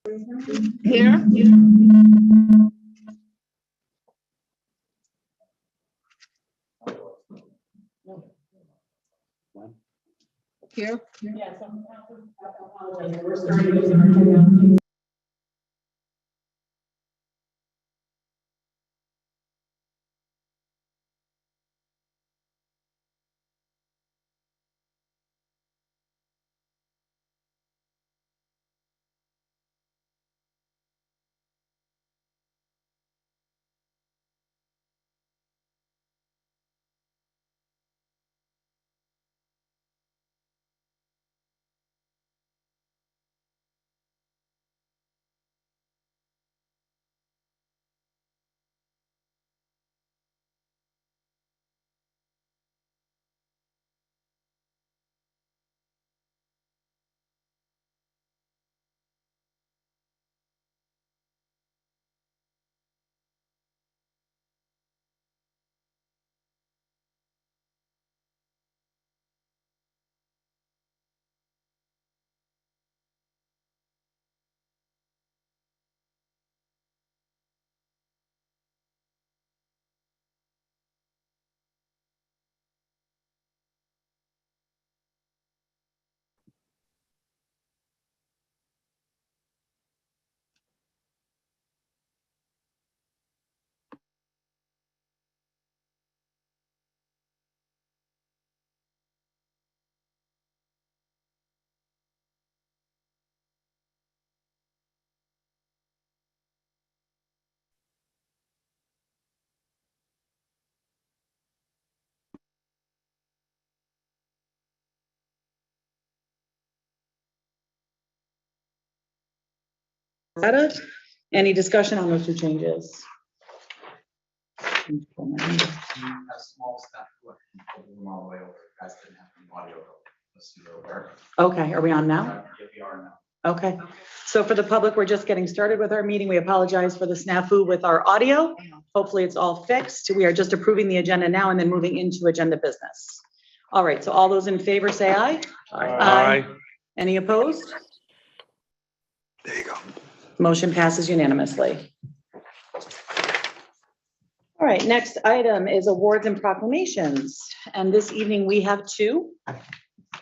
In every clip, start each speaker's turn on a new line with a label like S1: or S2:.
S1: Here. Here. Any discussion on those two changes?
S2: A small step all the way over. You guys didn't have any audio. Let's do it over.
S1: Okay, are we on now?
S2: Yeah, we are now.
S1: Okay, so for the public, we're just getting started with our meeting. We apologize for the snafu with our audio. Hopefully it's all fixed. We are just approving the agenda now and then moving into agenda business. All right, so all those in favor say aye.
S3: Aye.
S1: Any opposed?
S3: There you go.
S1: Motion passes unanimously. All right, next item is awards and proclamations. And this evening we have two.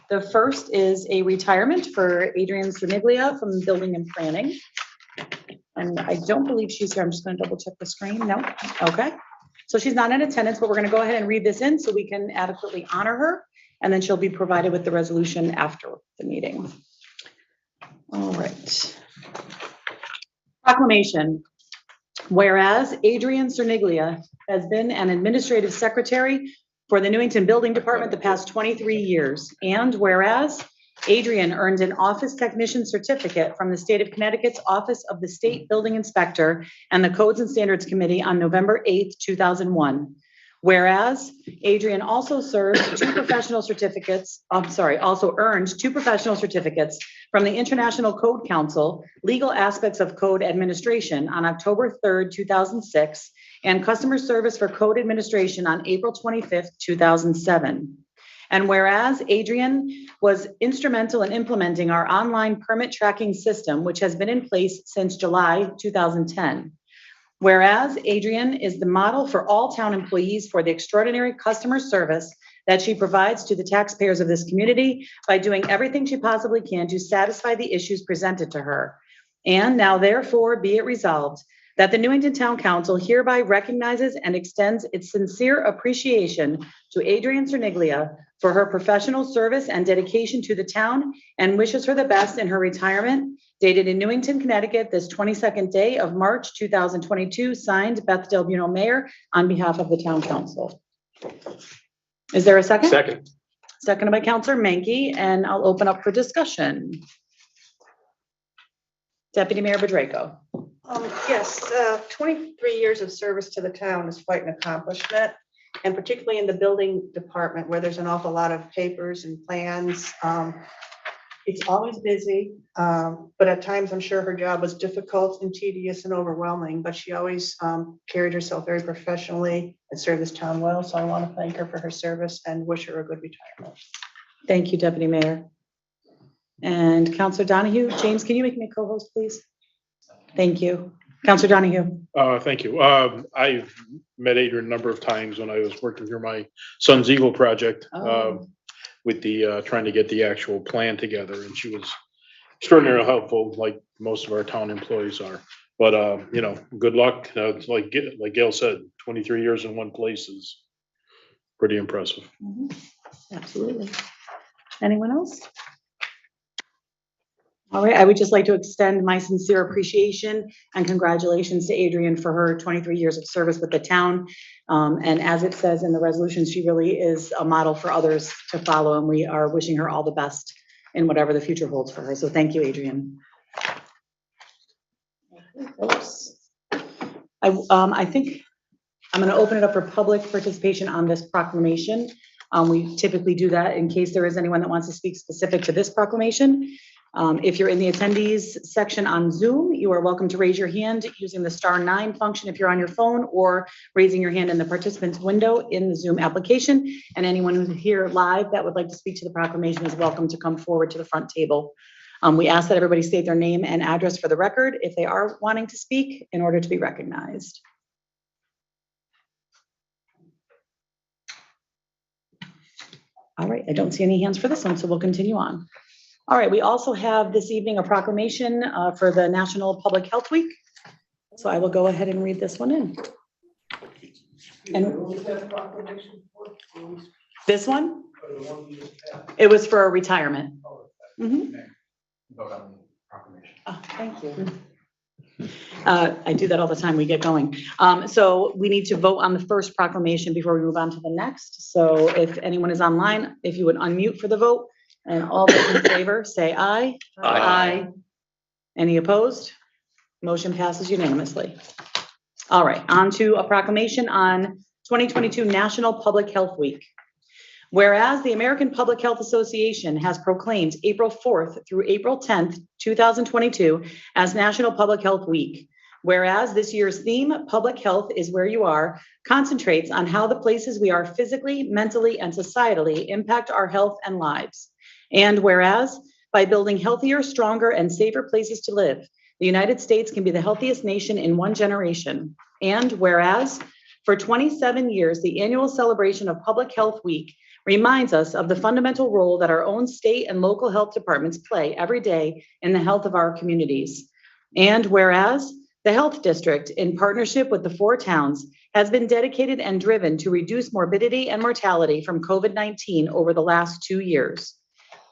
S1: The first is a retirement for Adrian Cerniglia from Building and Planning. And I don't believe she's here. I'm just going to double check the screen. No, okay. So she's not in attendance, but we're going to go ahead and read this in so we can adequately honor her. And then she'll be provided with the resolution after the meeting. All right. Proclamation. Whereas Adrian Cerniglia has been an administrative secretary for the Newington Building Department the past 23 years. And whereas Adrian earned an office technician certificate from the state of Connecticut's Office of the State Building Inspector and the Codes and Standards Committee on November 8th, 2001. Whereas Adrian also earned two professional certificates from the International Code Council, Legal Aspects of Code Administration on October 3rd, 2006, and Customer Service for Code Administration on April 25th, 2007. And whereas Adrian was instrumental in implementing our online permit tracking system, which has been in place since July 2010. Whereas Adrian is the model for all town employees for the extraordinary customer service that she provides to the taxpayers of this community by doing everything she possibly can to satisfy the issues presented to her. And now therefore be it resolved that the Newington Town Council hereby recognizes and extends its sincere appreciation to Adrian Cerniglia for her professional service and dedication to the town and wishes her the best in her retirement, dated in Newington, Connecticut, this 22nd day of March, 2022, signed Beth Del Buno, Mayor, on behalf of the Town Council. Is there a second?
S3: Second.
S1: Seconded by Councilor Menke, and I'll open up for discussion. Deputy Mayor Bedrejko.
S4: Yes, 23 years of service to the town is quite an accomplishment, and particularly in the building department where there's an awful lot of papers and plans. It's always busy, but at times I'm sure her job was difficult and tedious and overwhelming, but she always carried herself very professionally and served this town well. So I want to thank her for her service and wish her a good retirement.
S1: Thank you, Deputy Mayor. And Councilor Donahue. James, can you make me a co-host, please? Thank you. Counselor Donahue.
S3: Thank you. I've met Adrian a number of times when I was working through my son's Eagle project,
S1: Oh.
S3: with the, trying to get the actual plan together, and she was extraordinarily helpful, like most of our town employees are. But, you know, good luck. It's like Gail said, 23 years in one place is pretty impressive.
S1: Absolutely. Anyone else? All right, I would just like to extend my sincere appreciation and congratulations to Adrian for her 23 years of service with the town. And as it says in the resolution, she really is a model for others to follow, and we are wishing her all the best in whatever the future holds for her. So thank you, Adrian. I think I'm going to open it up for public participation on this proclamation. We typically do that in case there is anyone that wants to speak specific to this proclamation. If you're in the attendees section on Zoom, you are welcome to raise your hand using the *9 function if you're on your phone, or raising your hand in the participants window in the Zoom application. And anyone who's here live that would like to speak to the proclamation is welcome to come forward to the front table. We ask that everybody state their name and address for the record if they are wanting to speak in order to be recognized. All right, I don't see any hands for this one, so we'll continue on. All right, we also have this evening a proclamation for the National Public Health Week. So I will go ahead and read this one in. And this one? It was for a retirement. Mhm.
S2: Vote on the proclamation.
S1: Oh, thank you. I do that all the time. We get going. So we need to vote on the first proclamation before we move on to the next. So if anyone is online, if you would unmute for the vote, and all those in favor say aye.
S3: Aye.
S1: Any opposed? Motion passes unanimously. All right, on to a proclamation on 2022 National Public Health Week. Whereas the American Public Health Association has proclaimed April 4th through April 10th, 2022 as National Public Health Week. Whereas this year's theme, Public Health is Where You Are, concentrates on how the places we are physically, mentally, and societally impact our health and lives. And whereas by building healthier, stronger, and safer places to live, the United States can be the healthiest nation in one generation. And whereas for 27 years, the annual celebration of Public Health Week reminds us of the fundamental role that our own state and local health departments play every day in the health of our communities. And whereas the Health District, in partnership with the 4 towns, has been dedicated and driven to reduce morbidity and mortality from COVID-19 over the last 2 years.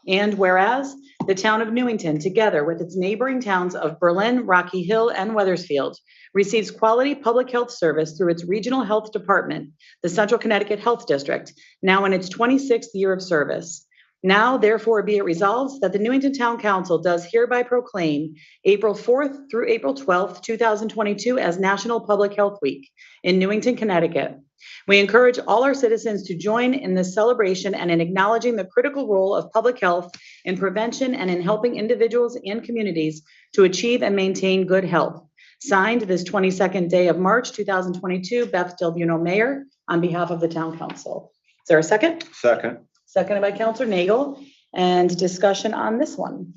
S1: And whereas the town of Newington, together with its neighboring towns of Berlin, Rocky Hill, and Wethersfield, receives quality public health service through its regional health department, the Central Connecticut Health District, now in its 26th year of service. Now, therefore, be it resolved that the Newington Town Council does hereby proclaim April 4th through April 12th, 2022 as National Public Health Week in Newington, Connecticut. We encourage all our citizens to join in this celebration and in acknowledging the critical role of public health in prevention and in helping individuals and communities to achieve and maintain good health. Signed this 22nd day of March, 2022, Beth Del Buono, Mayor, on behalf of the Town Council. Is there a second?
S5: Second.
S1: Seconded by Councilor Nagel, and discussion on this one.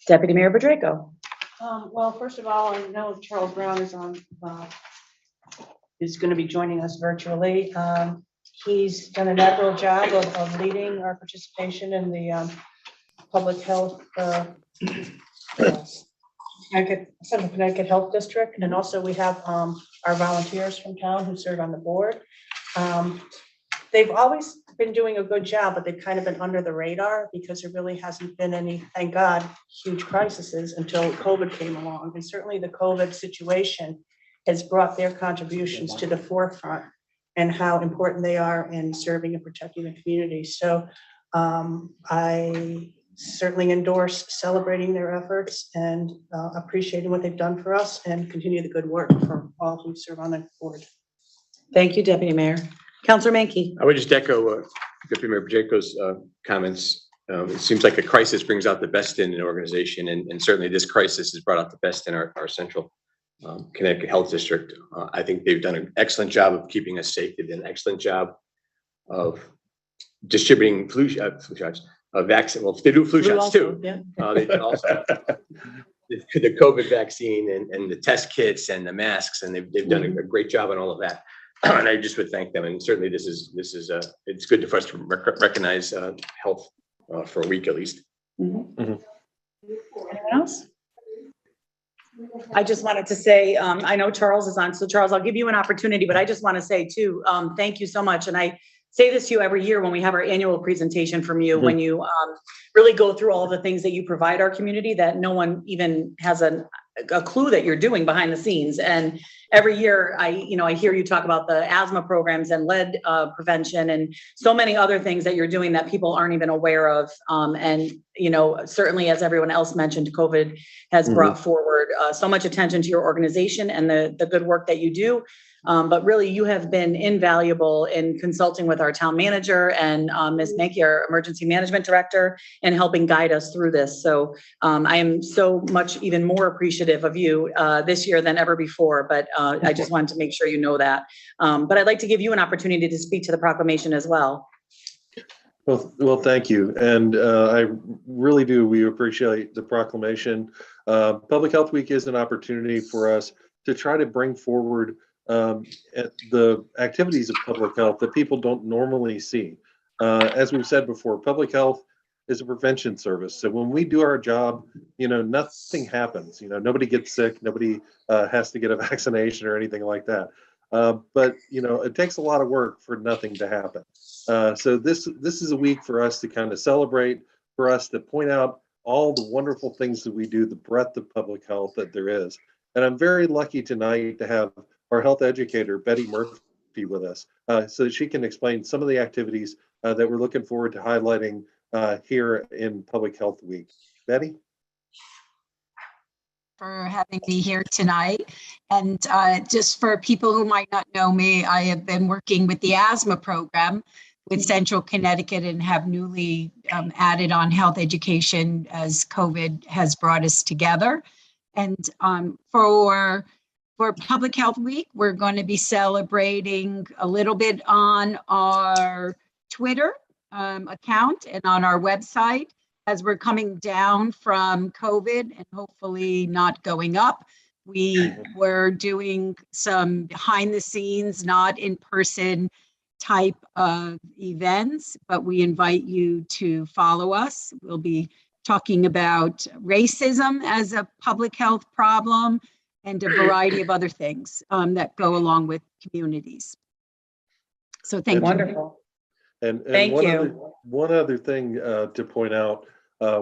S1: Deputy Mayor Bedrejko.
S4: Well, first of all, I know Charles Brown is going to be joining us virtually. He's done an admirable job of leading our participation in the public health Central Connecticut Health District, and also we have our volunteers from town who serve on the board. They've always been doing a good job, but they've kind of been under the radar because there really hasn't been any, thank God, huge crises until COVID came along. And certainly the COVID situation has brought their contributions to the forefront and how important they are in serving and protecting the community. So I certainly endorse celebrating their efforts and appreciating what they've done for us, and continue the good work for all who serve on the board.
S1: Thank you, Deputy Mayor. Councilor Mankey.
S5: I would just echo Deputy Mayor Pacheco's comments. It seems like a crisis brings out the best in an organization, and certainly this crisis has brought out the best in our Central Connecticut Health District. I think they've done an excellent job of keeping us safe. They've done an excellent job of distributing flu shots, vaccine. Well, they do flu shots
S1: also,
S5: too.
S1: yeah.
S5: They can also the COVID vaccine and the test kits and the masks, and they've done a great job on all of that. And I just would thank them. And certainly this is it's good for us to recognize health for a week at least.
S1: Anyone else? I just wanted to say, I know Charles is on, so Charles, I'll give you an opportunity, but I just want to say too, thank you so much. And I say this to you every year when we have our annual presentation from you, when you really go through all the things that you provide our community that no one even has a clue that you're doing behind the scenes. And every year I hear you talk about the asthma programs and lead prevention and so many other things that you're doing that people aren't even aware of. And, certainly as everyone else mentioned, COVID has brought forward so much attention to your organization and the good work that you do. But really you have been invaluable in consulting with our town manager and Ms. Mackey, our emergency management director, and helping guide us through this. So I am so much even more appreciative of you this year than ever before, but I just wanted to make sure you know that. But I'd like to give you an opportunity to speak to the proclamation as well.
S6: Well, thank you. And I really do. We appreciate the proclamation. Public Health Week is an opportunity for us to try to bring forward the activities of public health that people don't normally see. As we've said before, public health is a prevention service. So when we do our job, nothing happens. Nobody gets sick. Nobody has to get a vaccination or anything like that. But it takes a lot of work for nothing to happen. So this is a week for us to kind of celebrate, for us to point out all the wonderful things that we do, the breadth of public health that there is. And I'm very lucky tonight to have our health educator, Betty Murphy, with us so that she can explain some of the activities that we're looking forward to highlighting here in Public Health Week. Betty?
S7: For having me here tonight. And just for people who might not know me, I have been working with the asthma program with Central Connecticut and have newly added on health education as COVID has brought us together. And for Public Health Week, we're going to be celebrating a little bit on our Twitter account and on our website as we're coming down from COVID and hopefully not going up. We were doing some behind the scenes, not in person type of events, but we invite you to follow us. We'll be talking about racism as a public health problem and a variety of other things that go along with communities. So thank you.
S1: Wonderful.
S6: And
S1: Thank you.
S6: One other thing to point out,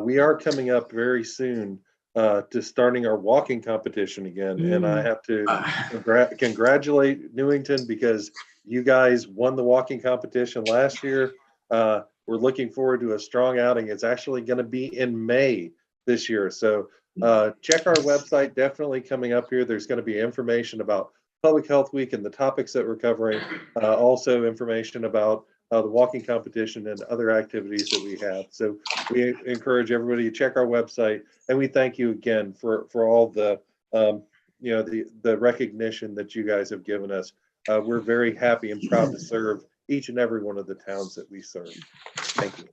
S6: we are coming up very soon to starting our walking competition again. And I have to congratulate Newington because you guys won the walking competition last year. We're looking forward to a strong outing. It's actually going to be in May this year. So check our website, definitely coming up here. There's going to be information about Public Health Week and the topics that we're covering. Also information about the walking competition and other activities that we have. So we encourage everybody to check our website, and we thank you again for all the the recognition that you guys have given us. We're very happy and proud to serve each and every one of the towns that we serve. Thank you.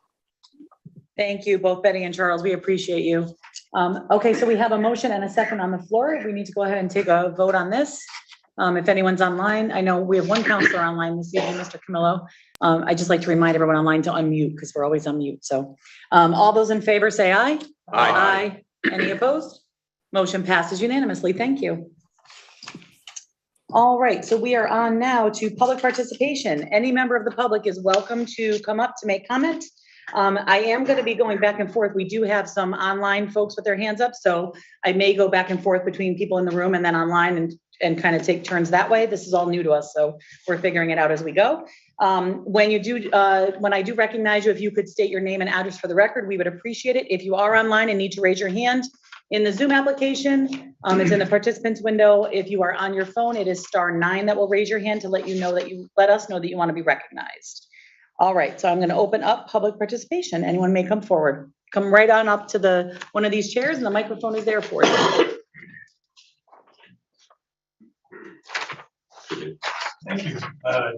S1: Thank you, both Betty and Charles. We appreciate you. Okay, so we have a motion and a second on the floor. We need to go ahead and take a vote on this. If anyone's online, I know we have one counselor online this evening, Mr. Camillo. I'd just like to remind everyone online to unmute because we're always on mute. So all those in favor say aye.
S5: Aye.
S1: Any opposed? Motion passes unanimously. Thank you. All right, so we are on now to public participation. Any member of the public is welcome to come up to make comment. I am going to be going back and forth. We do have some online folks with their hands up, so I may go back and forth between people in the room and then online and kind of take turns that way. This is all new to us, so we're figuring it out as we go. When I do recognize you, if you could state your name and address for the record, we would appreciate it. If you are online and need to raise your hand in the Zoom application, it's in the participants window. If you are on your phone, it is *9 that will raise your hand to let us know that you want to be recognized. All right, so I'm going to open up public participation. Anyone may come forward. Come right on up to one of these chairs, and the microphone is there for you.
S8: Thank you.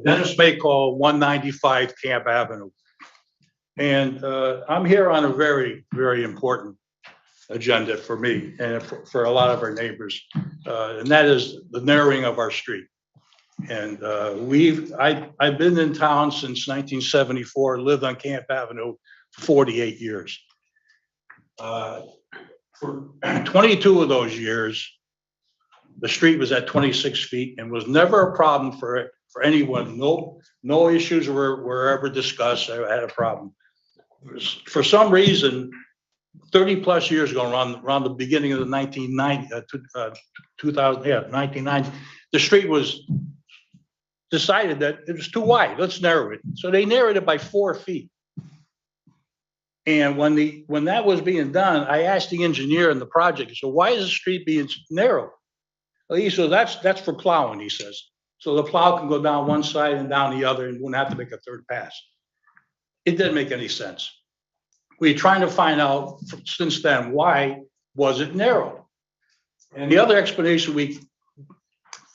S8: Dennis Maycall, 195 Camp Avenue. And I'm here on a very, very important agenda for me and for a lot of our neighbors. And that is the narrowing of our street. And I've been in town since 1974, lived on Camp Avenue for 48 years. For 22 of those years, the street was at 26 feet and was never a problem for anyone. No issues were ever discussed. I had a problem. For some reason, 30 plus years ago, around the beginning of the 1990, the street was decided that it was too wide. Let's narrow it. So they narrowed it by 4 feet. And when that was being done, I asked the engineer in the project, so why is the street being narrow? Well, he says, that's for plowing, he says. So the plow can go down one side and down the other and wouldn't have to make a third pass. It didn't make any sense. We're trying to find out since then, why was it narrow? And the other explanation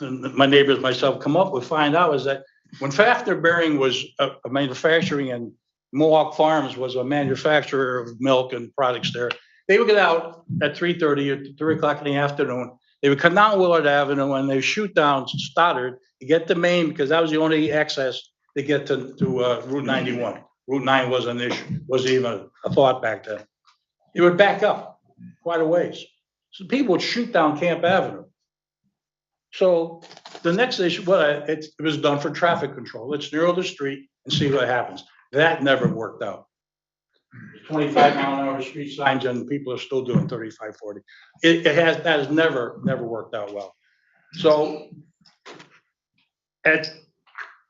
S8: my neighbors and myself come up with, find out, is that when Fafner Bearing was a manufacturing and Mohawk Farms was a manufacturer of milk and products there, they would get out at 3:30 or 3 o'clock in the afternoon. They would come down Willard Avenue and they would shoot down Stoddard to get to Maine, because that was the only access to get to Route 91. Route 9 wasn't an issue, wasn't even a thought back then. It would back up quite a ways. So people would shoot down Camp Avenue. So the next issue, it was done for traffic control. Let's narrow the street and see what happens. That never worked out. 25-mile-an-hour street signs and people are still doing 35, 40. That has never worked out well. So at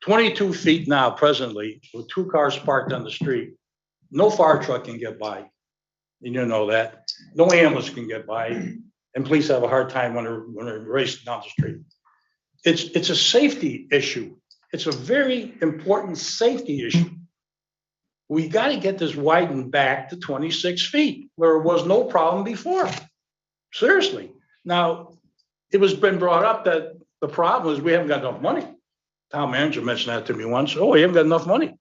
S8: 22 feet now, presently, with 2 cars parked on the street, no fire truck can get by. And you know that. No ambulance can get by. And police have a hard time when they're racing down the street. It's a safety issue. It's a very important safety issue. We got to get this widened back to 26 feet, where it was no problem before. Seriously. Now, it was been brought up that the problem is we haven't got enough money. Town manager mentioned that to me once. Oh, we haven't got enough money.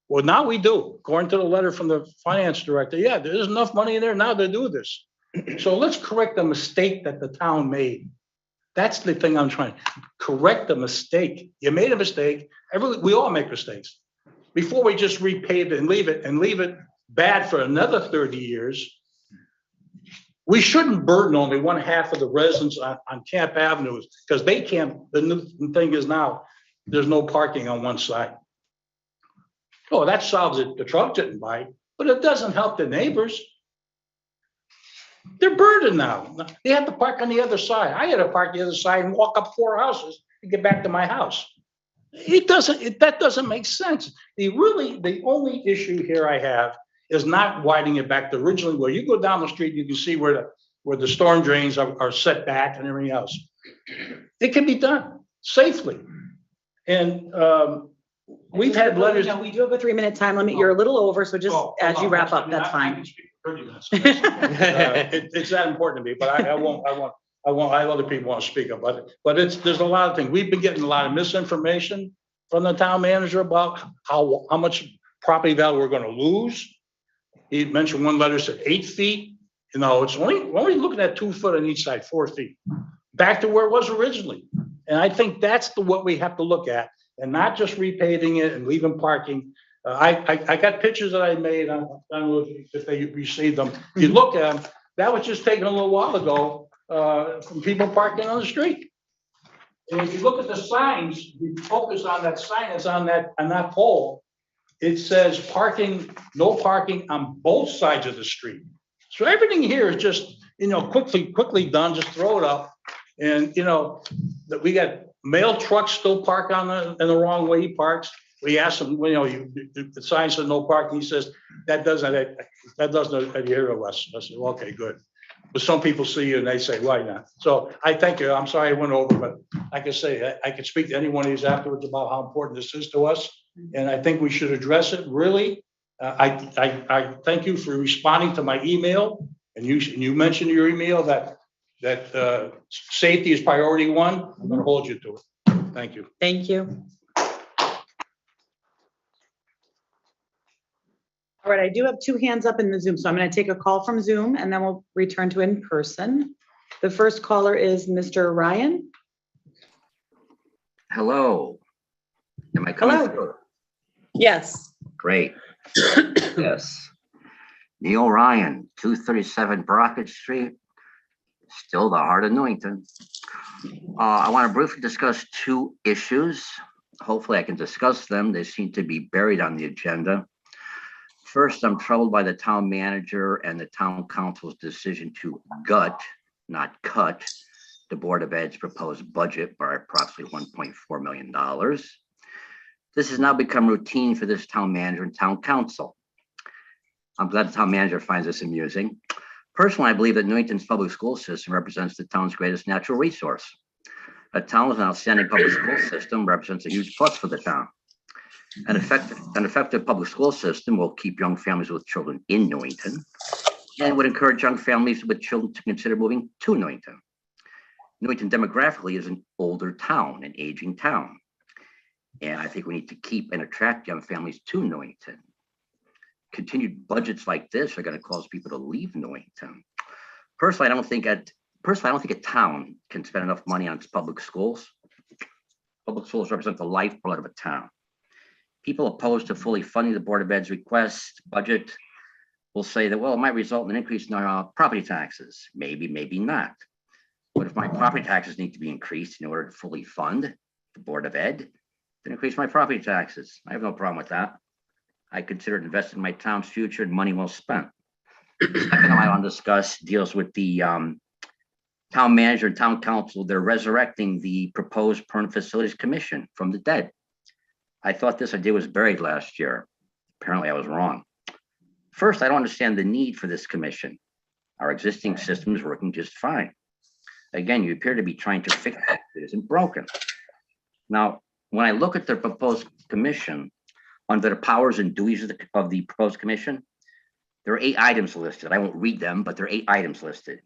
S8: Well, now we do. According to the letter from the finance director, yeah, there's enough money in there now to do this. So let's correct the mistake that the town made. That's the thing I'm trying to correct the mistake. You made a mistake. We all make mistakes. Before we just repave it and leave it bad for another 30 years, we shouldn't burden only 1/2 of the residents on Camp Avenue, because they can't. The new thing is now there's no parking on one side. Oh, that solves it. The truck didn't bite, but it doesn't help the neighbors. They're burdened now. They have to park on the other side. I had to park the other side and walk up 4 houses to get back to my house. That doesn't make sense. The only issue here I have is not widening it back to originally where you go down the street, you can see where the storm drains are set back and everything else. It can be done safely. And we've had letters.
S1: No, we do have a 3-minute time limit. You're a little over, so just as you wrap up, that's fine.
S8: I can speak for 30 minutes. It's that important to me, but I have other people want to speak up, but there's a lot of things. We've been getting a lot of misinformation from the town manager about how much property value we're going to lose. He mentioned one letter said 8 feet. You know, it's only looking at 2 foot on each side, 4 feet, back to where it was originally. And I think that's what we have to look at, and not just repaving it and leaving parking. I got pictures that I made. I don't know if they received them. If you look at them, that was just taken a little while ago from people parking on the street. And if you look at the signs, you focus on that sign that's on that pole. It says parking, no parking on both sides of the street. So everything here is just, quickly done. Just throw it up. And, that we got mail trucks still parked in the wrong way. He parks. We asked him, the sign said no parking. He says, that doesn't adhere to us. I said, well, okay, good. But some people see you and they say, why not? So I thank you. I'm sorry I went over, but like I say, I could speak to any one of these afterwards about how important this is to us. And I think we should address it really. I thank you for responding to my email. And you mentioned in your email that safety is priority 1. I'm going to hold you to it. Thank you.
S1: Thank you. All right, I do have two hands up in the Zoom, so I'm going to take a call from Zoom and then we'll return to in person. The first caller is Mr. Ryan.
S9: Hello. Am I coming
S1: Hello.
S9: through?
S1: Yes.
S9: Great. Yes. Neil Ryan, 237 Brockett Street, still the heart of Newington. I want to briefly discuss two issues. Hopefully I can discuss them. They seem to be buried on the agenda. First, I'm troubled by the town manager and the town council's decision to gut, not cut, the Board of Ed's proposed budget by approximately $1.4 million. This has now become routine for this town manager and town council. I'm glad the town manager finds this amusing. Personally, I believe that Newington's public school system represents the town's greatest natural resource. A town with an outstanding public school system represents a huge plus for the town. An effective public school system will keep young families with children in Newington and would encourage young families with children to consider moving to Newington. Newington demographically is an older town, an aging town. And I think we need to keep and attract young families to Newington. Continued budgets like this are going to cause people to leave Newington. Personally, I don't think a town can spend enough money on its public schools. Public schools represent the lifeblood of a town. People opposed to fully funding the Board of Ed's request budget will say that, well, it might result in an increase in our property taxes. Maybe, maybe not. But if my property taxes need to be increased in order to fully fund the Board of Ed, then increase my property taxes. I have no problem with that. I consider it invested in my town's future and money well spent. The second I want to discuss deals with the town manager and town council. They're resurrecting the proposed permanent facilities commission from the dead. I thought this idea was buried last year. Apparently I was wrong. First, I don't understand the need for this commission. Our existing system is working just fine. Again, you appear to be trying to fix that that isn't broken. Now, when I look at the proposed commission, under the powers and duties of the proposed commission, there are 8 items listed. I won't read them, but there are 8 items listed.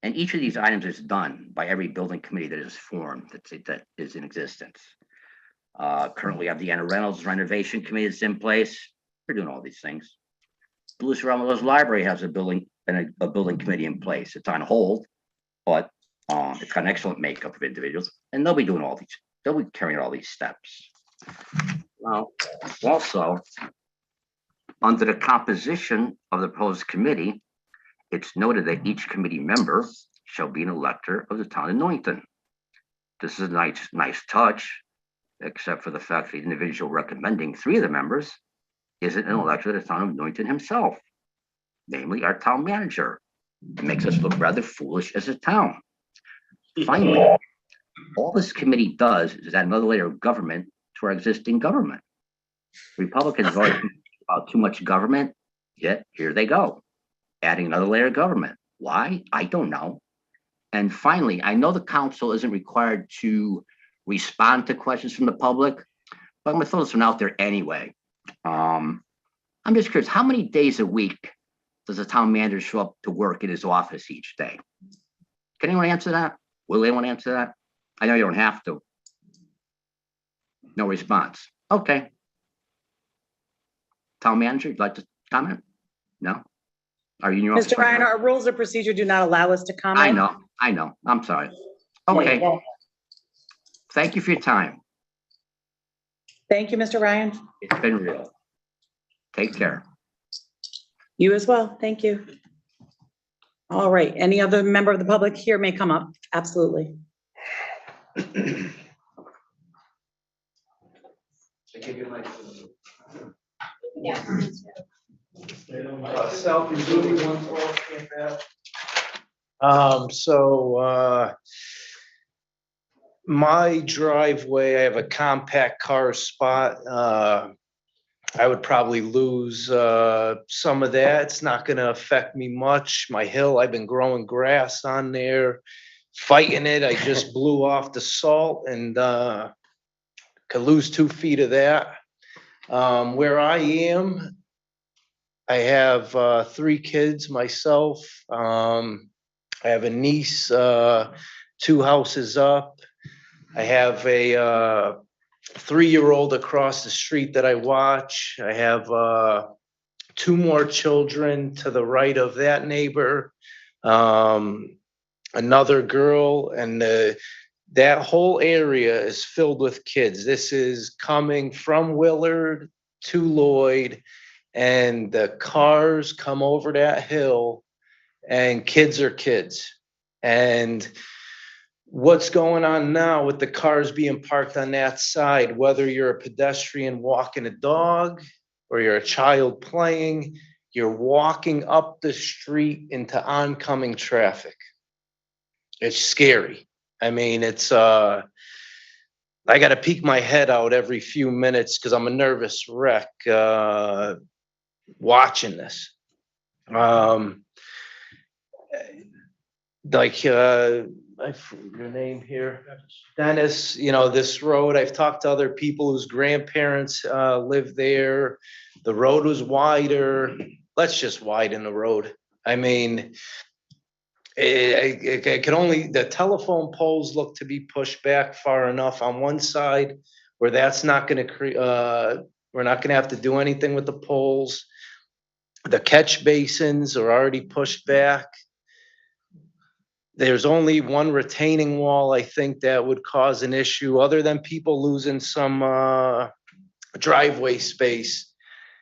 S9: And each of these items is done by every building committee that is formed, that is in existence. Currently, we have the Anna Reynolds Renovation Committee that's in place. We're doing all these things. Blue Ramos Library has a building committee in place. It's on hold, but it's got an excellent makeup of individuals, and they'll be doing all these. They'll be carrying all these steps. Now, also, under the composition of the proposed committee, it's noted that each committee member shall be an elector of the town of Newington. This is a nice touch, except for the fact that the individual recommending 3 of the members isn't an elector of the town of Newington himself, namely our town manager. It makes us look rather foolish as a town. Finally, all this committee does is add another layer of government to our existing government. Republicans always talk about too much government, yet here they go, adding another layer of government. Why? I don't know. And finally, I know the council isn't required to respond to questions from the public, but I'm gonna throw this one out there anyway. I'm just curious, how many days a week does the town manager show up to work in his office each day? Can anyone answer that? Will anyone answer that? I know you don't have to. No response. Okay. Town manager, you'd like to comment? No? Are you in your office?
S1: Mr. Ryan, our rules of procedure do not allow us to comment.
S9: I know. I'm sorry. Okay. Thank you for your time.
S1: Thank you, Mr. Ryan.
S9: It's been real. Take care.
S1: You as well. Thank you. All right. Any other member of the public here may come up. Absolutely.
S10: My driveway, I have a compact car spot. I would probably lose some of that. It's not gonna affect me much. My hill, I've been growing grass on there, fighting it. I just blew off the salt and could lose 2 feet of that. Where I am, I have 3 kids myself. I have a niece 2 houses up. I have a 3-year-old across the street that I watch. I have 2 more children to the right of that neighbor, another girl, and that whole area is filled with kids. This is coming from Willard to Lloyd, and the cars come over that hill, and kids are kids. And what's going on now with the cars being parked on that side, whether you're a pedestrian walking a dog or you're a child playing, you're walking up the street into oncoming traffic. It's scary. I mean, it's, I got to peek my head out every few minutes because I'm a nervous wreck watching this. I forget your name here, Dennis. You know, this road, I've talked to other people whose grandparents live there. The road was wider. Let's just widen the road. I mean, it can only, the telephone poles look to be pushed back far enough on one side where that's not going to create, we're not going to have to do anything with the poles. The catch basins are already pushed back. There's only one retaining wall, I think, that would cause an issue other than people losing some driveway space.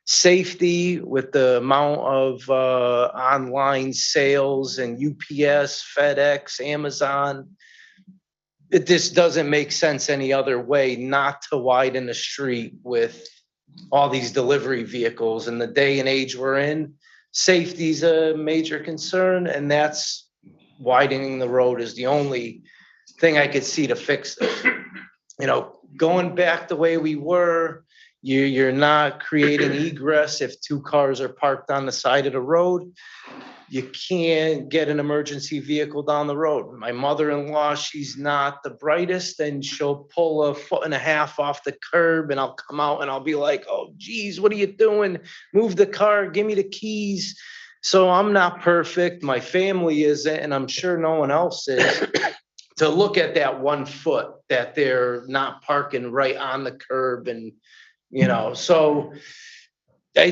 S10: Safety with the amount of online sales and UPS, FedEx, Amazon. It just doesn't make sense any other way not to widen the street with all these delivery vehicles. In the day and age we're in, safety's a major concern, and that's widening the road is the only thing I could see to fix this. You know, going back the way we were, you're not creating egress if 2 cars are parked on the side of the road. You can't get an emergency vehicle down the road. My mother-in-law, she's not the brightest, and she'll pull 1.5 feet off the curb, and I'll come out and I'll be like, oh, geez, what are you doing? Move the car, give me the keys. So I'm not perfect. My family isn't, and I'm sure no one else is. To look at that 1 foot that they're not parking right on the curb, and you know, so I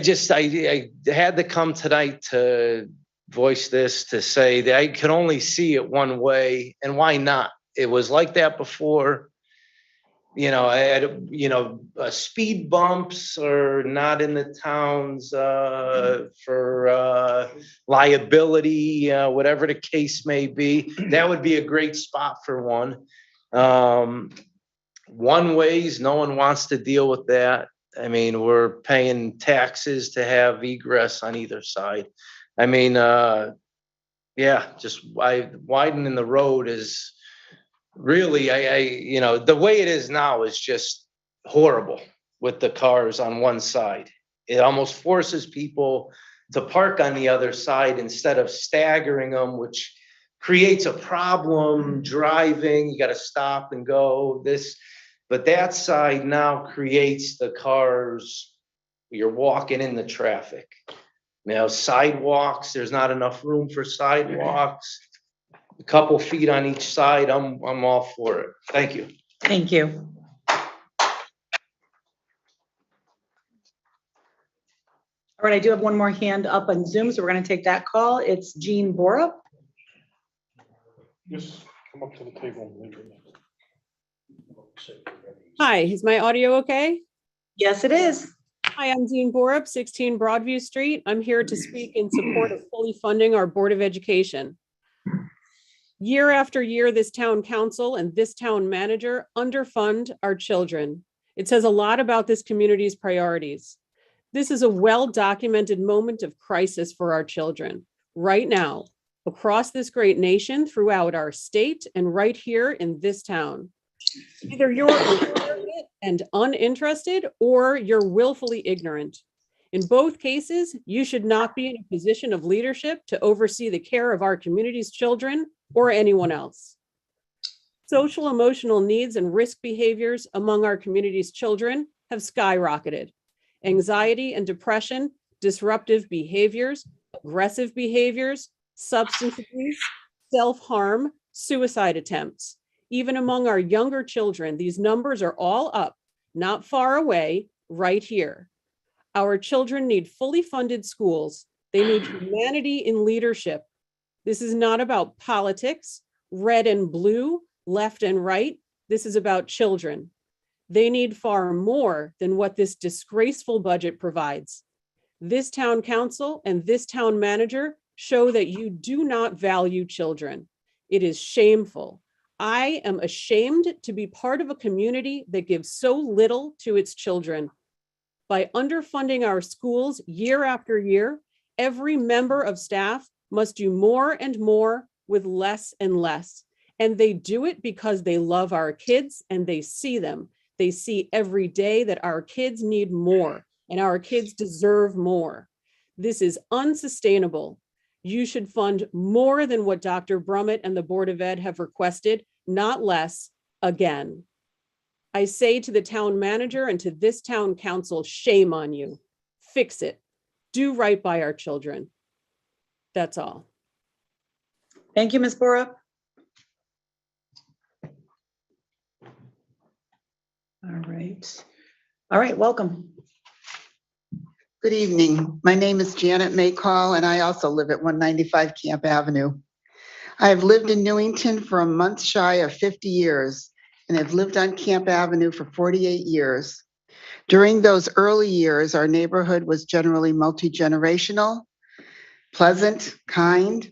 S10: had to come tonight to voice this, to say that I could only see it one way, and why not? It was like that before. You know, I had, you know, speed bumps are not in the towns for liability, whatever the case may be. That would be a great spot for one. One ways, no one wants to deal with that. I mean, we're paying taxes to have egress on either side. I mean, yeah, just widening the road is really, you know, the way it is now is just horrible with the cars on one side. It almost forces people to park on the other side instead of staggering them, which creates a problem driving. You got to stop and go this, but that side now creates the cars. You're walking in the traffic. You know, sidewalks, there's not enough room for sidewalks. A couple feet on each side, I'm all for it. Thank you.
S1: Thank you. All right, I do have one more hand up on Zoom, so we're going to take that call. It's Jean Borup.
S3: Just come up to the table.
S11: Hi, is my audio okay?
S1: Yes, it is.
S11: Hi, I'm Jean Borup, 16 Broadview Street. I'm here to speak in support of fully funding our Board of Education. Year after year, this town council and this town manager underfund our children. It says a lot about this community's priorities. This is a well-documented moment of crisis for our children right now, across this great nation, throughout our state, and right here in this town. Either you're ignorant and uninterested, or you're willfully ignorant. In both cases, you should not be in a position of leadership to oversee the care of our community's children or anyone else. Social emotional needs and risk behaviors among our community's children have skyrocketed. Anxiety and depression, disruptive behaviors, aggressive behaviors, substance abuse, self-harm, suicide attempts. Even among our younger children, these numbers are all up, not far away, right here. Our children need fully funded schools. They need humanity in leadership. This is not about politics, red and blue, left and right. This is about children. They need far more than what this disgraceful budget provides. This town council and this town manager show that you do not value children. It is shameful. I am ashamed to be part of a community that gives so little to its children. By underfunding our schools year after year, every member of staff must do more and more with less and less. And they do it because they love our kids and they see them. They see every day that our kids need more and our kids deserve more. This is unsustainable. You should fund more than what Dr. Brummett and the Board of Ed have requested, not less, again. I say to the town manager and to this town council, shame on you. Fix it. Do right by our children. That's all.
S1: Thank you, Ms. Borup. All right, welcome.
S12: Good evening. My name is Janet Maycall, and I also live at 195 Camp Avenue. I have lived in Newington for a month shy of 50 years and have lived on Camp Avenue for 48 years. During those early years, our neighborhood was generally multi-generational, pleasant, kind.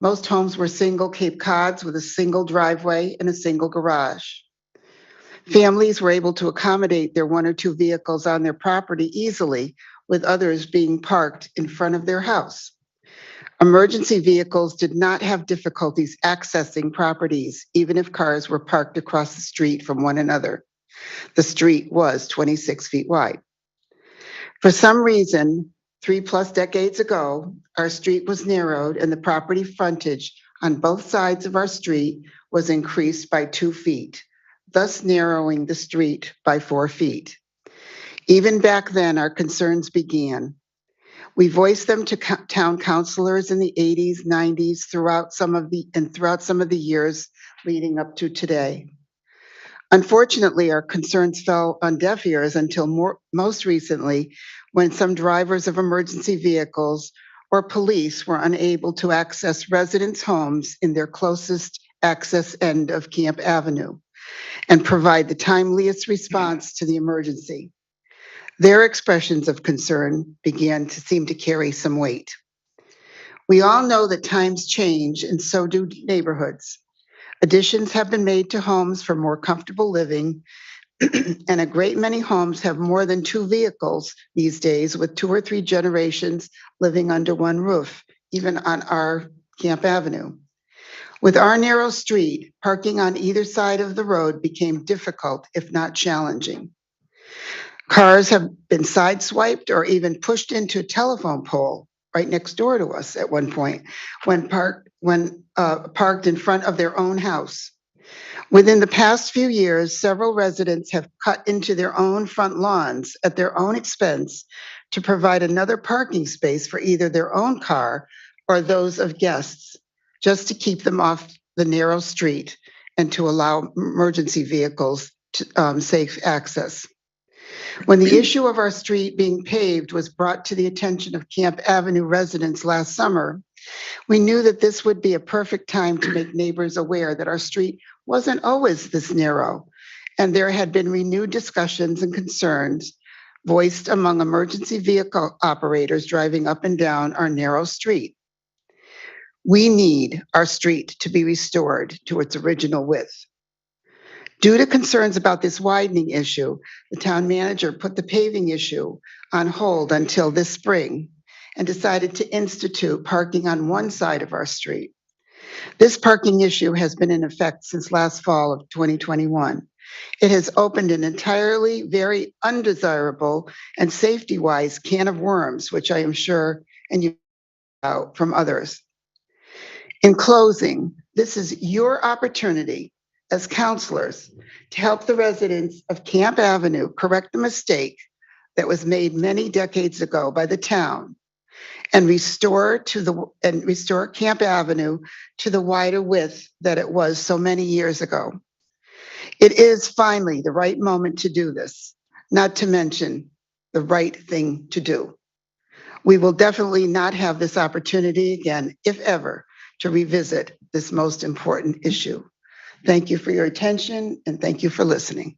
S12: Most homes were single Cape Cods with a single driveway and a single garage. Families were able to accommodate their 1 or 2 vehicles on their property easily, with others being parked in front of their house. Emergency vehicles did not have difficulties accessing properties, even if cars were parked across the street from one another. The street was 26 feet wide. For some reason, 3+ decades ago, our street was narrowed and the property frontage on both sides of our street was increased by 2 feet, thus narrowing the street by 4 feet. Even back then, our concerns began. We voiced them to town councilors in the 80s, 90s, throughout some of the years leading up to today. Unfortunately, our concerns fell on deaf ears until most recently, when some drivers of emergency vehicles or police were unable to access residents' homes in their closest access end of Camp Avenue and provide the timeliest response to the emergency. Their expressions of concern began to seem to carry some weight. We all know that times change, and so do neighborhoods. Additions have been made to homes for more comfortable living, and a great many homes have more than 2 vehicles these days, with 2 or 3 generations living under one roof, even on our Camp Avenue. With our narrow street, parking on either side of the road became difficult, if not challenging. Cars have been sideswiped or even pushed into a telephone pole right next door to us at one point when parked in front of their own house. Within the past few years, several residents have cut into their own front lawns at their own expense to provide another parking space for either their own car or those of guests, just to keep them off the narrow street and to allow emergency vehicles to, safe access. When the issue of our street being paved was brought to the attention of Camp Avenue residents last summer, we knew that this would be a perfect time to make neighbors aware that our street wasn't always this narrow, and there had been renewed discussions and concerns voiced among emergency vehicle operators driving up and down our narrow street. We need our street to be restored to its original width. Due to concerns about this widening issue, the town manager put the paving issue on hold until this spring and decided to institute parking on one side of our street. This parking issue has been in effect since last fall of 2021. It has opened an entirely very undesirable and safety-wise can of worms, which I am sure and you know from others. In closing, this is your opportunity as counselors to help the residents of Camp Avenue correct the mistake that was made many decades ago by the town and restore Camp Avenue to the wider width that it was so many years ago. It is finally the right moment to do this, not to mention the right thing to do. We will definitely not have this opportunity again, if ever, to revisit this most important issue. Thank you for your attention and thank you for listening.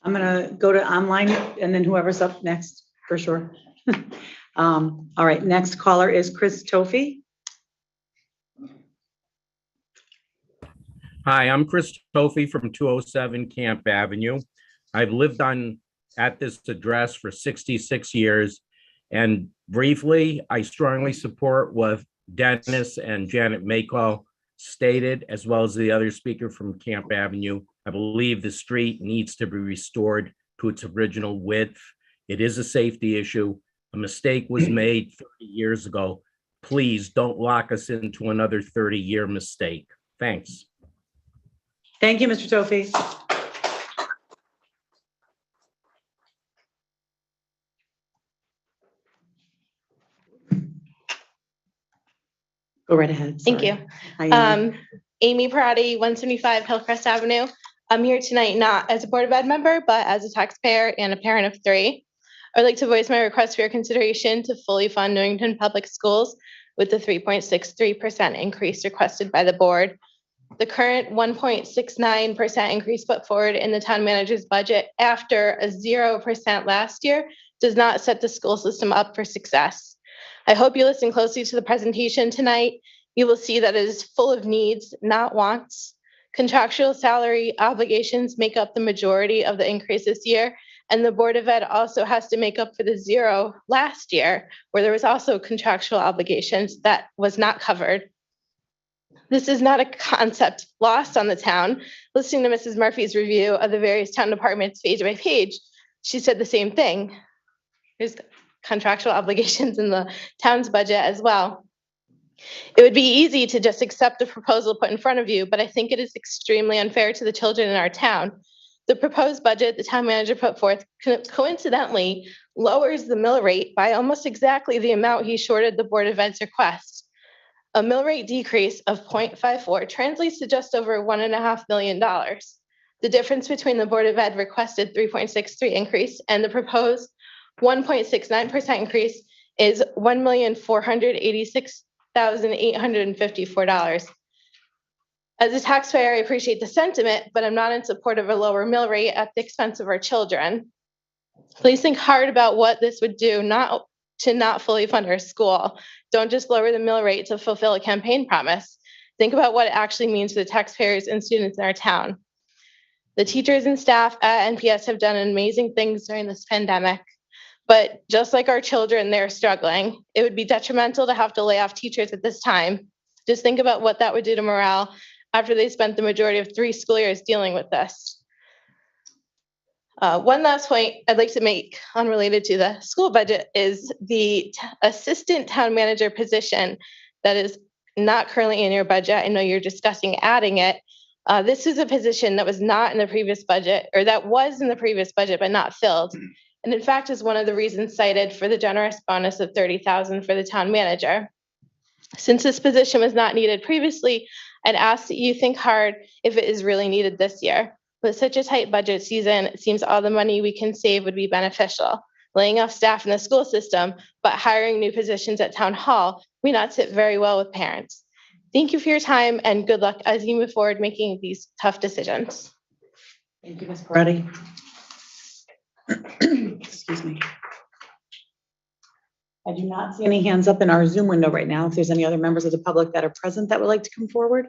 S1: I'm gonna go to online and then whoever's up next, for sure. All right, next caller is Chris Tophy.
S13: Hi, I'm Chris Tophy from 207 Camp Avenue. I've lived at this address for 66 years. And briefly, I strongly support what Dennis and Janet Maycall stated, as well as the other speaker from Camp Avenue. I believe the street needs to be restored to its original width. It is a safety issue. A mistake was made 30 years ago. Please don't lock us into another 30-year mistake. Thanks.
S1: Thank you, Mr. Tophy. Go right ahead.
S14: Thank
S1: Sorry.
S14: you.
S1: Hi, Amy.
S14: Amy Parati, 175 Hillcrest Avenue. I'm here tonight not as a Board of Ed member, but as a taxpayer and a parent of 3. I would like to voice my request for your consideration to fully fund Newington Public Schools with the 3.63% increase requested by the board. The current 1.69% increase put forward in the town manager's budget after a 0% last year does not set the school system up for success. I hope you listen closely to the presentation tonight. You will see that it is full of needs, not wants. Contractual salary obligations make up the majority of the increase this year, and the Board of Ed also has to make up for the 0 last year, where there was also contractual obligations that was not covered. This is not a concept lost on the town. Listening to Mrs. Murphy's review of the various town departments page by page, she said the same thing. There's contractual obligations in the town's budget as well. It would be easy to just accept the proposal put in front of you, but I think it is extremely unfair to the children in our town. The proposed budget the town manager put forth coincidentally lowers the mill rate by almost exactly the amount he shorted the Board of Ed's request. A mill rate decrease of 0.54 translates to just over $1.5 million. The difference between the Board of Ed requested 3.63 increase and the proposed 1.69% increase is $1,486,854. As a taxpayer, I appreciate the sentiment, but I'm not in support of a lower mill rate at the expense of our children. Please think hard about what this would do, not fully fund our school. Don't just lower the mill rate to fulfill a campaign promise. Think about what it actually means for the taxpayers and students in our town. The teachers and staff at NPS have done amazing things during this pandemic, but just like our children, they're struggling. It would be detrimental to have to lay off teachers at this time. Just think about what that would do to morale after they spent the majority of 3 school years dealing with this. One last point I'd like to make, unrelated to the school budget, is the assistant town manager position that is not currently in your budget. I know you're discussing adding it. This is a position that was not in the previous budget, or that was in the previous budget but not filled. And in fact, is one of the reasons cited for the generous bonus of $30,000 for the town manager. Since this position was not needed previously, I'd ask that you think hard if it is really needed this year. With such a tight budget season, it seems all the money we can save would be beneficial. Laying off staff in the school system, but hiring new positions at town hall may not sit very well with parents. Thank you for your time and good luck as you move forward making these tough decisions.
S1: Thank you, Ms. Parati. Excuse me. I do not see any hands up in our Zoom window right now. If there's any other members of the public that are present that would like to come forward.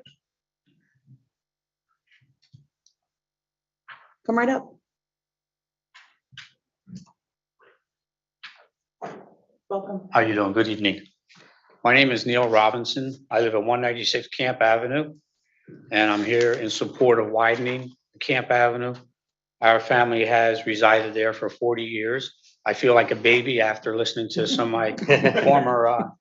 S1: Come right up. Welcome.
S15: How you doing? Good evening. My name is Neil Robinson. I live at 196 Camp Avenue, and I'm here in support of widening Camp Avenue. Our family has resided there for 40 years. I feel like a baby after listening to some of my former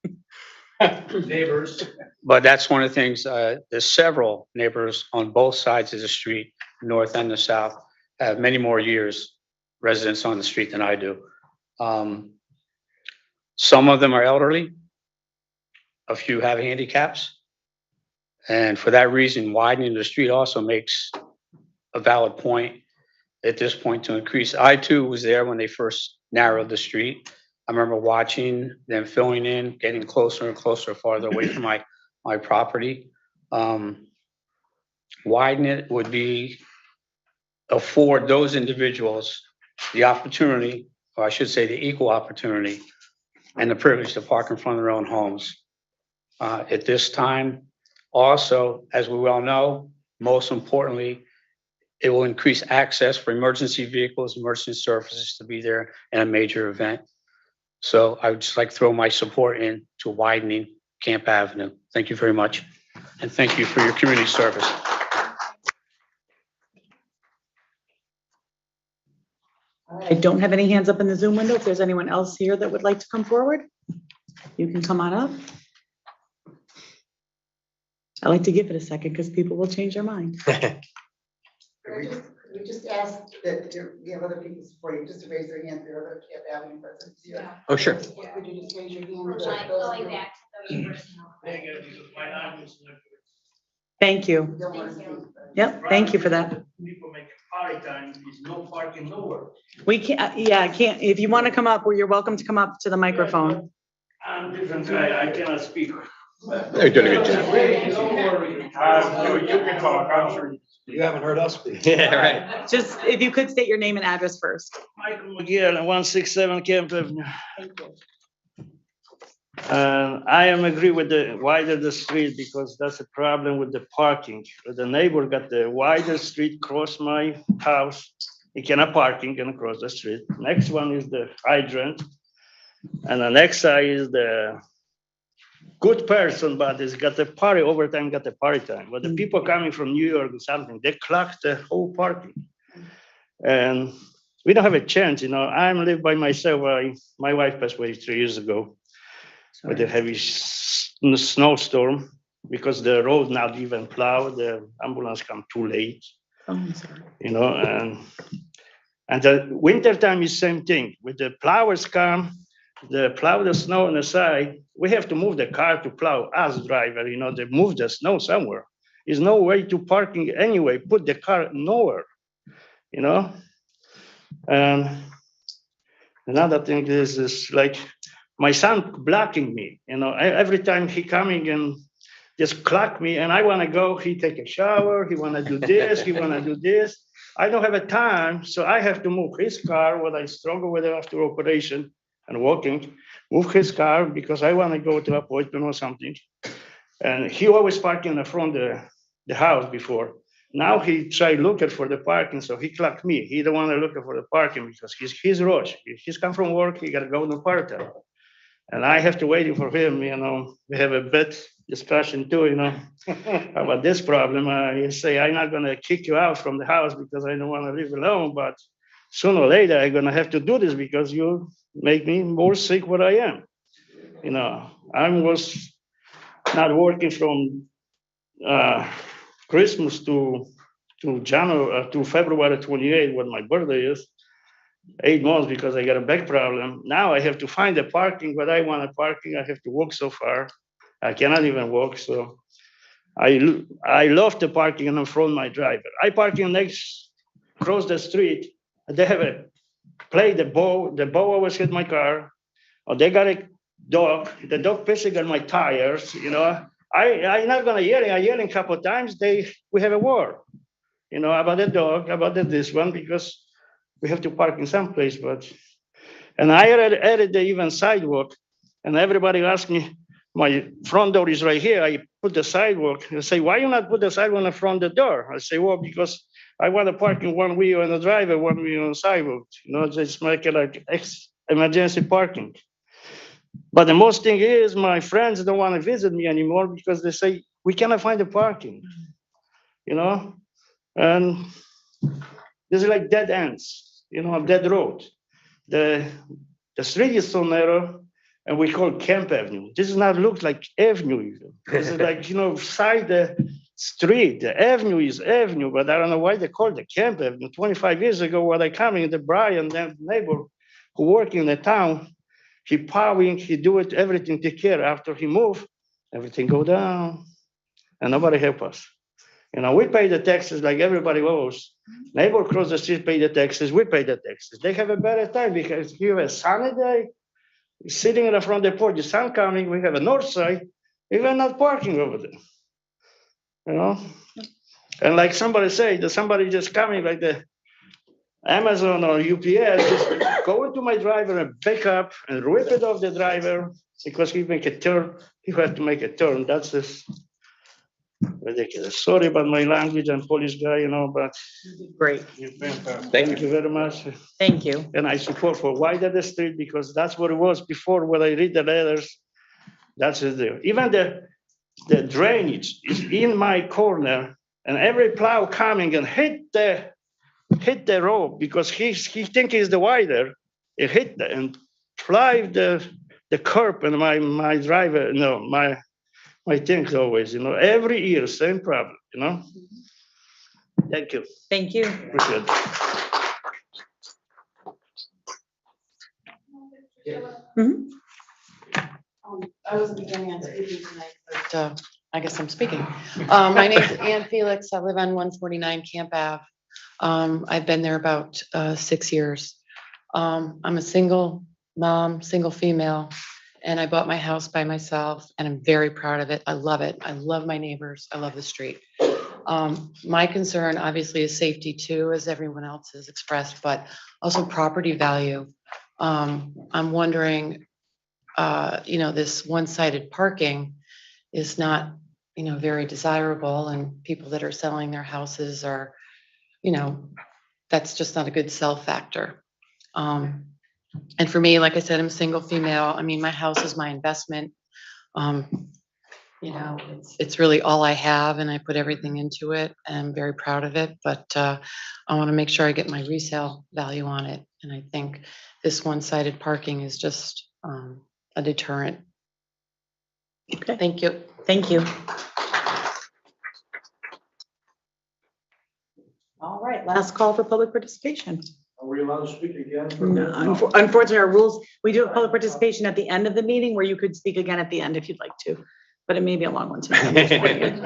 S15: neighbors. But that's one of the things, there's several neighbors on both sides of the street, north and the south, have many more years residents on the street than I do. Some of them are elderly. A few have handicaps. And for that reason, widening the street also makes a valid point at this point to increase. I too was there when they first narrowed the street. I remember watching them filling in, getting closer and closer, farther away from my property. Widen it would be afford those individuals the opportunity, or I should say the equal opportunity and the privilege to park in front of their own homes. At this time, also, as we well know, most importantly, it will increase access for emergency vehicles, emergency services to be there in a major event. So I would just like to throw my support in to widening Camp Avenue. Thank you very much. And thank you for your community service.
S1: I don't have any hands up in the Zoom window. If there's anyone else here that would like to come forward, you can come on up. I like to give it a second because people will change their mind.
S12: We just ask that we have other people support you, just to raise their hand. There are other Camp Avenue residents here.
S5: Oh, sure.
S12: Would you just raise your hand?
S1: Thank you. Yep, thank you for that.
S8: People make party time, there's no parking nowhere.
S1: We can't, yeah, I can't, if you want to come up, well, you're welcome to come up to the microphone.
S8: I'm different guy, I cannot speak.
S5: They're doing a good job.
S8: Don't worry. You can talk, I'm sure.
S16: You haven't heard us speak.
S5: Yeah, right.
S1: Just, if you could state your name and address first.
S16: Michael McGill, 167 Camp Avenue.
S1: Thank you.
S16: I am agree with the wider the street because that's a problem with the parking. The neighbor got the wider street cross my house. He cannot parking and cross the street. Next one is the hydrant. And the next side is the good person, but it's got the party overtime, got the party time. But the people coming from New York or something, they clock the whole parking. And we don't have a chance, you know. I'm live by myself. My wife passed away 3 years ago with a heavy snowstorm because the road not even plowed. The ambulance come too late, you know. And the winter time is same thing. With the plowers come, they plow the snow on the side. We have to move the car to plow as driver, you know, they move the snow somewhere. There's no way to parking anyway, put the car nowhere, you know? And another thing is like my son blocking me, you know, every time he coming and just clock me and I want to go, he take a shower, he want to do this, he want to do this. I don't have a time, so I have to move his car, what I struggle with after operation and walking, move his car because I want to go to appointment or something. And he always parking in the front of the house before. Now he try looking for the parking, so he clocked me. He don't want to look for the parking because he's rush. He's come from work, he got to go to the party. And I have to wait for him, you know. We have a bit discussion too, you know, about this problem. I say, I'm not going to kick you out from the house because I don't want to live alone, but sooner or later, I'm going to have to do this because you make me more sick what I am. You know, I was not working from Christmas to January to February 28, when my birthday is, 8 months because I got a back problem. Now I have to find a parking, but I want a parking. I have to walk so far. I cannot even walk. So I love the parking in front of my driver. I parking next, across the street. They have a play the bow. The bow always hit my car. Or they got a dog. The dog pissing on my tires. You know, I'm not gonna yell. I yell a couple of times. We have a war. You know, about the dog, about this one because we have to park in some place. And I added the even sidewalk. And everybody asked me, my front door is right here. I put the sidewalk. They say, why you not put the sidewalk in front of the door? I say, well, because I want to park in one wheel on the driveway, one wheel on the sidewalk. You know, just make it like emergency parking. But the most thing is my friends don't want to visit me anymore because they say, we cannot find the parking, you know? And this is like dead ends, you know, dead road. The street is so narrow and we call Camp Avenue. This does not look like avenue even. This is like, you know, side the street. The avenue is avenue, but I don't know why they call it Camp Avenue. 25 years ago, when I come in, the Brian, the neighbor who work in the town, he plowing, he do it, everything take care. After he move, everything go down. and nobody help us. You know, we pay the taxes like everybody else. Neighbor across the street pay the taxes, we pay the taxes. They have a better time because here a sunny day, sitting in the front of the porch, the sun coming, we have a north side, we were not parking over there. You know? And like somebody said, that somebody just coming like the Amazon or UPS, just go into my driver and back up and rip it off the driver because he make a turn, he have to make a turn. That's just ridiculous. Sorry about my language and police guy, you know, but.
S1: Great.
S16: Thank you very much.
S1: Thank you.
S16: And I support for widen the street because that's what it was before when I read the letters. That's it there. Even the drainage is in my corner and every plow coming and hit the road because he think he's the wider. It hit and drive the curb and my driver, no, my things always, you know, every year, same problem, you know. Thank you.
S1: Thank you.
S16: Appreciate it.
S1: Mhm.
S17: I wasn't planning on speaking tonight, but I guess I'm speaking. My name is Ann Felix. I live on 149 Camp Ave. I've been there about 6 years. I'm a single mom, single female, and I bought my house by myself, and I'm very proud of it. I love it. I love my neighbors. I love the street. My concern obviously is safety too, as everyone else has expressed, but also property value. I'm wondering, this one-sided parking is not, very desirable, and people that are selling their houses are, that's just not a good sell factor. And for me, like I said, I'm a single female. I mean, my house is my investment. It's really all I have, and I put everything into it, and I'm very proud of it, but I want to make sure I get my resale value on it. And I think this one-sided parking is just a deterrent.
S1: Okay.
S17: Thank you.
S1: Thank you. All right, last call for public participation.
S8: Are we allowed to speak again?
S1: Unfortunately, our rules, we do have public participation at the end of the meeting where you could speak again at the end if you'd like to, but it may be a long one tonight.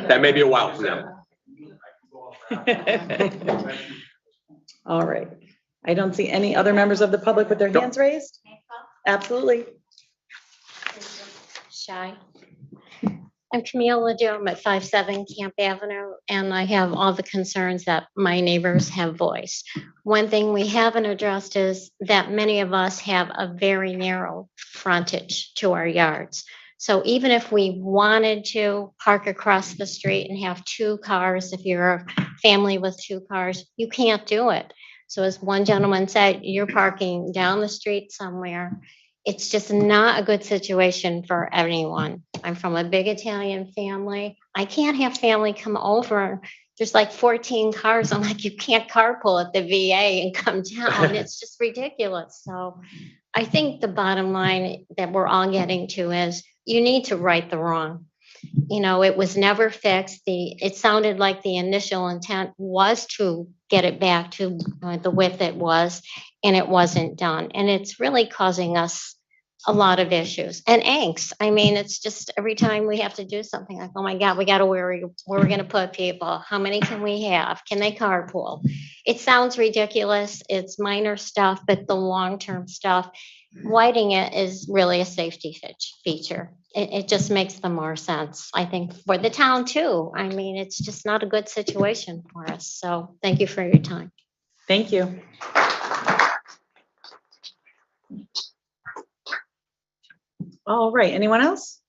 S5: That may be a while from now.
S1: All right. I don't see any other members of the public with their hands raised. Absolutely.
S18: Shy. I'm Camille Ledoux. I'm at 57 Camp Avenue, and I have all the concerns that my neighbors have voiced. One thing we haven't addressed is that many of us have a very narrow frontage to our yards. So even if we wanted to park across the street and have 2 cars, if you're a family with 2 cars, you can't do it. So as one gentleman said, you're parking down the street somewhere. It's just not a good situation for anyone. I'm from a big Italian family. I can't have family come over. There's like 14 cars. I'm like, you can't carpool at the VA and come down. It's just ridiculous. So I think the bottom line that we're all getting to is you need to right the wrong. It was never fixed. It sounded like the initial intent was to get it back to the width it was, and it wasn't done. And it's really causing us a lot of issues and angst. I mean, it's just every time we have to do something like, oh my God, we got to worry where we're going to put people. How many can we have? Can they carpool? It sounds ridiculous. It's minor stuff, but the long-term stuff, widening it is really a safety feature. It just makes the more sense, I think, for the town too. I mean, it's just not a good situation for us. So thank you for your time.
S1: Thank you. All right, anyone else?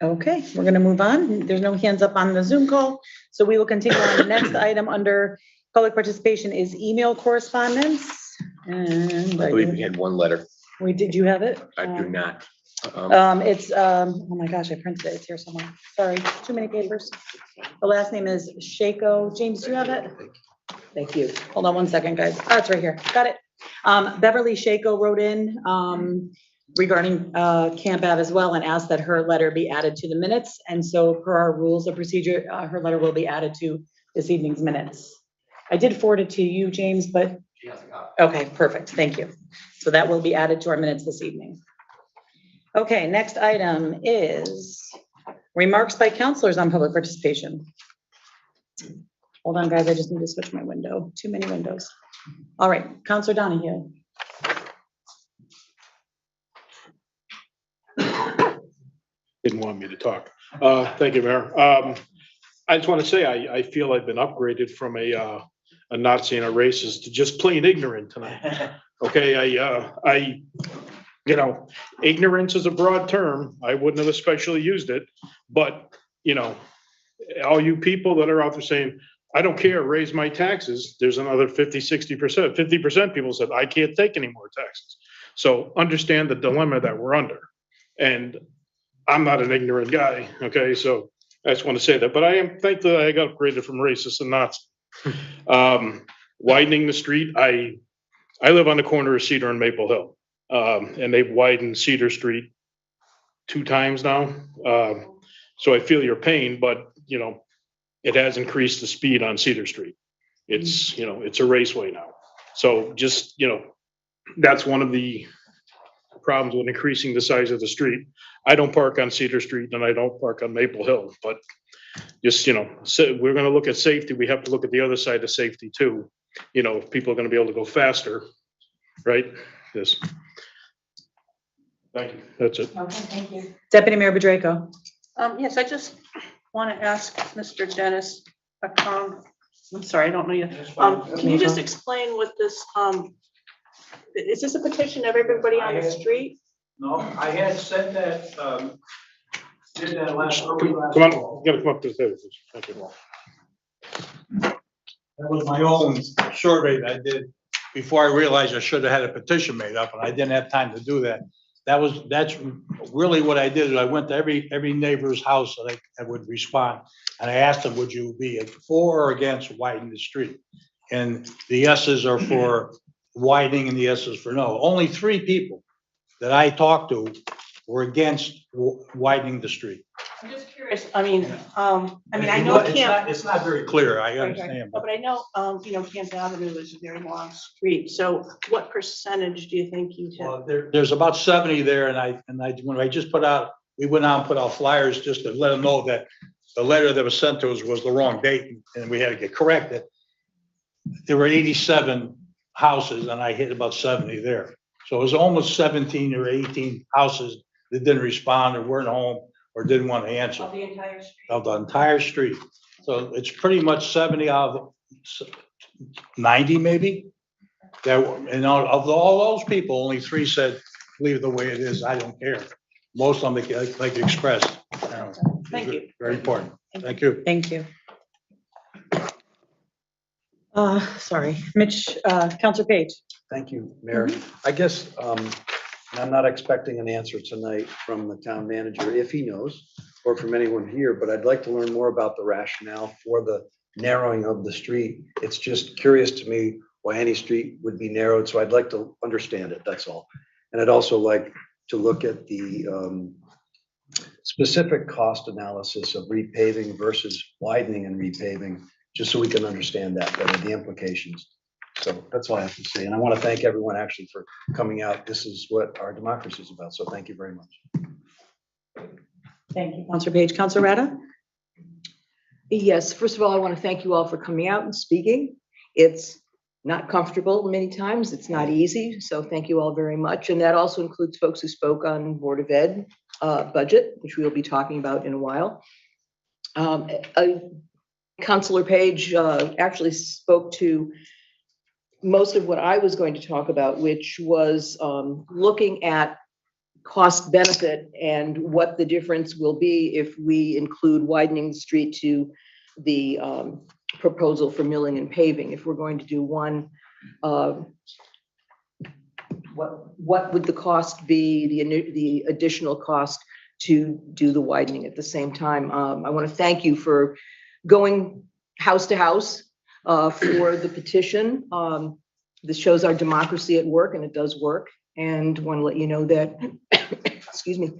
S1: Okay, we're going to move on. There's no hands up on the Zoom call, so we will continue on. The next item under public participation is email correspondence. And
S5: I believe we had one letter.
S1: Did you have it?
S5: I do not.
S1: It's, oh my gosh, I printed it. It's here somewhere. Sorry, too many papers. The last name is Shako. James, do you have it? Thank you. Hold on one second, guys. Oh, it's right here. Got it. Beverly Shako wrote in regarding Camp Ave as well and asked that her letter be added to the minutes. And so per our rules of procedure, her letter will be added to this evening's minutes. I did forward it to you, James, but okay, perfect. Thank you. So that will be added to our minutes this evening. Okay, next item is Remarks by counselors on public participation. Hold on, guys, I just need to switch my window. Too many windows. All right, Counselor Donahue.
S3: Didn't want me to talk. Thank you, Mayor. I just want to say, I feel I've been upgraded from a Nazi and a racist to just plain ignorant tonight. Okay, you know, ignorance is a broad term. I wouldn't have especially used it, but, you know, all you people that are out there saying, I don't care, raise my taxes, there's another 50, 60%, 50% people said, I can't take any more taxes. So understand the dilemma that we're under. And I'm not an ignorant guy, okay? So I just want to say that, but I am thankful that I got upgraded from racist and Nazi. Widening the street, I live on the corner of Cedar and Maple Hill, and they've widened Cedar Street 2 times now. So I feel your pain, but you know, it has increased the speed on Cedar Street. It's, you know, it's a raceway now. So just, you know, that's one of the problems with increasing the size of the street. I don't park on Cedar Street and I don't park on Maple Hill, but just, you know, so we're going to look at safety. We have to look at the other side of safety too. You know, if people are going to be able to go faster, right? Yes. Thank you. That's it.
S1: Okay, thank you. Deputy Mayor Bedrejko.
S4: Yes, I just want to ask Mr. Dennis, I'm sorry, I don't know you. Can you just explain what this, is this a petition of everybody on the street?
S8: No, I had said that, did that last.
S3: Come on, you gotta come up to the table, please. Thank you.
S8: That was my own survey that I did before I realized I should have had a petition made up, and I didn't have time to do that. That's really what I did, is I went to every neighbor's house that I would respond, and I asked them, would you be for or against widening the street? And the yeses are for widening and the yeses for no. Only 3 people that I talked to were against widening the street.
S4: I'm just curious, I know Camp.
S8: It's not very clear, I understand.
S4: But I know, Camp Avenue is a very long street, so what percentage do you think you have?
S8: Well, there's about 70 there, and when I just we went out and put out flyers just to let them know that the letter that was sent to us was the wrong date, and we had to get corrected. There were 87 houses, and I hit about 70 there. So it was almost 17 or 18 houses that didn't respond or weren't home or didn't want to answer.
S4: Of the entire street?
S8: Of the entire street. So it's pretty much 70 out of 90 maybe. And of all those people, only 3 said, leave it the way it is, I don't care. Most of them, like expressed.
S4: Thank you.
S8: Very important. Thank you.
S1: Thank you. Sorry, Mitch, Counselor Page.
S19: Thank you, Mayor. I guess, I'm not expecting an answer tonight from the town manager, if he knows, or from anyone here, but I'd like to learn more about the rationale for the narrowing of the street. It's just curious to me why any street would be narrowed, so I'd like to understand it, that's all. And I'd also like to look at the specific cost analysis of repaving versus widening and repaving, just so we can understand that better, the implications. So that's all I have to say. And I want to thank everyone actually for coming out. This is what our democracy is about. So thank you very much.
S1: Thank you, Counselor Page. Counselor Retta?
S20: Yes, first of all, I want to thank you all for coming out and speaking. It's not comfortable many times. It's not easy. So thank you all very much. And that also includes folks who spoke on Board of Ed budget, which we'll be talking about in a while. Counselor Page actually spoke to most of what I was going to talk about, which was looking at cost benefit and what the difference will be if we include widening the street to the proposal for milling and paving. If we're going to do one, what would the cost be, the additional cost to do the widening at the same time? I want to thank you for going house to house for the petition. This shows our democracy at work, and it does work. And want to let you know that, excuse me,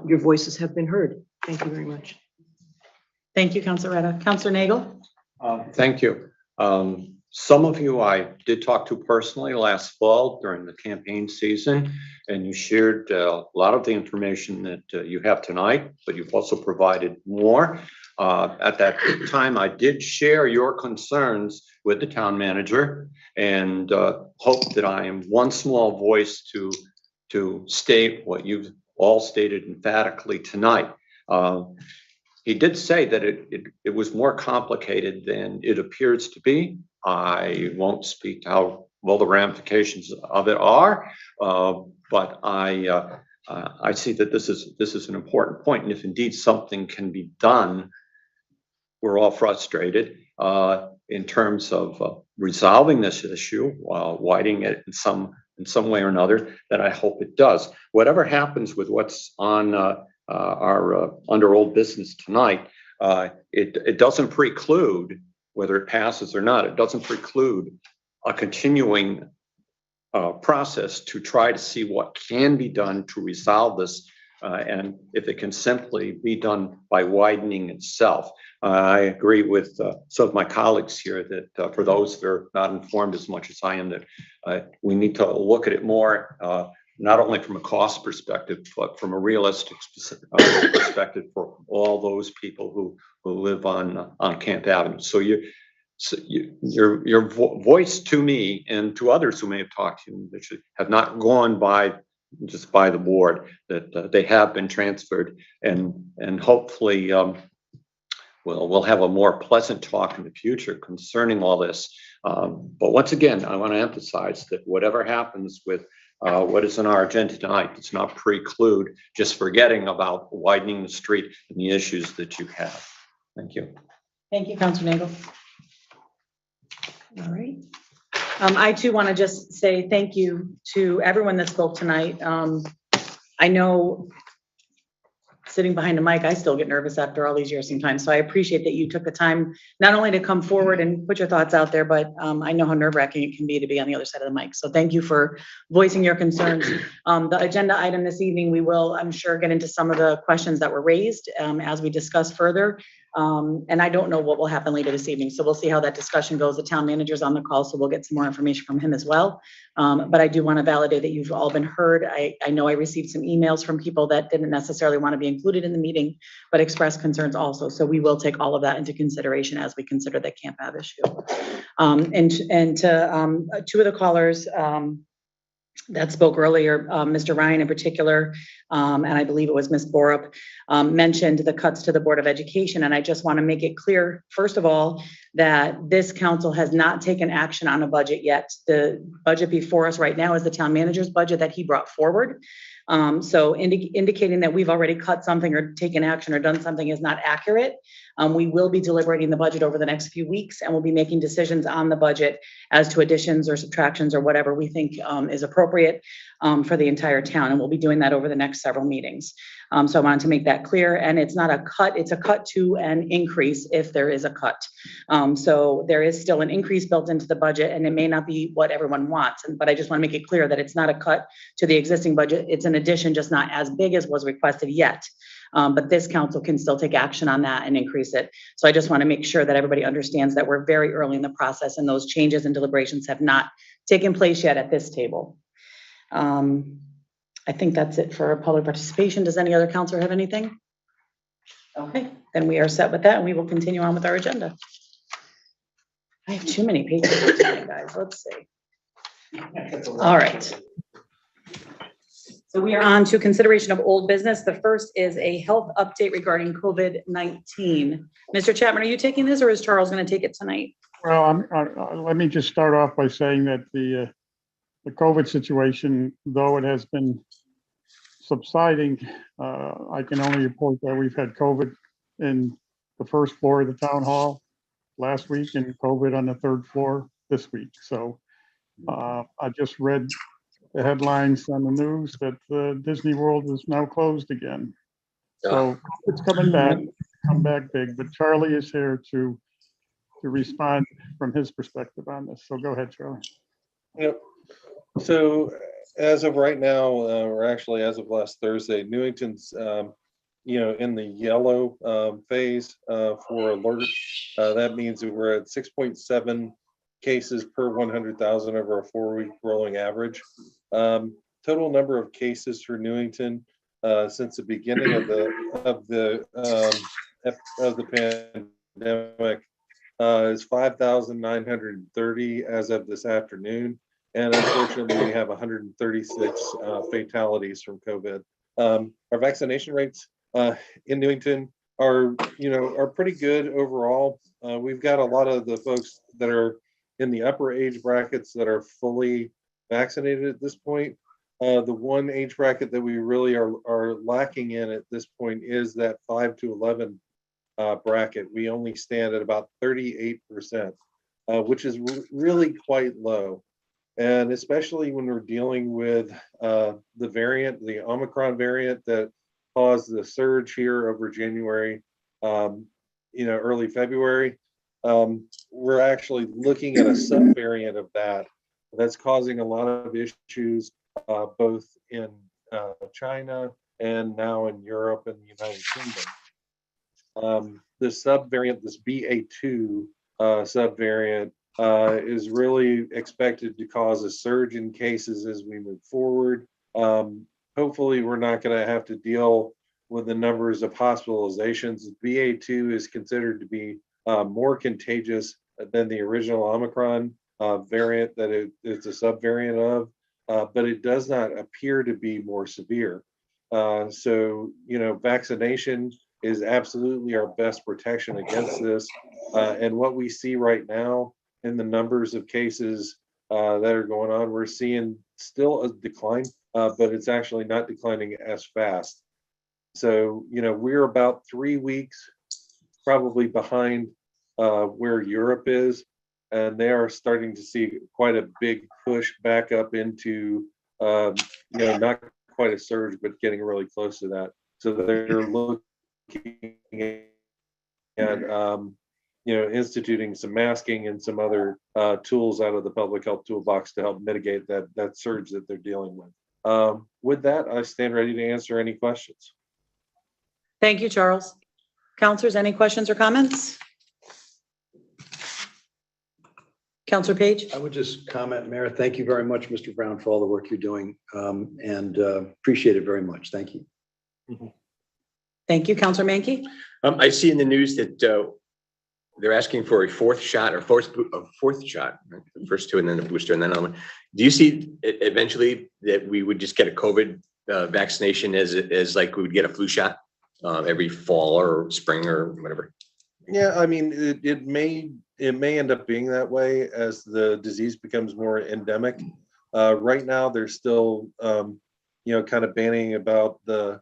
S20: your voices have been heard. Thank you very much.
S1: Thank you, Counselor Retta. Counselor Nagel?
S5: Thank you.
S21: Some of you I did talk to personally last fall during the campaign season, and you shared a lot of the information that you have tonight, but you've also provided more. At that time, I did share your concerns with the town manager and hope that I am one small voice to state what you've all stated emphatically tonight. He did say that it was more complicated than it appears to be. I won't speak to how well the ramifications of it are, but I see that this is an important point, and if indeed something can be done, we're all frustrated in terms of resolving this issue, widening it in some way or another. That I hope it does. Whatever happens with what's on our under old business tonight, it doesn't preclude, whether it passes or not, it doesn't preclude a continuing process to try to see what can be done to resolve this, and if it can simply be done by widening itself. I agree with some of my colleagues here that for those that are not informed as much as I am, that we need to look at it more, not only from a cost perspective, but from a realistic perspective for all those people who live on Camp Avenue. So your voice to me and to others who may have talked to you that have not gone by just by the board, that they have been transferred, and hopefully we'll have a more pleasant talk in the future concerning all this. But once again, I want to emphasize that whatever happens with what is on our agenda tonight does not preclude just forgetting about widening the street and the issues that you have. Thank you.
S1: Thank you, Councilor Nagel. All right. I too want to just say thank you to everyone that spoke tonight. I know sitting behind a mic, I still get nervous after all these years sometimes. So I appreciate that you took the time not only to come forward and put your thoughts out there, but I know how nerve-wracking it can be to be on the other side of the mic. So thank you for voicing your concerns. The agenda item this evening, we will, I'm sure, get into some of the questions that were raised as we discuss further. And I don't know what will happen later this evening. So we'll see how that discussion goes. The town manager's on the call, so we'll get some more information from him as well. But I do want to validate that you've all been heard. I know I received some emails from people that didn't necessarily want to be included in the meeting, but expressed concerns also. So we will take all of that into consideration as we consider the Camp Ave issue. And to two of the callers that spoke earlier, Mr. Ryan in particular, and I believe it was Ms. Borup, mentioned the cuts to the Board of Education. And I just want to make it clear, first of all, that this council has not taken action on a budget yet. The budget before us right now is the town manager's budget that he brought forward. So indicating that we've already cut something or taken action or done something is not accurate. We will be deliberating the budget over the next few weeks, and we'll be making decisions on the budget as to additions or subtractions or whatever we think is appropriate for the entire town. And we'll be doing that over the next several meetings. So I wanted to make that clear. And it's not a cut, it's a cut to an increase if there is a cut. So there is still an increase built into the budget, and it may not be what everyone wants. But I just want to make it clear that it's not a cut to the existing budget. It's an addition, just not as big as was requested yet. But this council can still take action on that and increase it. So I just want to make sure that everybody understands that we're very early in the process and those changes and deliberations have not taken place yet at this table. I think that's it for public participation. Does any other councilor have anything? Okay, then we are set with that and we will continue on with our agenda. I have too many pages tonight, guys. Let's see. All right. So we are on to consideration of old business. The first is a health update regarding COVID-19. Mr. Chapman, are you taking this or is Charles going to take it tonight?
S22: Well, let me just start off by saying that the COVID situation, though it has been subsiding, I can only report that we've had COVID in the first floor of the town hall last week and COVID on the third floor this week. So I just read the headlines on the news that Disney World is now closed again. So it's coming back, come back big. But Charlie is here to respond from his perspective on this. So go ahead, Charlie.
S6: Yep. So as of right now, or actually as of last Thursday, Newington's in the yellow phase for alert. That means that we're at 6.7 cases per 100,000 over a 4-week rolling average. Total number of cases for Newington since the beginning of the pandemic is 5,930 as of this afternoon. And unfortunately, we have 136 fatalities from COVID. Our vaccination rates in Newington are pretty good overall. We've got a lot of the folks that are in the upper age brackets that are fully vaccinated at this point. The one age bracket that we really are lacking in at this point is that 5 to 11 bracket. We only stand at about 38%, which is really quite low. And especially when we're dealing with the variant, the Omicron variant that caused the surge here over January, early February, we're actually looking at a subvariant of that that's causing a lot of issues both in China and now in Europe and the United Kingdom. This subvariant, this BA2 subvariant, is really expected to cause a surge in cases as we move forward. Hopefully, we're not going to have to deal with the numbers of hospitalizations. BA2 is considered to be more contagious than the original Omicron variant that it's a subvariant of, but it does not appear to be more severe. So, vaccination is absolutely our best protection against this. And what we see right now in the numbers of cases that are going on, we're seeing still a decline, but it's actually not declining as fast. So, we're about 3 weeks probably behind where Europe is, and they are starting to see quite a big push back up into, not quite a surge, but getting really close to that. So they're looking at, instituting some masking and some other tools out of the public health toolbox to help mitigate that surge that they're dealing with. With that, I stand ready to answer any questions.
S1: Thank you, Charles. Counselors, any questions or comments? Counselor Page?
S19: I would just comment, Mayor, thank you very much, Mr. Brown, for all the work you're doing, and appreciate it very much. Thank you.
S1: Thank you. Counselor Mankey?
S5: I see in the news that they're asking for a fourth shot, right? The first two and then the booster and then another one. Do you see eventually that we would just get a COVID vaccination as like we would get a flu shot every fall or spring or whatever?
S6: Yeah, I mean, it may end up being that way as the disease becomes more endemic. Right now, they're still, kind of banning about the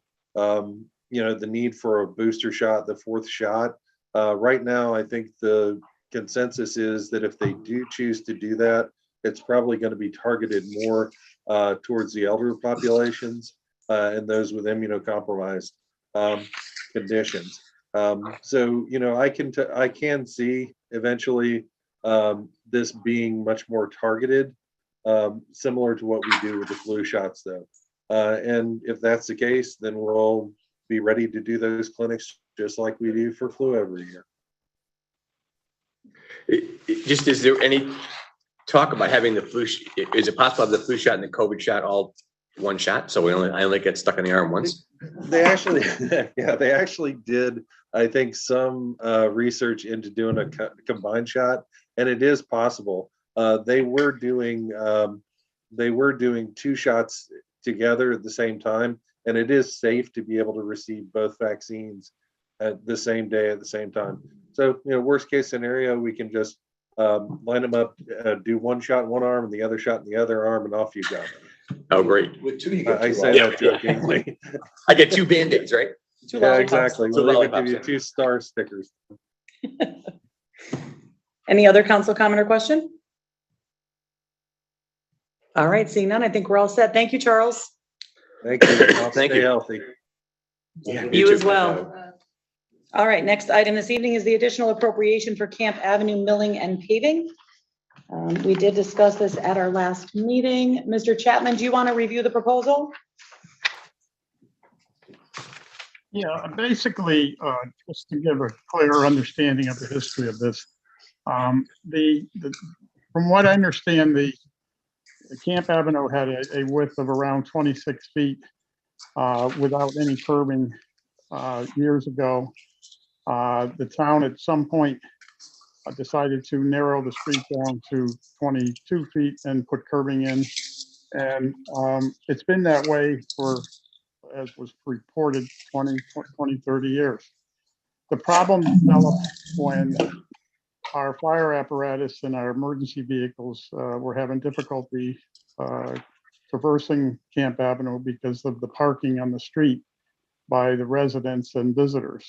S6: need for a booster shot, the fourth shot. Right now, I think the consensus is that if they do choose to do that, it's probably going to be targeted more towards the elder populations and those with immunocompromised conditions. So, I can see eventually this being much more targeted, similar to what we do with the flu shots, though. And if that's the case, then we'll be ready to do those clinics just like we do for flu every year.
S5: Is there any talk about having the flu? Is it possible to have the flu shot and the COVID shot all one shot? So I only get stuck in the arm once?
S6: They actually did, I think, some research into doing a combined shot, and it is possible. They were doing 2 shots together at the same time, and it is safe to be able to receive both vaccines at the same day at the same time. So, worst case scenario, we can just line them up, do one shot in one arm and the other shot in the other arm, and off you go.
S5: Oh, great.
S19: With 2, you get 2.
S6: I say that jokingly.
S5: I get 2 Band-Aids, right?
S6: Yeah, exactly.
S5: Two
S6: We'll even
S5: lollipops,
S6: give you 2 star stickers.
S1: Any other council comment or question? All right, seeing none, I think we're all set. Thank you, Charles.
S6: Thank you.
S5: Thank
S6: Stay
S5: you.
S6: healthy.
S5: Yeah,
S1: You
S5: too.
S1: as well. All right, next item this evening is the additional appropriation for Camp Avenue milling and paving. We did discuss this at our last meeting. Mr. Chapman, do you want to review the proposal?
S22: Yeah, basically, just to give a clearer understanding of the history of this, the from what I understand, the Camp Avenue had a width of around 26 feet without any curbing years ago. The town at some point decided to narrow the street down to 22 feet and put curbing in. And it's been that way for, as was reported, 20, 30 years. The problem developed when our fire apparatus and our emergency vehicles were having difficulty traversing Camp Avenue because of the parking on the street by the residents and visitors.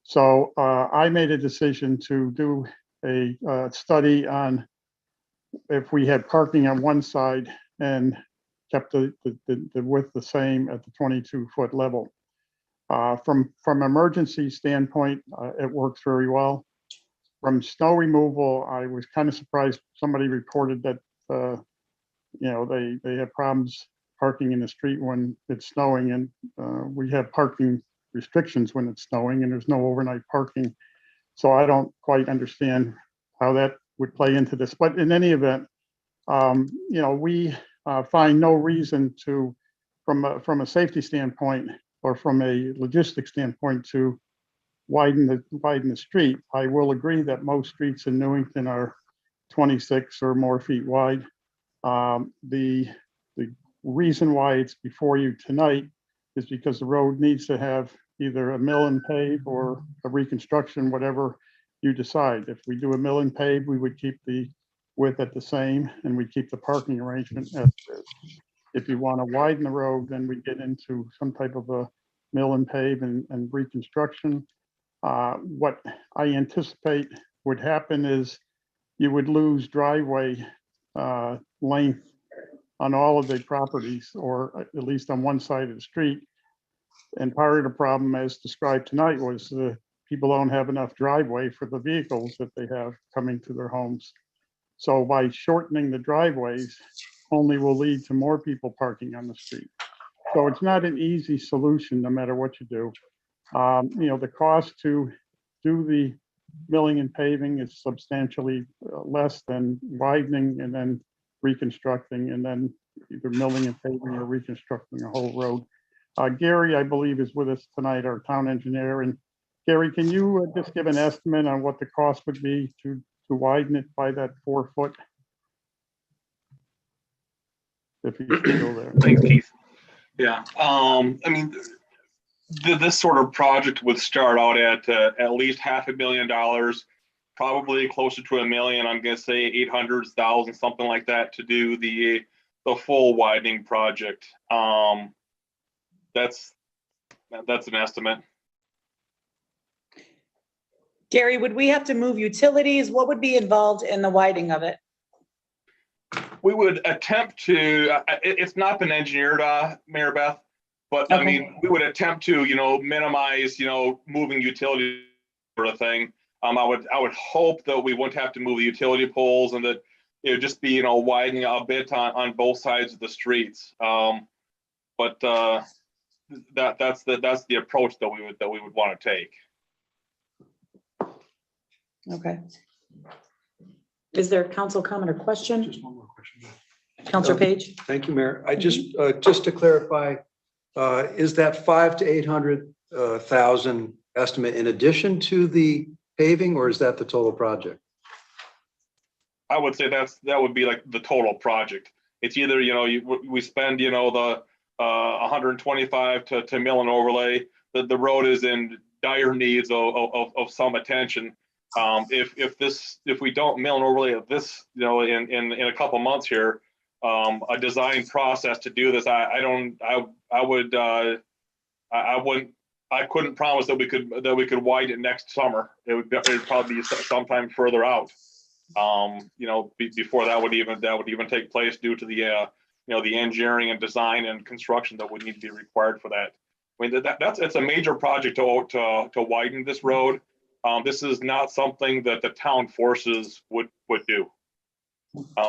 S22: So I made a decision to do a study on if we had parking on one side and kept the width the same at the 22-foot level. From emergency standpoint, it works very well. From snow removal, I was kind of surprised. Somebody reported that they have problems parking in the street when it's snowing, and we have parking restrictions when it's snowing, and there's no overnight parking. So I don't quite understand how that would play into this. But in any event, we find no reason to, from a safety standpoint or from a logistics standpoint, to widen the street. I will agree that most streets in Newington are 26 or more feet wide. The reason why it's before you tonight is because the road needs to have either a mill and pave or a reconstruction, whatever you decide. If we do a mill and pave, we would keep the width at the same, and we keep the parking arrangement as it is. If you want to widen the road, then we get into some type of a mill and pave and reconstruction. What I anticipate would happen is you would lose driveway length on all of the properties, or at least on one side of the street. And part of the problem, as described tonight, was the people don't have enough driveway for the vehicles that they have coming to their homes. So by shortening the driveways, only will lead to more people parking on the street. So it's not an easy solution, no matter what you do. The cost to do the milling and paving is substantially less than widening and then reconstructing, and then either milling and paving or reconstructing a whole road. Gary, I believe, is with us tonight, our town engineer. And Gary, can you just give an estimate on what the cost would be to widen it by that 4 foot? If he's still there.
S2: Thanks, Keith. Yeah, this sort of project would start out at least $500,000, probably closer to $1 million. I'm gonna say 800,000, something like that, to do the full widening project. That's an estimate.
S1: Gary, would we have to move utilities? What would be involved in the widening of it?
S2: We would attempt to, it's not been engineered, Mayor Beth, but
S1: Okay.
S2: I mean, we would attempt to, minimize, moving utility sort of thing. I would hope that we wouldn't have to move the utility poles, and that it would just be, widening a bit on both sides of the streets. But that's the approach that we would want to take.
S1: Okay. Is there council comment or question?
S19: Just one more question.
S1: Councilor Page?
S19: Thank you, Mayor. I just to clarify, is that 500,000 to 800,000 estimate in addition to the paving, or is that the total project?
S2: I would say that would be like the total project. It's either, we spend, the 125 to mill and overlay. The road is in dire needs of some attention. If we don't mill and overlay of this, in a couple months here, a design process to do this, I couldn't promise that we could widen it next summer. It'd probably be sometime further out. Before that would even take place, due to the the engineering and design and construction that would need to be required for that. I mean, it's a major project to widen this road. This is not something that the town forces would do.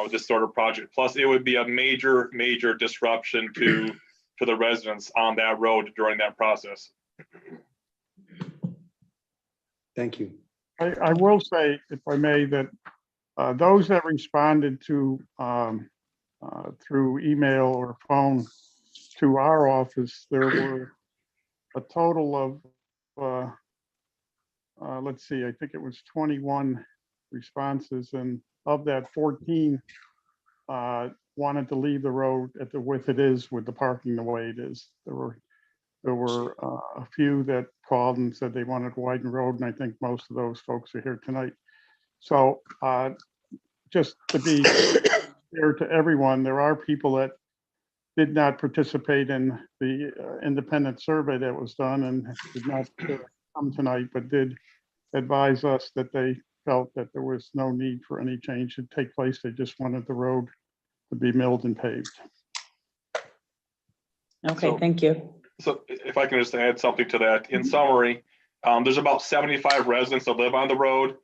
S2: This sort of project. Plus, it would be a major disruption to the residents on that road during that process.
S19: Thank you.
S22: I will say, if I may, that Those that responded to through email or phone to our office, there were a total of, let's see, I think it was 21 responses, and of that 14 wanted to leave the road at the width it is with the parking the way it is. There were a few that called and said they wanted to widen the road, and I think most of those folks are here tonight. So just to be clear to everyone, there are people that did not participate in the independent survey that was done and did not come tonight, but did advise us that they felt that there was no need for any change to take place. They just wanted the road to be milled and paved.
S1: Okay,
S2: So-
S1: thank you.
S2: So if I can just add something to that, in summary, there's about 75 residents that live on the road.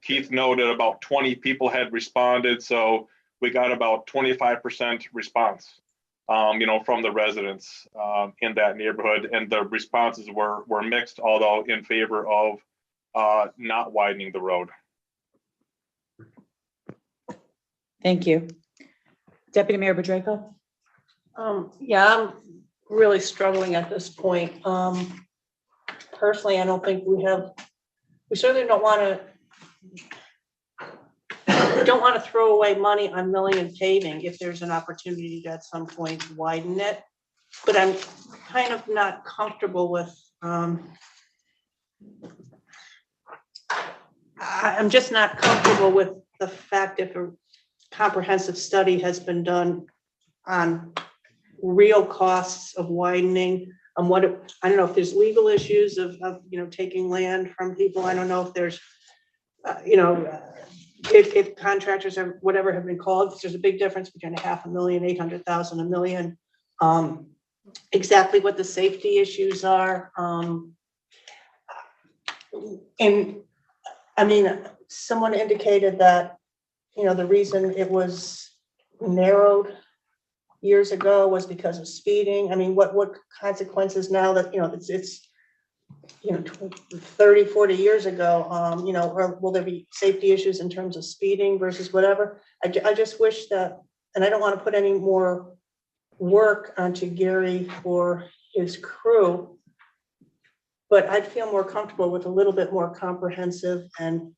S2: Keith noted about 20 people had responded, so we got about 25% response, from the residents in that neighborhood, and the responses were mixed, although in favor of not widening the road.
S1: Thank you. Deputy Mayor Bedrejko?
S4: Yeah, I'm really struggling at this point. Personally, I don't think we certainly don't want to throw away money on milling and paving if there's an opportunity to at some point widen it. But I'm kind of not comfortable with, I'm just not comfortable with the fact if a comprehensive study has been done on real costs of widening, I don't know if there's legal issues of taking land from people. I don't know if there's, if contractors or whatever have been called, because there's a big difference between $500,000, 800,000, $1 million. Exactly what the safety issues are. And I mean, someone indicated that, the reason it was narrowed years ago was because of speeding. I mean, what consequences now that, it's 30, 40 years ago, or will there be safety issues in terms of speeding versus whatever? I just wish that, and I don't want to put any more work onto Gary or his crew, but I'd feel more comfortable with a little bit more comprehensive and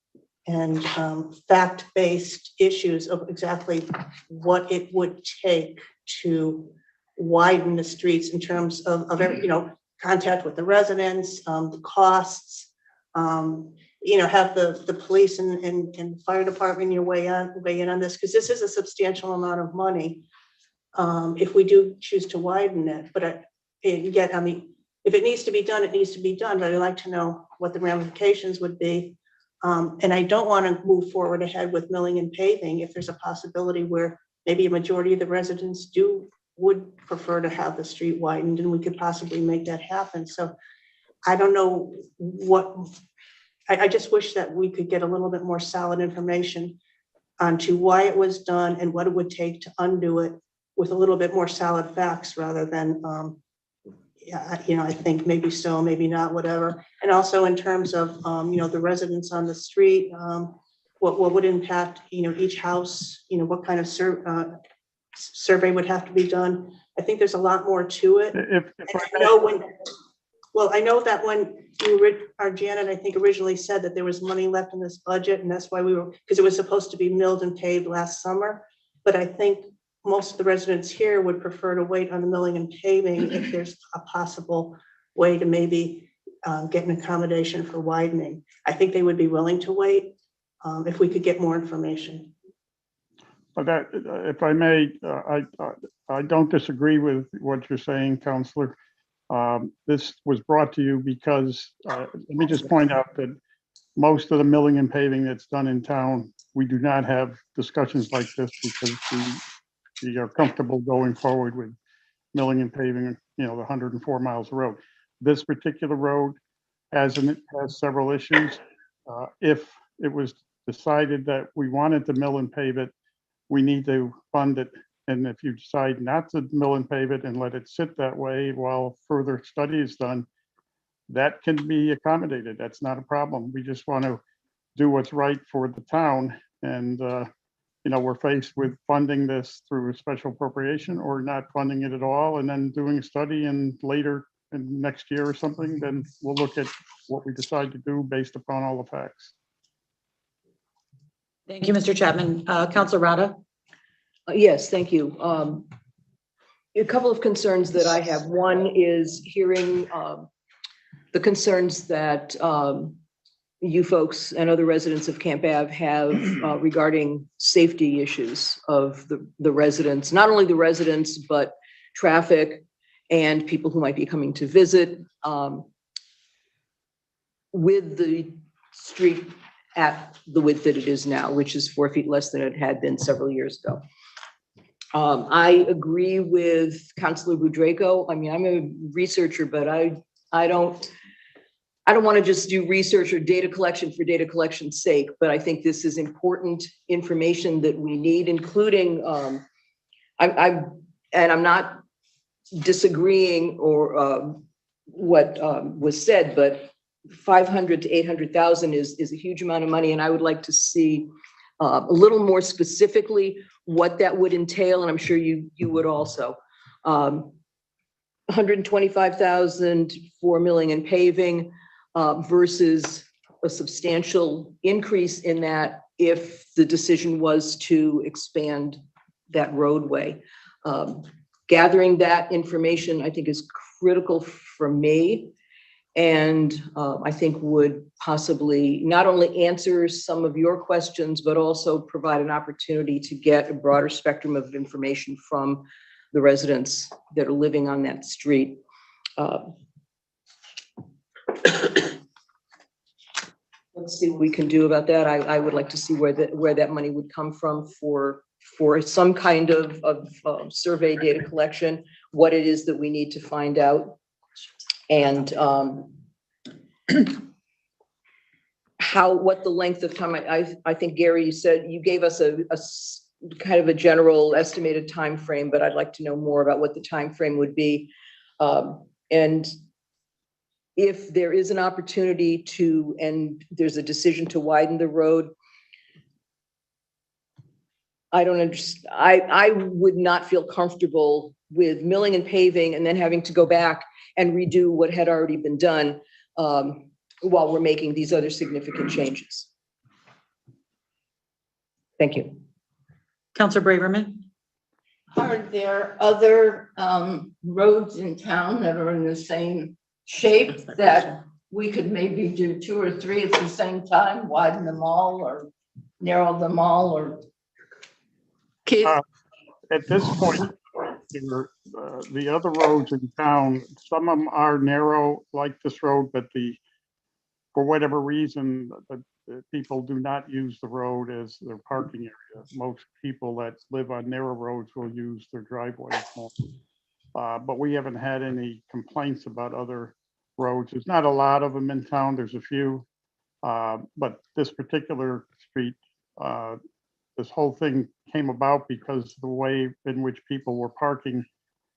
S4: fact-based issues of exactly what it would take to widen the streets in terms of contact with the residents, the costs, have the police and fire department weigh in on this, because this is a substantial amount of money if we do choose to widen it. But yet, I mean, if it needs to be done, it needs to be done, but I'd like to know what the ramifications would be. And I don't want to move forward ahead with milling and paving if there's a possibility where maybe a majority of the residents would prefer to have the street widened, and we could possibly make that happen. So I don't know I just wish that we could get a little bit more solid information onto why it was done and what it would take to undo it with a little bit more solid facts rather than, I think maybe so, maybe not, whatever. And also in terms of, the residents on the street, what would impact, each house, what kind of survey would have to be done. I think there's a lot more to it. I know that when Janet, I think, originally said that there was money left in this budget, and that's why because it was supposed to be milled and paved last summer. But I think most of the residents here would prefer to wait on the milling and paving if there's a possible way to maybe get an accommodation for widening. I think they would be willing to wait if we could get more information.
S22: But that, if I may, I don't disagree with what you're saying, Counselor. This was brought to you because, let me just point out that most of the milling and paving that's done in town, we do not have discussions like this because we are comfortable going forward with milling and paving, the 104 miles of road. This particular road has several issues. If it was decided that we wanted to mill and pave it, we need to fund it. And if you decide not to mill and pave it and let it sit that way while further study is done, that can be accommodated. That's not a problem. We just want to do what's right for the town And, we're faced with funding this through a special appropriation or not funding it at all, and then doing a study and later in next year or something, then we'll look at what we decide to do based upon all the facts.
S1: Thank you, Mr. Chapman. Counselor Rada?
S20: Yes, thank you. A couple of concerns that I have. One is hearing the concerns that you folks and other residents of Camp Ave have regarding safety issues of the residents, not only the residents, but traffic and people who might be coming to visit with the street at the width that it is now, which is 4 feet less than it had been several years ago. I agree with Councilor Budrako. I mean, I'm a researcher, but I don't want to just do research or data collection for data collection's sake, but I think this is important information that we need, including, I'm not disagreeing or what was said, but 500 to 800,000 is a huge amount of money, and I would like to see a little more specifically what that would entail, and I'm sure you would also. 125,000 for milling and paving versus a substantial increase in that if the decision was to expand that roadway. Gathering that information, I think, is critical for me, and I think would possibly not only answer some of your questions, but also provide an opportunity to get a broader spectrum of information from the residents that are living on that street. Let's see what we can do about that. I would like to see where that money would come from for some kind of survey data collection, what it is that we need to find out, and what the length of time. I think, Gary, you gave us a kind of a general estimated time frame, but I'd like to know more about what the time frame would be, and if there is an opportunity to, and there's a decision to widen the road. I don't understand. I would not feel comfortable with milling and paving and then having to go back and redo what had already been done while we're making these other significant changes. Thank you.
S1: Councilor Braverman?
S7: Are there other roads in town that are in the same shape that we could maybe do 2 or 3 at the same time, widen them all or narrow them all, or? Keith?
S22: At this point, the other roads in town, some of them are narrow like this road, but for whatever reason, the people do not use the road as their parking area. Most people that live on narrow roads will use their driveways more. But we haven't had any complaints about other roads. There's not a lot of them in town. There's a few, but this particular street, this whole thing came about because the way in which people were parking,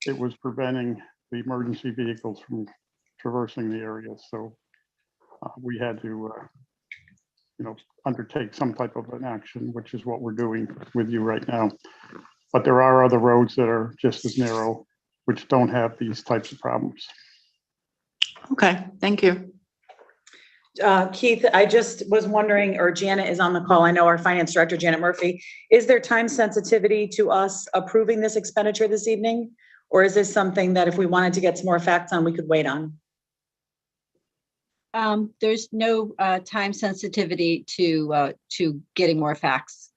S22: it was preventing the emergency vehicles from traversing the area. So we had to, undertake some type of an action, which is what we're doing with you right now. But there are other roads that are just as narrow, which don't have these types of problems.
S1: Okay, thank you. Keith, I just was wondering, or Janet is on the call. I know our finance director, Janet Murphy. Is there time sensitivity to us approving this expenditure this evening? Or is this something that if we wanted to get some more facts on, we could wait on?
S9: There's no time sensitivity to getting more facts.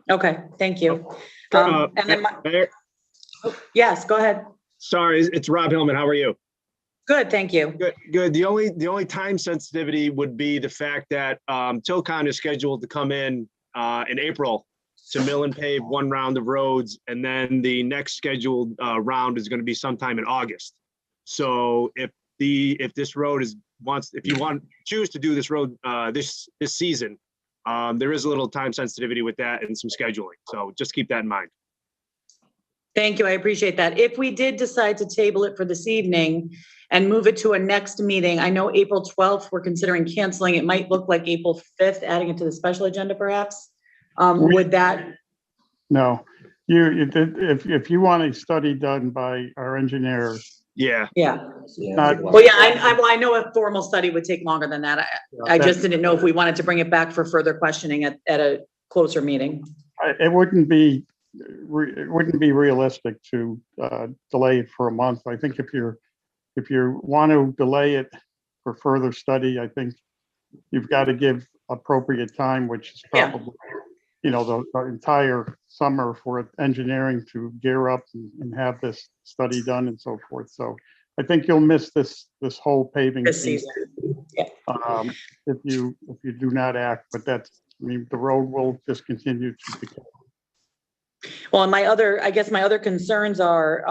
S1: Okay, thank you. And then yes, go ahead.
S23: Sorry, it's Rob Hillman. How are you?
S1: Good, thank you.
S23: Good. The only time sensitivity would be the fact that Tilcon is scheduled to come in April to mill and pave 1 round of roads, and then the next scheduled round is going to be sometime in August. So if this road if you choose to do this road this season, there is a little time sensitivity with that and some scheduling. So just keep that in mind.
S1: Thank you. I appreciate that. If we did decide to table it for this evening and move it to a next meeting, I know April 12th, we're considering canceling. It might look like April 5th, adding it to the special agenda perhaps. Would that,
S22: No, if you want a study done by our engineers,
S23: Yeah.
S1: yeah.
S22: not,
S1: Well, yeah, I know a formal study would take longer than that. I just didn't know if we wanted to bring it back for further questioning at a closer meeting.
S22: it wouldn't be realistic to delay it for a month. I think if you want to delay it for further study, I think you've got to give appropriate time, which is
S1: Yeah.
S22: probably, the entire summer for engineering to gear up and have this study done and so forth. So I think you'll miss this whole paving
S1: This
S22: season.
S1: Yeah.
S22: If you do not act, but the road will just continue to decay.
S1: Well, and I guess my other concerns are,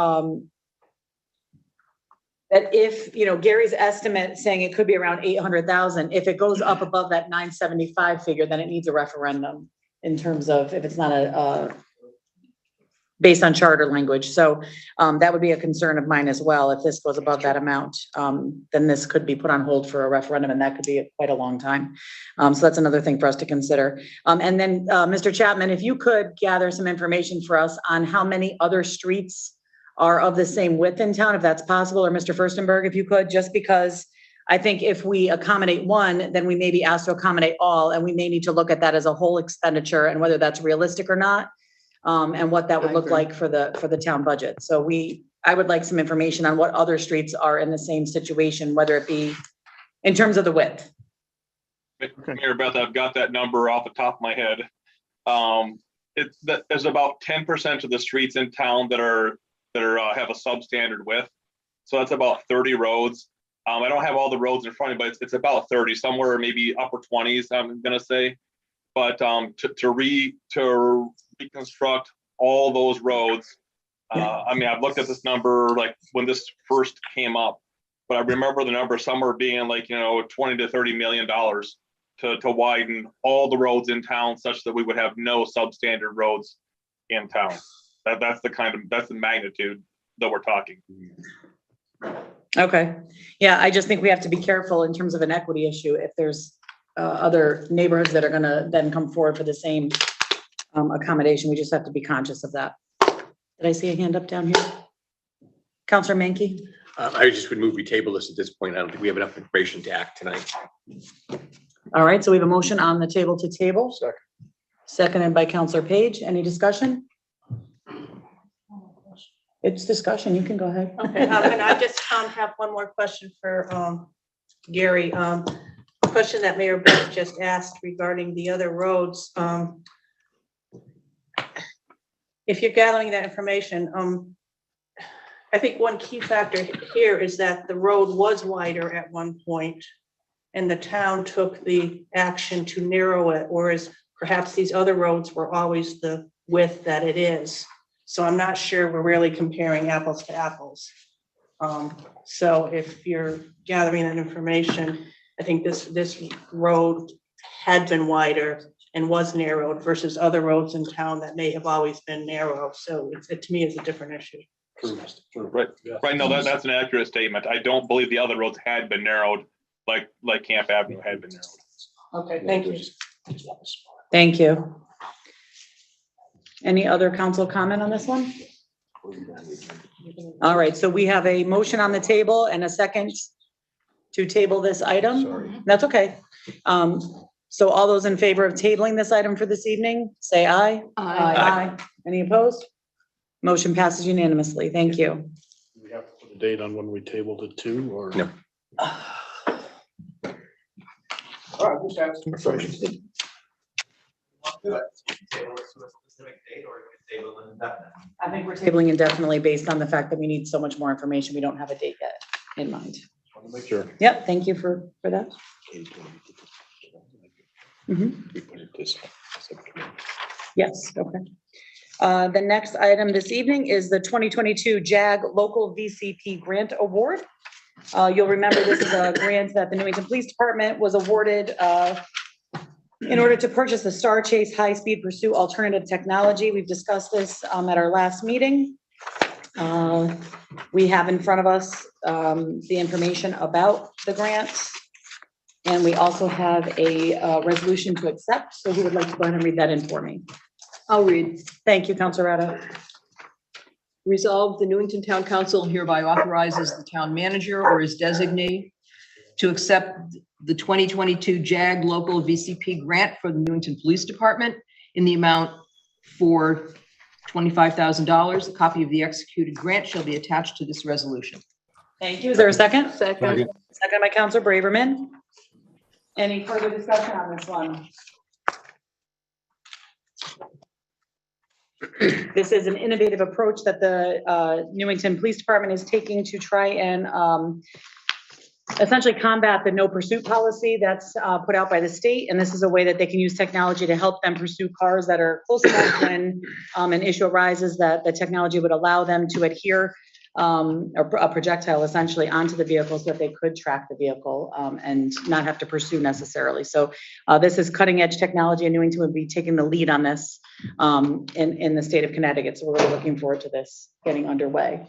S1: that if, Gary's estimate saying it could be around 800,000, if it goes up above that 975 figure, then it needs a referendum in terms of if it's not based on charter language. So that would be a concern of mine as well. If this goes above that amount, then this could be put on hold for a referendum, and that could be quite a long time. So that's another thing for us to consider. And then, Mr. Chapman, if you could gather some information for us on how many other streets are of the same width in town, if that's possible, or Mr. Furstenberg, if you could, just because I think if we accommodate one, then we may be asked to accommodate all, and we may need to look at that as a whole expenditure and whether that's realistic or not, and what that would look like for the town budget. So I would like some information on what other streets are in the same situation, whether it be in terms of the width.
S2: Mayor Beth, I've got that number off the top of my head. There's about 10% of the streets in town that have a substandard width. So that's about 30 roads. I don't have all the roads in front of me, but it's about 30, somewhere maybe upper 20s, I'm gonna say. But to reconstruct all those roads, I've looked at this number like when this first came up, but I remember the number somewhere being like, $20 to $30 million to widen all the roads in town such that we would have no substandard roads in town. That's the magnitude that we're talking.
S1: Okay. Yeah, I just think we have to be careful in terms of an equity issue. If there's other neighborhoods that are gonna then come forward for the same accommodation, we just have to be conscious of that. Did I see a hand up down here? Counselor Menke?
S5: I just would move we table this at this point. I don't think we have enough information to act tonight.
S1: All right, so we have a motion on the table to table. Seconded by Counselor Page. Any discussion? It's discussion. You can go ahead.
S4: Okay, and I just have one more question for Gary. Question that Mayor Beth just asked regarding the other roads. If you're gathering that information, I think one key factor here is that the road was wider at one point, and the town took the action to narrow it, whereas perhaps these other roads were always the width that it is. So I'm not sure we're really comparing apples to apples. So if you're gathering that information, I think this road had been wider and was narrowed versus other roads in town that may have always been narrow. So it to me is a different issue.
S2: Right. No, that's an accurate statement. I don't believe the other roads had been narrowed like Camp Avenue had been narrowed.
S4: Okay, thank you.
S1: Thank you. Any other council comment on this one? All right, so we have a motion on the table and a second to table this item. Sorry. That's okay. So all those in favor of tabling this item for this evening, say aye. Aye. Any opposed? Motion passes unanimously. Thank you.
S3: We have to put a date on when we tabled it to, or?
S5: No.
S1: I think we're tabling indefinitely based on the fact that we need so much more information. We don't have a date yet in mind.
S3: Want to make sure.
S1: Yep, thank you for that.
S3: We put it this.
S1: Yes, okay. The next item this evening is the 2022 JAG Local VCP Grant Award. You'll remember this is a grant that the Newington Police Department was awarded in order to purchase the Star Chase high-speed pursuit alternative technology. We've discussed this at our last meeting. We have in front of us the information about the grant. And we also have a resolution to accept. So who would like to go ahead and read that in for me?
S20: I'll read.
S1: Thank you, Counselor Rada.
S20: Resolved, the Newington Town Council hereby authorizes the town manager or his designee to accept the 2022 JAG Local VCP grant for the Newington Police Department in the amount for $25,000. A copy of the executed grant shall be attached to this resolution.
S1: Thank you. Is there a second?
S20: Second.
S1: Second by Counselor Braverman. Any further discussion on this one? This is an innovative approach that the Newington Police Department is taking to try and essentially combat the no pursuit policy that's put out by the state. And this is a way that they can use technology to help them pursue cars that are close enough when an issue arises that the technology would allow them to adhere a projectile essentially onto the vehicle so that they could track the vehicle and not have to pursue necessarily. So this is cutting edge technology, and Newington would be taking the lead on this in the state of Connecticut. So we're really looking forward to this getting underway.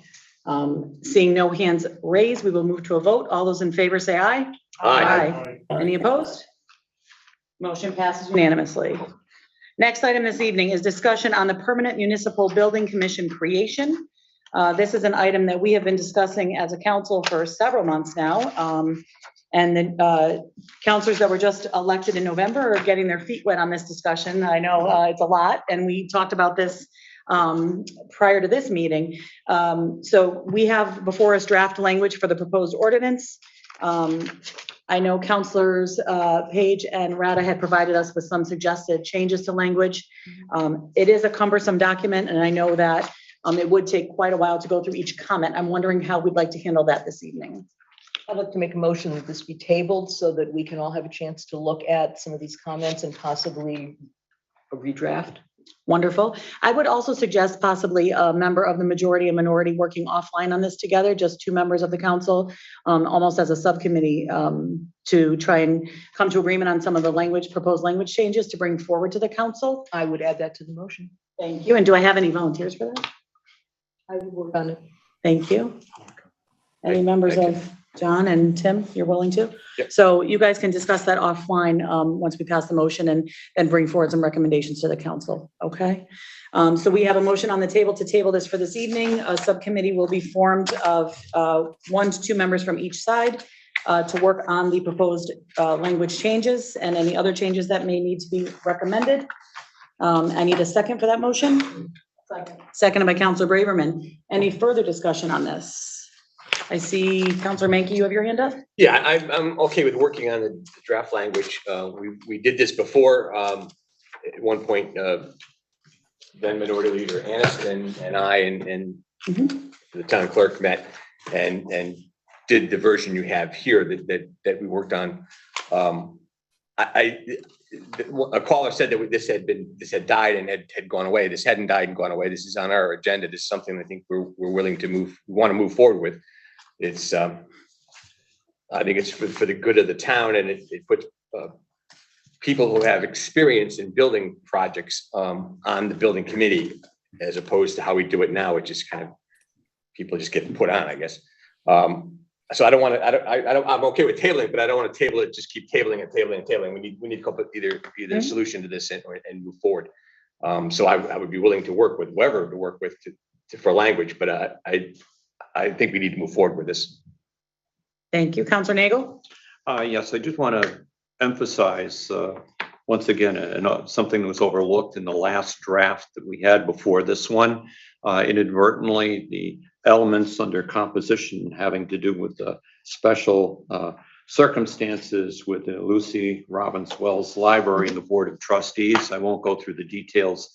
S1: Seeing no hands raised, we will move to a vote. All those in favor say aye. Aye. Any opposed? Motion passes unanimously. Next item this evening is discussion on the Permanent Municipal Building Commission creation. This is an item that we have been discussing as a council for several months now. And the councilors that were just elected in November are getting their feet wet on this discussion. I know it's a lot, and we talked about this prior to this meeting. So we have before us draft language for the proposed ordinance. I know councilors Page and Rada had provided us with some suggested changes to language. It is a cumbersome document, and I know that it would take quite a while to go through each comment. I'm wondering how we'd like to handle that this evening.
S20: I'd like to make a motion that this be tabled so that we can all have a chance to look at some of these comments and possibly a redraft.
S1: Wonderful. I would also suggest possibly a member of the majority and minority working offline on this together, just two members of the council, almost as a subcommittee, to try and come to agreement on some of the proposed language changes to bring forward to the council.
S20: I would add that to the motion.
S1: Thank you. And do I have any volunteers for that?
S20: I would work on it.
S1: Thank you. Any members of John and Tim, you're willing to?
S5: Yep.
S1: So you guys can discuss that offline once we pass the motion and bring forward some recommendations to the council, okay? So we have a motion on the table to table this for this evening. A subcommittee will be formed of 1 to 2 members from each side to work on the proposed language changes and any other changes that may need to be recommended. I need a second for that motion. Seconded by Councilor Braverman. Any further discussion on this? I see Councilor Mankey, you have your hand up?
S5: Yeah, I'm okay with working on the draft language. We did this before. At one point, then Minority Leader Aniston and I and the town clerk met and did the version you have here that we worked on. A caller said that this had died and had gone away. This hadn't died and gone away. This is on our agenda. This is something I think we're willing to want to move forward with. It's I think it's for the good of the town, and it puts people who have experience in building projects on the building committee, as opposed to how we do it now, which is kind of people just get put on, I guess. So I don't want to. I'm okay with tabling, but I don't want to table it. Just keep tabling and tabling and tabling. We need to come up with either a solution to this and move forward. So I would be willing to work with whoever to work with for language, but I think we need to move forward with this.
S1: Thank you, Councilor Nagel.
S21: Yes, I just want to emphasize once again something that was overlooked in the last draft that we had before this one. Inadvertently, the elements under composition having to do with the special circumstances with the Lucy Robbins Wells Library and the Board of Trustees. I won't go through the details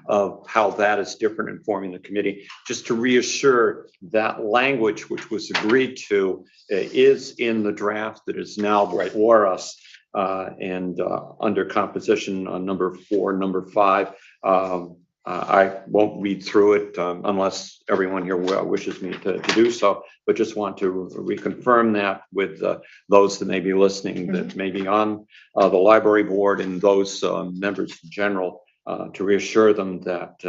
S21: of how that is different in forming the committee. Just to reassure that language which was agreed to is in the draft that is now before us and under composition on number 4, number 5. I won't read through it unless everyone here wishes me to do so, but just want to reconfirm that with those that may be listening, that may be on the library board and those members in general, to reassure them that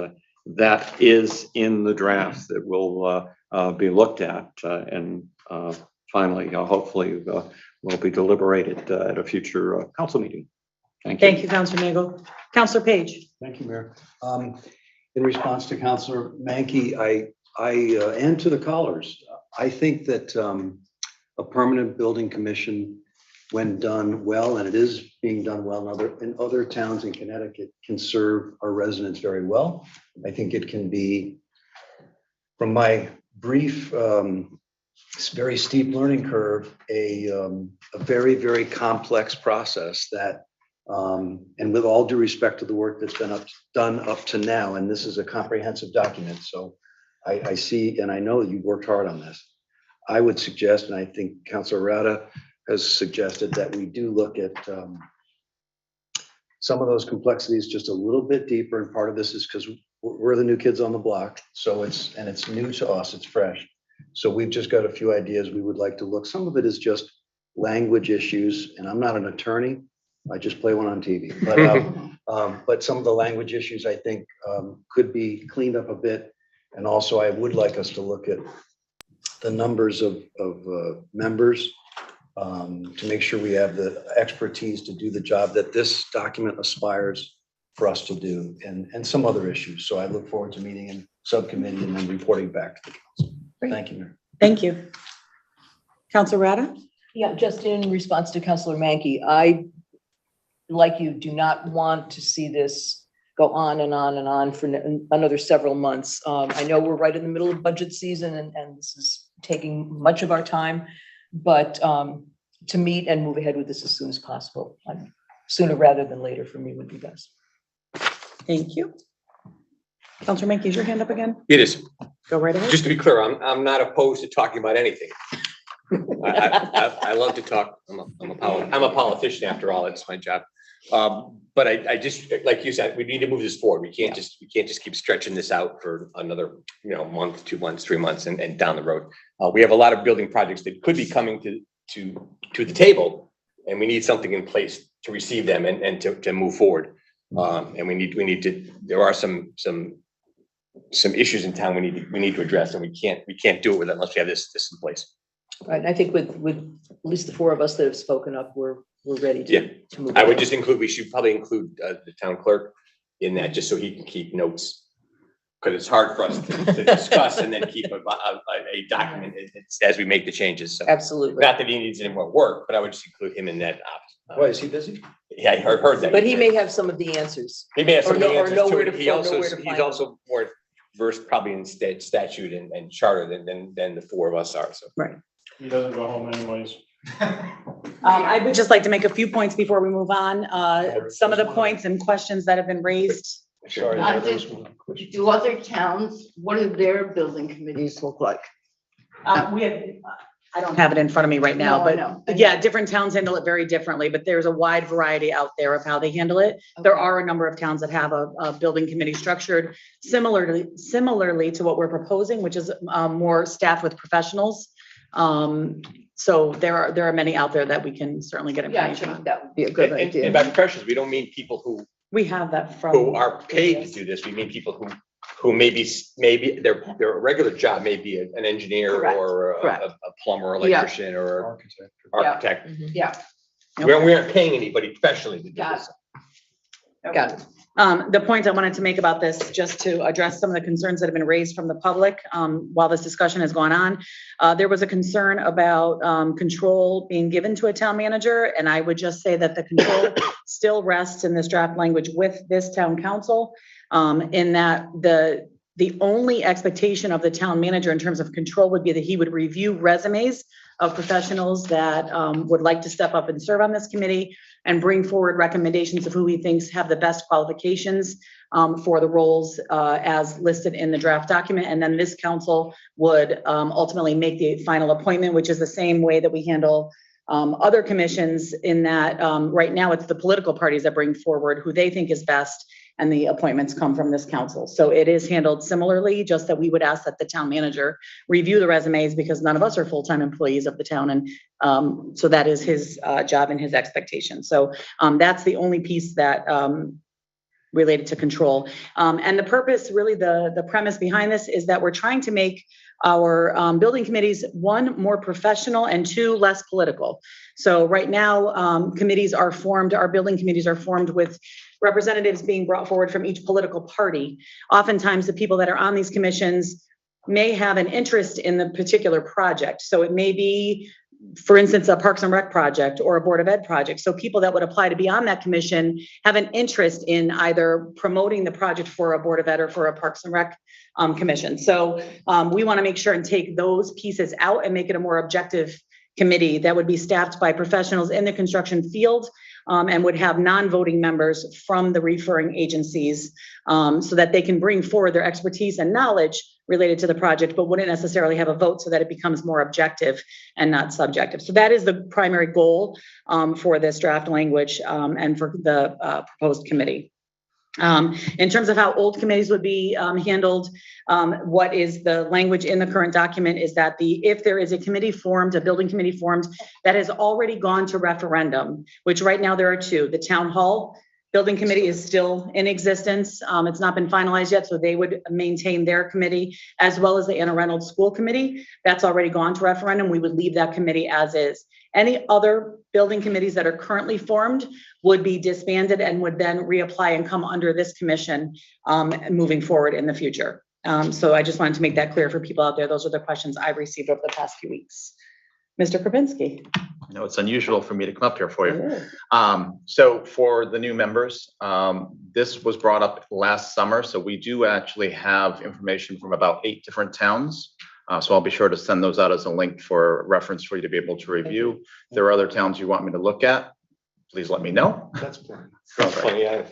S21: that is in the draft that will be looked at and finally, hopefully, will be deliberated at a future council meeting. Thank you.
S1: Thank you, Counselor Nagel. Counselor Page.
S19: Thank you, Mayor. In response to Counselor Mankey, and to the callers, I think that a permanent building commission, when done well, and it is being done well in other towns in Connecticut, can serve our residents very well. I think it can be, from my brief, very steep learning curve, a very, very complex process that, and with all due respect to the work that's been done up to now, and this is a comprehensive document, so I see, and I know you've worked hard on this. I would suggest, and I think Councilor Rada has suggested, that we do look at some of those complexities just a little bit deeper. And part of this is because we're the new kids on the block. So it's new to us, it's fresh. So we've just got a few ideas we would like to look. Some of it is just language issues, and I'm not an attorney. I just play one on TV. But some of the language issues, I think, could be cleaned up a bit. And also, I would like us to look at the numbers of members to make sure we have the expertise to do the job that this document aspires for us to do, and some other issues. So I look forward to meeting in subcommittee and then reporting back to the council.
S1: Great.
S19: Thank you, Mayor.
S1: Thank you. Counselor Rada?
S20: Yeah, just in response to Councilor Mankey, I, like you, do not want to see this go on and on and on for another several months. I know we're right in the middle of budget season, and this is taking much of our time, but to meet and move ahead with this as soon as possible, sooner rather than later for me would be best.
S1: Thank you. Counselor Mankey, is your hand up again?
S5: It is.
S1: Go right ahead.
S5: Just to be clear, I'm not opposed to talking about anything. I love to talk. I'm a politician after all. It's my job. But I just, like you said, we need to move this forward. We can't just keep stretching this out for another, month, 2 months, 3 months, and down the road. We have a lot of building projects that could be coming to the table, and we need something in place to receive them and to move forward. And we need to. There are some issues in town we need to address, and we can't do it unless we have this in place.
S20: Right, and I think with at least the four of us that have spoken up, we're ready to move.
S5: I would just include. We should probably include the town clerk in that, just so he can keep notes, because it's hard for us to discuss and then keep a document as we make the changes. So,
S20: absolutely.
S5: Not that he needs any more work, but I would just include him in that.
S19: Why, is he busy?
S5: Yeah, I heard that.
S20: But he may have some of the answers.
S5: He may have some of the answers too.
S20: He's
S5: also more versed probably in statute and charter than the four of us are. So
S1: right.
S3: He doesn't go home anyways.
S1: I would just like to make a few points before we move on. Some of the points and questions that have been raised.
S19: Sorry.
S7: Do other towns, what do their building committees look like?
S1: I don't have it in front of me right now,
S7: No,
S1: but
S7: no.
S1: yeah, different towns handle it very differently, but there's a wide variety out there of how they handle it. There are a number of towns that have a building committee structured similarly to what we're proposing, which is more staffed with professionals. So there are many out there that we can certainly get information on.
S20: That would be a good idea.
S5: And by professionals, we don't mean people
S1: we have that from
S5: who are paid to do this. We mean people who maybe their regular job may be an engineer. Correct. Or a plumber, electrician, or architect.
S20: Yeah.
S5: We aren't paying anybody professionally to do this.
S20: Got it.
S1: The points I wanted to make about this, just to address some of the concerns that have been raised from the public while this discussion has gone on. There was a concern about control being given to a town manager, and I would just say that the control still rests in this draft language with this town council, in that the only expectation of the town manager in terms of control would be that he would review resumes of professionals that would like to step up and serve on this committee and bring forward recommendations of who he thinks have the best qualifications for the roles as listed in the draft document. And then this council would ultimately make the final appointment, which is the same way that we handle other commissions, in that right now it's the political parties that bring forward who they think is best, and the appointments come from this council. So it is handled similarly, just that we would ask that the town manager review the resumes, because none of us are full-time employees of the town. And so that is his job and his expectation. So that's the only piece that related to control. And the purpose, really the premise behind this is that we're trying to make our building committees, one, more professional, and two, less political. So right now, committees are formed, our building committees are formed with representatives being brought forward from each political party. Oftentimes, the people that are on these commissions may have an interest in the particular project. So it may be, for instance, a Parks and Rec project or a Board of Ed project. So people that would apply to be on that commission have an interest in either promoting the project for a Board of Ed or for a Parks and Rec commission. So we want to make sure and take those pieces out and make it a more objective committee that would be staffed by professionals in the construction field and would have non-voting members from the referring agencies so that they can bring forward their expertise and knowledge related to the project, but wouldn't necessarily have a vote so that it becomes more objective and not subjective. So that is the primary goal for this draft language and for the proposed committee. In terms of how old committees would be handled, what is the language in the current document is that if there is a committee formed, a building committee formed that has already gone to referendum, which right now there are two, the town hall building committee is still in existence. It's not been finalized yet, so they would maintain their committee, as well as the Anna Reynolds School Committee. That's already gone to referendum. We would leave that committee as is. Any other building committees that are currently formed would be disbanded and would then reapply and come under this commission moving forward in the future. So I just wanted to make that clear for people out there. Those are the questions I've received over the past few weeks. Mr. Kropinski.
S10: I know it's unusual for me to come up here for you. So for the new members, this was brought up last summer. So we do actually have information from about 8 different towns. So I'll be sure to send those out as a link for reference for you to be able to review. If there are other towns you want me to look at, please let me know.
S5: That's fine. Yeah,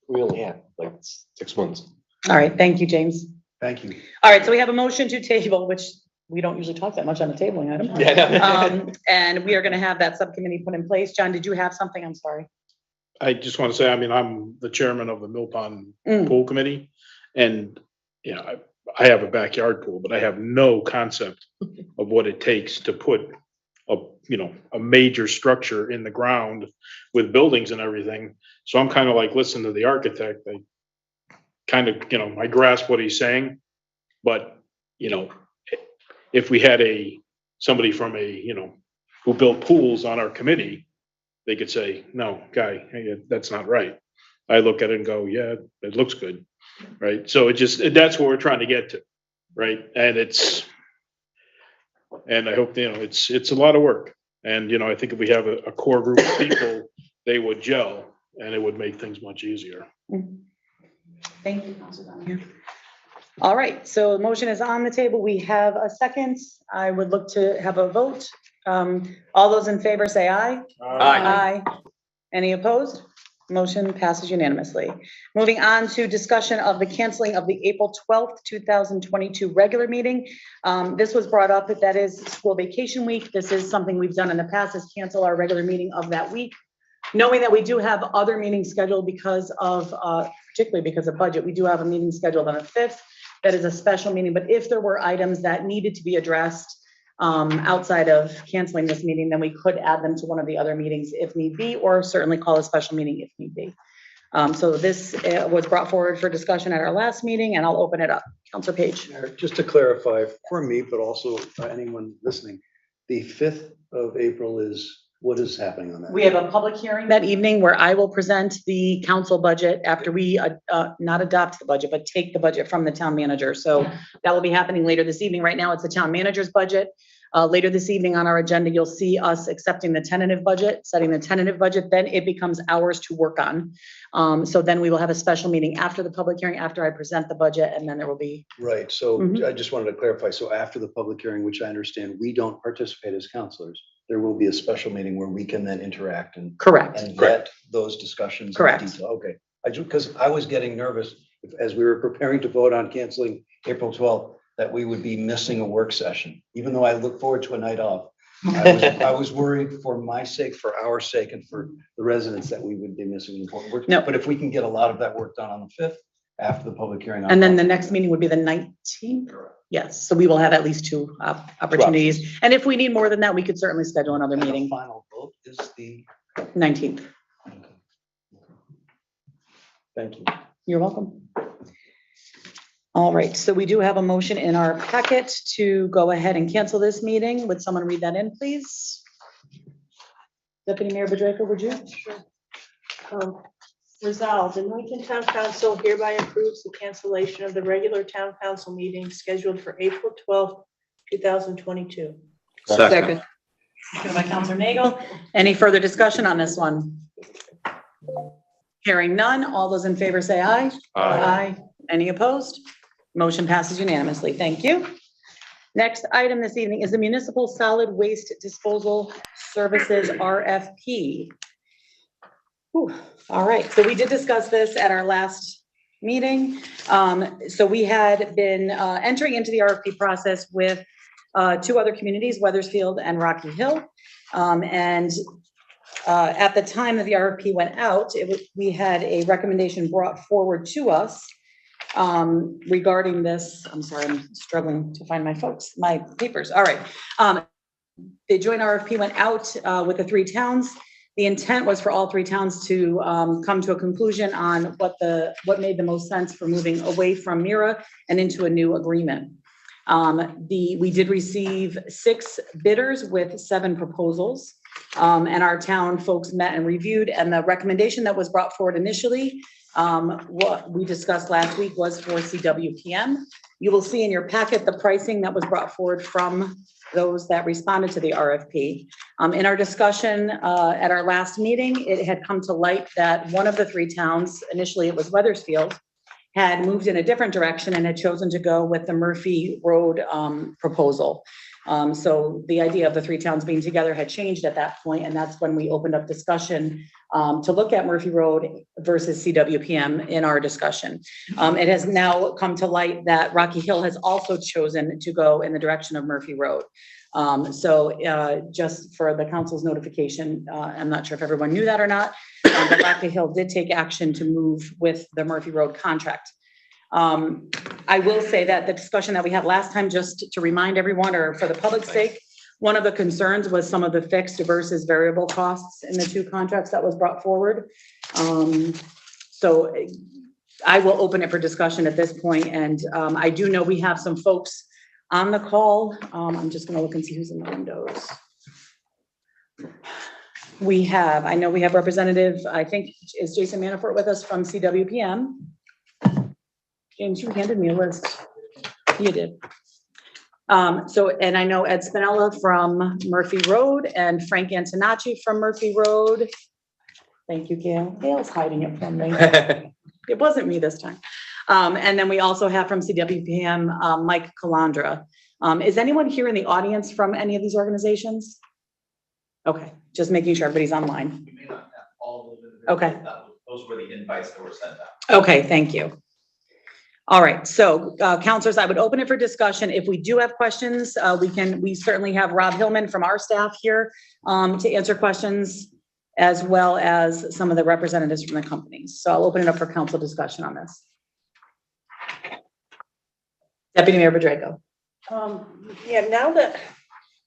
S5: we only have like 6 months.
S1: All right, thank you, James.
S19: Thank you.
S1: All right, so we have a motion to table, which we don't usually talk that much on the tabling item.
S5: Yeah.
S1: And we are going to have that subcommittee put in place. John, did you have something? I'm sorry.
S3: I just want to say, I mean, I'm the chairman of the Mill Pond Pool Committee, and you know, I have a backyard pool, but I have no concept of what it takes to put a major structure in the ground with buildings and everything. So I'm kind of like, listen to the architect. I kind of, I grasp what he's saying, but if we had somebody from who built pools on our committee, they could say, no, guy, that's not right. I look at it and go, yeah, it looks good. Right. So that's what we're trying to get to. Right. And I hope, it's a lot of work. And, I think if we have a core group of people, they would gel and it would make things much easier.
S1: Thank you, Councilor Donahue. All right, so the motion is on the table. We have a second. I would look to have a vote. All those in favor say aye.
S5: Aye.
S1: Aye. Any opposed? Motion passes unanimously. Moving on to discussion of the canceling of the April 12th, 2022 regular meeting. This was brought up, that is school vacation week. This is something we've done in the past, is cancel our regular meeting of that week. Knowing that we do have other meetings scheduled because of, particularly because of budget, we do have a meeting scheduled on the 5th. That is a special meeting, but if there were items that needed to be addressed outside of canceling this meeting, then we could add them to one of the other meetings if need be, or certainly call a special meeting if need be. So this was brought forward for discussion at our last meeting, and I'll open it up. Councilor Page.
S19: Just to clarify for me, but also anyone listening, the 5th of April is, what is happening on that?
S1: We have a public hearing that evening where I will present the council budget after we not adopt the budget, but take the budget from the town manager. So that will be happening later this evening. Right now, it's the town manager's budget. Later this evening on our agenda, you'll see us accepting the tentative budget, setting the tentative budget, then it becomes ours to work on. So then we will have a special meeting after the public hearing, after I present the budget, and then there will be.
S19: Right, so I just wanted to clarify. So after the public hearing, which I understand we don't participate as counselors, there will be a special meeting where we can then interact and get those discussions.
S1: Correct.
S19: In detail. Okay, because I was getting nervous as we were preparing to vote on canceling April 12th, that we would be missing a work session, even though I look forward to a night off. I was worried for my sake, for our sake, and for the residents that we would be missing important work.
S1: No.
S19: But if we can get a lot of that work done on the 5th after the public hearing.
S1: And then the next meeting would be the 19th. Yes, so we will have at least 2 opportunities. And if we need more than that, we could certainly schedule another meeting.
S19: The final vote is the
S1: 19th.
S19: Thank you.
S1: You're welcome. All right, so we do have a motion in our packet to go ahead and cancel this meeting. Would someone read that in, please? Deputy Mayor Bedrejko, would you?
S4: Sure. Resolved, the Newington Town Council hereby approves the cancellation of the regular town council meeting scheduled for April 12th, 2022.
S5: Second.
S1: Seconded by Counselor Nagel. Any further discussion on this one? Hearing none, all those in favor say aye. Aye. Any opposed? Motion passes unanimously. Thank you. Next item this evening is the Municipal Solid Waste Disposal Services RFP. Whew. All right, so we did discuss this at our last meeting. So we had been entering into the RFP process with two other communities, Weathersfield and Rocky Hill. At the time that the RFP went out, we had a recommendation brought forward to us regarding this. I'm sorry, I'm struggling to find my papers. All right. The joint RFP went out with the three towns. The intent was for all three towns to come to a conclusion on what made the most sense for moving away from MIRA and into a new agreement. We did receive 6 bidders with 7 proposals, and our town folks met and reviewed, and the recommendation that was brought forward initially, what we discussed last week, was for CWPM. You will see in your packet the pricing that was brought forward from those that responded to the RFP. In our discussion at our last meeting, it had come to light that one of the 3 towns, initially it was Weathersfield, had moved in a different direction and had chosen to go with the Murphy Road proposal. So the idea of the 3 towns being together had changed at that point, and that's when we opened up discussion to look at Murphy Road versus CWPM in our discussion. It has now come to light that Rocky Hill has also chosen to go in the direction of Murphy Road. Just for the council's notification, I'm not sure if everyone knew that or not, but Rocky Hill did take action to move with the Murphy Road contract. I will say that the discussion that we had last time, just to remind everyone, or for the public's sake, one of the concerns was some of the fixed versus variable costs in the 2 contracts that was brought forward. So I will open it for discussion at this point, and I do know we have some folks on the call. I'm just gonna look and see who's in the windows. I know we have representative, I think, is Jason Manafort with us from CWPM? James, you handed me a list. You did. And I know Ed Spinella from Murphy Road and Frank Antonacci from Murphy Road. Thank you, Gail. Gail's hiding it from me. It wasn't me this time. And then we also have from CWPM, Mike Calandra. Is anyone here in the audience from any of these organizations? Okay, just making sure everybody's online.
S11: You may not have all of them.
S1: Okay.
S11: Those were the invites that were sent out.
S1: Okay, thank you. All right, so counselors, I would open it for discussion. If we do have questions, we certainly have Rob Hillman from our staff here to answer questions, as well as some of the representatives from the companies. So I'll open it up for council discussion on this. Deputy Mayor Bedrejko.
S4: Yeah, now that,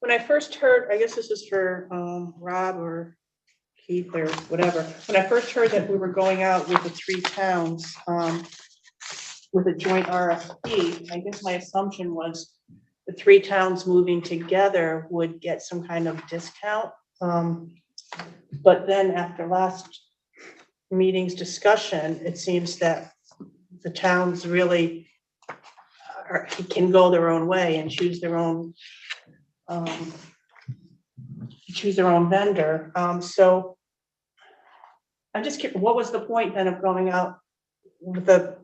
S4: when I first heard, I guess this is for Rob or Keith or whatever. When I first heard that we were going out with the 3 towns with a joint RFP, I guess my assumption was the 3 towns moving together would get some kind of discount. But then after last meeting's discussion, it seems that the towns really can go their own way and choose their own vendor. So I'm just curious, what was the point then of going out with a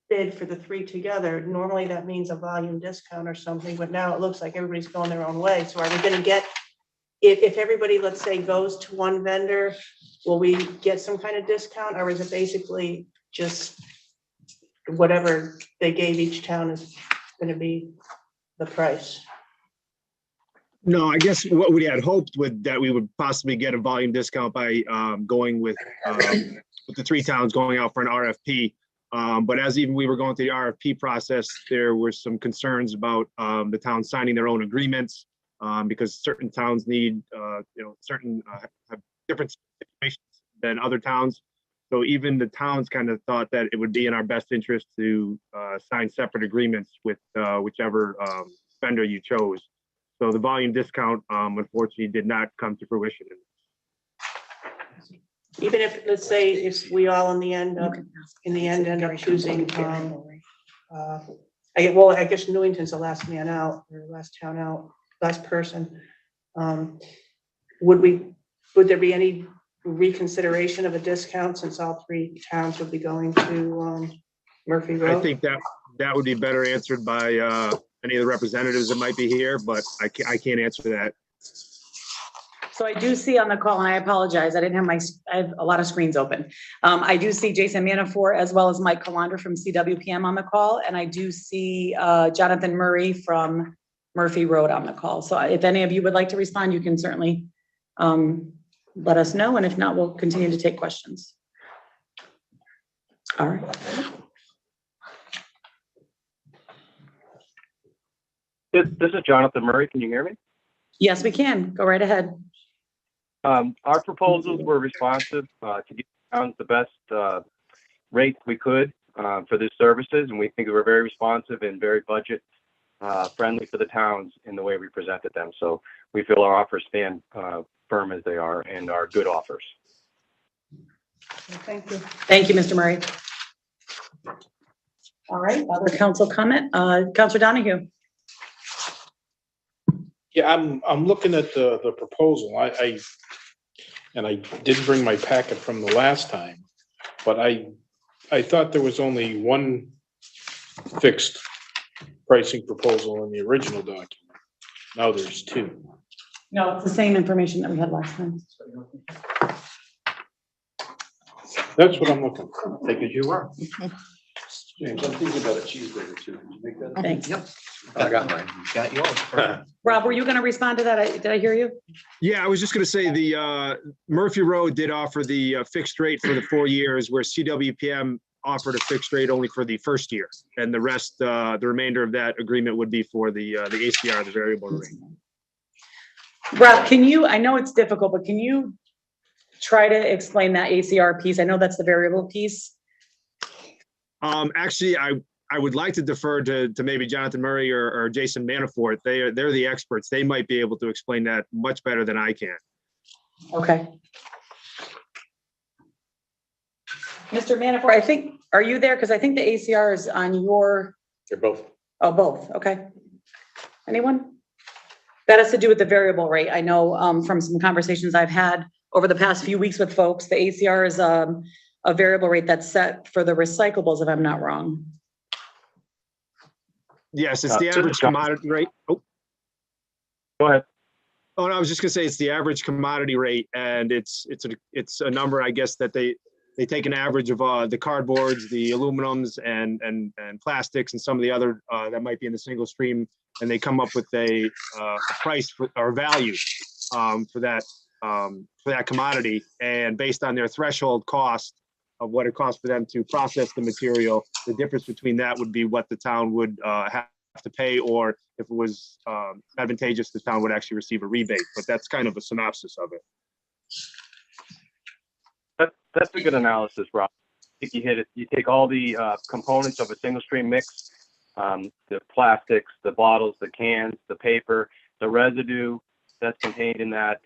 S4: bid for the 3 together? Normally that means a volume discount or something, but now it looks like everybody's going their own way. So are we going to get, if everybody, let's say, goes to one vendor, will we get some kind of discount, or is it basically just whatever they gave each town is going to be the price?
S23: No, I guess what we had hoped that we would possibly get a volume discount by going with the 3 towns going out for an RFP. But as even we were going through the RFP process, there were some concerns about the towns signing their own agreements because certain towns need, certain have different situations than other towns. So even the towns kind of thought that it would be in our best interest to sign separate agreements with whichever vendor you chose. So the volume discount, unfortunately, did not come to fruition.
S4: Even if, let's say, if we all in the end end up choosing, I guess Newington's the last man out, or last town out, last person. Would there be any reconsideration of a discount since all three towns would be going to Murphy Road?
S23: I think that would be better answered by any of the representatives that might be here, but I can't answer that.
S1: So I do see on the call, and I apologize, I have a lot of screens open. I do see Jason Manafort as well as Mike Calandra from CWPM on the call, and I do see Jonathan Murray from Murphy Road on the call. So if any of you would like to respond, you can certainly let us know, and if not, we'll continue to take questions. All right.
S13: This is Jonathan Murray. Can you hear me?
S1: Yes, we can. Go right ahead.
S13: Our proposals were responsive to give towns the best rates we could for these services, and we think we were very responsive and very budget friendly for the towns in the way we presented them. So we feel our offers stand firm as they are and are good offers.
S4: Thank you.
S1: Thank you, Mr. Murray. All right, other council comment. Councilor Donahue.
S3: Yeah, I'm looking at the proposal. I did bring my packet from the last time, but I thought there was only one fixed pricing proposal in the original document. Now there's two.
S1: No, it's the same information that we had last time.
S3: That's what I'm looking for.
S19: Take as you are. James, I'm thinking about a cheeseburger too. Did you make that?
S1: Thanks.
S19: Yep.
S5: I got mine.
S19: Got yours.
S1: Rob, were you going to respond to that? Did I hear you?
S23: Yeah, I was just going to say the Murphy Road did offer the fixed rate for the 4 years, where CWPM offered a fixed rate only for the first year, and the rest, the remainder of that agreement would be for the ACR, the variable rate.
S1: Rob, can you? I know it's difficult, but can you try to explain that ACR piece? I know that's the variable piece.
S23: Actually, I would like to defer to maybe Jonathan Murray or Jason Manafort. They're the experts. They might be able to explain that much better than I can.
S1: Okay. Mr. Manafort, I think, are you there? Because I think the ACR is on your.
S5: They're both.
S1: Oh, both. Okay. Anyone? That has to do with the variable rate. I know from some conversations I've had over the past few weeks with folks, the ACR is a variable rate that's set for the recyclables, if I'm not wrong.
S23: Yes, it's the average commodity rate. Oh,
S13: go ahead.
S23: Oh, no, I was just gonna say it's the average commodity rate, and it's a number, I guess, that they take an average of the cardboards, the aluminums, and plastics, and some of the other that might be in the single stream, and they come up with a price or value for that commodity, and based on their threshold cost of what it costs for them to process the material, the difference between that would be what the town would have to pay, or if it was advantageous, the town would actually receive a rebate. But that's kind of a synopsis of it.
S13: That's a good analysis, Rob. I think you hit it. You take all the components of a single stream mix, the plastics, the bottles, the cans, the paper, the residue that's contained in that,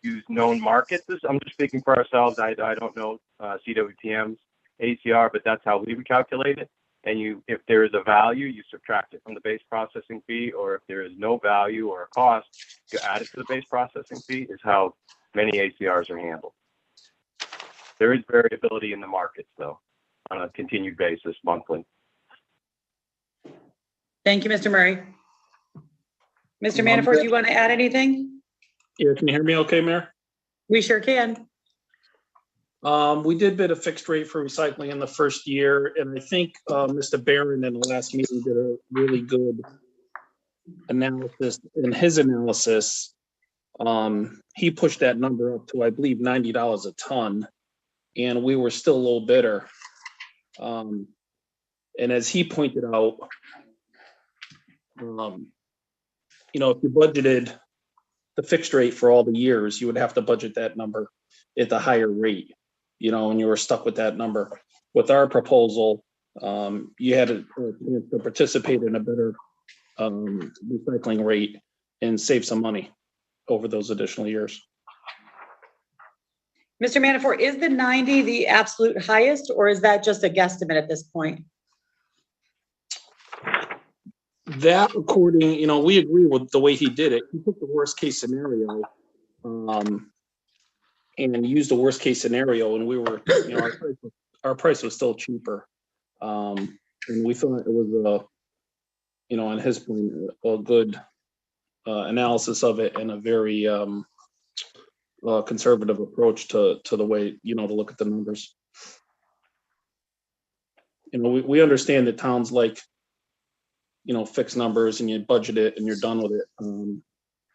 S13: use known markets. I'm just speaking for ourselves. I don't know CWPM's ACR, but that's how we would calculate it. And if there is a value, you subtract it from the base processing fee, or if there is no value or a cost, you add it to the base processing fee, is how many ACRs are handled. There is variability in the markets, though, on a continued basis monthly.
S1: Thank you, Mr. Murray. Mr. Manafort, do you want to add anything?
S8: Yeah, can you hear me okay, Mayor?
S1: We sure can.
S8: We did bid a fixed rate for recycling in the first year, and I think Mr. Barron in the last meeting did a really good analysis. In his analysis, he pushed that number up to, I believe, $90 a ton, and we were still low bidder. And as he pointed out, if you budgeted the fixed rate for all the years, you would have to budget that number at the higher rate.
S12: you know, and you were stuck with that number. With our proposal, you had to participate in a better recycling rate and save some money over those additional years.
S1: Mr. Manafort, is the 90 the absolute highest, or is that just a guesstimate at this point?
S12: That, according, you know, we agree with the way he did it. He took the worst case scenario and used the worst case scenario, and we were, you know, our price was still cheaper. And we thought it was you know, on his point, a good analysis of it and a very conservative approach to the way, you know, to look at the numbers. You know, we understand that towns like, you know, fixed numbers and you budget it and you're done with it.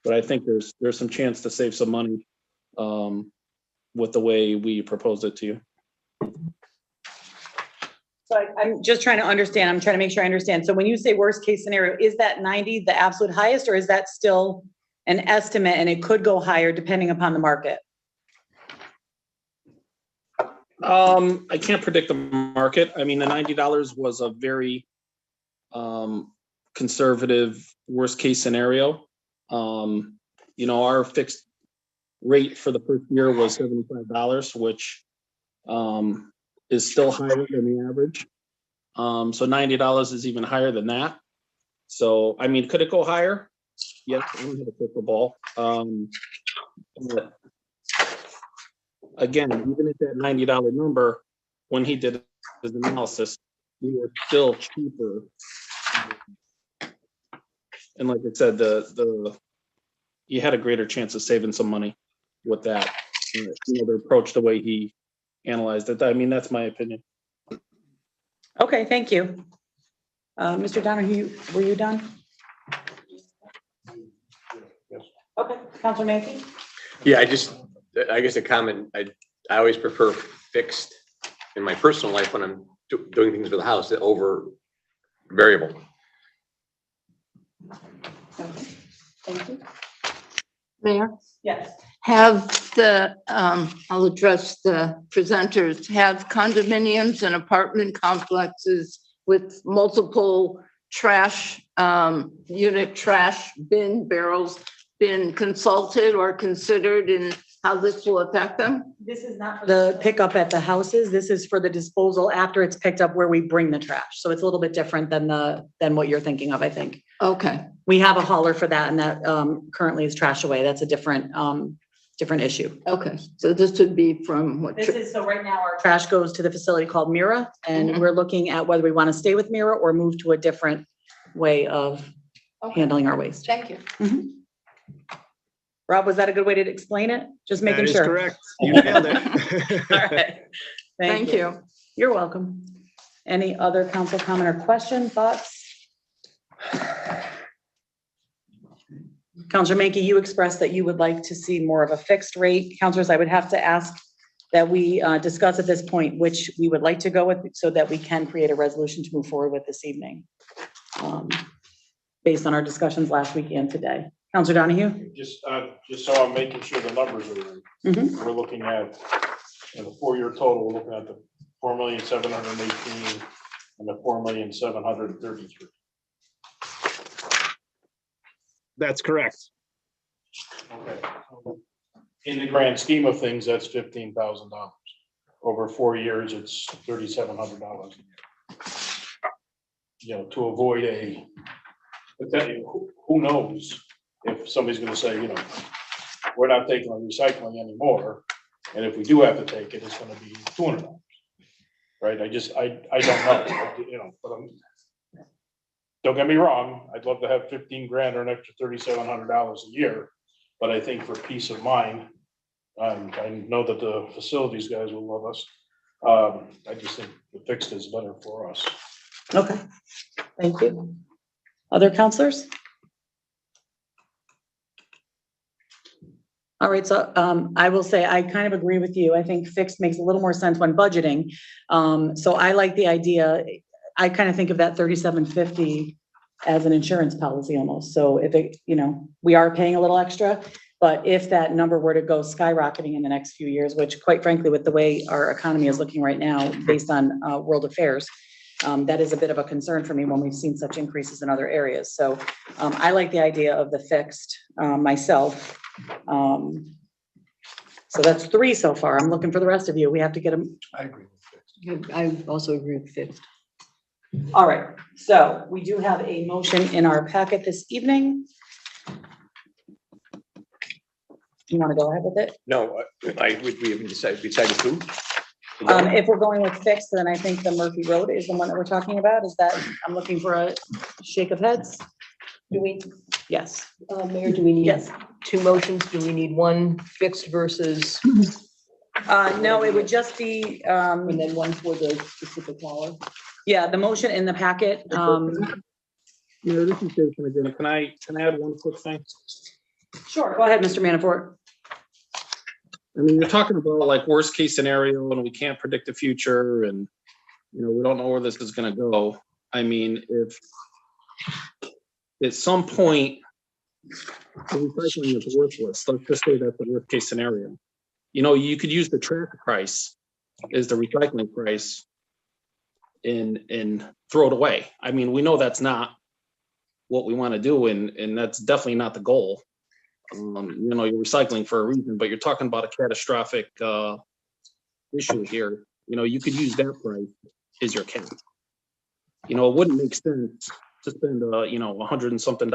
S12: But I think there's some chance to save some money with the way we proposed it to you.
S1: So I'm just trying to understand. I'm trying to make sure I understand. So when you say worst case scenario, is that 90 the absolute highest, or is that still an estimate and it could go higher depending upon the market?
S12: I can't predict the market. I mean, the $90 was a very conservative worst case scenario. You know, our fixed rate for the first year was $75, which is still higher than the average. So $90 is even higher than that. So, I mean, could it go higher? Yes, I don't have a crystal ball. But again, even at that $90 number, when he did his analysis, we were still cheaper. And like I said, you had a greater chance of saving some money with that. You know, the approach, the way he analyzed it. I mean, that's my opinion.
S1: Okay, thank you. Mr. Donahue, were you done? Okay, Councilor Mankey?
S5: Yeah, I guess a comment, I always prefer fixed in my personal life when I'm doing things with the house over variable.
S1: Okay, thank you.
S7: Mayor?
S1: Yes.
S7: Have I'll address the presenters, have condominiums and apartment complexes with multiple trash, unit trash bin barrels been consulted or considered in how this will affect them?
S1: This is not for the pickup at the houses. This is for the disposal after it's picked up where we bring the trash. So it's a little bit different than what you're thinking of, I think.
S7: Okay.
S1: We have a hauler for that, and that currently is Trash Away. That's a different issue.
S7: Okay, so this would be from what?
S1: So right now our trash goes to the facility called Mira, and we're looking at whether we want to stay with Mira or move to a different way of handling our waste.
S7: Thank you.
S1: Rob, was that a good way to explain it? Just making sure.
S23: That is correct. You nailed it.
S1: All right.
S7: Thank you.
S1: You're welcome. Any other council comment or question, thoughts? Councilor Mankey, you expressed that you would like to see more of a fixed rate. Councilors, I would have to ask that we discuss at this point which we would like to go with so that we can create a resolution to move forward with this evening. Based on our discussions last week and today. Councilor Donahue?
S3: Just so I'm making sure the numbers are right. We're looking at, in the 4-year total, we're looking at the 4,718,000 and the 4,733,000.
S23: That's correct.
S3: Okay. In the grand scheme of things, that's $15,000. Over 4 years, it's $3,700. You know, to avoid but then who knows if somebody's going to say, you know, we're not taking on recycling anymore, and if we do have to take it, it's going to be $200, right? I don't know, you know, but don't get me wrong. I'd love to have 15 grand or an extra $3,700 a year, but I think for peace of mind, I know that the facilities guys will love us. I just think the fixed is better for us.
S1: Okay, thank you. Other counselors? All right, so I will say I kind of agree with you. I think fixed makes a little more sense when budgeting. So I like the idea. I kind of think of that $3,750 as an insurance policy almost. So if it, you know, we are paying a little extra, But if that number were to go skyrocketing in the next few years, which quite frankly, with the way our economy is looking right now, based on world affairs, that is a bit of a concern for me when we've seen such increases in other areas. So I like the idea of the fixed myself. So that's 3 so far. I'm looking for the rest of you. We have to get them.
S19: I agree.
S20: I also agree with fixed.
S1: All right, so we do have a motion in our packet this evening. You want to go ahead with it?
S5: No, we haven't decided who?
S1: If we're going with fixed, then I think the Murphy Road is the one that we're talking about. Is that, I'm looking for a shake of heads.
S20: Do we,
S1: Yes.
S20: Mayor, do we need
S1: Yes.
S20: 2 motions? Do we need one fixed versus,
S1: No, it would just be,
S20: and then one for the specific hauler?
S1: yeah, the motion in the packet.
S12: Mayor, this is Jason again. Can I add one quick thing?
S1: Sure, go ahead, Mr. Manafort.
S12: I mean, you're talking about like worst case scenario and we can't predict the future and, we don't know where this is gonna go. I mean, if at some point the recycling is worthless, let's just say that's the worst case scenario. You could use the trash price as the recycling price and throw it away. I mean, we know that's not what we want to do and that's definitely not the goal. You're recycling for a reason, but you're talking about a catastrophic issue here. You could use that price as your cap. It wouldn't make sense to spend $100 and something,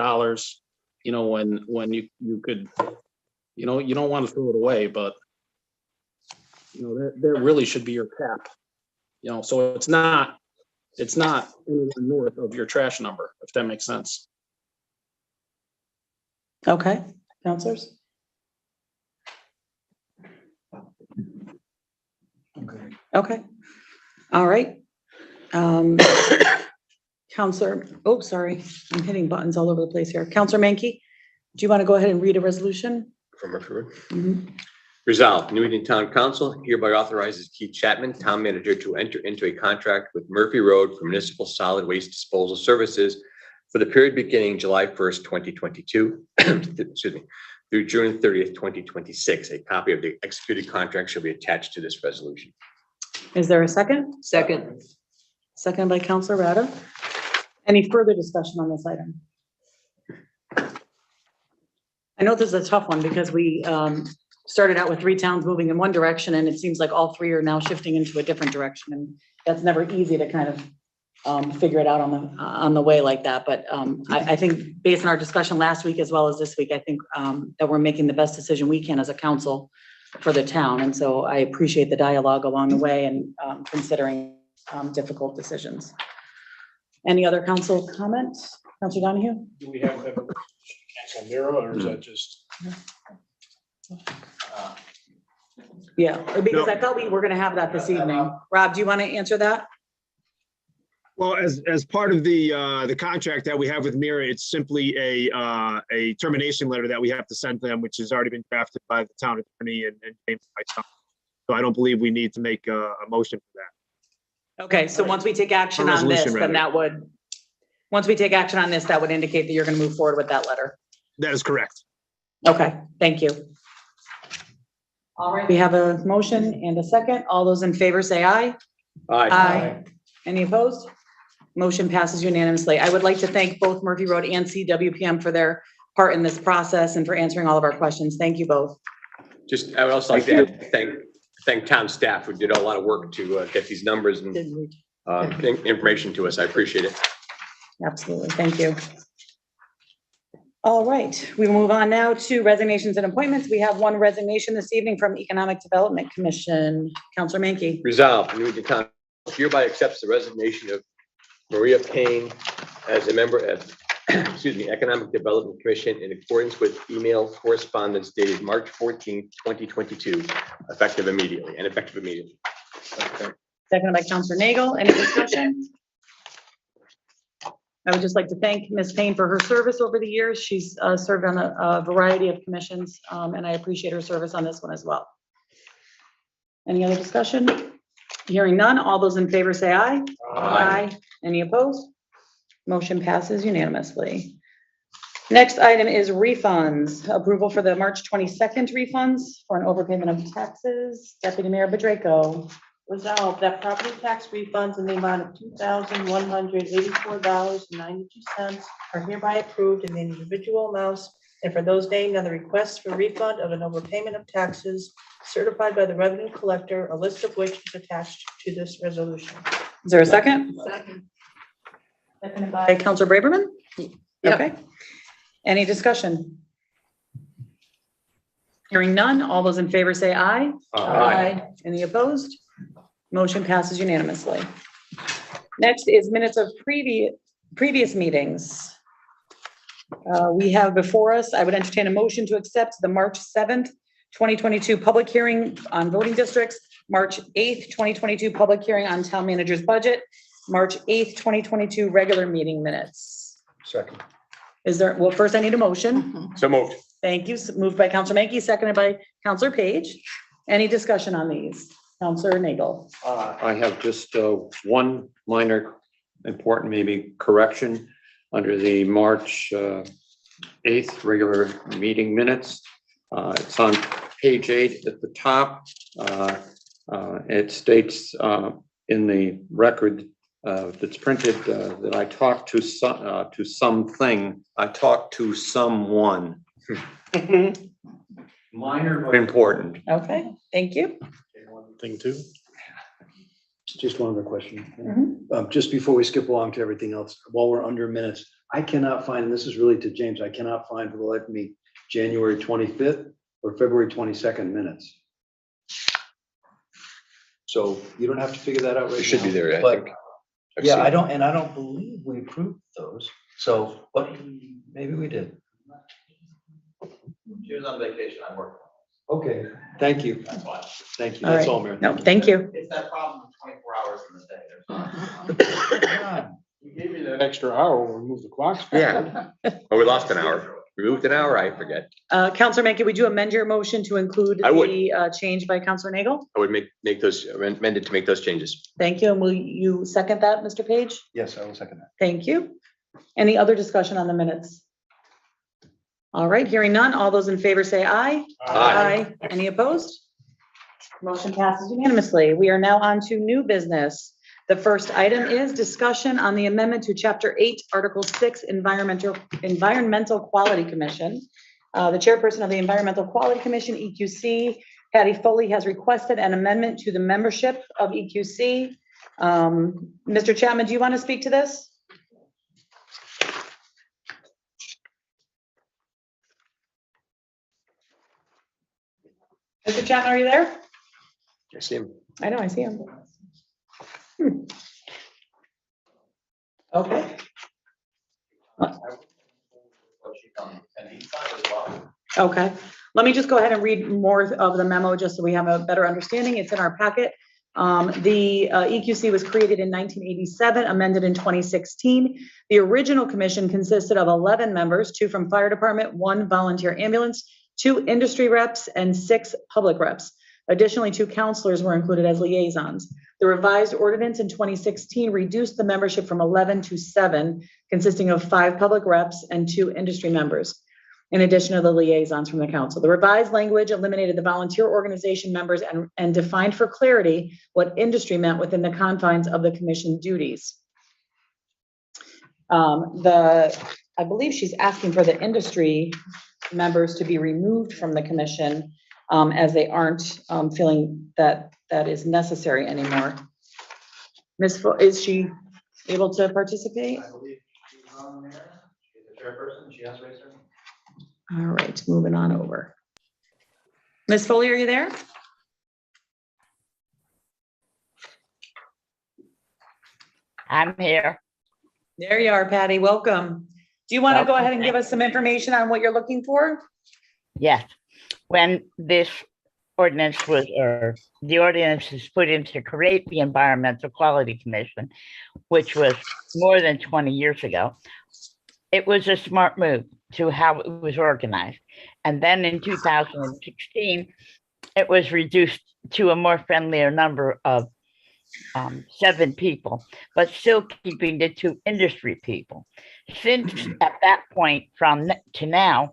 S12: when you could, you don't want to throw it away, but that really should be your cap. So it's not anywhere north of your trash number, if that makes sense.
S1: Okay, counselors? Okay, all right. Counselor, oh, sorry, I'm hitting buttons all over the place here. Counselor Menke, do you want to go ahead and read a resolution?
S5: From Murphy Road.
S1: Mhm.
S5: Resolved, Newington Town Council hereby authorizes Keith Chapman, Town Manager, to enter into a contract with Murphy Road for municipal solid waste disposal services for the period beginning July 1st, 2022, excuse me, through June 30th, 2026. A copy of the executed contract shall be attached to this resolution.
S1: Is there a second?
S20: Second.
S1: Second by Counselor Rada. Any further discussion on this item? I know this is a tough one because we started out with 3 towns moving in one direction and it seems like all 3 are now shifting into a different direction. And that's never easy to kind of figure it out on the way like that. But I think based on our discussion last week as well as this week, I think that we're making the best decision we can as a council for the town. And so I appreciate the dialogue along the way and considering difficult decisions. Any other council comments? Councilor Donahue?
S3: Do we have a council Mira or is that just?
S1: Yeah, because I thought we were going to have that this evening. Rob, do you want to answer that?
S23: Well, as part of the contract that we have with Mira, it's simply a termination letter that we have to send them, which has already been drafted by the town attorney and James myself. So I don't believe we need to make a motion for that.
S1: Okay, so once we take action on this, then that would, once we take action on this, that would indicate that you're going to move forward with that letter.
S23: That is correct.
S1: Okay, thank you. All right, we have a motion and a second. All those in favor say aye. Aye. Any opposed? Motion passes unanimously. I would like to thank both Murphy Road and CWPM for their part in this process and for answering all of our questions. Thank you both.
S5: I would also like to thank town staff who did a lot of work to get these numbers and information to us. I appreciate it.
S1: Absolutely, thank you. All right, we will move on now to resignations and appointments. We have one resignation this evening from Economic Development Commission. Counselor Menke.
S5: Resolved, Newington Town hereby accepts the resignation of Maria Payne as a member of, Economic Development Commission in accordance with email correspondence dated March 14, 2022, effective immediately. Okay.
S1: Seconded by Counselor Nagel. Any discussion? I would just like to thank Ms. Payne for her service over the years. She's served on a variety of commissions, and I appreciate her service on this one as well. Any other discussion? Hearing none, all those in favor say aye. Aye. Any opposed? Motion passes unanimously. Next item is refunds. Approval for the March 22nd refunds for an overpayment of taxes. Deputy Mayor Bedrejko.
S4: Resolved that property tax refunds in the amount of $2,184.92 are hereby approved in the individual amounts and for those named on the request for refund of an overpayment of taxes certified by the revenue collector, a list of which is attached to this resolution.
S1: Is there a second?
S4: Second.
S1: Seconded by Counselor Braverman? Okay. Any discussion? Hearing none, all those in favor say aye.
S21: Aye.
S1: Any opposed? Motion passes unanimously. Next is minutes of previous meetings. We have before us, I would entertain a motion to accept the March 7th, 2022 public hearing on voting districts, March 8th, 2022 public hearing on town manager's budget, March 8th, 2022 regular meeting minutes.
S19: Second.
S1: Is there, well, first I need a motion.
S5: So moved.
S1: Thank you. Moved by Counselor Mankey, seconded by Counselor Page. Any discussion on these? Counselor Nagel.
S21: I have just one minor important maybe correction under the March 8th regular meeting minutes. It's on page 8 at the top. It states in the record that's printed that I talked to something. I talked to someone. Minor but important.
S1: Okay, thank you.
S3: Thing too.
S19: Just one other question. Just before we skip along to everything else, while we're under minutes, I cannot find, and this is really to James, I cannot find for the life of me, January 25th or February 22nd minutes. So you don't have to figure that out right now.
S5: It should be there, I
S19: but-
S5: think.
S19: Yeah, I don't believe we approved those. So, but maybe we did.
S11: She was on vacation, I'm working.
S19: Okay, thank you.
S11: That's why.
S19: Thank you.
S1: All
S19: That's
S1: right.
S19: all, Mayor.
S1: No, thank you.
S11: It's that problem of 24 hours in the day.
S3: We gave you that extra hour, we'll move the clocks back.
S5: Yeah. Oh, we lost an hour. We moved an hour, I forget.
S1: Counselor Mankey, would you amend your motion to include
S5: I would.
S1: the change by Counselor Nagel?
S5: I would make those amended to make those changes.
S1: Thank you. And will you second that, Mr. Page?
S19: Yes, I will second that.
S1: Thank you. Any other discussion on the minutes? All right, hearing none. All those in favor say aye.
S5: Aye.
S1: Any opposed? Motion passes unanimously. We are now on to new business. The first item is discussion on the amendment to Chapter 8, Article 6, Environmental Quality Commission. The chairperson of the Environmental Quality Commission, EQC, Patty Foley, has requested an amendment to the membership of EQC. Mr. Chapman, do you want to speak to this? Mr. Chapman, are you there?
S5: I see him.
S1: I know, I see him. Okay. Okay, let me just go ahead and read more of the memo just so we have a better understanding. It's in our packet. The EQC was created in 1987, amended in 2016. The original commission consisted of 11 members, 2 from fire department, 1 volunteer ambulance, 2 industry reps, and 6 public reps. Additionally, 2 counselors were included as liaisons. The revised ordinance in 2016 reduced the membership from 11 to 7, consisting of 5 public reps and 2 industry members, in addition to the liaisons from the council. The revised language eliminated the volunteer organization members and defined for clarity what industry meant within the confines of the commission duties. I believe she's asking for the industry members to be removed from the commission as they aren't feeling that that is necessary anymore. Is she able to participate?
S11: I believe she's on there. She's the chairperson. She has raised her hand.
S1: All right, moving on over. Ms. Foley, are you there?
S14: I'm here.
S1: There you are, Patty. Welcome. Do you want to go ahead and give us some information on what you're looking for?
S14: Yes. When this ordinance was, or the ordinance is put in to create the Environmental Quality Commission, which was more than 20 years ago, it was a smart move to how it was organized. And then in 2016, it was reduced to a more friendlier number of 7 people, but still keeping the 2 industry people. Since at that point to now,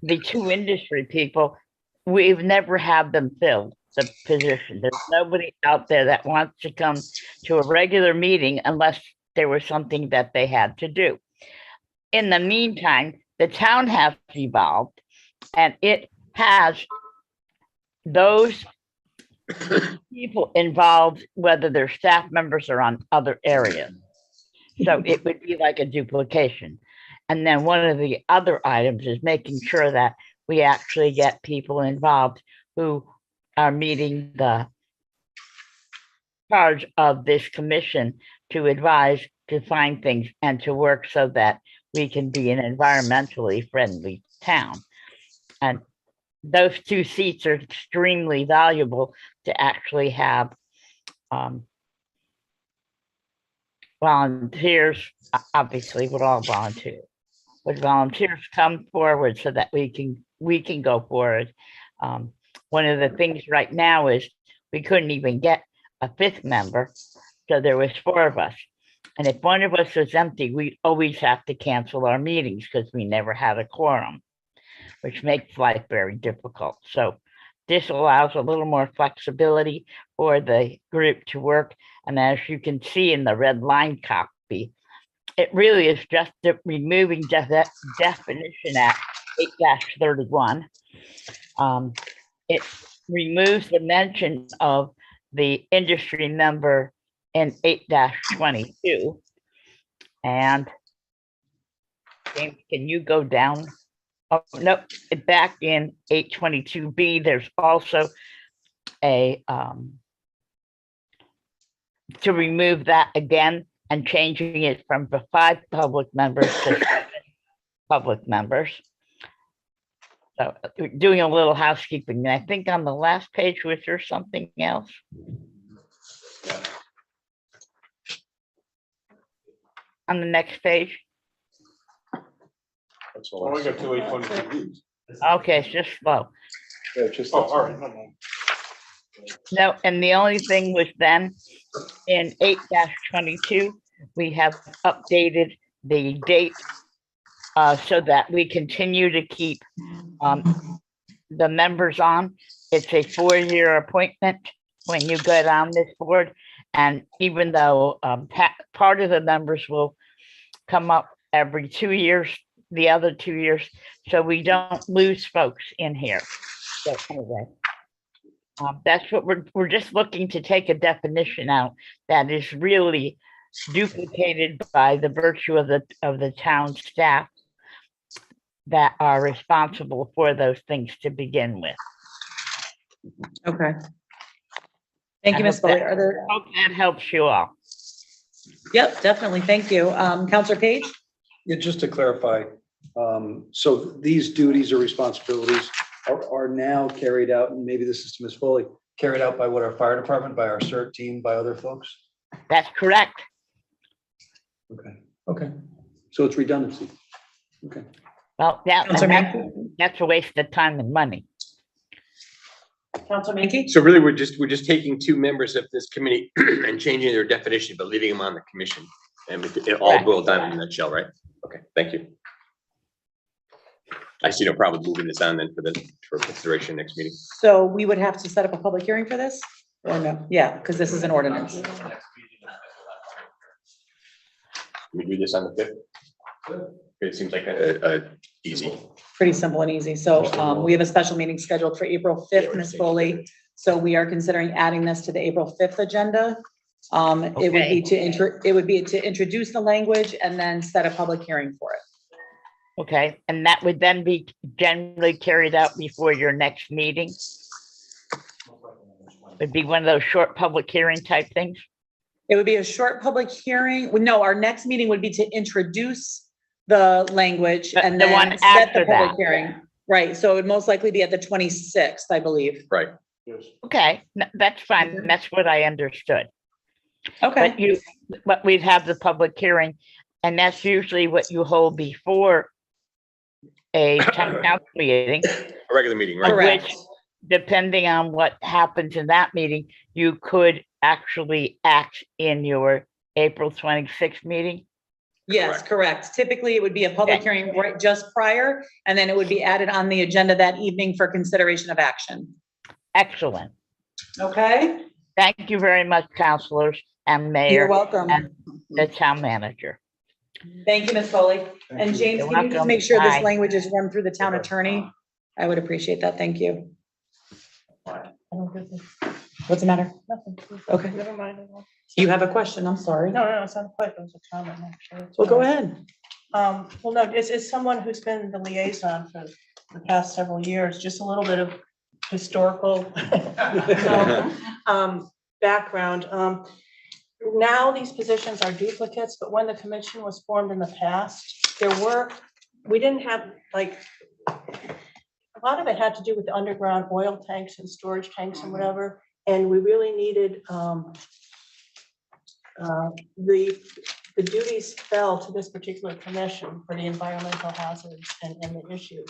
S14: the 2 industry people, we've never had them fill the position. There's nobody out there that wants to come to a regular meeting unless there was something that they had to do. In the meantime, the town has evolved, and it has those people involved, whether they're staff members or on other areas. So it would be like a duplication. And then one of the other items is making sure that we actually get people involved who are meeting the charge of this commission to advise, to find things, and to work so that we can be an environmentally friendly town. And those 2 seats are extremely valuable to actually have volunteers. Obviously, we're all volunteers, but volunteers come forward so that we can go forward. One of the things right now is we couldn't even get a 5th member, so there was 4 of us. And if one of us was empty, we always have to cancel our meetings because we never had a quorum, which makes life very difficult. So this allows a little more flexibility for the group to work. And as you can see in the red line copy, it really is just removing that definition at 8-31. It removes the mention of the industry member in 8-22. And James, can you go down? Oh, no, back in 822B, there's also a, to remove that again and changing it from the 5 public members to 7 public members. So we're doing a little housekeeping. And I think on the last page, was there something else? On the next page?
S3: That's all. I got 2 822.
S14: Okay, it's just slow.
S3: Yeah, just. Oh, all right. No.
S14: No, and the only thing was then in 8-22, we have updated the date so that we continue to keep the members on. It's a 4-year appointment when you go down this board. And even though part of the members will come up every 2 years, the other 2 years, so we don't lose folks in here. So anyway, that's what we're just looking to take a definition out that is really duplicated by the virtue of the town staff that are responsible for those things to begin with.
S1: Okay. Thank you, Ms. Foley. Are there?
S14: Hope that helps you all.
S1: Yep, definitely. Thank you. Counselor Page?
S19: Yeah, just to clarify, so these duties or responsibilities are now carried out, and maybe this is to Ms. Foley, carried out by what, our fire department, by our CERT team, by other folks?
S14: That's correct.
S19: Okay. So it's redundancy. Okay.
S14: Well,
S1: Counselor Mankey?
S14: that's a waste of time and money.
S1: Counselor Mankey?
S5: So really, we're just taking 2 members of this committee and changing their definition, but leaving them on the commission. And it all boiled down in a nutshell, right? Okay, thank you. I see no problem moving this on then for consideration next meeting.
S1: So we would have to set up a public hearing for this or no? Yeah, because this is an ordinance.
S5: We do this on the 5th? It seems like easy.
S1: Pretty simple and easy. So we have a special meeting scheduled for April 5th, Ms. Foley. So we are considering adding this to the April 5th agenda. It would be to introduce the language and then set a public hearing for it.
S14: Okay, and that would then be generally carried out before your next meeting? It'd be one of those short public hearing type things?
S1: It would be a short public hearing. No, our next meeting would be to introduce the language and
S14: the one
S1: then set the
S14: after
S1: public
S14: that.
S1: hearing. Right, so it would most likely be at the 26th, I believe.
S5: Right.
S14: Okay, that's fine. That's what I understood.
S1: Okay.
S14: But we'd have the public hearing, and that's usually what you hold before a town council meeting.
S5: A regular meeting,
S14: of
S5: right?
S14: which depending on what happens in that meeting, you could actually act in your April 26th meeting?
S1: Yes, correct. Typically, it would be a public hearing right just prior, and then it would be added on the agenda that evening for consideration of action.
S14: Excellent.
S1: Okay?
S14: Thank you very much, councilors and mayor.
S1: You're welcome.
S14: And the town manager.
S1: Thank you, Ms. Foley. And James,
S14: You're
S1: can you just
S14: welcome.
S1: make sure this
S14: Bye.
S1: language is run through the town attorney? I would appreciate that. Thank you. What's the matter?
S4: Nothing.
S1: Okay.
S4: Never mind.
S1: You have a question? I'm sorry.
S4: No, it's not quite, it was a comment, actually.
S1: Well, go ahead.
S4: Well, no, it's someone who's been the liaison for the past several years, just a little bit of historical background. Now these positions are duplicates, but when the commission was formed in the past, we didn't have like, a lot of it had to do with the underground oil tanks and storage tanks and whatever, and we really needed the duties fell to this particular commission for the environmental hazards and the issues.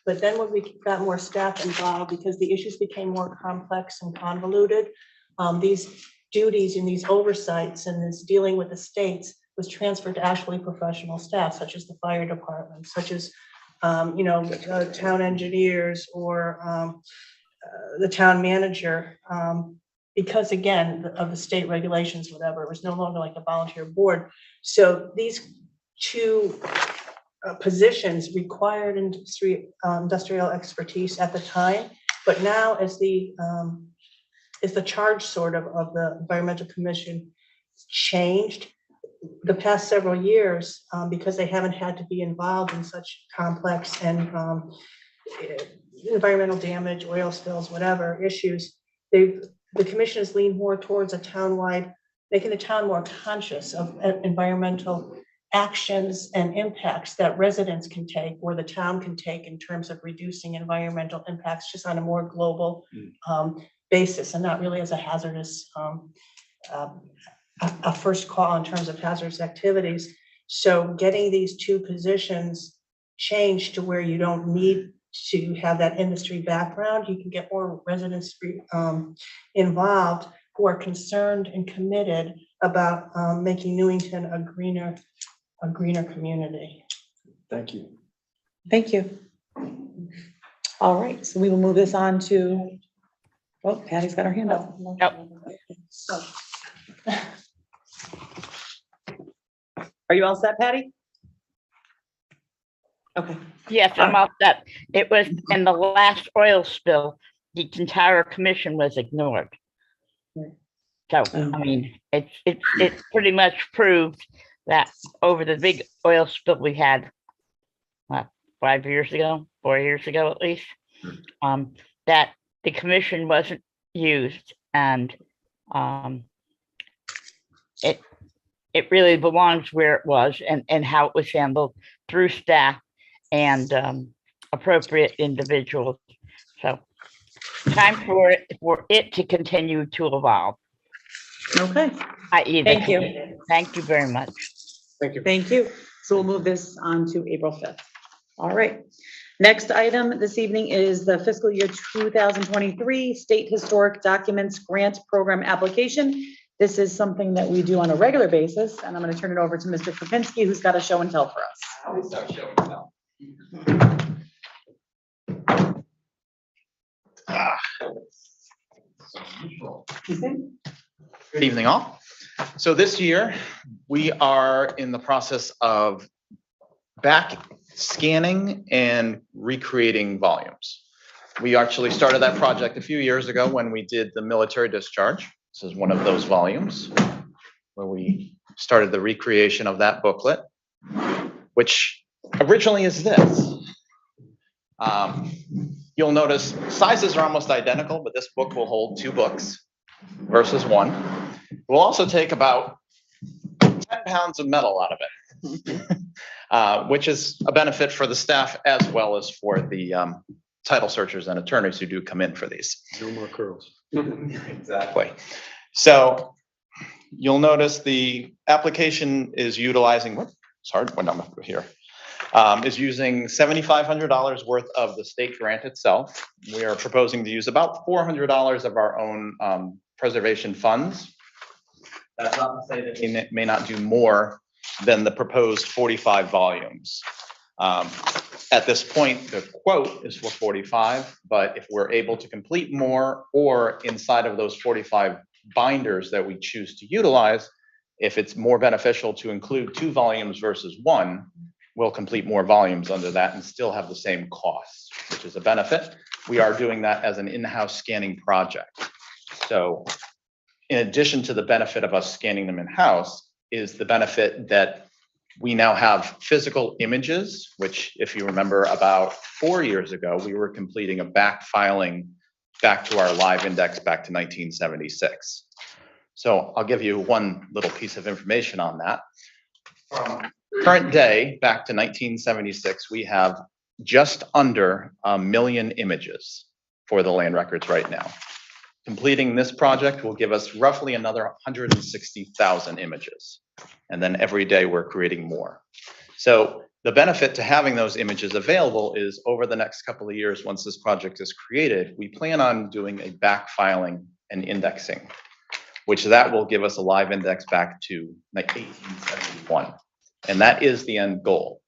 S4: But then when we got more staff involved, because the issues became more complex and convoluted, these duties and these oversights and this dealing with the states was transferred to actually professional staff, such as the fire department, such as town engineers or the town manager. Because again, of the state regulations, whatever, it was no longer like a volunteer board. So these two positions required industrial expertise at the time, but now as the charge sort of the environmental commission changed the past several years, because they haven't had to be involved in such complex and environmental damage, oil spills, whatever issues, the commission has leaned more towards a townwide, making the town more conscious of environmental actions and impacts that residents can take or the town can take in terms of reducing environmental impacts just on a more global basis and not really as a hazardous, a first call in terms of hazardous activities. So getting these two positions changed to where you don't need to have that industry background, you can get more residents involved who are concerned and committed about making Newington a greener community.
S19: Thank you.
S1: Thank you. All right, so we will move this on to, oh, Patty's got her hand up. Are you all set, Patty? Okay.
S14: Yes, I'm all set. It was in the last oil spill, the entire commission was ignored. So, I mean, it's pretty much proved that over the big oil spill we had, what, 4 years ago at least, that the commission wasn't used, and it really belongs where it was and how it was handled through staff and appropriate individuals. So time for it to continue to evolve.
S1: Okay.
S14: Thank you. Thank you very much.
S5: Thank you.
S1: Thank you. So we'll move this on to April 5th. All right. Next item this evening is the fiscal year 2023 State Historic Documents Grant Program application. This is something that we do on a regular basis, and I'm going to turn it over to Mr. Kropinski, who's got a show and tell for us.
S11: I always start show and tell.
S10: Good evening, all. So this year, we are in the process of back scanning and recreating volumes. We actually started that project a few years ago when we did the military discharge. This is one of those volumes where we started the recreation of that booklet, which originally is this. You'll notice sizes are almost identical, but this book will hold 2 books versus 1. We'll also take about 10 pounds of metal out of it, which is a benefit for the staff as well as for the title searchers and attorneys who do come in for these.
S19: No more curls.
S10: Exactly. So you'll notice the application is utilizing, sorry, went down here. is using $7,500 worth of the state grant itself. We are proposing to use about $400 of our own preservation funds. That's not to say that we may not do more than the proposed 45 volumes. At this point, the quote is for 45, but if we're able to complete more, or inside of those 45 binders that we choose to utilize, if it's more beneficial to include 2 volumes versus 1, we'll complete more volumes under that and still have the same cost, which is a benefit. We are doing that as an in-house scanning project. So in addition to the benefit of us scanning them in-house is the benefit that we now have physical images, which if you remember about 4 years ago, we were completing a back filing back to our live index back to 1976. So I'll give you one little piece of information on that. From current day back to 1976, we have just under 1 million images for the land records right now. Completing this project will give us roughly another 160,000 images. And then every day we're creating more. So the benefit to having those images available is over the next couple of years, once this project is created, we plan on doing a back filing and indexing, which that will give us a live index back to like 1871. And that is the end goal.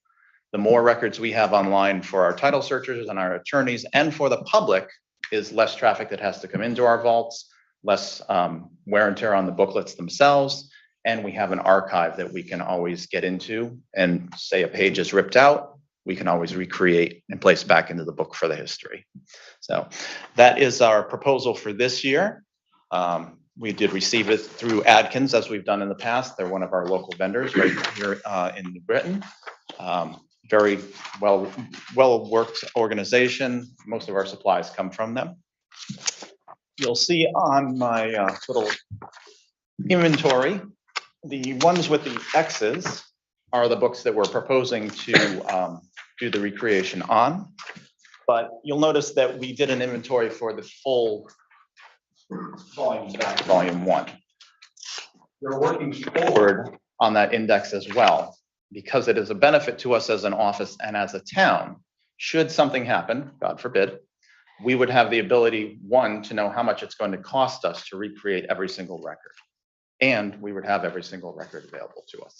S10: The more records we have online for our title searchers and our attorneys and for the public is less traffic that has to come into our vaults, less wear and tear on the booklets themselves. And we have an archive that we can always get into, and say a page is ripped out, we can always recreate and place back into the book for the history. So that is our proposal for this year. We did receive it through Adkins, as we've done in the past. They're one of our local vendors right here in New Britain. Very well worked organization. Most of our supplies come from them. You'll see on my little inventory, the ones with the X's are the books that we're proposing to do the recreation on. But you'll notice that we did an inventory for the full volumes back to volume 1. We're working forward on that index as well, because it is a benefit to us as an office and as a town. Should something happen, God forbid, we would have the ability, 1, to know how much it's going to cost us to recreate every single record. And we would have every single record available to us.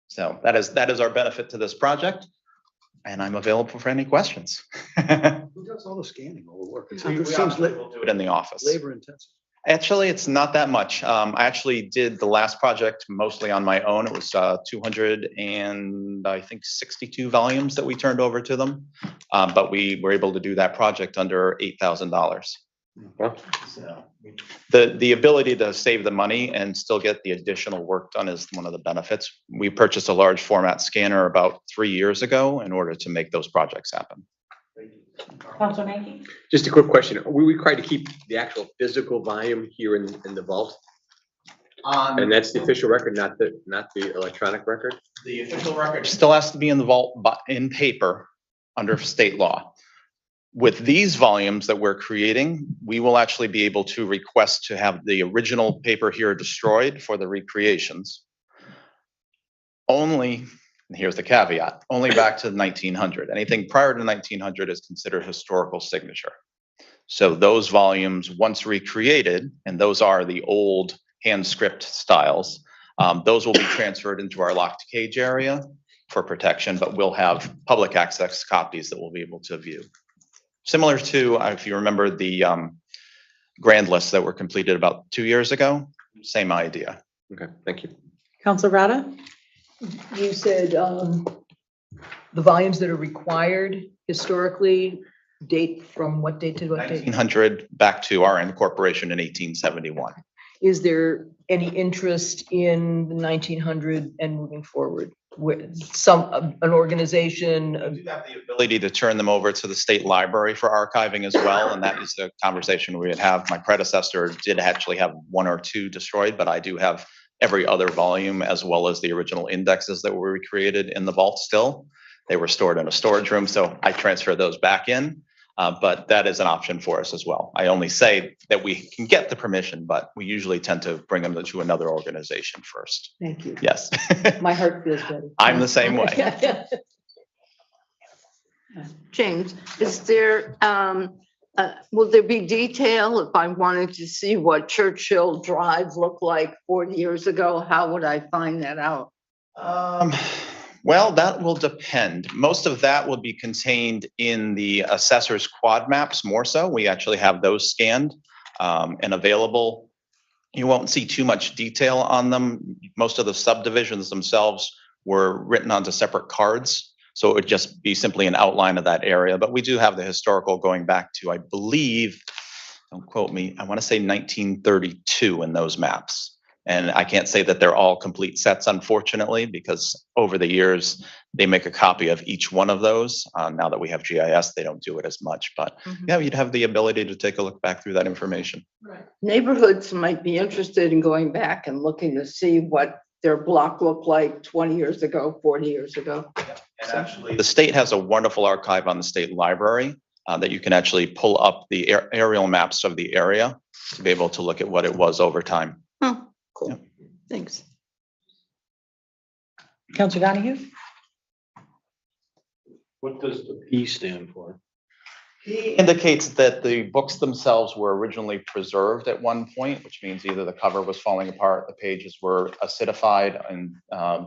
S10: So that is our benefit to this project. And I'm available for any questions.
S19: Who does all the scanning, all the work? It
S10: We
S19: seems
S10: will do it in the office.
S19: labor intensive.
S10: Actually, it's not that much. I actually did the last project mostly on my own. It was 200 and I think 62 volumes that we turned over to them. But we were able to do that project under $8,000. So the ability to save the money and still get the additional work done is one of the benefits. We purchased a large format scanner about 3 years ago in order to make those projects happen.
S1: Councilor Mankey?
S5: Just a quick question. Are we required to keep the actual physical volume here in the vault? And that's the official record, not the electronic record?
S10: The official record still has to be in the vault, but in paper under state law. With these volumes that we're creating, we will actually be able to request to have the original paper here destroyed for the recreations. Only, and here's the caveat, only back to 1900. Anything prior to 1900 is considered historical signature. So those volumes, once recreated, and those are the old hand script styles, those will be transferred into our locked cage area for protection, but we'll have public access copies that we'll be able to view. Similar to, if you remember, the grand lists that were completed about 2 years ago, same idea.
S5: Okay, thank you.
S1: Councilor Rada?
S20: You said the volumes that are required historically date from what date to what date?
S10: 1900 back to our incorporation in 1871.
S20: Is there any interest in the 1900 and moving forward with an organization?
S10: We do have the ability to turn them over to the state library for archiving as well, and that is the conversation we would have. My predecessor did actually have 1 or 2 destroyed, but I do have every other volume as well as the original indexes that were recreated in the vault still. They were stored in a storage room, so I transferred those back in. But that is an option for us as well. I only say that we can get the permission, but we usually tend to bring them to another organization first.
S20: Thank you.
S10: Yes.
S20: My heart feels better.
S10: I'm the same way.
S7: James, is there, will there be detail if I wanted to see what Churchill Drive looked like 40 years ago? How would I find that out?
S10: Well, that will depend. Most of that will be contained in the assessor's quad maps more so. We actually have those scanned and available. You won't see too much detail on them. Most of the subdivisions themselves were written onto separate cards. So it would just be simply an outline of that area. But we do have the historical going back to, I believe, don't quote me, I want to say 1932 in those maps. And I can't say that they're all complete sets, unfortunately, because over the years, they make a copy of each one of those. Now that we have GIS, they don't do it as much, but yeah, you'd have the ability to take a look back through that information.
S7: Right. Neighborhoods might be interested in going back and looking to see what their block looked like 20 years ago, 40 years ago.
S10: And actually, the state has a wonderful archive on the state library that you can actually pull up the aerial maps of the area to be able to look at what it was over time.
S7: Cool. Yeah. Thanks.
S1: Councilor Donahue?
S3: What does the P stand for?
S10: He indicates that the books themselves were originally preserved at one point, which means either the cover was falling apart, the pages were acidified and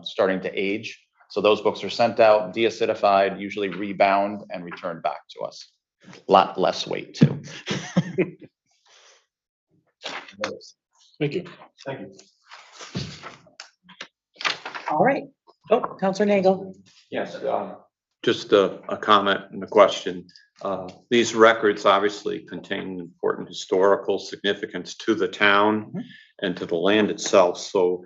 S10: starting to age. So those books are sent out, deacidified, usually rebound and returned back to us. A lot less weight too.
S3: Thank you.
S10: Thank you.
S1: All right. Oh, Councilor Nagel.
S21: Yes, just a comment and a question. These records obviously contain important historical significance to the town and to the land itself. So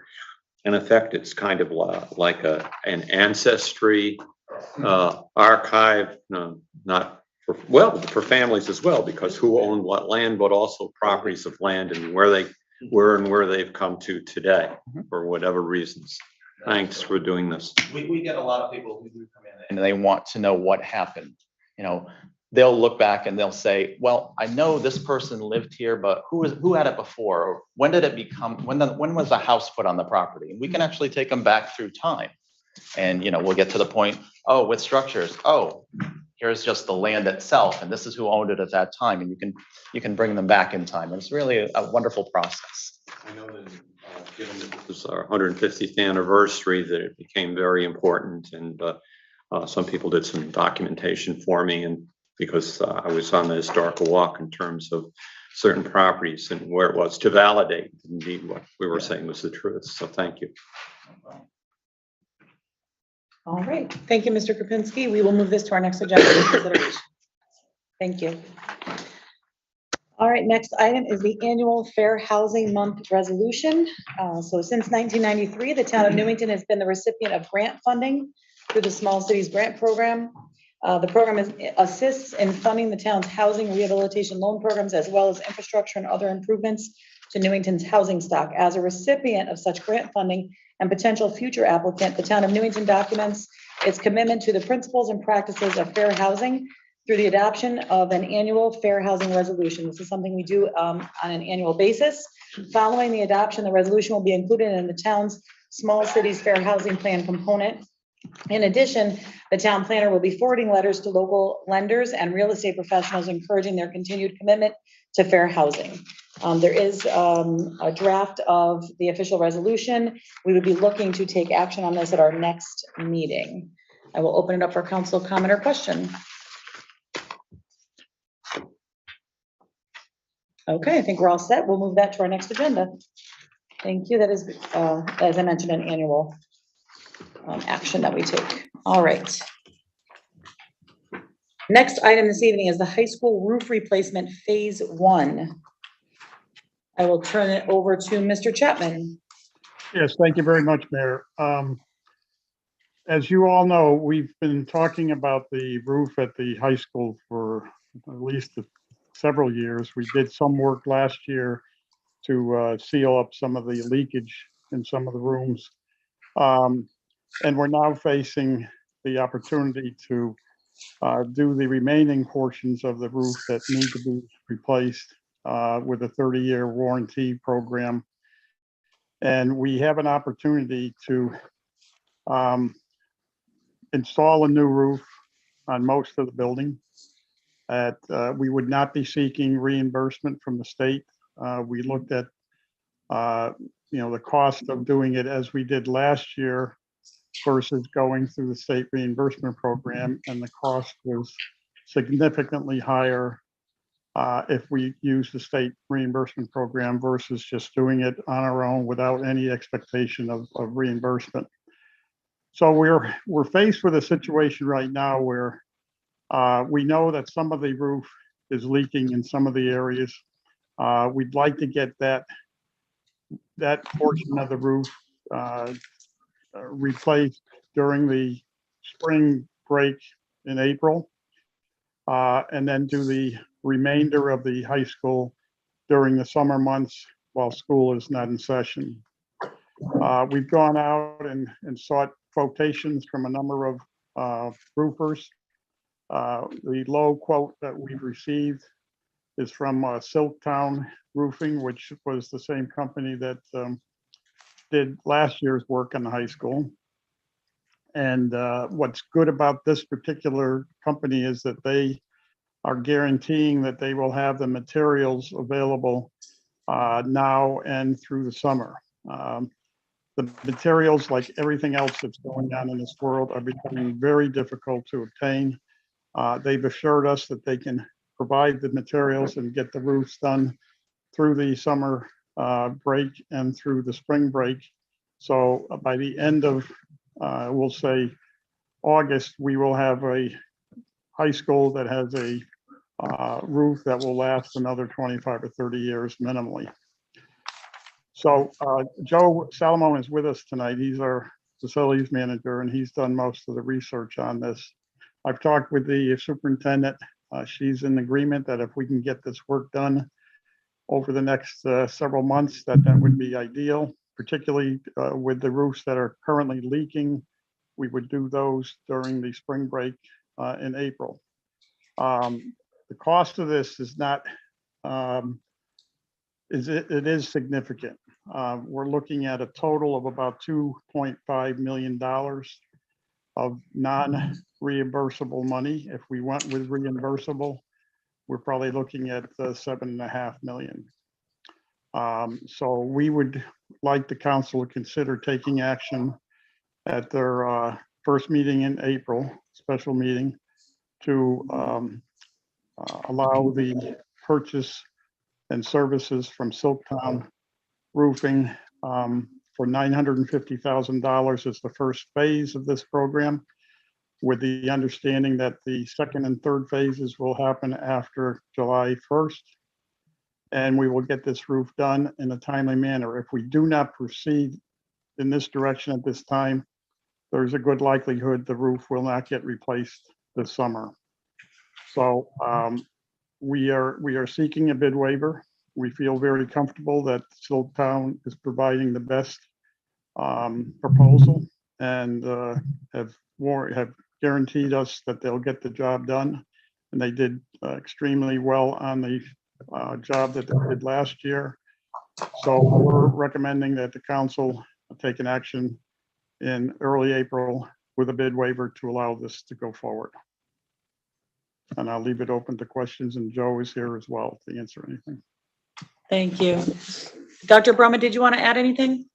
S21: in effect, it's kind of like an ancestry archive, not for, well, for families as well, because who owned what land, but also properties of land and where they were and where they've come to today for whatever reasons. Thanks for doing this.
S10: We get a lot of people who do come in and they want to know what happened. You know, they'll look back and they'll say, well, I know this person lived here, but who had it before? Or when did it become, when was the house put on the property? And we can actually take them back through time. And, you know, we'll get to the point, oh, with structures, oh, here's just the land itself. And this is who owned it at that time. And you can bring them back in time. And it's really a wonderful process.
S21: I know that given that this was our 150th anniversary, that it became very important. And some people did some documentation for me, and because I was on the historical walk in terms of certain properties and where it was to validate indeed what we were saying was the truth. So thank you.
S1: All right. Thank you, Mr. Kropinski. We will move this to our next agenda for consideration. Thank you. All right, next item is the annual Fair Housing Month resolution. So since 1993, the town of Newington has been the recipient of grant funding through the Small Cities Grant Program. The program assists in funding the town's housing rehabilitation loan programs, as well as infrastructure and other improvements to Newington's housing stock. As a recipient of such grant funding and potential future applicant, the town of Newington documents its commitment to the principles and practices of fair housing through the adoption of an annual fair housing resolution. This is something we do on an annual basis. Following the adoption, the resolution will be included in the town's Small Cities Fair Housing Plan component. In addition, the town planner will be forwarding letters to local lenders and real estate professionals, encouraging their continued commitment to fair housing. There is a draft of the official resolution. We would be looking to take action on this at our next meeting. I will open it up for council comment or question. Okay, I think we're all set. We'll move that to our next agenda. Thank you. That is, as I mentioned, an annual action that we take. All right. Next item this evening is the high school roof replacement phase 1. I will turn it over to Mr. Chapman.
S22: Yes, thank you very much, Mayor. As you all know, we've been talking about the roof at the high school for at least several years. We did some work last year to seal up some of the leakage in some of the rooms. And we're now facing the opportunity to do the remaining portions of the roof that need to be replaced with a 30-year warranty program. And we have an opportunity to install a new roof on most of the building. We would not be seeking reimbursement from the state. We looked at the cost of doing it as we did last year versus going through the state reimbursement program, and the cost was significantly higher if we use the state reimbursement program versus just doing it on our own without any expectation of reimbursement. So we're faced with a situation right now where we know that some of the roof is leaking in some of the areas. We'd like to get that portion of the roof replaced during the spring break in April, and then do the remainder of the high school during the summer months while school is not in session. We've gone out and sought quotations from a number of roofers. The low quote that we've received is from Silktown Roofing, which was the same company that did last year's work on the high school. And what's good about this particular company is that they are guaranteeing that they will have the materials available now and through the summer. The materials, like everything else that's going on in this world, are becoming very difficult to obtain. They've assured us that they can provide the materials and get the roofs done through the summer break and through the spring break. So by the end of, we'll say, August, we will have a high school that has a roof that will last another 25 or 30 years minimally. So Joe Salomon is with us tonight. He's our facilities manager, and he's done most of the research on this. I've talked with the superintendent. She's in agreement that if we can get this work done over the next several months, that would be ideal, particularly with the roofs that are currently leaking. We would do those during the spring break in April. The cost of this is not, it is significant. We're looking at a total of about $2.5 million of non-reimbursable money. If we went with reimbursable, we're probably looking at $7.5 million. So we would like the council to consider taking action at their first meeting in April, special meeting, to allow the purchase and services from Silktown Roofing for $950,000 as the first phase of this program, with the understanding that the second and third phases will happen after July 1st. And we will get this roof done in a timely manner. If we do not proceed in this direction at this time, there's a good likelihood the roof will not get replaced this summer. So we are seeking a bid waiver. We feel very comfortable that Silktown is providing the best proposal, and have guaranteed us that they'll get the job done. And they did extremely well on the job that they did last year. So we're recommending that the council take an action in early April with a bid waiver to allow this to go forward. And I'll leave it open to questions, and Joe is here as well to answer anything.
S1: Thank you. Dr. Brumman, did you want to add anything?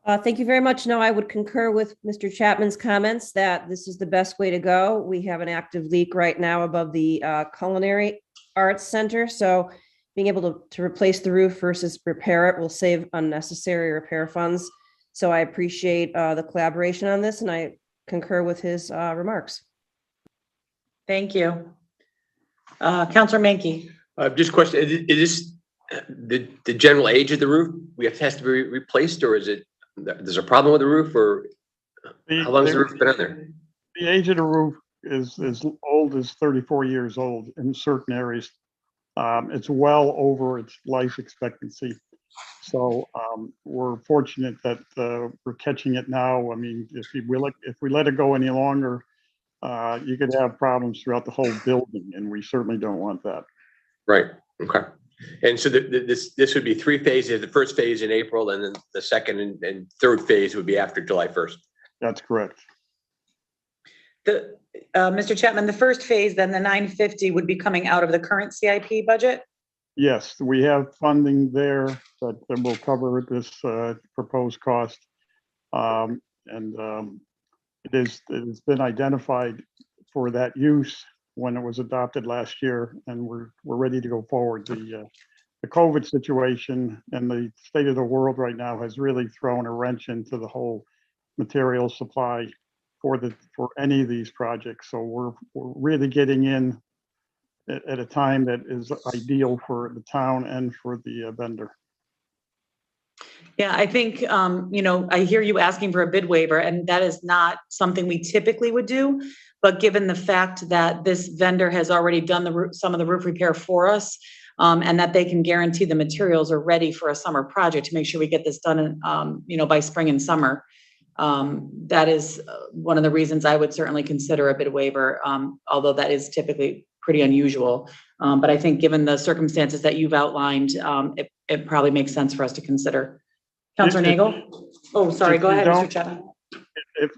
S15: Thank you very much. No, I would concur with Mr. Chapman's comments that this is the best way to go. We have an active leak right now above the Culinary Arts Center. So being able to replace the roof versus repair it will save unnecessary repair funds. So I appreciate the collaboration on this, and I concur with his remarks.
S1: Thank you. Councilor Menke.
S5: Just question, is this the general age of the roof? Has to be replaced, or is it, there's a problem with the roof, or how long has the roof been on there?
S22: The age of the roof is as old as 34 years old in certain areas. It's well over its life expectancy. So we're fortunate that we're catching it now. I mean, if we let it go any longer, you could have problems throughout the whole building, and we certainly don't want that.
S5: Right, okay. And so this would be 3 phases, the first phase in April, and then the second and third phase would be after July 1st.
S22: That's correct.
S1: Mr. Chapman, the first phase, then the 950 would be coming out of the current CIP budget?
S22: Yes, we have funding there that will cover this proposed cost. It has been identified for that use when it was adopted last year, and we're ready to go forward. The COVID situation and the state of the world right now has really thrown a wrench into the whole material supply for any of these projects. So we're really getting in at a time that is ideal for the town and for the vendor.
S1: Yeah, I think, I hear you asking for a bid waiver, and that is not something we typically would do. But given the fact that this vendor has already done some of the roof repair for us, and that they can guarantee the materials are ready for a summer project to make sure we get this done, by spring and summer. That is one of the reasons I would certainly consider a bid waiver, although that is typically pretty unusual. But I think given the circumstances that you've outlined, it probably makes sense for us to consider. Councilor Nagel? Oh, sorry, go ahead, Mr. Chapman.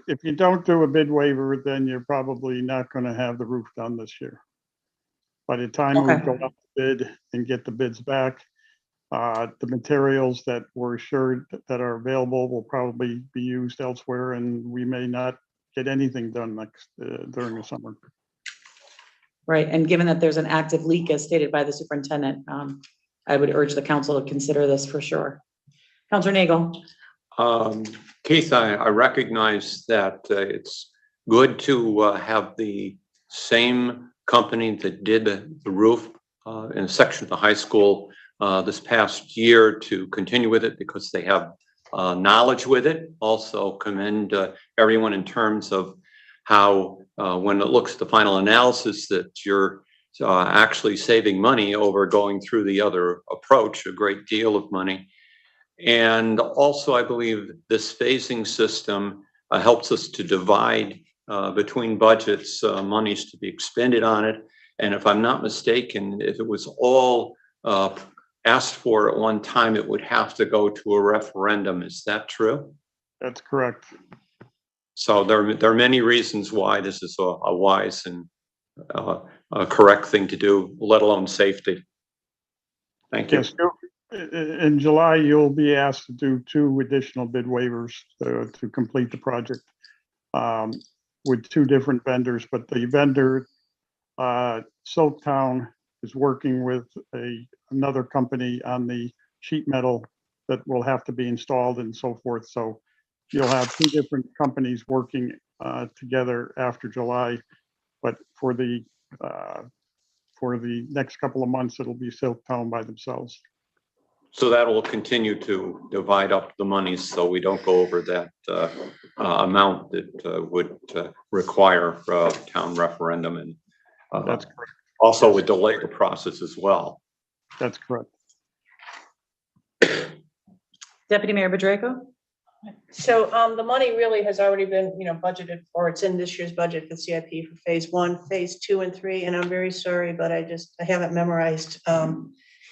S22: If you don't do a bid waiver, then you're probably not going to have the roof done this year. By the time we go up to bid and get the bids back, the materials that we're assured that are available will probably be used elsewhere, and we may not get anything done during the summer.
S1: Right, and given that there's an active leak as stated by the superintendent, I would urge the council to consider this for sure. Councilor Nagel.
S21: Keith, I recognize that it's good to have the same company that did the roof in a section of the high school this past year to continue with it because they have knowledge with it. Also commend everyone in terms of how when it looks at the final analysis that you're actually saving money over going through the other approach, a great deal of money. And also, I believe this phasing system helps us to divide between budgets, monies to be expended on it. And if I'm not mistaken, if it was all asked for at one time, it would have to go to a referendum. Is that true?
S22: That's correct.
S21: So there are many reasons why this is a wise and a correct thing to do, let alone safety. Thank you.
S22: Yes, in July, you'll be asked to do 2 additional bid waivers to complete the project with 2 different vendors. But the vendor, Silktown, is working with another company on the sheet metal that will have to be installed and so forth. So you'll have 2 different companies working together after July. But for the next couple of months, it'll be Silktown by themselves.
S21: So that will continue to divide up the monies so we don't go over that amount that would require a town referendum, and
S22: that's correct.
S21: Also would delay the process as well.
S22: That's correct.
S1: Deputy Mayor Bedrejko?
S4: So the money really has already been, budgeted for. It's in this year's budget for CIP for phase 1, phase 2, and 3. And I'm very sorry, but I haven't memorized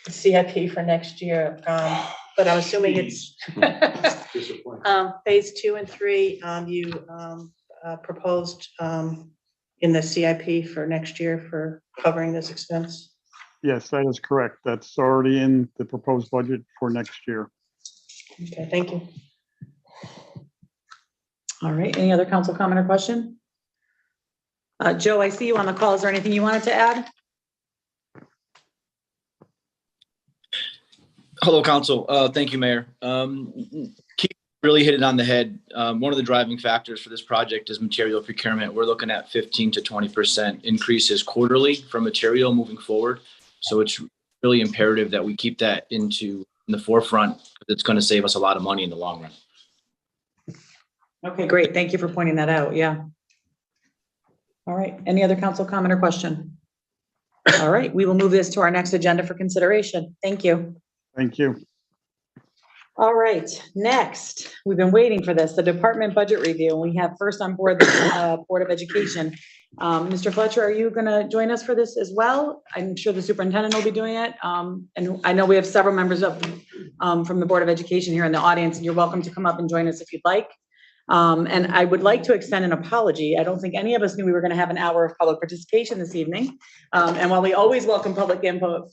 S4: CIP for next year, but I'm assuming it's phase 2 and 3. You proposed in the CIP for next year for covering this expense.
S22: Yes, that is correct. That's already in the proposed budget for next year.
S4: Okay, thank you.
S1: All right, any other council comment or question? Joe, I see you on the call. Is there anything you wanted to add?
S16: Hello, Council. Thank you, Mayor. Keith really hit it on the head. One of the driving factors for this project is material procurement. We're looking at 15 to 20% increases quarterly for material moving forward. So it's really imperative that we keep that in the forefront. It's going to save us a lot of money in the long run.
S1: Okay, great. Thank you for pointing that out. Yeah. All right. Any other council comment or question? All right. We will move this to our next agenda for consideration. Thank you.
S22: Thank you.
S1: All right. Next, we've been waiting for this, the department budget review. We have first on board the Board of Education. Mr. Fletcher, are you going to join us for this as well? I'm sure the superintendent will be doing it. And I know we have several members of, from the Board of Education here in the audience, and you're welcome to come up and join us if you'd like. And I would like to extend an apology. I don't think any of us knew we were going to have an hour of public participation this evening. And while we always welcome public input,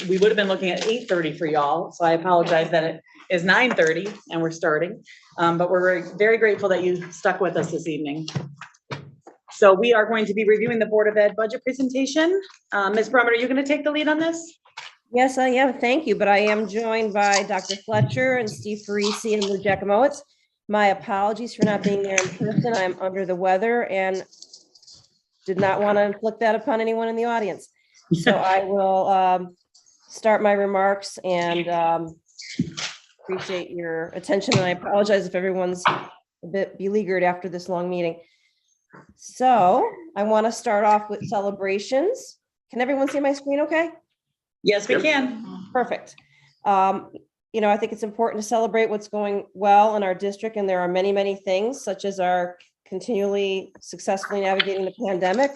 S1: we would have been looking at 8:30 for y'all. So I apologize that it is 9:30 and we're starting. But we're very grateful that you stuck with us this evening. So we are going to be reviewing the Board of Ed budget presentation. Ms. Brummer, are you going to take the lead on this?
S15: Yes, I am. Thank you. But I am joined by Dr. Fletcher and Steve Parisi and Lou Giacomowitz. My apologies for not being there in person. I'm under the weather and did not want to inflict that upon anyone in the audience. So I will start my remarks and appreciate your attention. And I apologize if everyone's a bit beleaguered after this long meeting. So I want to start off with celebrations. Can everyone see my screen okay?
S1: Yes, we can.
S15: Perfect. You know, I think it's important to celebrate what's going well in our district, and there are many, many things, such as our continually successfully navigating the pandemic.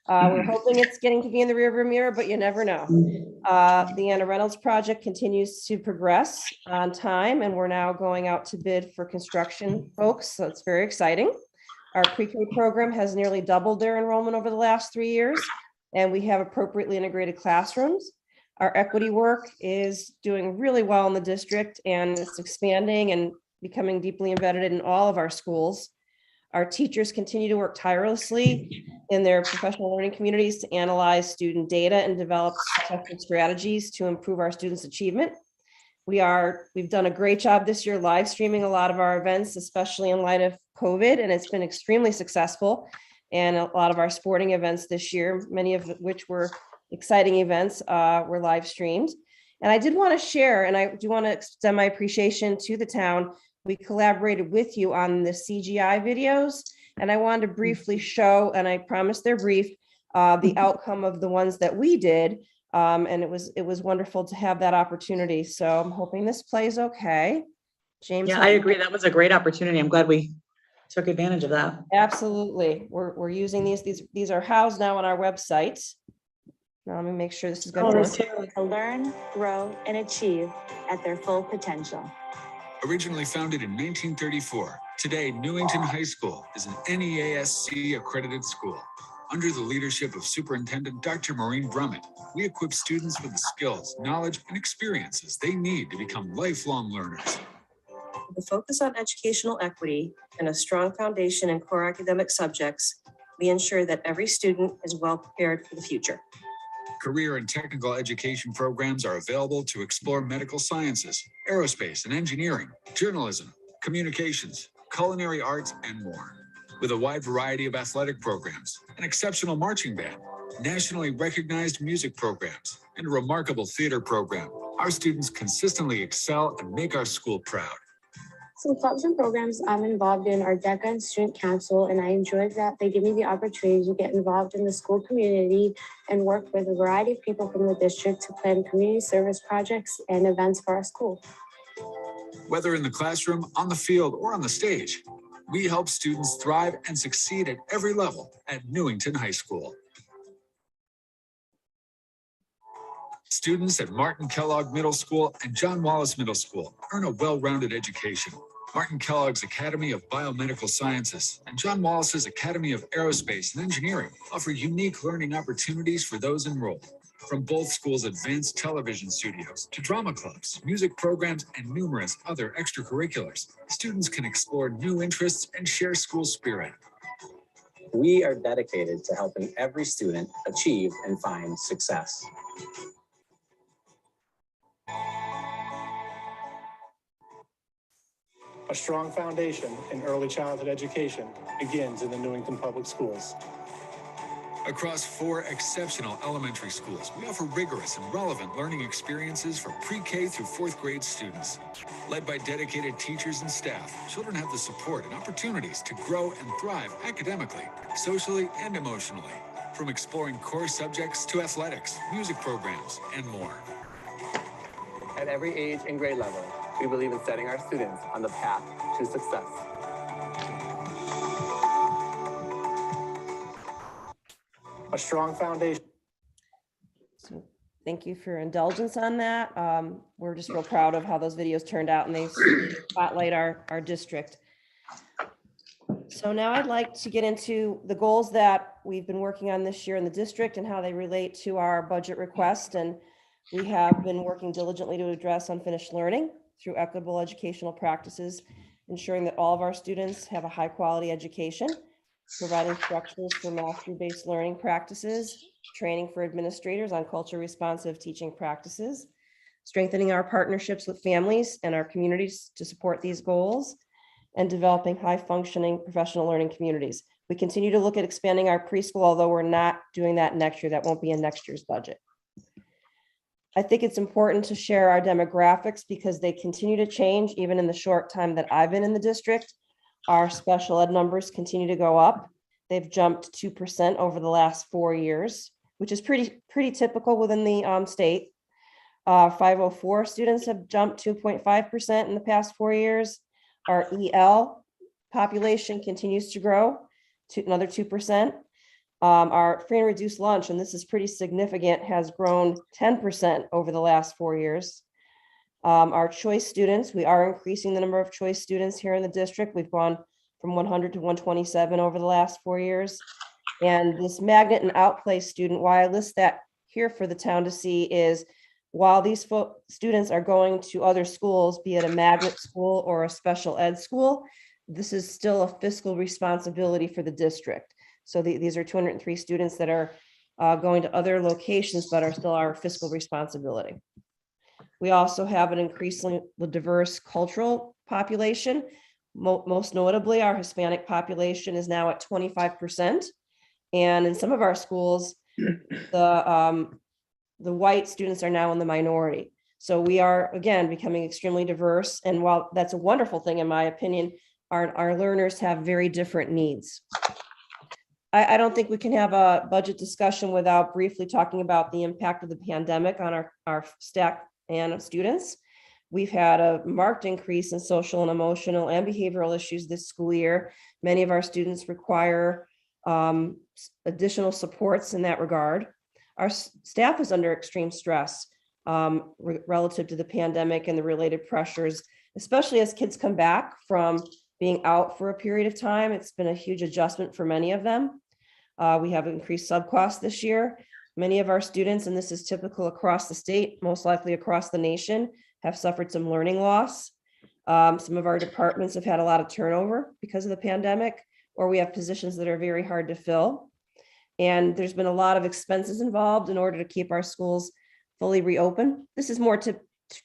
S15: We're hoping it's getting to be in the rearview mirror, but you never know. The Anna Reynolds project continues to progress on time, and we're now going out to bid for construction folks, so it's very exciting. Our pre-K program has nearly doubled their enrollment over the last 3 years, and we have appropriately integrated classrooms. Our equity work is doing really well in the district, and it's expanding and becoming deeply embedded in all of our schools. Our teachers continue to work tirelessly in their professional learning communities to analyze student data and develop successful strategies to improve our students' achievement. We've done a great job this year live streaming a lot of our events, especially in light of COVID, and it's been extremely successful. And a lot of our sporting events this year, many of which were exciting events, were live streamed. And I did want to share, and I do want to extend my appreciation to the town. We collaborated with you on the CGI videos, and I wanted to briefly show, and I promise they're brief, the outcome of the ones that we did. And it was wonderful to have that opportunity. So I'm hoping this plays okay. James.
S1: Yeah, I agree. That was a great opportunity. I'm glad we took advantage of that.
S15: Absolutely. We're using these are housed now on our website. Now let me make sure this is going
S6: to learn, grow, and achieve at their full potential.
S17: Originally founded in 1934, today Newington High School is an NEASC accredited school. Under the leadership of Superintendent Dr. Maureen Brummett, we equip students with the skills, knowledge, and experiences they need to become lifelong learners.
S18: With a focus on educational equity and a strong foundation in core academic subjects, we ensure that every student is well prepared for the future.
S17: Career and technical education programs are available to explore medical sciences, aerospace and engineering, journalism, communications, culinary arts, and more. With a wide variety of athletic programs, an exceptional marching band, nationally recognized music programs, and a remarkable theater program, our students consistently excel and make our school proud.
S6: Some clubs and programs I'm involved in are DECA and Student Council, and I enjoy that they give me the opportunity to get involved in the school community and work with a variety of people from the district to plan community service projects and events for our school.
S17: Whether in the classroom, on the field, or on the stage, we help students thrive and succeed at every level at Newington High School. Students at Martin Kellogg Middle School and John Wallace Middle School earn a well-rounded education. Martin Kellogg's Academy of Biomedical Sciences and John Wallace's Academy of Aerospace and Engineering offer unique learning opportunities for those enrolled. From both schools' advanced television studios to drama clubs, music programs, and numerous other extracurriculars, students can explore new interests and share school spirit.
S11: We are dedicated to helping every student achieve and find success.
S24: A strong foundation in early childhood education begins in the Newington Public Schools.
S17: Across 4 exceptional elementary schools, we offer rigorous and relevant learning experiences for pre-K through 4th grade students. Led by dedicated teachers and staff, children have the support and opportunities to grow and thrive academically, socially, and emotionally. From exploring core subjects to athletics, music programs, and more.
S25: At every age and grade level, we believe in setting our students on the path to success.
S24: a strong foundation.
S15: So thank you for your indulgence on that. We're just real proud of how those videos turned out and they spotlight our district. So now I'd like to get into the goals that we've been working on this year in the district and how they relate to our budget request. And we have been working diligently to address unfinished learning through equitable educational practices, ensuring that all of our students have a high quality education, providing structures for mastery-based learning practices, training for administrators on culture responsive teaching practices, strengthening our partnerships with families and our communities to support these goals, and developing high functioning professional learning communities. We continue to look at expanding our preschool, although we're not doing that next year. That won't be in next year's budget. I think it's important to share our demographics because they continue to change even in the short time that I've been in the district. Our special ed numbers continue to go up. They've jumped 2% over the last 4 years, which is pretty typical within the state. 504 students have jumped 2.5% in the past 4 years. Our EL population continues to grow to another 2%. Our free and reduced lunch, and this is pretty significant, has grown 10% over the last 4 years. Our choice students, we are increasing the number of choice students here in the district. We've gone from 100 to 127 over the last 4 years. And this magnet and outplace student, why I list that here for the town to see is while these students are going to other schools, be it a magnet school or a special ed school, this is still a fiscal responsibility for the district. So these are 203 students that are going to other locations, but are still our fiscal responsibility. We also have an increasingly diverse cultural population. Most notably, our Hispanic population is now at 25%. And in some of our schools, the white students are now in the minority. So we are, again, becoming extremely diverse. And while that's a wonderful thing, in my opinion, our learners have very different needs. I don't think we can have a budget discussion without briefly talking about the impact of the pandemic on our staff and students. We've had a marked increase in social and emotional and behavioral issues this school year. Many of our students require additional supports in that regard. Our staff is under extreme stress relative to the pandemic and the related pressures, especially as kids come back from being out for a period of time. It's been a huge adjustment for many of them. We have increased sub costs this year. Many of our students, and this is typical across the state, most likely across the nation, have suffered some learning loss. Some of our departments have had a lot of turnover because of the pandemic, or we have positions that are very hard to fill. And there's been a lot of expenses involved in order to keep our schools fully reopened. This is more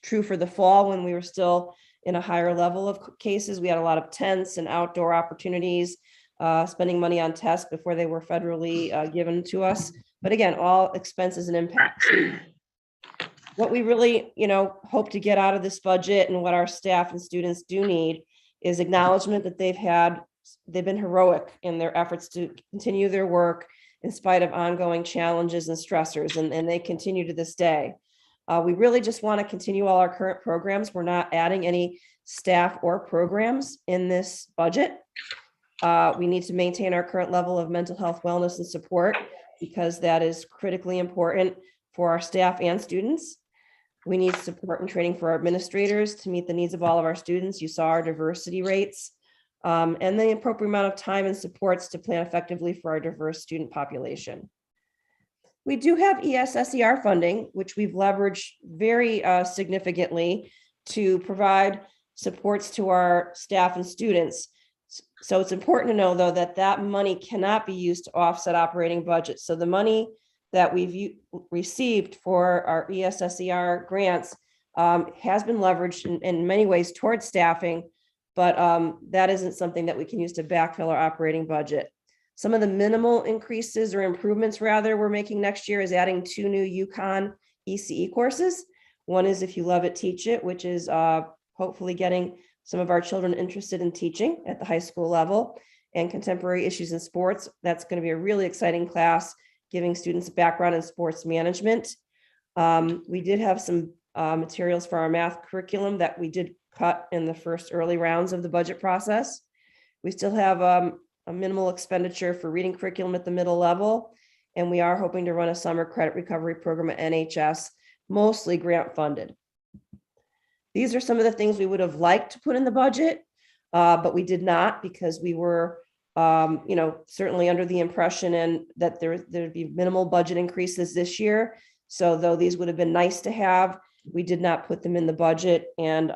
S15: true for the fall when we were still in a higher level of cases. We had a lot of tents and outdoor opportunities, spending money on tests before they were federally given to us. But again, all expenses and impacts. What we really, hope to get out of this budget and what our staff and students do need is acknowledgement that they've been heroic in their efforts to continue their work in spite of ongoing challenges and stressors, and they continue to this day. We really just want to continue all our current programs. We're not adding any staff or programs in this budget. We need to maintain our current level of mental health, wellness, and support because that is critically important for our staff and students. We need support and training for our administrators to meet the needs of all of our students. You saw our diversity rates. And the appropriate amount of time and supports to plan effectively for our diverse student population. We do have ESSER funding, which we've leveraged very significantly to provide supports to our staff and students. So it's important to know, though, that money cannot be used to offset operating budgets. So the money that we've received for our ESSER grants has been leveraged in many ways towards staffing, but that isn't something that we can use to backfill our operating budget. Some of the minimal increases or improvements rather we're making next year is adding 2 new UConn ECE courses. One is If You Love It, Teach It, which is hopefully getting some of our children interested in teaching at the high school level, and Contemporary Issues in Sports. That's going to be a really exciting class, giving students a background in sports management. We did have some materials for our math curriculum that we did cut in the first early rounds of the budget process. We still have a minimal expenditure for reading curriculum at the middle level And we are hoping to run a summer credit recovery program at NHS, mostly grant funded. These are some of the things we would have liked to put in the budget, but we did not because we were, certainly under the impression and that there'd be minimal budget increases this year. So though these would have been nice to have, we did not put them in the budget. And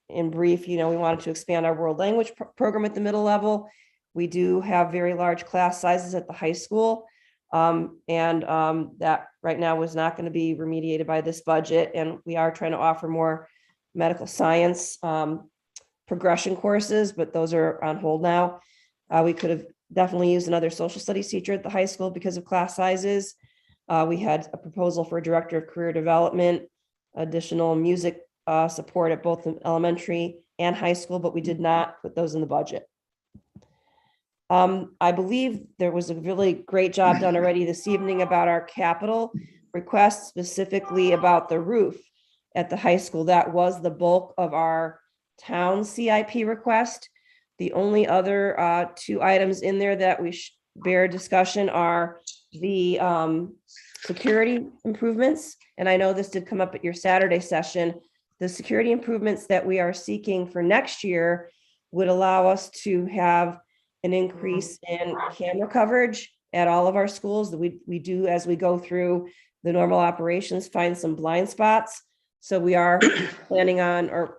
S15: in brief, we wanted to expand our world language program at the middle level. We do have very large class sizes at the high school. That right now was not going to be remediated by this budget. And we are trying to offer more medical science progression courses, but those are on hold now. We could have definitely used another social studies teacher at the high school because of class sizes. We had a proposal for a director of career development, additional music support at both the elementary and high school, but we did not put those in the budget. I believe there was a really great job done already this evening about our capital request, specifically about the roof at the high school. That was the bulk of our town CIP request. The only other two items in there that we bear discussion are the security improvements. And I know this did come up at your Saturday session. The security improvements that we are seeking for next year would allow us to have an increase in camera coverage at all of our schools. That we do, as we go through the normal operations, find some blind spots. So we are planning on, or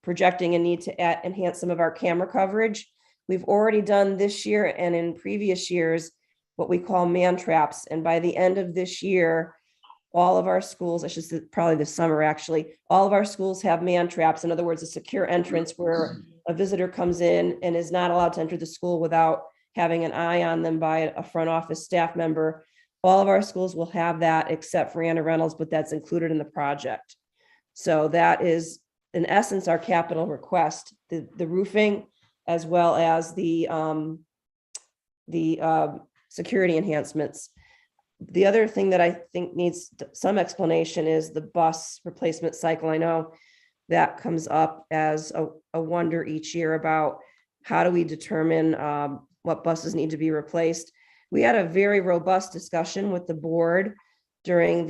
S15: projecting a need to enhance some of our camera coverage. We've already done this year and in previous years what we call man traps. And by the end of this year, all of our schools, I should say probably this summer actually, all of our schools have man traps. In other words, a secure entrance where a visitor comes in and is not allowed to enter the school without having an eye on them by a front office staff member. All of our schools will have that except for Anna Reynolds, but that's included in the project. So that is in essence our capital request, the roofing, as well as the security enhancements. The other thing that I think needs some explanation is the bus replacement cycle. I know that comes up as a wonder each year about how do we determine what buses need to be replaced. We had a very robust discussion with the board during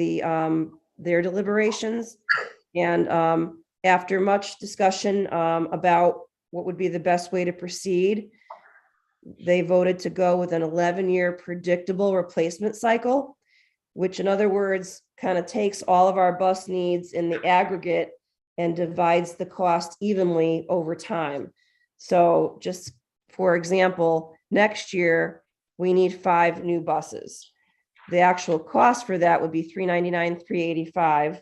S15: their deliberations. And after much discussion about what would be the best way to proceed, they voted to go with an 11-year predictable replacement cycle, which in other words, kind of takes all of our bus needs in the aggregate and divides the cost evenly over time. So just for example, next year, we need 5 new buses. The actual cost for that would be $399, $385.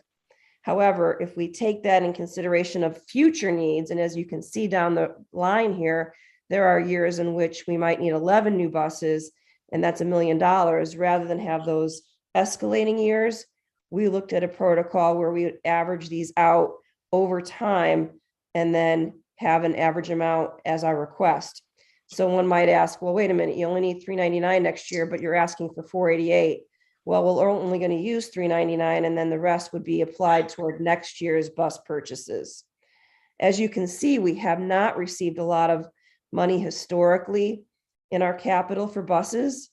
S15: However, if we take that in consideration of future needs, and as you can see down the line here, there are years in which we might need 11 new buses, and that's $1 million. Rather than have those escalating years, we looked at a protocol where we would average these out over time and then have an average amount as our request. So one might ask, well, wait a minute, you only need $399 next year, but you're asking for $488. Well, we're only going to use $399, and then the rest would be applied toward next year's bus purchases. As you can see, we have not received a lot of money historically in our capital for buses.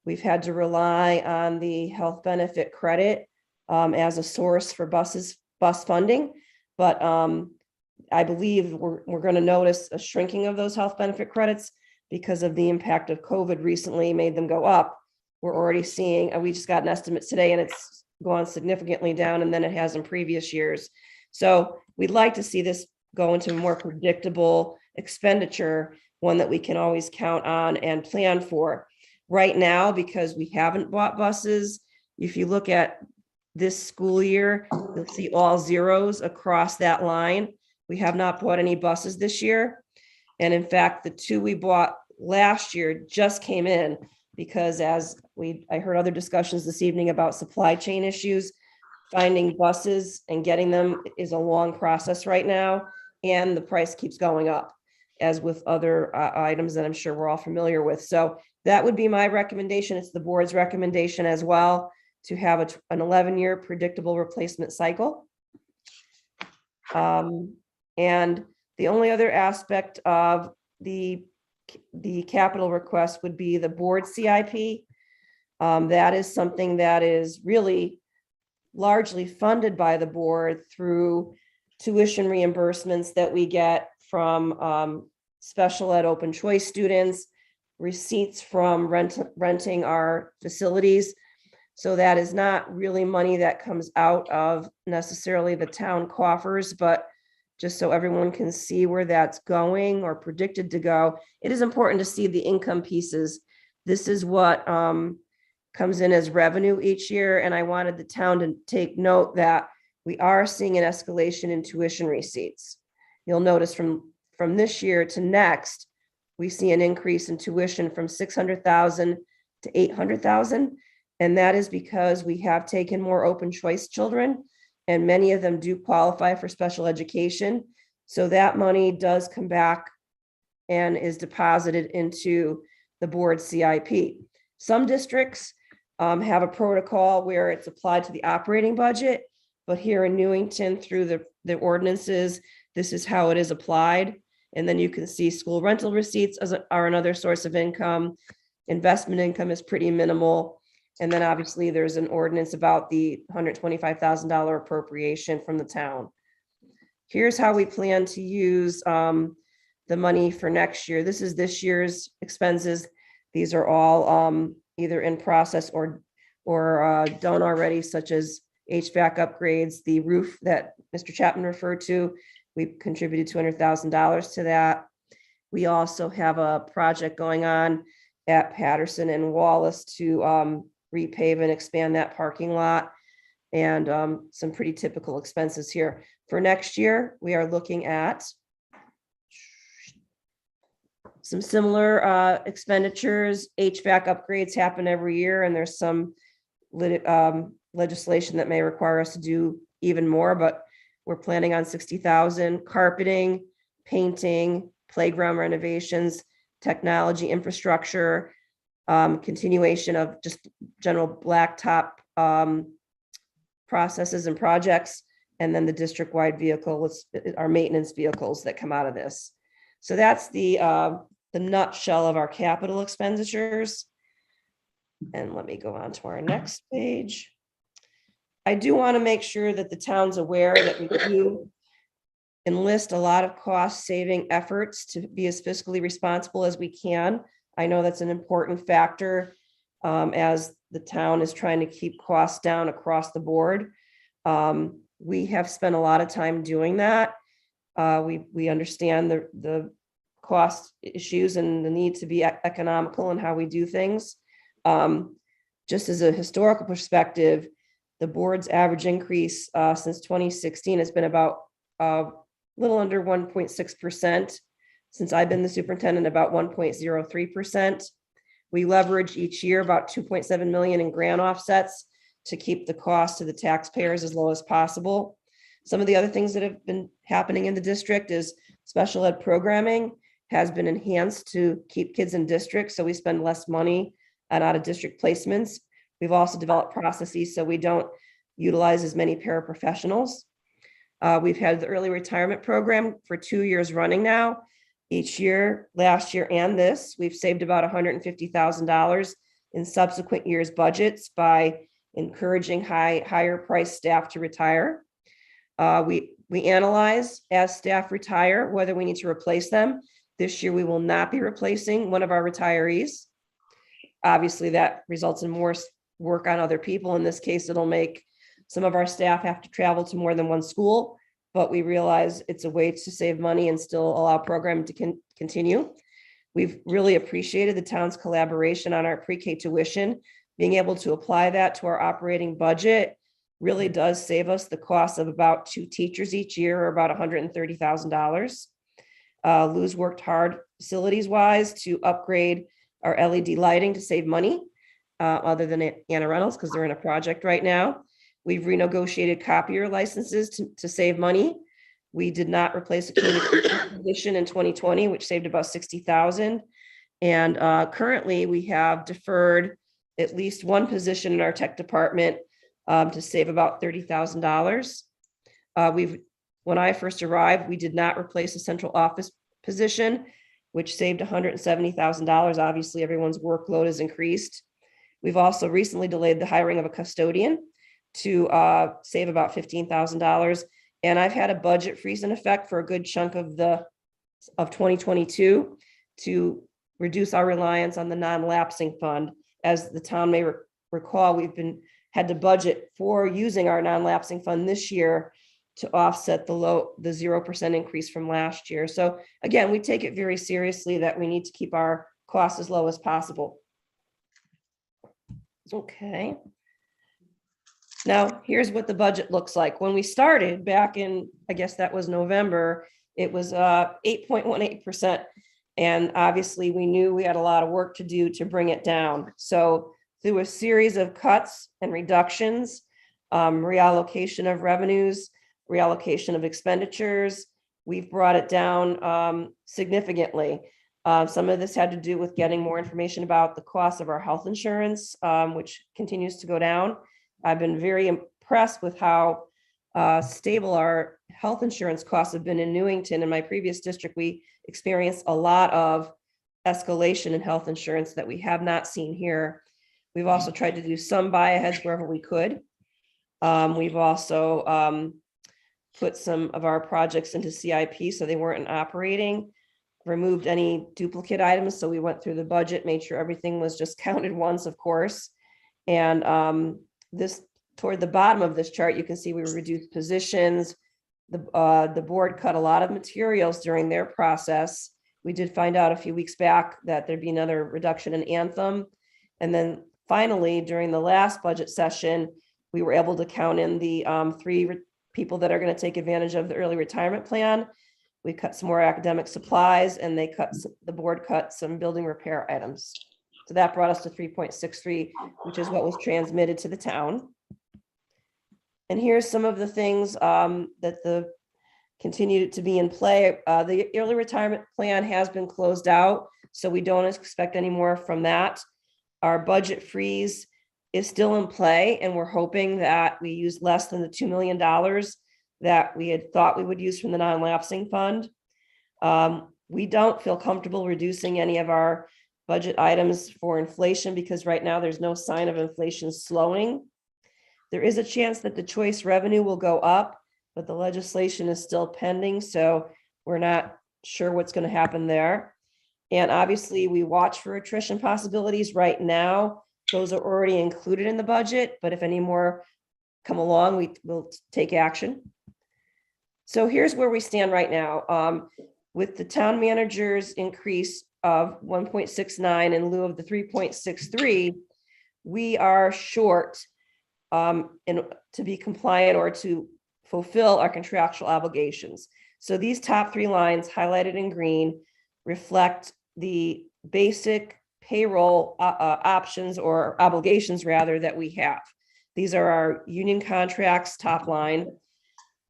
S15: We've had to rely on the health benefit credit as a source for bus funding. But I believe we're going to notice a shrinking of those health benefit credits because of the impact of COVID recently made them go up. We're already seeing, we just got an estimate today and it's gone significantly down and then it has in previous years. So we'd like to see this go into a more predictable expenditure, one that we can always count on and plan for. Right now, because we haven't bought buses, if you look at this school year, you'll see all zeros across that line. We have not bought any buses this year. And in fact, the 2 we bought last year just came in because I heard other discussions this evening about supply chain issues. Finding buses and getting them is a long process right now, and the price keeps going up, as with other items that I'm sure we're all familiar with. So that would be my recommendation. It's the board's recommendation as well to have an 11-year predictable replacement cycle. And the only other aspect of the capital request would be the board CIP. That is something that is really largely funded by the board through tuition reimbursements that we get from special ed open choice students, receipts from renting our facilities. So that is not really money that comes out of necessarily the town coffers, but just so everyone can see where that's going or predicted to go, it is important to see the income pieces. This is what comes in as revenue each year. And I wanted the town to take note that we are seeing an escalation in tuition receipts. You'll notice from this year to next, we see an increase in tuition from 600,000 to 800,000. And that is because we have taken more open choice children, and many of them do qualify for special education. So that money does come back and is deposited into the board CIP. Some districts have a protocol where it's applied to the operating budget, but here in Newington, through the ordinances, this is how it is applied. And then you can see school rental receipts are another source of income. Investment income is pretty minimal. And then obviously there's an ordinance about the $125,000 appropriation from the town. Here's how we plan to use the money for next year. This is this year's expenses. These are all either in process or done already, such as HVAC upgrades, the roof that Mr. Chapman referred to. We've contributed $200,000 to that. We also have a project going on at Patterson and Wallace to repave and expand that parking lot, and some pretty typical expenses here. For next year, we are looking at some similar expenditures. HVAC upgrades happen every year, and there's some legislation that may require us to do even more, but we're planning on 60,000. Carpeting, painting, playground renovations, technology, infrastructure, continuation of just general blacktop processes and projects, and then the district-wide vehicles, our maintenance vehicles that come out of this. So that's the nutshell of our capital expenditures. And let me go on to our next page. I do want to make sure that the town's aware that we do enlist a lot of cost-saving efforts to be as fiscally responsible as we can. I know that's an important factor as the town is trying to keep costs down across the board. We have spent a lot of time doing that. We understand the cost issues and the need to be economical in how we do things. Just as a historical perspective, the board's average increase since 2016 has been about a little under 1.6%. Since I've been the superintendent, about 1.03%. We leverage each year about 2.7 million in grant offsets to keep the cost to the taxpayers as low as possible. Some of the other things that have been happening in the district is special ed programming has been enhanced to keep kids in district, so we spend less money on out of district placements. We've also developed processes so we don't utilize as many paraprofessionals. We've had the early retirement program for 2 years running now. Each year, last year and this, we've saved about $150,000 in subsequent years' budgets by encouraging higher price staff to retire. We analyze as staff retire whether we need to replace them. This year, we will not be replacing one of our retirees. Obviously, that results in more work on other people. In this case, it'll make some of our staff have to travel to more than one school, but we realize it's a way to save money and still allow programming to continue. We've really appreciated the town's collaboration on our pre-K tuition. Being able to apply that to our operating budget really does save us the cost of about 2 teachers each year, or about $130,000. Lou's worked hard facilities-wise to upgrade our LED lighting to save money, other than Anna Reynolds, because they're in a project right now. We've renegotiated copier licenses to save money. We did not replace a communication position in 2020, which saved about $60,000. And currently we have deferred at least one position in our tech department to save about $30,000. When I first arrived, we did not replace a central office position, which saved $170,000. Obviously, everyone's workload has increased. We've also recently delayed the hiring of a custodian to save about $15,000. And I've had a budget freeze in effect for a good chunk of 2022 to reduce our reliance on the non-lapsing fund. As the town may recall, we've had to budget for using our non-lapsing fund this year to offset the 0% increase from last year. So again, we take it very seriously that we need to keep our costs as low as possible. Okay. Now, here's what the budget looks like. When we started back in, I guess that was November, it was 8.18%. And obviously we knew we had a lot of work to do to bring it down. So through a series of cuts and reductions, reallocation of revenues, reallocation of expenditures, we've brought it down significantly. Some of this had to do with getting more information about the cost of our health insurance, which continues to go down. I've been very impressed with how stable our health insurance costs have been in Newington. In my previous district, we experienced a lot of escalation in health insurance that we have not seen here. We've also tried to do some buy-aheads wherever we could. We've also put some of our projects into CIP so they weren't operating, removed any duplicate items. So we went through the budget, made sure everything was just counted once, of course. And this, toward the bottom of this chart, you can see we reduced positions. The board cut a lot of materials during their process. We did find out a few weeks back that there'd be another reduction in Anthem. And then finally, during the last budget session, we were able to count in the 3 people that are going to take advantage of the early retirement plan. We cut some more academic supplies, and the board cut some building repair items. So that brought us to 3.63, which is what was transmitted to the town. And here's some of the things that continue to be in play. The early retirement plan has been closed out, so we don't expect any more from that. Our budget freeze is still in play, and we're hoping that we use less than the $2 million that we had thought we would use from the non-lapsing fund. We don't feel comfortable reducing any of our budget items for inflation because right now there's no sign of inflation slowing. There is a chance that the choice revenue will go up, but the legislation is still pending, so we're not sure what's going to happen there. And obviously, we watch for attrition possibilities right now. Those are already included in the budget, but if any more come along, we will take action. So here's where we stand right now. With the town manager's increase of 1.69 in lieu of the 3.63, we are short to be compliant or to fulfill our contractual obligations. So these top 3 lines highlighted in green reflect the basic payroll options or obligations rather that we have. These are our union contracts, top line.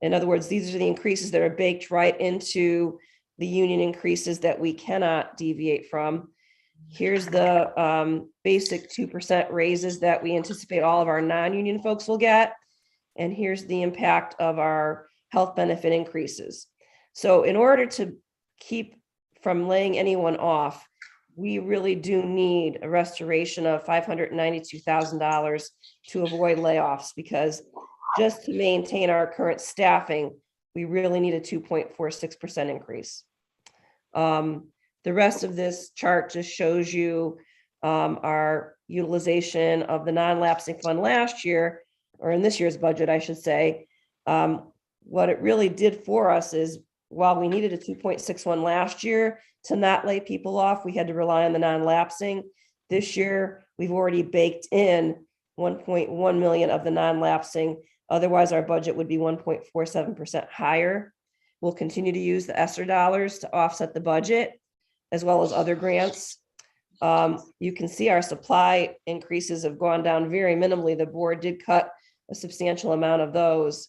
S15: In other words, these are the increases that are baked right into the union increases that we cannot deviate from. Here's the basic 2% raises that we anticipate all of our non-union folks will get. And here's the impact of our health benefit increases. So in order to keep from laying anyone off, we really do need a restoration of $592,000 to avoid layoffs, because just to maintain our current staffing, we really need a 2.46% increase. The rest of this chart just shows you our utilization of the non-lapsing fund last year, or in this year's budget, I should say. What it really did for us is, while we needed a 2.61 last year to not lay people off, we had to rely on the non-lapsing. This year, we've already baked in 1.1 million of the non-lapsing. Otherwise, our budget would be 1.47% higher. We'll continue to use the ESSER dollars to offset the budget, as well as other grants. You can see our supply increases have gone down very minimally. The board did cut a substantial amount of those,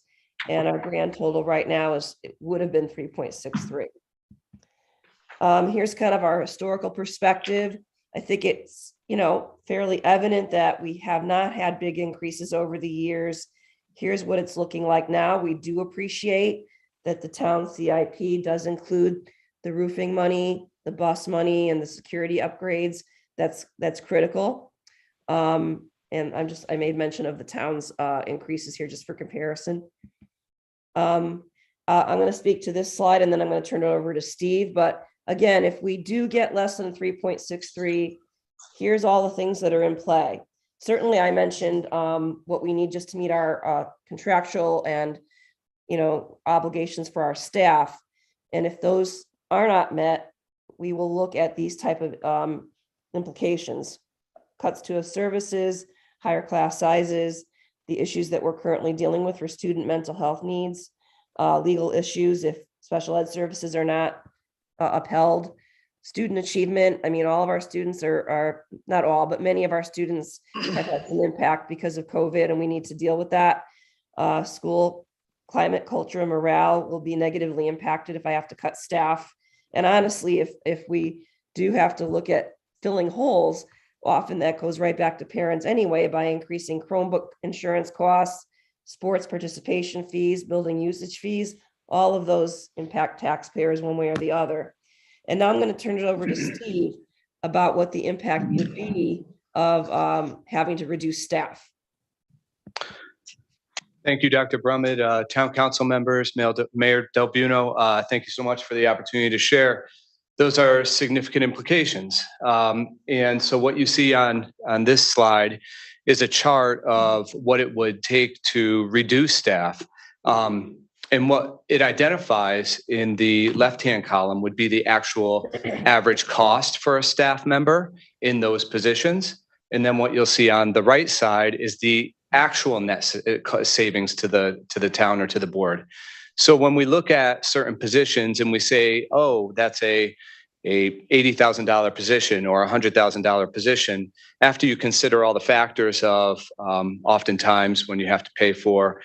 S15: and our grand total right now would have been 3.63. Here's kind of our historical perspective. I think it's fairly evident that we have not had big increases over the years. Here's what it's looking like now. We do appreciate that the town CIP does include the roofing money, the bus money, and the security upgrades. That's critical. And I made mention of the town's increases here just for comparison. I'm going to speak to this slide and then I'm going to turn it over to Steve. But again, if we do get less than 3.63, here's all the things that are in play. Certainly, I mentioned what we need just to meet our contractual and obligations for our staff. And if those are not met, we will look at these type of implications: cuts to services, higher class sizes, the issues that we're currently dealing with for student mental health needs, legal issues if special ed services are not upheld, student achievement. I mean, all of our students are not all, but many of our students have had some impact because of COVID, and we need to deal with that. School climate, culture, and morale will be negatively impacted if I have to cut staff. And honestly, if we do have to look at filling holes, often that goes right back to parents anyway by increasing Chromebook insurance costs, sports participation fees, building usage fees. All of those impact taxpayers one way or the other. And now I'm going to turn it over to Steve about what the impact would be of having to reduce staff.
S2: Thank you, Dr. Brummett, town council members, Mayor Del Buono. Thank you so much for the opportunity to share. Those are significant implications. And so what you see on this slide is a chart of what it would take to reduce staff. And what it identifies in the left-hand column would be the actual average cost for a staff member in those positions. And then what you'll see on the right side is the actual net savings to the town or to the board. So when we look at certain positions and we say, oh, that's a $80,000 position or a $100,000 position, after you consider all the factors of oftentimes when you have to pay for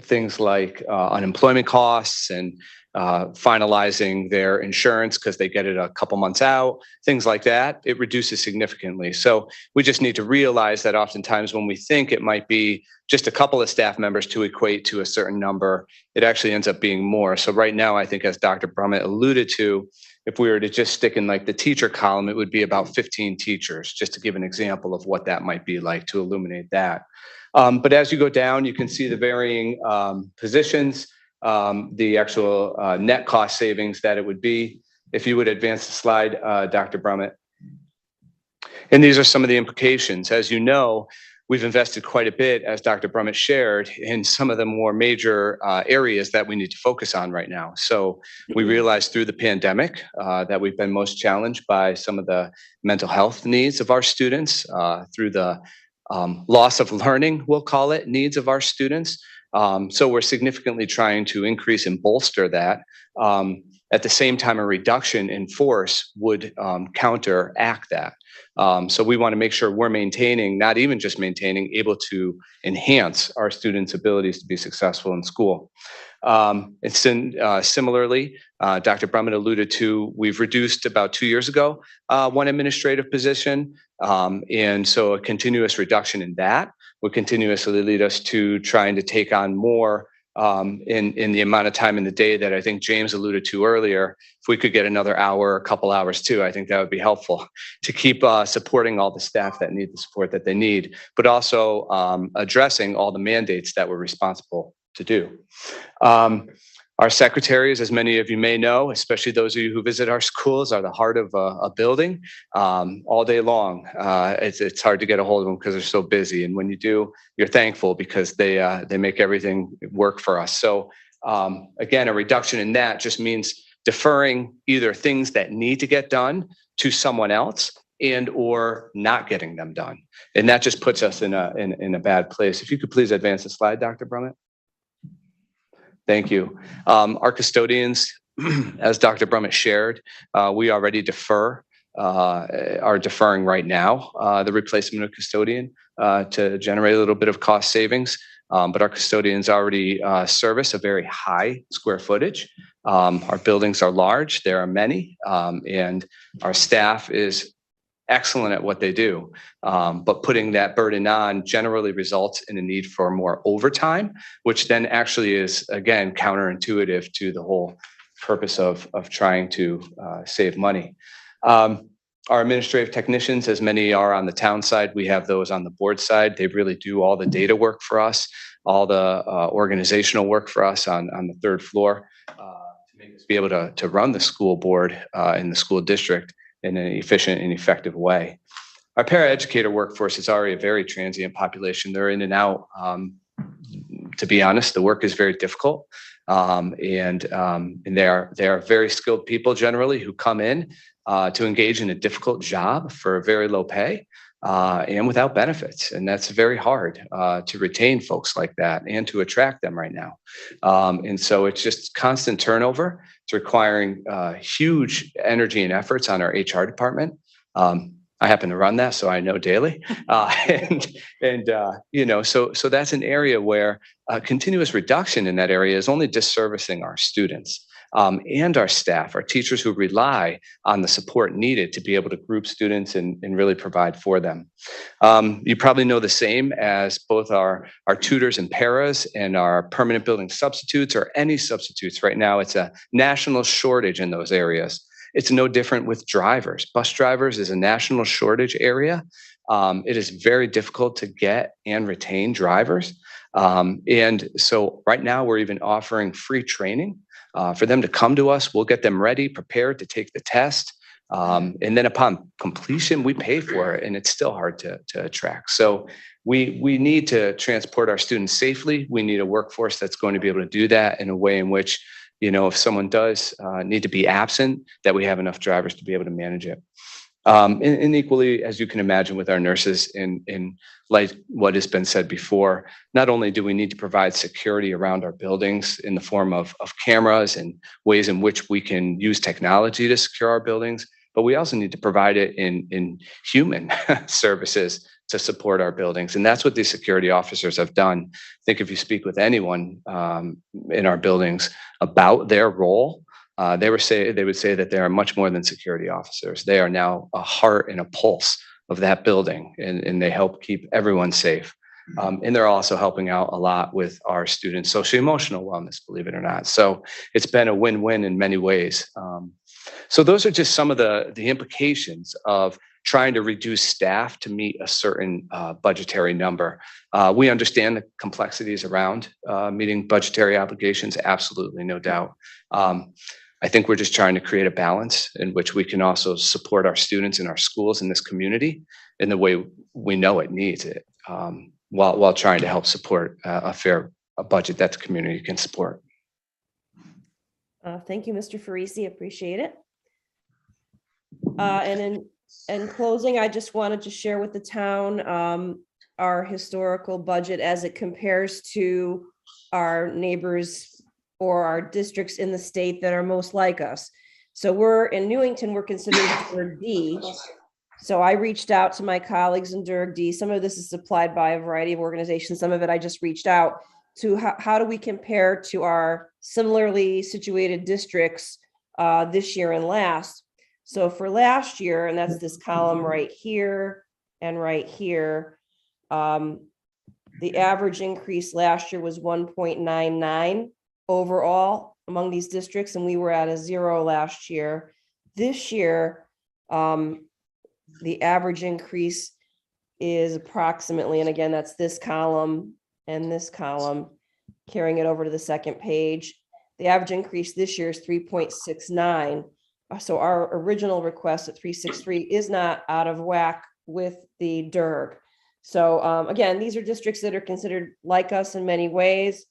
S2: things like unemployment costs and finalizing their insurance because they get it a couple months out, things like that, it reduces significantly. So we just need to realize that oftentimes when we think it might be just a couple of staff members to equate to a certain number, it actually ends up being more. So right now, I think as Dr. Brummett alluded to, if we were to just stick in like the teacher column, it would be about 15 teachers, just to give an example of what that might be like to illuminate that. But as you go down, you can see the varying positions, the actual net cost savings that it would be. If you would advance the slide, Dr. Brummett. And these are some of the implications. As you know, we've invested quite a bit, as Dr. Brummett shared, in some of the more major areas that we need to focus on right now. So we realized through the pandemic that we've been most challenged by some of the mental health needs of our students, through the loss of learning, we'll call it, needs of our students. So we're significantly trying to increase and bolster that. At the same time, a reduction in force would counteract that. So we want to make sure we're maintaining, not even just maintaining, able to enhance our students' abilities to be successful in school. Similarly, Dr. Brummett alluded to, we've reduced about 2 years ago one administrative position. And so a continuous reduction in that would continuously lead us to trying to take on more in the amount of time in the day that I think James alluded to earlier. If we could get another hour, a couple hours too, I think that would be helpful to keep supporting all the staff that need the support that they need, but also addressing all the mandates that we're responsible to do. Our secretaries, as many of you may know, especially those of you who visit our schools, are the heart of a building all day long. It's hard to get a hold of them because they're so busy. And when you do, you're thankful because they make everything work for us. So again, a reduction in that just means deferring either things that need to get done to someone else and or not getting them done. And that just puts us in a bad place. If you could please advance the slide, Dr. Brummett. Thank you. Our custodians, as Dr. Brummett shared, we already are deferring right now the replacement of custodian to generate a little bit of cost savings. But our custodians already service a very high square footage. Our buildings are large, there are many, and our staff is excellent at what they do. But putting that burden on generally results in a need for more overtime, which then actually is, again, counterintuitive to the whole purpose of trying to save money. Our administrative technicians, as many are on the town side, we have those on the board side. They really do all the data work for us, all the organizational work for us on the third floor to make us be able to run the school board in the school district in an efficient and effective way. Our paraeducator workforce is already a very transient population. They're in and out. To be honest, the work is very difficult. And they are very skilled people generally who come in to engage in a difficult job for a very low pay and without benefits. And that's very hard to retain folks like that and to attract them right now. And so it's just constant turnover. It's requiring huge energy and efforts on our HR department. I happen to run that, so I know daily. So that's an area where continuous reduction in that area is only disservicing our students and our staff, our teachers who rely on the support needed to be able to group students and really provide for them. You probably know the same as both our tutors and paras and our permanent building substitutes or any substitutes. Right now, it's a national shortage in those areas. It's no different with drivers. Bus drivers is a national shortage area. It is very difficult to get and retain drivers. And so right now we're even offering free training for them to come to us. We'll get them ready, prepared to take the test. And then upon completion, we pay for it, and it's still hard to attract. So we need to transport our students safely. We need a workforce that's going to be able to do that in a way in which, if someone does need to be absent, that we have enough drivers to be able to manage it. And equally, as you can imagine with our nurses, in like what has been said before, not only do we need to provide security around our buildings in the form of cameras and ways in which we can use technology to secure our buildings, but we also need to provide it in human services to support our buildings. And that's what these security officers have done. I think if you speak with anyone in our buildings about their role, they would say that they are much more than security officers. They are now a heart and a pulse of that building, and they help keep everyone safe. And they're also helping out a lot with our students' socio-emotional wellness, believe it or not. So it's been a win-win in many ways. So those are just some of the implications of trying to reduce staff to meet a certain budgetary number. We understand the complexities around meeting budgetary obligations, absolutely, no doubt. I think we're just trying to create a balance in which we can also support our students and our schools in this community in the way we know it needs it, while trying to help support a fair budget that the community can support.
S15: Thank you, Mr. Farisi. Appreciate it. And in closing, I just wanted to share with the town our historical budget as it compares to our neighbors or our districts in the state that are most like us. So we're in Newington, we're considered Durg D. So I reached out to my colleagues in Durg D. Some of this is supplied by a variety of organizations. Some of it I just reached out to how do we compare to our similarly situated districts this year and last. So for last year, and that's this column right here and right here, the average increase last year was 1.99 overall among these districts, and we were at a 0 last year. This year, the average increase is approximately, and again, that's this column and this column, carrying it over to the second page. The average increase this year is 3.69. So our original request at 363 is not out of whack with the Durg. So again, these are districts that are considered like us in many ways.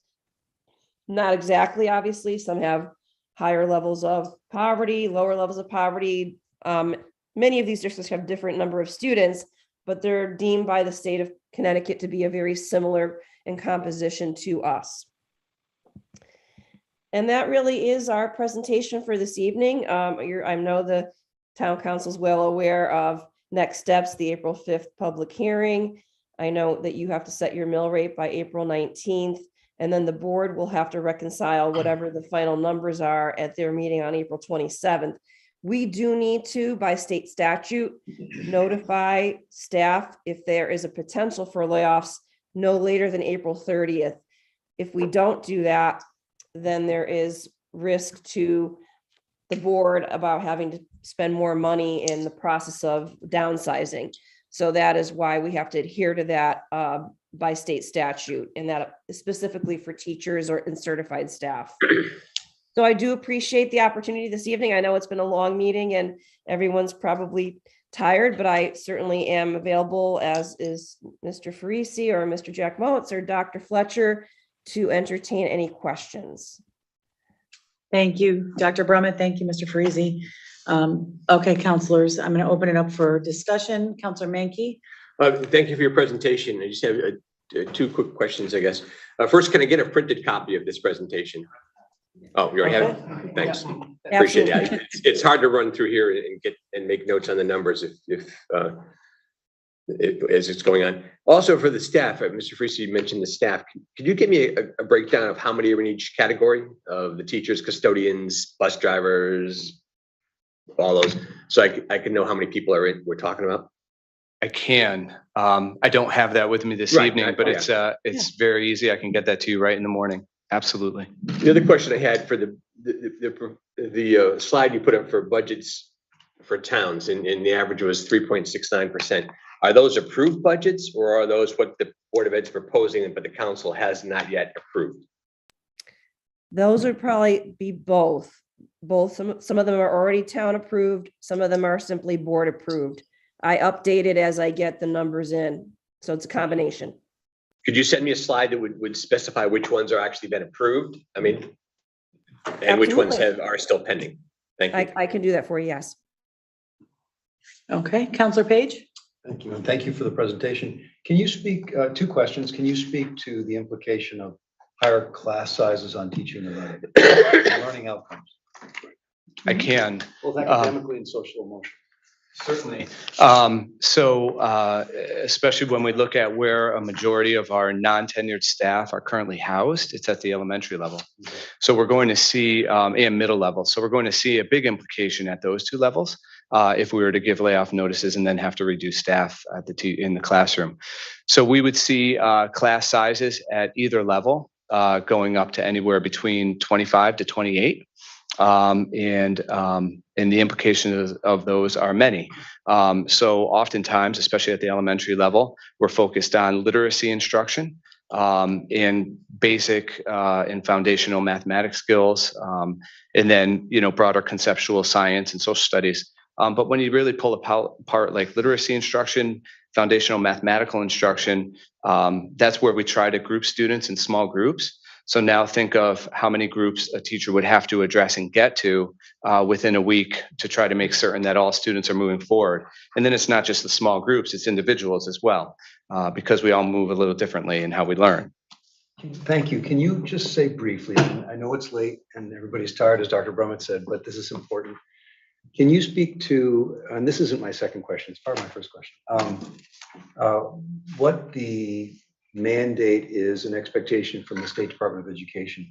S15: Not exactly, obviously. Some have higher levels of poverty, lower levels of poverty. Many of these districts have different number of students, but they're deemed by the state of Connecticut to be a very similar in composition to us. And that really is our presentation for this evening. I know the town council is well aware of next steps, the April 5th public hearing. I know that you have to set your mill rate by April 19th, and then the board will have to reconcile whatever the final numbers are at their meeting on April 27th. We do need to, by state statute, notify staff if there is a potential for layoffs no later than April 30th. If we don't do that, then there is risk to the board about having to spend more money in the process of downsizing. So that is why we have to adhere to that by state statute, and that is specifically for teachers and certified staff. So I do appreciate the opportunity this evening. I know it's been a long meeting and everyone's probably tired, but I certainly am available, as is Mr. Farisi or Mr. Jack Moats or Dr. Fletcher, to entertain any questions.
S1: Thank you, Dr. Brummett. Thank you, Mr. Farisi. Okay, counselors, I'm going to open it up for discussion. Counselor Menke.
S5: Thank you for your presentation. I just have two quick questions, I guess. First, can I get a printed copy of this presentation? Oh, you already have it? Thanks. Appreciate it. It's hard to run through here and make notes on the numbers as it's going on. Also, for the staff, Mr. Freese, you mentioned the staff. Could you give me a breakdown of how many are in each category of the teachers, custodians, bus drivers, all those, so I can know how many people we're talking about?
S2: I can. I don't have that with me this evening, but it's very easy. I can get that to you right in the morning. Absolutely.
S5: The other question I had for the slide you put up for budgets for towns, and the average was 3.69%. Are those approved budgets, or are those what the Board of Ed's proposing, but the council has not yet approved?
S15: Those would probably be both. Some of them are already town approved. Some of them are simply board approved. I update it as I get the numbers in. So it's a combination.
S5: Could you send me a slide that would specify which ones are actually been approved? I mean, and which ones are still pending? Thank you.
S15: I can do that for you, yes.
S1: Okay, Counselor Page.
S19: Thank you, and thank you for the presentation. Can you speak, two questions. Can you speak to the implication of higher class sizes on teaching and learning outcomes?
S2: I can.
S19: Both academically and social emotion.
S2: Certainly. Especially when we look at where a majority of our non-tenured staff are currently housed, it's at the elementary level. So we're going to see, and middle level. So we're going to see a big implication at those two levels if we were to give layoff notices and then have to reduce staff at in the classroom. So we would see class sizes at either level going up to anywhere between 25 to 28. And the implications of those are many. So oftentimes, especially at the elementary level, we're focused on literacy instruction and basic and foundational mathematics skills, and then, broader conceptual science and social studies. But when you really pull apart like literacy instruction, foundational mathematical instruction, that's where we try to group students in small groups. So now think of how many groups a teacher would have to address and get to within a week to try to make certain that all students are moving forward. And then it's not just the small groups, it's individuals as well, because we all move a little differently in how we learn.
S19: Thank you. Can you just say briefly, I know it's late and everybody's tired, as Dr. Brummett said, but this is important. Can you speak to, and this isn't my second question, it's part of my first question, what the mandate is an expectation from the State Department of Education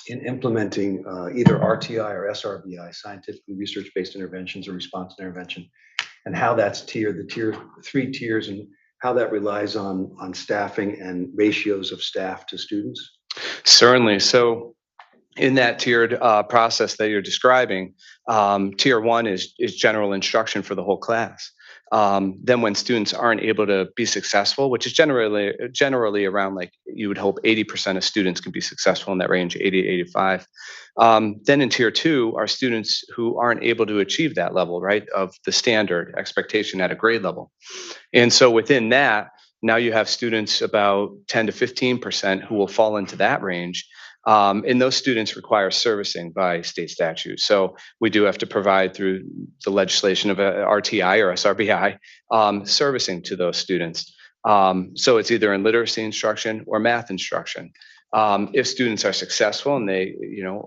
S19: in implementing either RTI or SRBI, scientifically research-based interventions or response intervention, and how that's tiered, the three tiers, and how that relies on staffing and ratios of staff to students?
S2: Certainly. So in that tiered process that you're describing, tier one is general instruction for the whole class. Then when students aren't able to be successful, which is generally around, like, you would hope 80% of students can be successful in that range, 80 to 85. Then in tier two are students who aren't able to achieve that level, right, of the standard expectation at a grade level. And so within that, now you have students about 10 to 15% who will fall into that range. And those students require servicing by state statute. So we do have to provide, through the legislation of RTI or SRBI, servicing to those students. So it's either in literacy instruction or math instruction. If students are successful and they,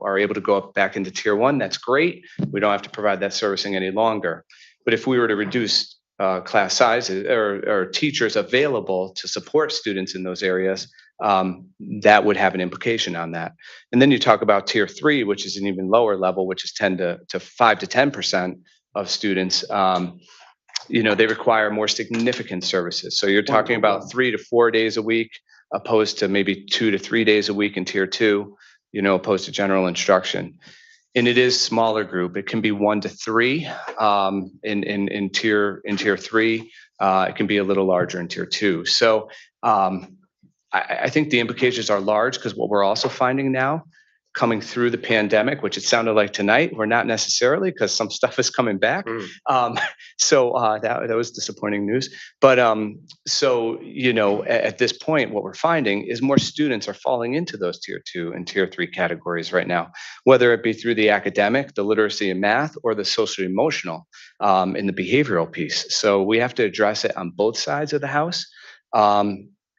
S2: are able to go up back into tier one, that's great. We don't have to provide that servicing any longer. But if we were to reduce class sizes or teachers available to support students in those areas, that would have an implication on that. And then you talk about tier three, which is an even lower level, which is 10 to 5 to 10% of students. They require more significant services. So you're talking about 3 to 4 days a week, opposed to maybe 2 to 3 days a week in tier two, opposed to general instruction. and it is smaller group. It can be 1 to 3 in tier 3. It can be a little larger in tier 2. So I think the implications are large because what we're also finding now, coming through the pandemic, which it sounded like tonight, we're not necessarily because some stuff is coming back. So that was disappointing news. But so, you know, at this point, what we're finding is more students are falling into those tier 2 and tier 3 categories right now, whether it be through the academic, the literacy and math, or the social emotional in the behavioral piece. So we have to address it on both sides of the house.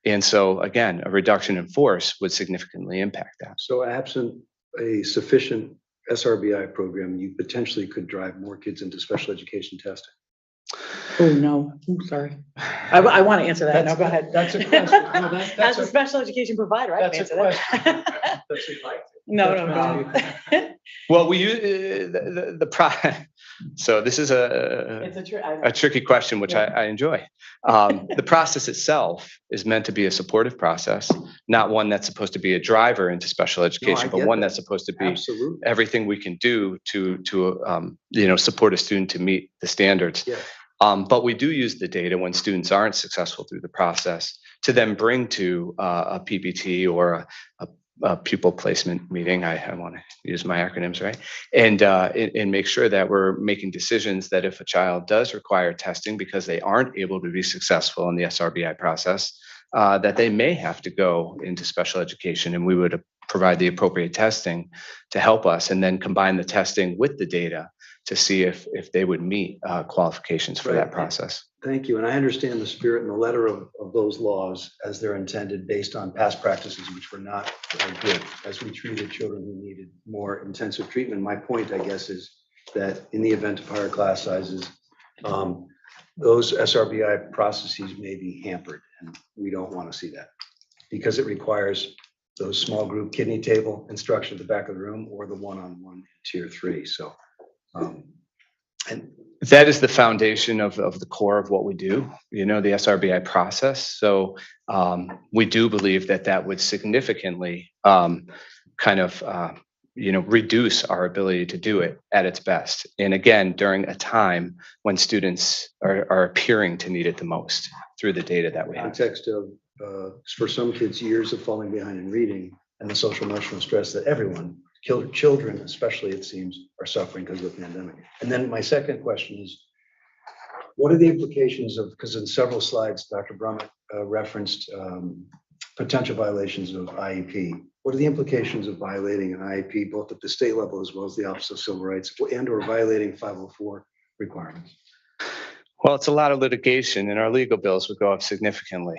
S2: And so, again, a reduction in force would significantly impact that.
S19: So absent a sufficient SRBI program, you potentially could drive more kids into special education testing.
S1: Oh, no, I'm sorry. I want to answer that. No, go ahead.
S19: That's a question. No,
S1: As a special education provider, I can answer that. No.
S2: Well, we use so this is a tricky question, which I enjoy. The process itself is meant to be a supportive process, not one that's supposed to be a driver into special education, but one that's supposed to be everything we can do to you know, support a student to meet the standards.
S19: Yeah.
S2: But we do use the data when students aren't successful through the process to then bring to a PPT or a pupil placement meeting. I want to use my acronyms, right? And make sure that we're making decisions that if a child does require testing because they aren't able to be successful in the SRBI process, that they may have to go into special education, and we would provide the appropriate testing to help us and then combine the testing with the data to see if they would meet qualifications for that process.
S19: Thank you. And I understand the spirit and the letter of those laws as they're intended based on past practices, which were not good as we treated children who needed more intensive treatment. My point, I guess, is that in the event of higher class sizes, those SRBI processes may be hampered, and we don't want to see that because it requires those small group kidney table instruction at the back of the room or the one-on-one in tier 3. So, and
S2: that is the foundation of the core of what we do, you know, the SRBI process. So we do believe that would significantly kind of, you know, reduce our ability to do it at its best. And again, during a time when students are appearing to need it the most through the data that we have.
S19: Context of, for some kids, years of falling behind in reading and the social emotional stress that everyone, children especially, it seems, are suffering because of the pandemic. And then my second question is, what are the implications of, because in several slides, Dr. Brummett referenced potential violations of IEP. What are the implications of violating an IEP, both at the state level as well as the Office of Civil Rights, and or violating 504 requirements?
S2: Well, it's a lot of litigation, and our legal bills would go up significantly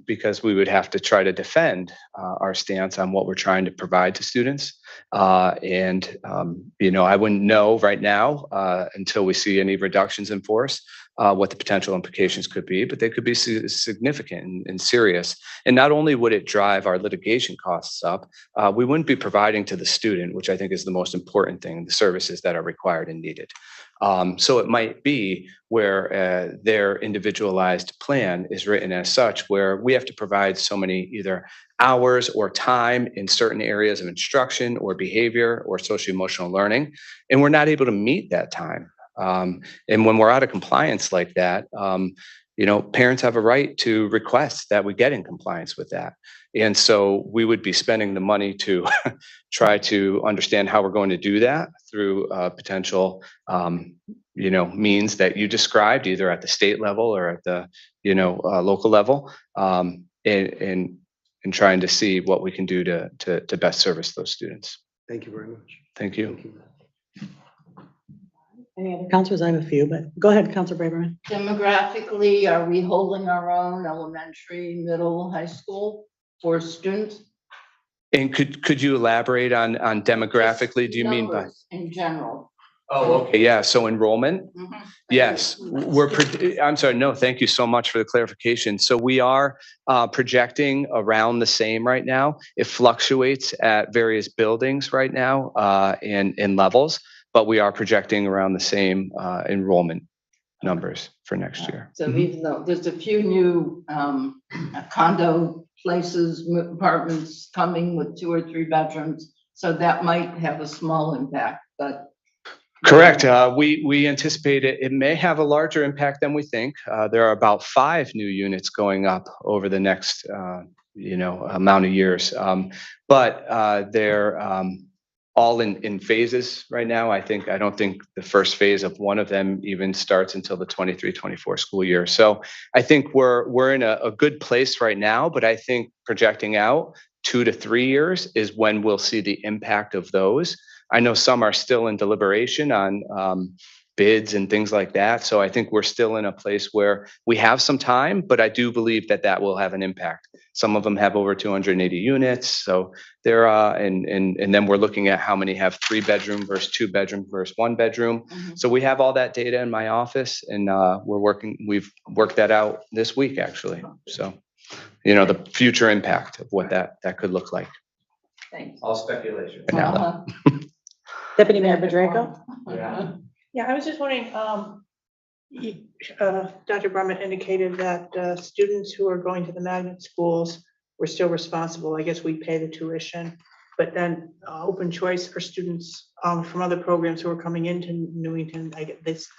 S2: because we would have to try to defend our stance on what we're trying to provide to students. You know, I wouldn't know right now until we see any reductions in force what the potential implications could be, but they could be significant and serious. And not only would it drive our litigation costs up, we wouldn't be providing to the student, which I think is the most important thing, the services that are required and needed. So it might be where their individualized plan is written as such, where we have to provide so many either hours or time in certain areas of instruction or behavior or social emotional learning, and we're not able to meet that time. And when we're out of compliance like that, you know, parents have a right to request that we get in compliance with that. And so we would be spending the money to try to understand how we're going to do that through potential, you know, means that you described either at the state level or at the, you know, local level, and trying to see what we can do to best service those students.
S19: Thank you very much.
S2: Thank you.
S19: Thank you.
S1: Any other counselors? I have a few, but go ahead, Counselor Braverman.
S7: Demographically, are we holding our own elementary, middle, high school for students?
S2: And could you elaborate on demographically? Do you mean by
S7: in general?
S2: Oh, okay, yeah. So enrollment, yes, I'm sorry. No, thank you so much for the clarification. So we are projecting around the same right now. It fluctuates at various buildings right now in levels, but we are projecting around the same enrollment numbers for next year.
S7: So even though there's a few new condo places, apartments coming with 2 or 3 bedrooms, So that might have a small impact, but
S2: Correct. We anticipate it may have a larger impact than we think. There are about 5 new units going up over the next, amount of years. But they're all in phases right now. I don't think the first phase of one of them even starts until the 23-24 school year. So I think we're in a good place right now, but I think projecting out 2 to 3 years is when we'll see the impact of those. I know some are still in deliberation on bids and things like that. So I think we're still in a place where we have some time, but I do believe that will have an impact. Some of them have over 280 units. So there are, and then we're looking at how many have 3-bedroom versus 2-bedroom versus 1-bedroom. So we have all that data in my office, and we've worked that out this week, actually. So, the future impact of what that could look like.
S7: thanks.
S2: All speculation.
S1: Deputy Mayor Bedrejko?
S4: Yeah, I was just wondering, Dr. Brumman indicated that students who are going to the magnet schools were still responsible. I guess we pay the tuition, but then open choice for students from other programs who are coming into Newington,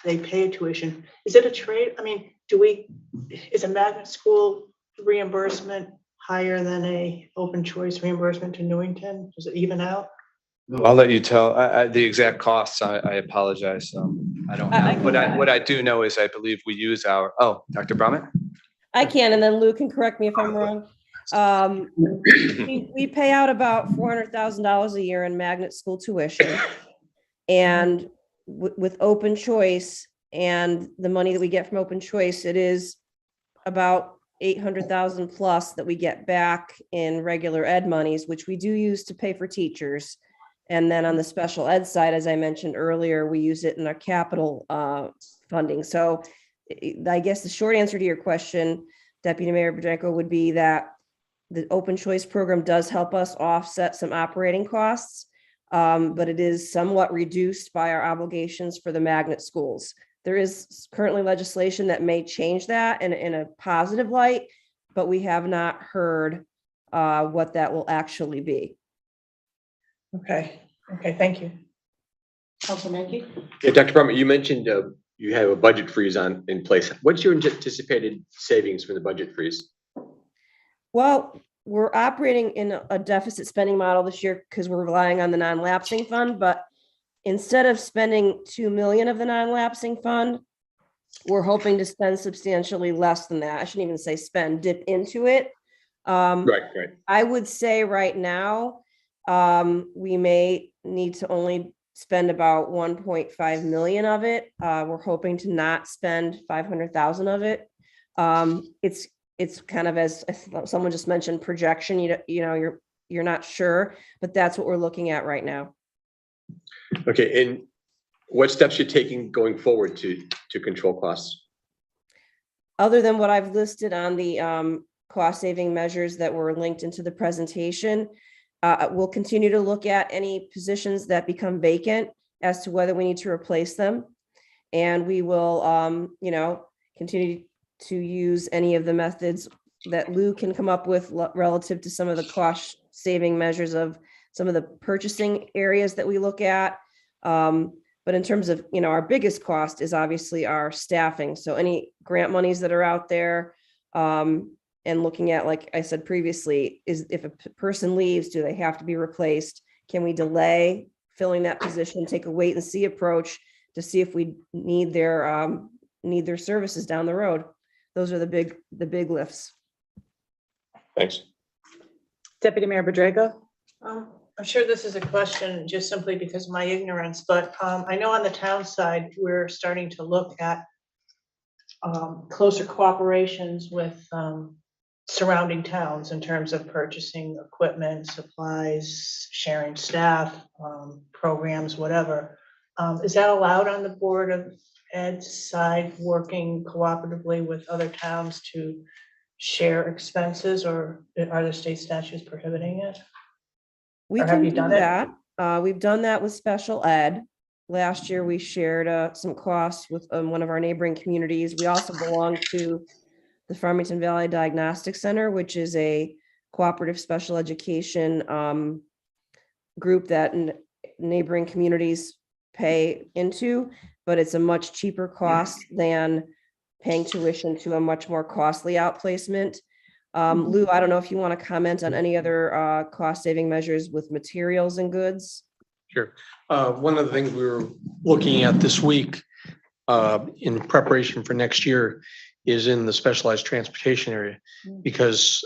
S4: they pay a tuition. Is it a trade? I mean, is a magnet school reimbursement higher than a open choice reimbursement to Newington? Does it even out?
S2: I'll let you tell the exact costs. I apologize. I don't know. What I do know is I believe we use Dr. Brumman?
S15: I can, and then Lou can correct me if I'm wrong. We pay out about $400,000 a year in magnet school tuition. And with open choice and the money that we get from open choice, it is about 800,000 plus that we get back in regular ed monies, which we do use to pay for teachers. And then on the special ed side, as I mentioned earlier, we use it in our capital funding. So I guess the short answer to your question, Deputy Mayor Bedrejko, would be that the open choice program does help us offset some operating costs, but it is somewhat reduced by our obligations for the magnet schools. There is currently legislation that may change that in a positive light, but we have not heard what that will actually be.
S4: Okay, thank you.
S1: Councilman Menke?
S5: Yeah, Dr. Brumman, you mentioned you have a budget freeze in place. What's your anticipated savings from the budget freeze?
S15: Well, we're operating in a deficit spending model this year because we're relying on the non-lapsing fund, but instead of spending 2 million of the non-lapsing fund, we're hoping to spend substantially less than that. I shouldn't even say spend, dip into it.
S5: Right.
S15: I would say right now, we may need to only spend about 1.5 million of it. We're hoping to not spend 500,000 of it. It's kind of, as someone just mentioned, projection. You're not sure, but that's what we're looking at right now.
S5: Okay, and what steps you're taking going forward to control costs?
S15: Other than what I've listed on the cost saving measures that were linked into the presentation, we'll continue to look at any positions that become vacant as to whether we need to replace them. And we will, continue to use any of the methods that Lou can come up with relative to some of the cost saving measures of some of the purchasing areas that we look at. But in terms of, our biggest cost is obviously our staffing. So any grant monies that are out there, and looking at, like I said previously, is if a person leaves, do they have to be replaced? Can we delay filling that position, take a wait and see approach to see if we need their services down the road? Those are the big lifts.
S5: Thanks.
S1: Deputy Mayor Bedrejko?
S4: I'm sure this is a question just simply because of my ignorance, but I know on the town side, we're starting to look at closer cooperations with surrounding towns in terms of purchasing equipment, supplies, sharing staff, programs, whatever. Is that allowed on the Board of Ed's side, working cooperatively with other towns to share expenses, or are the state statutes prohibiting it?
S15: We can do that. We've done that with special ed. Last year, we shared some costs with one of our neighboring communities. We also belong to the Farmington Valley Diagnostic Center, which is a cooperative special education group that neighboring communities pay into, but it's a much cheaper cost than paying tuition to a much more costly outplacement. Lou, I don't know if you want to comment on any other cost saving measures with materials and goods.
S8: Sure. One of the things we were looking at this week in preparation for next year is in the specialized transportation area, because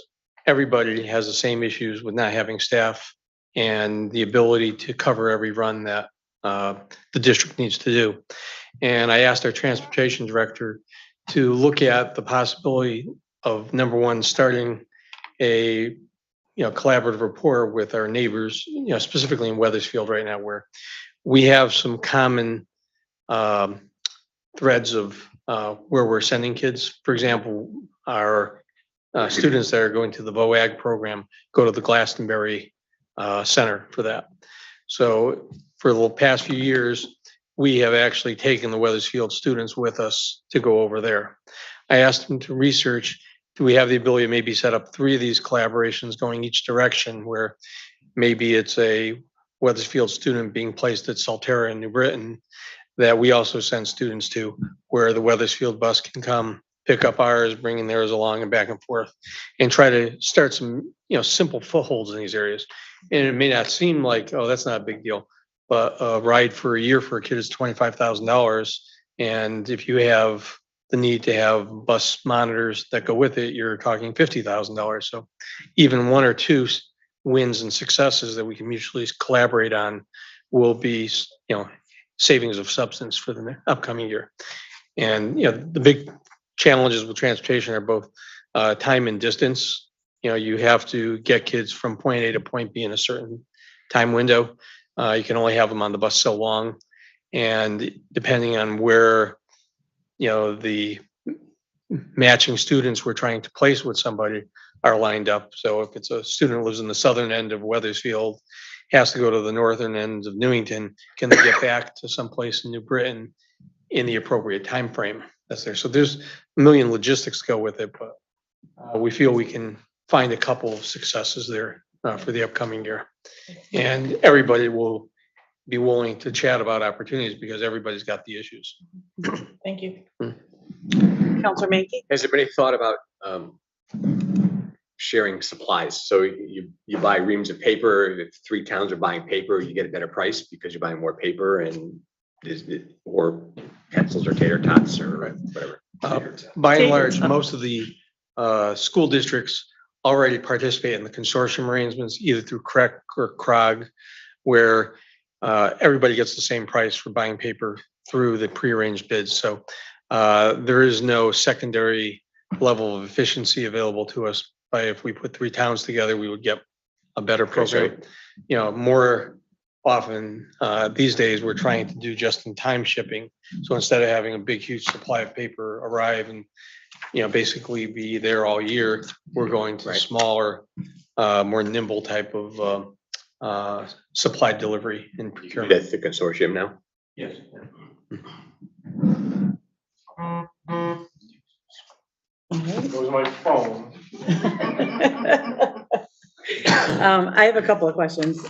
S8: everybody has the same issues with not having staff and the ability to cover every run that the district needs to do. And I asked our transportation director to look at the possibility of, number one, starting a collaborative rapport with our neighbors, specifically in Weathersfield right now, where we have some common threads of where we're sending kids. For example, our students that are going to the VOAG program go to the Glastonbury Center for that. So for the past few years, we have actually taken the Weathersfield students with us to go over there. I asked them to research, do we have the ability to maybe set up 3 of these collaborations going each direction, where maybe it's a Weathersfield student being placed at Salterra in New Britain that we also send students to, where the Weathersfield bus can come pick up ours, bringing theirs along and back and forth, and try to start some simple footholds in these areas. And it may not seem like, oh, that's not a big deal, but a ride for a year for a kid is $25,000. And if you have the need to have bus monitors that go with it, you're talking $50,000. So even 1 or 2 wins and successes that we can mutually collaborate on will be, savings of substance for the upcoming year. And, the big challenges with transportation are both time and distance. You have to get kids from point A to point B in a certain time window. You can only have them on the bus so long. And depending on where, the matching students we're trying to place with somebody are lined up. So if it's a student who lives in the southern end of Weathersfield, has to go to the northern end of Newington, can they get back to someplace in New Britain in the appropriate time frame that's there? So there's a million logistics go with it, but we feel we can find a couple of successes there for the upcoming year. And everybody will be willing to chat about opportunities because everybody's got the issues.
S1: Thank you. Counselor Mankey?
S5: Has there been any thought about sharing supplies? So you buy reams of paper. If 3 towns are buying paper, you get a better price because you're buying more paper, and or pencils or tater tots or whatever.
S8: By and large, most of the school districts already participate in the consortium arrangements, either through CREC or CROG, where everybody gets the same price for buying paper through the prearranged bids. So there is no secondary level of efficiency available to us. By if we put 3 towns together, we would get a better program. More often these days, we're trying to do just-in-time shipping. So instead of having a big, huge supply of paper arrive and basically be there all year, we're going to smaller, more nimble type of supply delivery and procurement.
S5: That's the consortium now?
S8: Yes.
S3: Goes my phone.
S1: I have a couple of questions.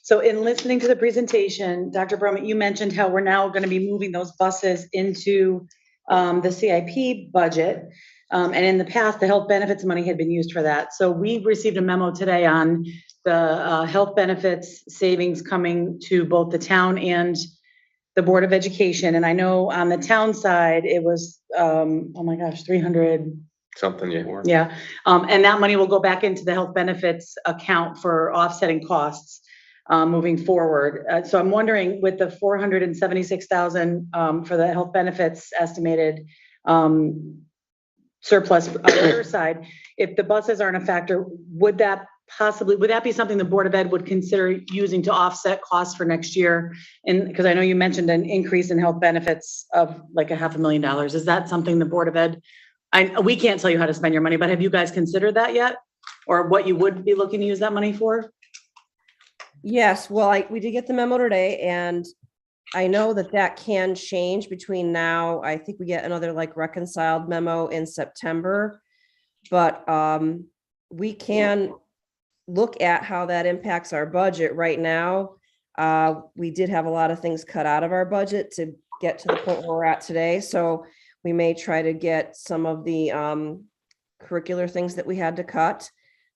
S1: So in listening to the presentation, Dr. Brummett, you mentioned how we're now going to be moving those buses into the CIP budget. And in the past, the health benefits money had been used for that. So we received a memo today on the health benefits savings coming to both the town and the Board of Education. And I know on the town side, it was, oh my gosh, 300
S5: something, yeah.
S1: Yeah. And that money will go back into the health benefits account for offsetting costs moving forward. So I'm wondering, with the 476,000 for the health benefits estimated surplus on the other side, if the buses aren't a factor, would that be something the Board of Ed would consider using to offset costs for next year? And because I know you mentioned an increase in health benefits of like $500,000. Is that something the Board of Ed, we can't tell you how to spend your money, but have you guys considered that yet? Or what you would be looking to use that money for?
S15: Yes, well, we did get the memo today, and I know that can change between now. I think we get another reconciled memo in September, but we can look at how that impacts our budget right now. We did have a lot of things cut out of our budget to get to the point where we're at today. So we may try to get some of the curricular things that we had to cut.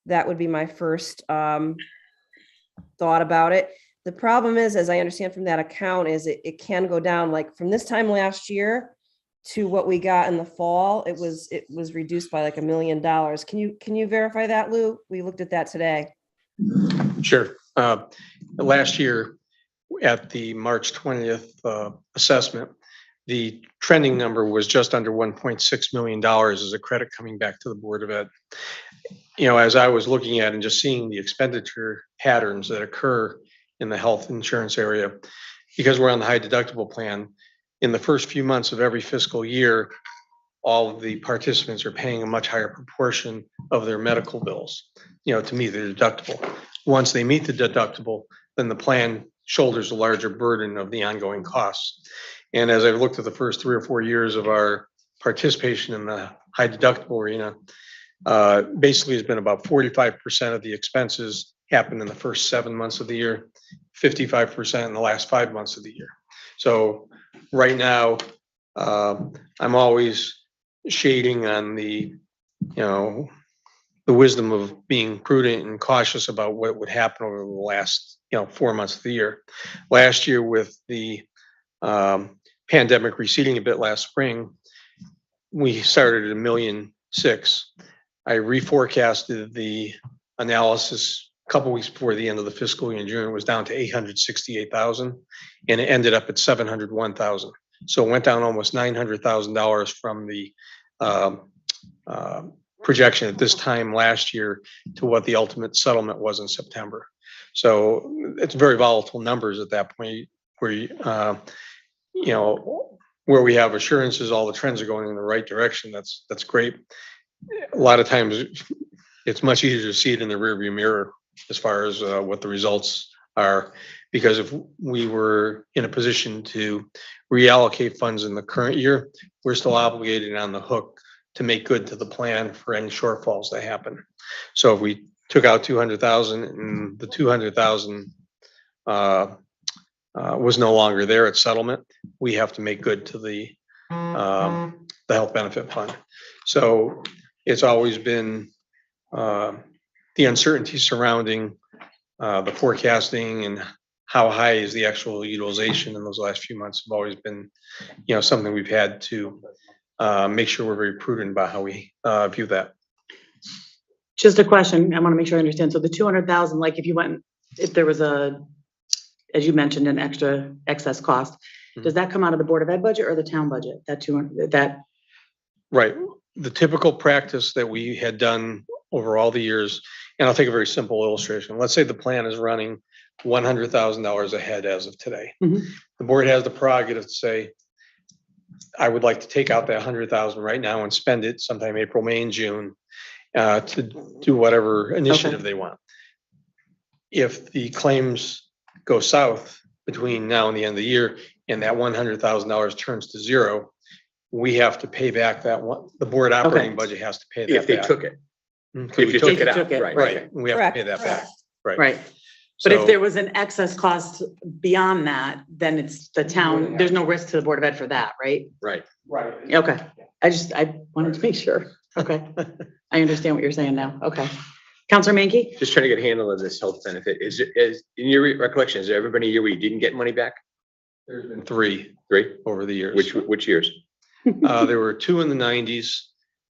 S15: That would be my first thought about it. The problem is, as I understand from that account, is it can go down, like from this time last year to what we got in the fall, it was reduced by like $1 million. Can you verify that, Lou? We looked at that today.
S8: Sure. Last year at the March 20th assessment, the trending number was just under $1.6 million as a credit coming back to the Board of Ed. You know, as I was looking at and just seeing the expenditure patterns that occur in the health insurance area, because we're on the high deductible plan, in the first few months of every fiscal year, all of the participants are paying a much higher proportion of their medical bills, you know, to meet the deductible. Once they meet the deductible, then the plan shoulders a larger burden of the ongoing costs. And as I've looked at the first 3 or 4 years of our participation in the high deductible arena, basically has been about 45% of the expenses happen in the first 7 months of the year, 55% in the last 5 months of the year. So right now, I'm always shading on the, you know, the wisdom of being prudent and cautious about what would happen over the last, 4 months of the year. Last year, with the pandemic receding a bit last spring, we started at $1.6 million. I reforecasted the analysis a couple weeks before the end of the fiscal year in June. It was down to 868,000, and it ended up at 701,000. So it went down almost $900,000 from the projection at this time last year to what the ultimate settlement was in September. So it's very volatile numbers at that point, where where we have assurances all the trends are going in the right direction. That's great. A lot of times it's much easier to see it in the rearview mirror as far as what the results are, because if we were in a position to reallocate funds in the current year, we're still obligated on the hook to make good to the plan for any shortfalls that happen. So if we took out 200,000 and the 200,000 was no longer there at settlement, we have to make good to the health benefit fund. So it's always been the uncertainty surrounding the forecasting and how high is the actual utilization in those last few months have always been, something we've had to make sure we're very prudent about how we view that.
S1: Just a question. I want to make sure I understand. So the 200,000, like if there was as you mentioned, an excess cost, does that come out of the Board of Ed budget or the town budget?
S8: Right. The typical practice that we had done over all the years, and I'll take a very simple illustration. Let's say the plan is running $100,000 ahead as of today.
S1: Mm-hmm.
S8: The board has the prerogative to say, I would like to take out that 100,000 right now and spend it sometime April, May, and June to do whatever initiative they want. If the claims go south between now and the end of the year, and that $100,000 turns to zero, we have to pay back that one. The board operating budget has to pay that
S5: If they
S8: back.
S5: took it.
S8: If
S5: If you took it out,
S1: right.
S5: right.
S8: We have to pay that back.
S1: Right. But if
S8: So-
S1: there was an excess cost beyond that, then it's the town, there's no risk to the Board of Ed for that, right?
S5: Right.
S1: Okay. I wanted to make sure. Okay. I understand what you're saying now. Okay. Counselor Mankey?
S5: Just trying to get a handle of this health benefit. Is in your recollection, is there ever been a year where you didn't get money back?
S8: There's been three over the years.
S5: Which years?
S8: There were 2 in the 90s,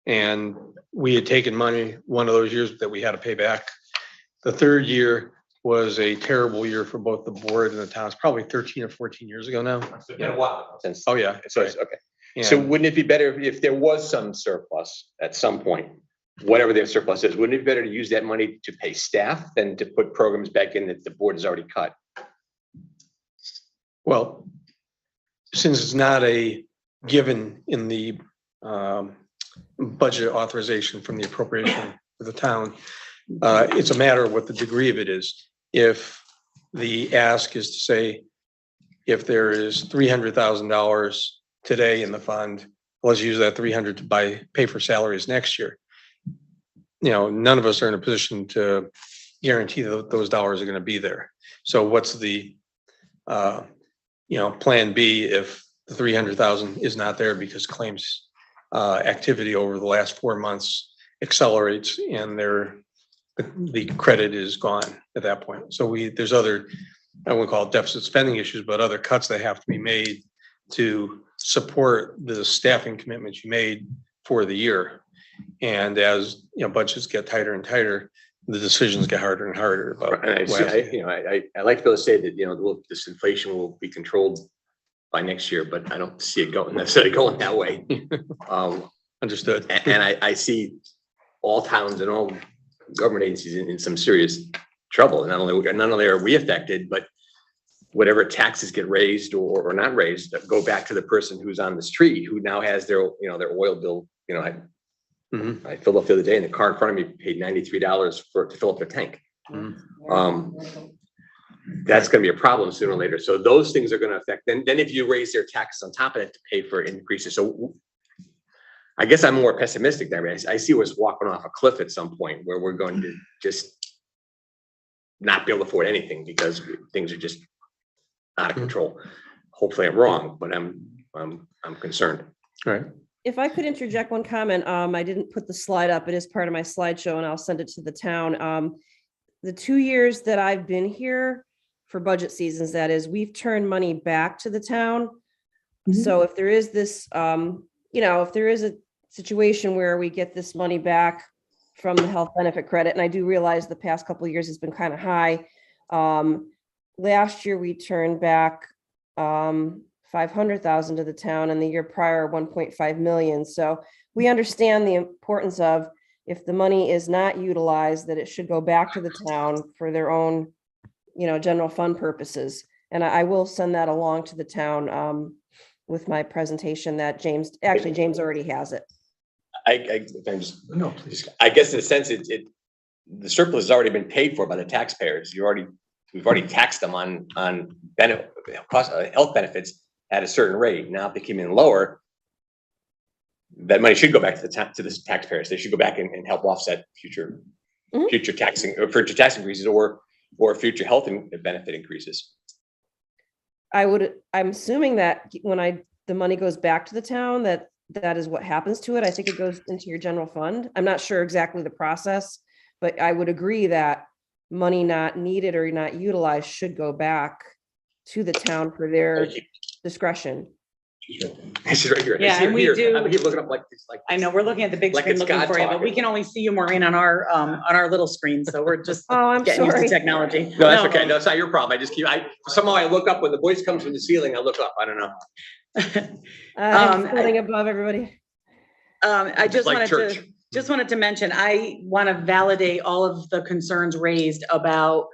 S8: and we had taken money one of those years that we had to pay back. The third year was a terrible year for both the board and the town. It's probably 13 or 14 years ago now.
S5: It's been a while since.
S8: Oh, yeah.
S5: So it's okay. So wouldn't it be better if there was some surplus at some point, whatever their surplus is, wouldn't it be better to use that money to pay staff than to put programs back in that the board has already cut?
S8: Well, since it's not a given in the budget authorization from the appropriation for the town, it's a matter of what the degree of it is. If the ask is to say, if there is $300,000 today in the fund, let's use that 300 to pay for salaries next year. None of us are in a position to guarantee that those dollars are gonna be there. So what's the, plan B if the 300,000 is not there because claims activity over the last 4 months accelerates and the credit is gone at that point. So there's other, I wouldn't call it deficit spending issues, but other cuts that have to be made to support the staffing commitments you made for the year. And as budgets get tighter and tighter, the decisions get harder and harder about.
S5: And I like to be able to say that, this inflation will be controlled by next year, but I don't see it necessarily going that way.
S8: Understood.
S5: And I see all towns and all government agencies in some serious trouble. And not only are we affected, but whatever taxes get raised or not raised, that go back to the person who's on the street, who now has their oil bill. I filled up the other day and the car in front of me paid $93 to fill up their tank. That's going to be a problem sooner or later. So those things are going to affect. Then if you raise their taxes on top of it to pay for increases. So I guess I'm more pessimistic there. I see us walking off a cliff at some point where we're going to just not be able to afford anything because things are just out of control. Hopefully I'm wrong, but I'm concerned.
S8: Right.
S15: If I could interject one comment, I didn't put the slide up. It is part of my slideshow and I'll send it to the town. The 2 years that I've been here for budget seasons, that is, we've turned money back to the town. So if there is this, if there is a situation where we get this money back from the health benefit credit, and I do realize the past couple of years has been kind of high. Last year we turned back 500,000 to the town, and the year prior 1.5 million. So we understand the importance of, if the money is not utilized, that it should go back to the town for their own, general fund purposes. And I will send that along to the town with my presentation that James already has it.
S5: I guess in a sense, the surplus has already been paid for by the taxpayers. We've already taxed them on health benefits at a certain rate. Now, if they came in lower, that money should go back to the taxpayers. They should go back and help offset future tax increases or future health benefit increases.
S15: I'm assuming that when the money goes back to the town, that is what happens to it. I think it goes into your general fund. I'm not sure exactly the process, but I would agree that money not needed or not utilized should go back to the town for their discretion.
S5: She's right here.
S1: Yeah, and we do.
S5: I'm looking up like this.
S1: I know we're looking at the big
S5: Like
S1: screen
S5: it's
S1: looking
S5: God
S1: for you, but
S5: talking.
S1: we can only see you, Maureen, on our little screen. So we're just
S15: I'm
S1: getting used to
S15: sorry.
S1: technology.
S5: No, that's okay. No, it's not your problem. Somehow I look up when the voice comes from the ceiling. I look up. I don't know.
S15: I'm floating above everybody.
S1: I just
S5: like
S1: wanted to mention, I want to validate all of the concerns raised about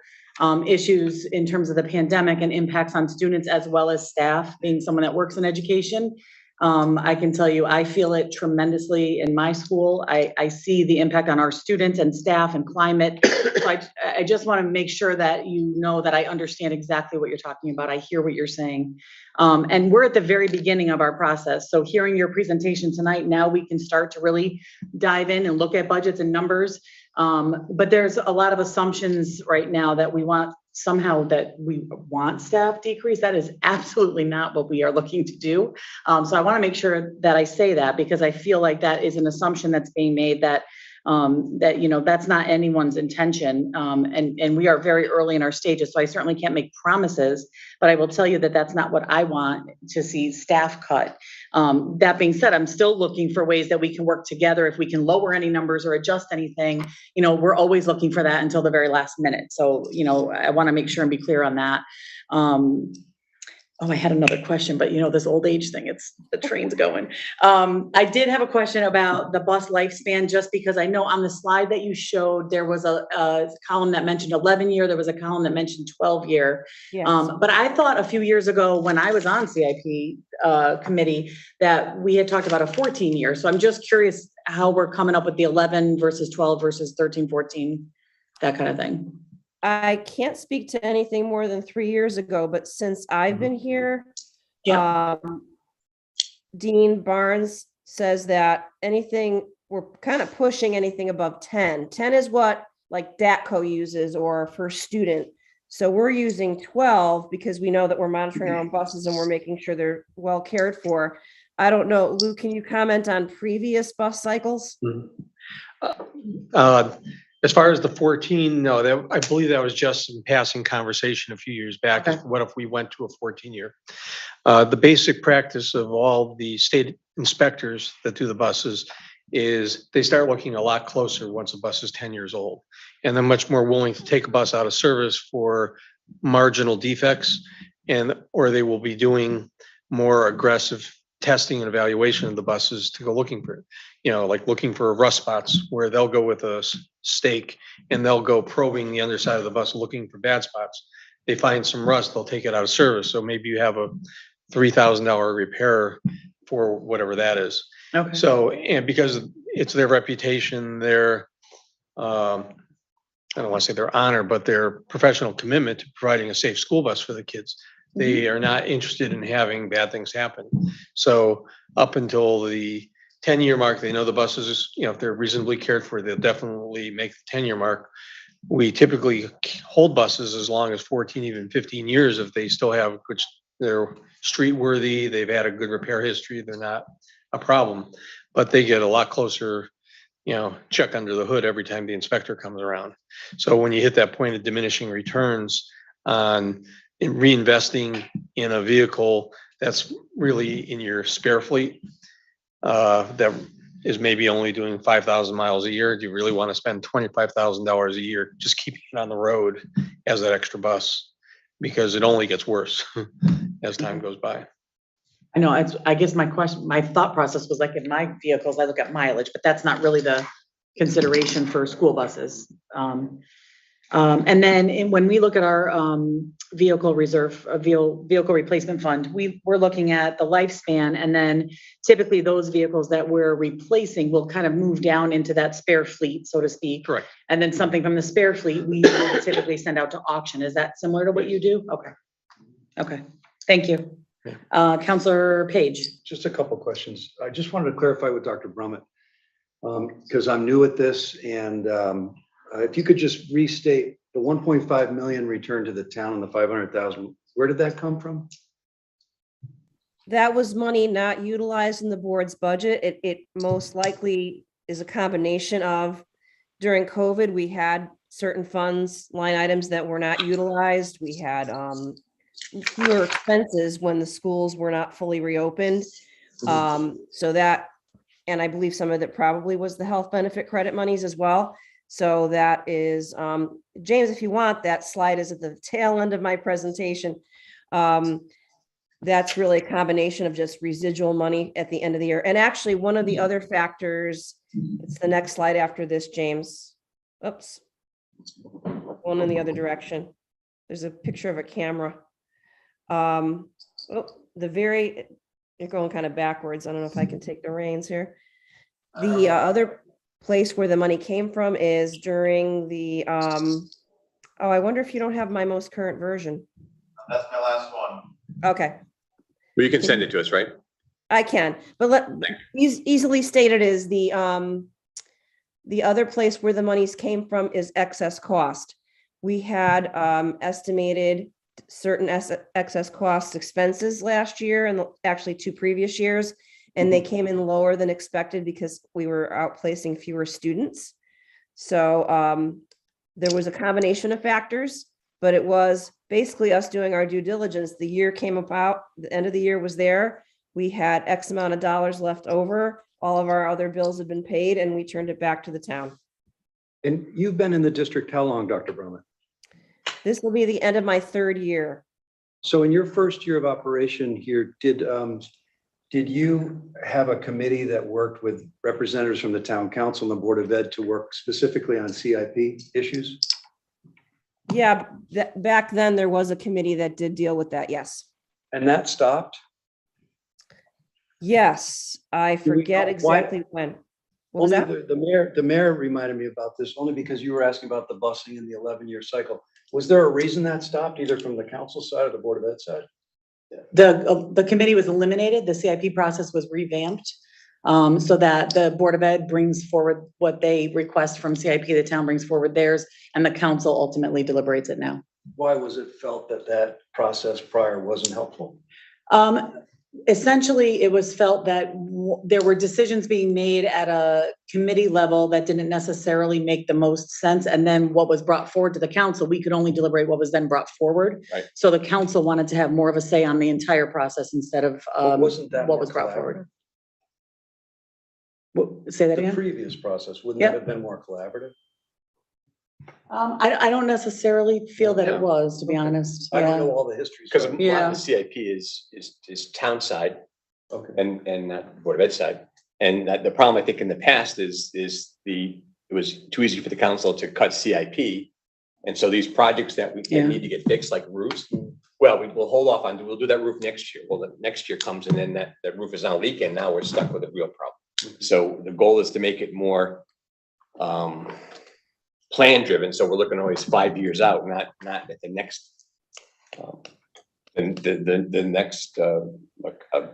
S1: issues in terms of the pandemic and impacts on students as well as staff. Being someone that works in education, I can tell you, I feel it tremendously in my school. I see the impact on our students and staff and climate. So I just want to make sure that you know that I understand exactly what you're talking about. I hear what you're saying. And we're at the very beginning of our process. So hearing your presentation tonight, now we can start to really dive in and look at budgets and numbers. But there's a lot of assumptions right now that we want staff decrease. That is absolutely not what we are looking to do. So I want to make sure that I say that, because I feel like that is an assumption that's being made that that's not anyone's intention. And we are very early in our stages, so I certainly can't make promises, but I will tell you that that's not what I want to see staff cut. That being said, I'm still looking for ways that we can work together. If we can lower any numbers or adjust anything, we're always looking for that until the very last minute. So, I want to make sure and be clear on that. I had another question, but this old age thing, the train's going. I did have a question about the bus lifespan, just because I know on the slide that you showed, there was a column that mentioned 11-year, there was a column that mentioned 12-year.
S15: Yes.
S1: But I thought a few years ago when I was on CIP committee that we had talked about a 14-year. So I'm just curious how we're coming up with the 11 versus 12 versus 13, 14, that kind of thing.
S15: I can't speak to anything more than 3 years ago, but since I've been here, Dean Barnes says that we're kind of pushing anything above 10. 10 is what like DATCO uses or for student. So we're using 12 because we know that we're monitoring our own buses and we're making sure they're well cared for. I don't know, Lou, can you comment on previous bus cycles?
S8: As far as the 14, no, that, I believe that was just some passing conversation a few years back.
S1: Okay.
S8: What if we went to a 14-year? The basic practice of all the state inspectors that do the buses is they start looking a lot closer once a bus is 10 years old. And they're much more willing to take a bus out of service for marginal defects, or they will be doing more aggressive testing and evaluation of the buses to go looking for, like looking for rust spots, where they'll go with a stake and they'll go probing the underside of the bus looking for bad spots. They find some rust, they'll take it out of service. So maybe you have a $3,000 repair for whatever that is.
S1: Okay.
S8: So, and because it's their reputation, their, I don't want to say their honor, but their professional commitment to providing a safe school bus for the kids. They are not interested in having bad things happen. So up until the 10-year mark, they know the buses, if they're reasonably cared for, they'll definitely make the 10-year mark. We typically hold buses as long as 14, even 15 years if they still have, which they're street worthy, they've had a good repair history, they're not a problem. But they get a lot closer, check under the hood every time the inspector comes around. So when you hit that point of diminishing returns on reinvesting in a vehicle that's really in your spare fleet, that is maybe only doing 5,000 miles a year, do you really want to spend $25,000 a year just keeping it on the road as that extra bus? Because it only gets worse as time goes by.
S1: I know, I guess my thought process was like in my vehicles, I look at mileage, but that's not really the consideration for school buses. And then when we look at our vehicle reserve, vehicle replacement fund, we're looking at the lifespan, and then typically those vehicles that we're replacing will kind of move down into that spare fleet, so to speak.
S8: Correct.
S1: And then something from the spare fleet, we will typically send out to auction. Is that similar to what you do? Okay. Okay, thank you. Counselor Page.
S19: Just a couple of questions. I just wanted to clarify with Dr. Brummett, because I'm new at this, and if you could just restate the 1.5 million return to the town and the 500,000, where did that come from?
S15: That was money not utilized in the board's budget. It most likely is a combination of, during COVID, we had certain funds, line items that were not utilized. We had fewer expenses when the schools were not fully reopened. So that, and I believe some of it probably was the health benefit credit monies as well. So that is, James, if you want, that slide is at the tail end of my presentation. That's really a combination of just residual money at the end of the year. And actually, one of the other factors, it's the next slide after this, James. Oops. One in the other direction. There's a picture of a camera. You're going kind of backwards. I don't know if I can take the reins here. The other place where the money came from is during the, I wonder if you don't have my most current version.
S10: That's my last one.
S15: Okay.
S5: Well, you can send it to us, right?
S15: I can, but easily stated is the other place where the monies came from is excess cost. We had estimated certain excess cost expenses last year and actually 2 previous years, and they came in lower than expected because we were outplacing fewer students. So there was a combination of factors, but it was basically us doing our due diligence. The year came about, the end of the year was there. We had X amount of dollars left over. All of our other bills had been paid, and we turned it back to the town.
S19: And you've been in the district how long, Dr. Brummett?
S15: This will be the end of my 3rd year.
S19: So in your first year of operation here, did you have a committee that worked with representatives from the town council and the Board of Ed to work specifically on CIP issues?
S15: Yeah, back then there was a committee that did deal with that, yes.
S19: And that stopped?
S15: Yes, I forget exactly when. What was that?
S19: The mayor reminded me about this only because you were asking about the busing in the 11-year cycle. Was there a reason that stopped, either from the council side or the Board of Ed side?
S1: The committee was eliminated. The CIP process was revamped. so that the Board of Ed brings forward what they request from CIP, the town brings forward theirs, and the council ultimately deliberates it now.
S19: Why was it felt that that process prior wasn't helpful?
S1: Essentially, it was felt that there were decisions being made at a committee level that didn't necessarily make the most sense. And then what was brought forward to the council, we could only deliberate what was then brought forward.
S5: Right.
S1: So the council wanted to have more of a say on the entire process instead of
S19: Wasn't that
S1: what
S19: more
S1: was brought
S19: collaborative?
S1: forward. Say that
S19: The
S1: again?
S19: previous process, wouldn't
S1: Yep.
S19: that have been more collaborative?
S1: I don't necessarily feel that
S5: Yeah.
S1: it was, to be honest.
S19: I don't
S1: Yeah.
S19: know all the histories.
S5: Because a lot
S1: Yeah.
S5: of the CIP is town side
S19: Okay.
S5: and not Board of Ed side. And that the problem I think in the past is it was too easy for the council to cut CIP. And so these projects that
S1: Yeah.
S5: need to get fixed, like roofs, well, we'll hold off on, we'll do that roof next year. Well, the next year comes and then that roof is now leaking. Now we're stuck with a real problem. So the goal is to make it more plan driven. So we're looking always 5 years out, not at the next the next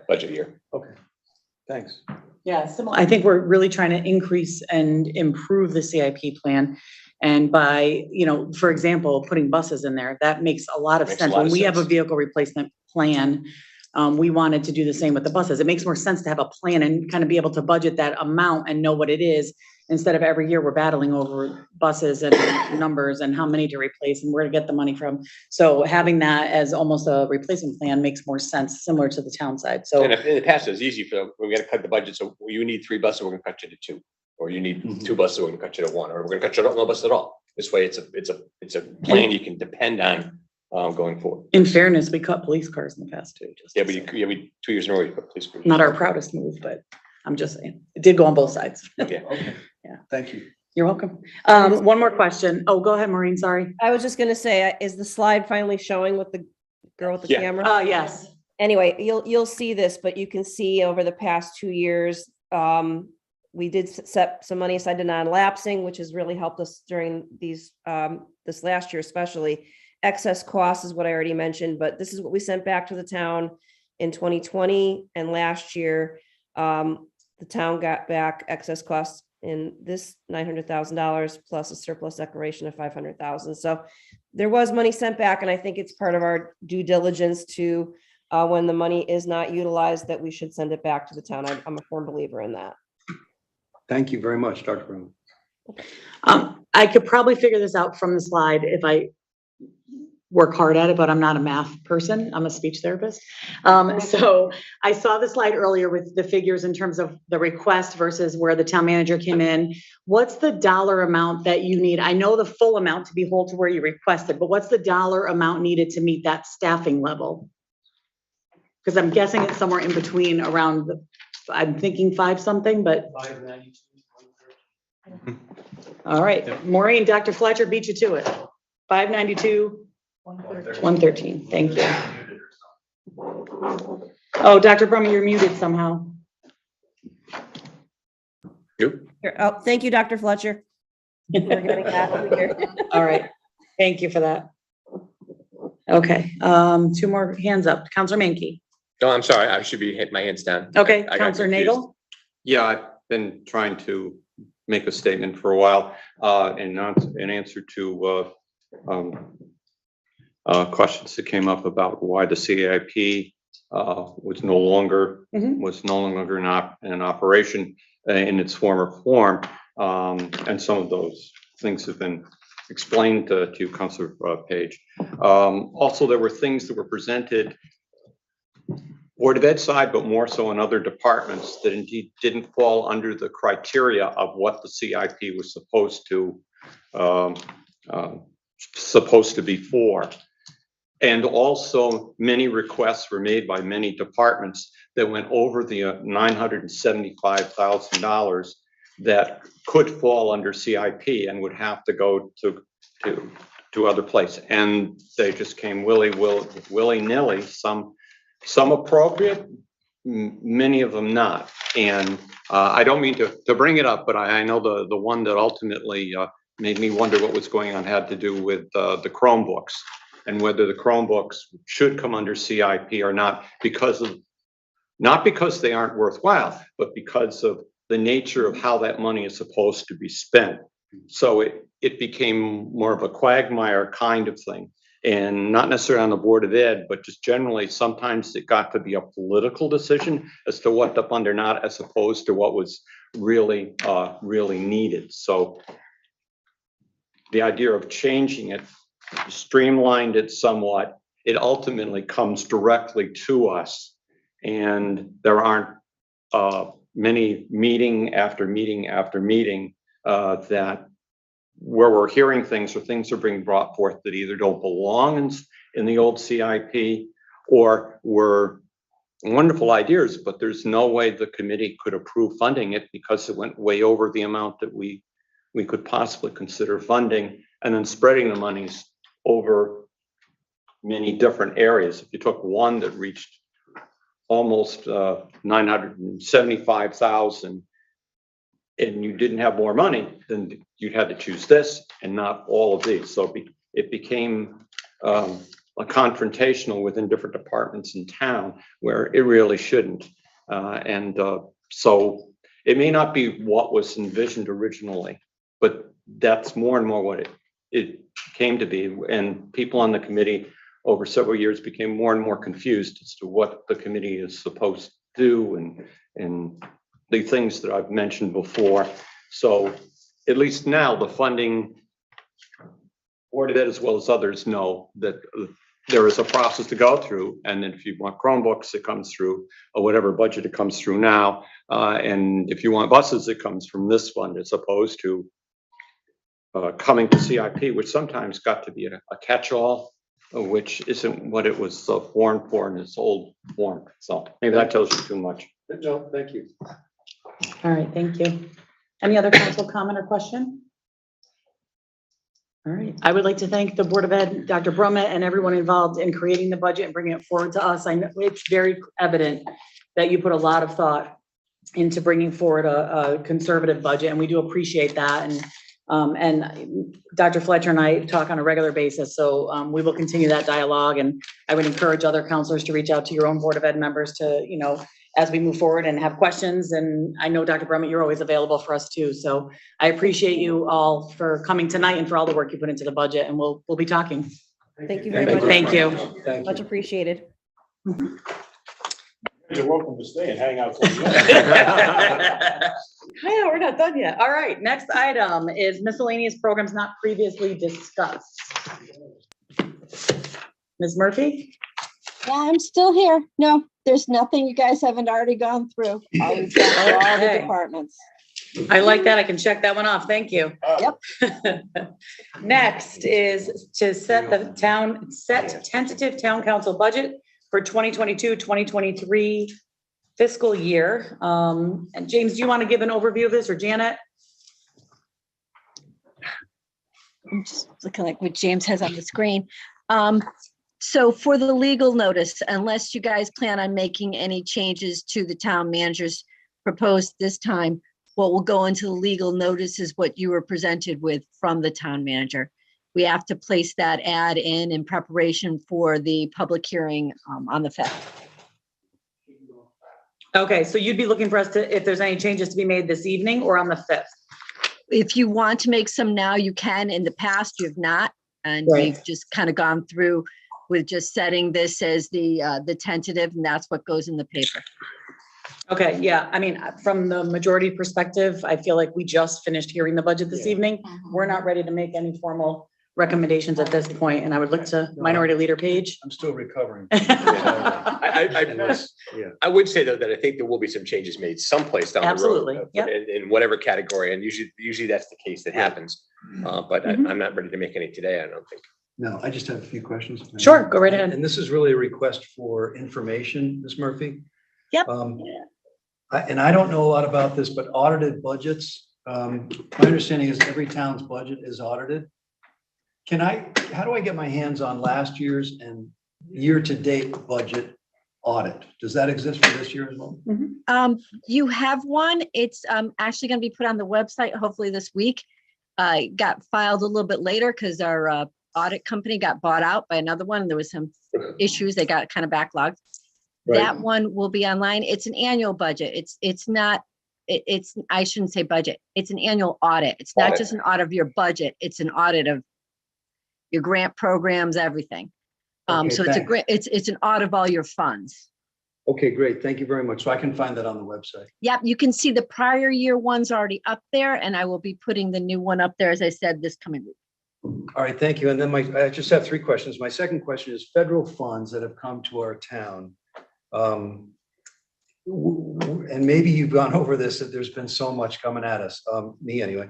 S5: budget year.
S19: Okay, thanks.
S1: Yeah, similar. I think we're really trying to increase and improve the CIP plan. And by, for example, putting buses in there, that makes a lot of
S5: Makes a
S1: sense.
S5: lot
S1: When
S5: of
S1: we have a
S5: sense.
S1: vehicle replacement plan, we wanted to do the same with the buses. It makes more sense to have a plan and kind of be able to budget that amount and know what it is, instead of every year we're battling over buses and numbers and how many to replace and where to get the money from. So having that as almost a replacement plan makes more sense, similar to the town side. So
S5: And if in the past, it was easy we got to cut the budget. So you need 3 buses, we're gonna cut you to 2. Or you need 2 buses, we're gonna cut you to 1, or we're gonna cut you to no bus at all. This way, it's a plan you can depend on going forward.
S1: in fairness, we cut police cars in the past too.
S5: Yeah, we 2 years in a row, we put police cruisers.
S1: Not our proudest move, but I'm just saying, it did go on both sides.
S5: Yeah.
S19: Okay.
S1: Yeah.
S19: Thank you.
S1: You're welcome. One more question. Oh, go ahead, Maureen, sorry.
S15: I was just gonna say, is the slide finally showing with the girl with the
S5: Yeah.
S15: camera?
S1: Yes.
S15: Anyway, you'll see this, but you can see over the past 2 years, we did set some money aside to non-lapsing, which has really helped us during these, this last year especially. Excess costs is what I already mentioned, but this is what we sent back to the town in 2020, and last year, the town got back excess costs in this $900,000 plus a surplus declaration of $500,000. So there was money sent back, and I think it's part of our due diligence to, when the money is not utilized, that we should send it back to the town. I'm a firm believer in that.
S19: Thank you very much, Dr. Brown.
S1: I could probably figure this out from the slide if I work hard at it, but I'm not a math person. I'm a speech therapist. So I saw the slide earlier with the figures in terms of the request versus where the town manager came in. What's the dollar amount that you need? I know the full amount to be whole to where you requested, but what's the dollar amount needed to meet that staffing level? Because I'm guessing it's somewhere in between around, I'm thinking 5 something, but.
S19: 592.
S1: All right, Maureen, Dr. Fletcher beat you to it. 592. 113, thank you. Oh, Dr. Brummer, you're muted somehow.
S5: You?
S15: Here, oh, thank you, Dr. Fletcher. We're getting that over here.
S1: All right, thank you for that. Okay, 2 more hands up. Counselor Menke.
S5: No, I'm sorry, I should be hitting my hands down.
S1: Okay,
S5: I got
S1: Counselor
S5: confused.
S1: Nagel.
S21: Yeah, I've been trying to make a statement for a while, and not in answer to questions that came up about why the CIP was no longer in operation in its former form, and some of those things have been explained to you, Councilor Page. Also, there were things that were presented Board of Ed side, but more so in other departments that indeed didn't fall under the criteria of what the CIP was supposed to be for. And also many requests were made by many departments that went over the $975,000 that could fall under CIP and would have to go to other places. And they just came willy-nilly, some appropriate, many of them not. And I don't mean to bring it up, but I know the one that ultimately made me wonder what was going on had to do with the Chromebooks and whether the Chromebooks should come under CIP or not because of not because they aren't worthwhile, but because of the nature of how that money is supposed to be spent. So it became more of a quagmire kind of thing. And not necessarily on the Board of Ed, but just generally, sometimes it got to be a political decision as to what to fund or not, as opposed to what was really, really needed. So the idea of changing it, streamlined it somewhat, it ultimately comes directly to us. And there aren't many meeting after meeting after meeting that where we're hearing things or things are being brought forth that either don't belong in the old CIP or were wonderful ideas, but there's no way the committee could approve funding it because it went way over the amount that we could possibly consider funding, and then spreading the monies over many different areas. If you took one that reached almost 975,000 and you didn't have more money, then you had to choose this and not all of these. So it became a confrontational within different departments in town where it really shouldn't. So it may not be what was envisioned originally, but that's more and more what it came to be. And people on the committee over several years became more and more confused as to what the committee is supposed to do and the things that I've mentioned before. So at least now the funding Board of Ed as well as others know that there is a process to go through. And if you want Chromebooks, it comes through or whatever budget it comes through now. And if you want buses, it comes from this fund as opposed to coming to CIP, which sometimes got to be a catch-all, which isn't what it was formed for in its old form. So maybe that tells you too much.
S19: No, thank you.
S1: All right, thank you. Any other council comment or question? All right, I would like to thank the Board of Ed, Dr. Brummett, and everyone involved in creating the budget and bringing it forward to us. I know it's very evident that you put a lot of thought into bringing forward a conservative budget, and we do appreciate that. And Dr. Fletcher and I talk on a regular basis, so we will continue that dialogue. And I would encourage other counselors to reach out to your own Board of Ed members to, as we move forward and have questions. And I know, Dr. Brummett, you're always available for us too. So I appreciate you all for coming tonight and for all the work you put into the budget, and we'll be talking.
S15: Thank you very much.
S1: Thank you.
S15: Much appreciated.
S3: You're welcome to stay and hang out.
S1: Yeah, we're not done yet. All right, next item is miscellaneous programs not previously discussed. Ms. Murphy?
S9: Yeah, I'm still here. No, there's nothing you guys haven't already gone through. Always gone through all the departments.
S1: I like that. I can check that one off. Thank you.
S9: Yep.
S1: Next is to set tentative town council budget for 2022-2023 fiscal year. And James, do you want to give an overview of this, or Janet?
S9: I'm just looking like what James has on the screen. So for the legal notice, unless you guys plan on making any changes to the town manager's proposed this time, what will go into the legal notice is what you were presented with from the town manager. We have to place that ad in preparation for the public hearing on the 5th.
S1: Okay, so you'd be looking for us to, if there's any changes to be made this evening or on the 5th?
S9: If you want to make some now, you can. In the past, you have not. And
S1: Right.
S9: we've just kind of gone through with just setting this as the tentative, and that's what goes in the paper.
S1: Okay, yeah, I mean, from the majority perspective, I feel like we just finished hearing the budget this evening. We're not ready to make any formal recommendations at this point, and I would look to Minority Leader Page.
S19: I'm still recovering.
S5: I would say though that I think there will be some changes made someplace down the road.
S1: Absolutely, yep.
S5: In whatever category, and usually that's the case that happens. But I'm not ready to make any today, I don't think.
S19: No, I just have a few questions.
S1: Sure, go right ahead.
S19: And this is really a request for information, Ms. Murphy.
S9: Yep.
S19: And I don't know a lot about this, but audited budgets, my understanding is every town's budget is audited. How do I get my hands on last year's and year-to-date budget audit? Does that exist for this year as well?
S9: You have one. It's actually going to be put on the website hopefully this week. Got filed a little bit later because our audit company got bought out by another one. And there was some issues. They got kind of backlogged. That
S19: Right.
S9: one will be online. It's an annual budget. It's not, it's, I shouldn't say budget. It's an annual audit. It's not
S21: Audit.
S9: just an audit of your budget. It's an audit of your grant programs, everything.
S19: Okay,
S9: So it's a
S19: thanks.
S9: great, it's an audit of all your funds.
S19: Okay, great. Thank you very much. So I can find that on the website.
S9: Yep, you can see the prior year one's already up there, and I will be putting the new one up there, as I said, this coming week.
S19: All right, thank you. And then I just have 3 questions. My second question is federal funds that have come to our town. And maybe you've gone over this, that there's been so much coming at us, me anyway.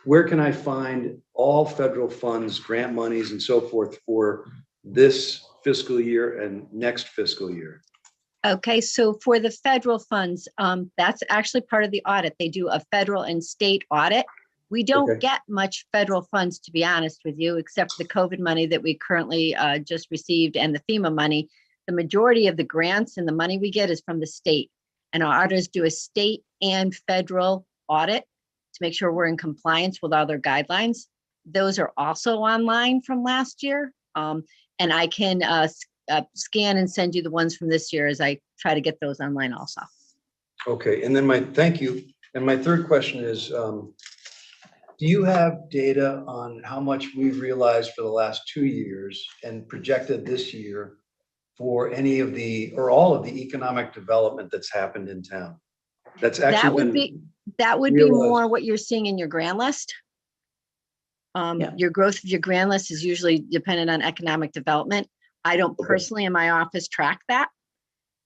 S19: Where can I find all federal funds, grant monies and so forth for this fiscal year and next fiscal year?
S9: Okay, so for the federal funds, that's actually part of the audit. They do a federal and state audit. We don't
S19: Okay.
S9: get much federal funds, to be honest with you, except the COVID money that we currently just received and the FEMA money. The majority of the grants and the money we get is from the state. And our auditors do a state and federal audit to make sure we're in compliance with all their guidelines. Those are also online from last year. And I can scan and send you the ones from this year as I try to get those online also.
S19: Okay, and then thank you. And my third question is, do you have data on how much we've realized for the last 2 years and projected this year for any of the, or all of the economic development that's happened in town? That's
S9: That
S19: actually
S9: would
S19: been,
S9: be
S19: realized.
S9: more what you're seeing in your grand list. Your growth of your grand list is usually dependent on economic development. I don't personally in my office track that.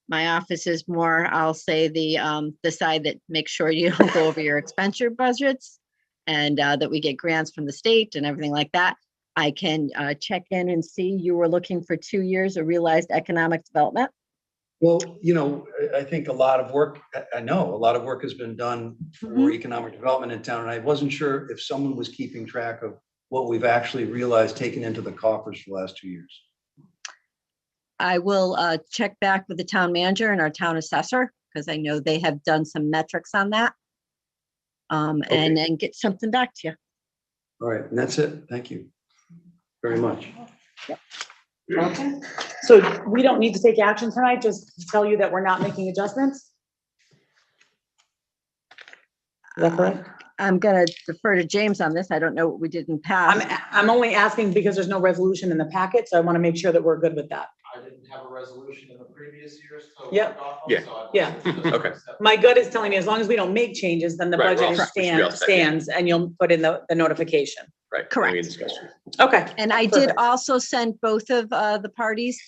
S9: My office is more, I'll say the side that makes sure you don't go over your expenditure budgets and that we get grants from the state and everything like that. I can check in and see you were looking for 2 years of realized economic development.
S19: well, I think a lot of work, I know a lot of work has been done for economic development in town. And I wasn't sure if someone was keeping track of what we've actually realized taken into the coffers for the last 2 years.
S9: I will check back with the town manager and our town assessor, because I know they have done some metrics on that. And then get something back to you.
S19: All right, and that's it. Thank you very much.
S1: Okay, so we don't need to take action tonight, just to tell you that we're not making adjustments? Is that correct?
S9: I'm gonna defer to James on this. I don't know what we did in past.
S1: I'm only asking because there's no resolution in the packet, so I want to make sure that we're good with that.
S12: I didn't have a resolution in the previous years, so.
S1: Yep. Yeah.
S5: Okay.
S1: My gut is telling me as long as we don't make changes, then the
S5: Right,
S1: budget
S5: well, we should be all set, yeah.
S1: stands and you'll put in the notification.
S5: Right.
S9: Correct.
S5: We discussed it.
S1: Okay.
S9: And I did
S1: Perfect.
S9: also send both of the parties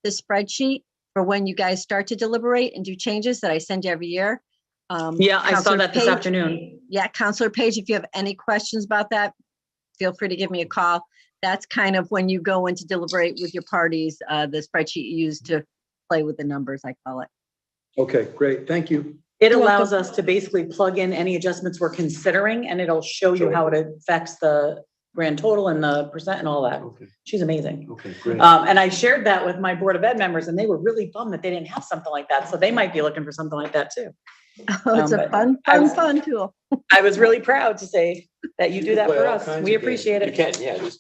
S9: the spreadsheet for when you guys start to deliberate and do changes that I send you every year.
S1: Yeah, I saw
S9: Counselor
S1: that this
S9: Page-
S1: afternoon.
S9: Yeah, Counselor Page, if you have any questions about that, feel free to give me a call. That's kind of when you go in to deliberate with your parties, the spreadsheet you use to play with the numbers, I call it.
S19: Okay, great. Thank you.
S1: It
S9: You're
S1: allows
S9: welcome.
S1: us to basically plug in any adjustments we're considering and it'll show you how it affects the grand total and the percent and all that.
S19: Okay.
S1: She's amazing.
S19: Okay, great.
S1: And I shared that with my Board of Ed members and they were really bummed that they didn't have something like that. So they might be looking for something like that too.
S9: Oh, it's a
S1: but
S9: fun,
S1: I
S9: fun,
S1: was-
S9: fun tool.
S1: I was really proud to say that you do that
S19: play
S1: for
S19: all
S1: us.
S19: kinds
S1: We
S19: of games.
S1: appreciate
S5: You
S1: it.
S5: can, yeah, just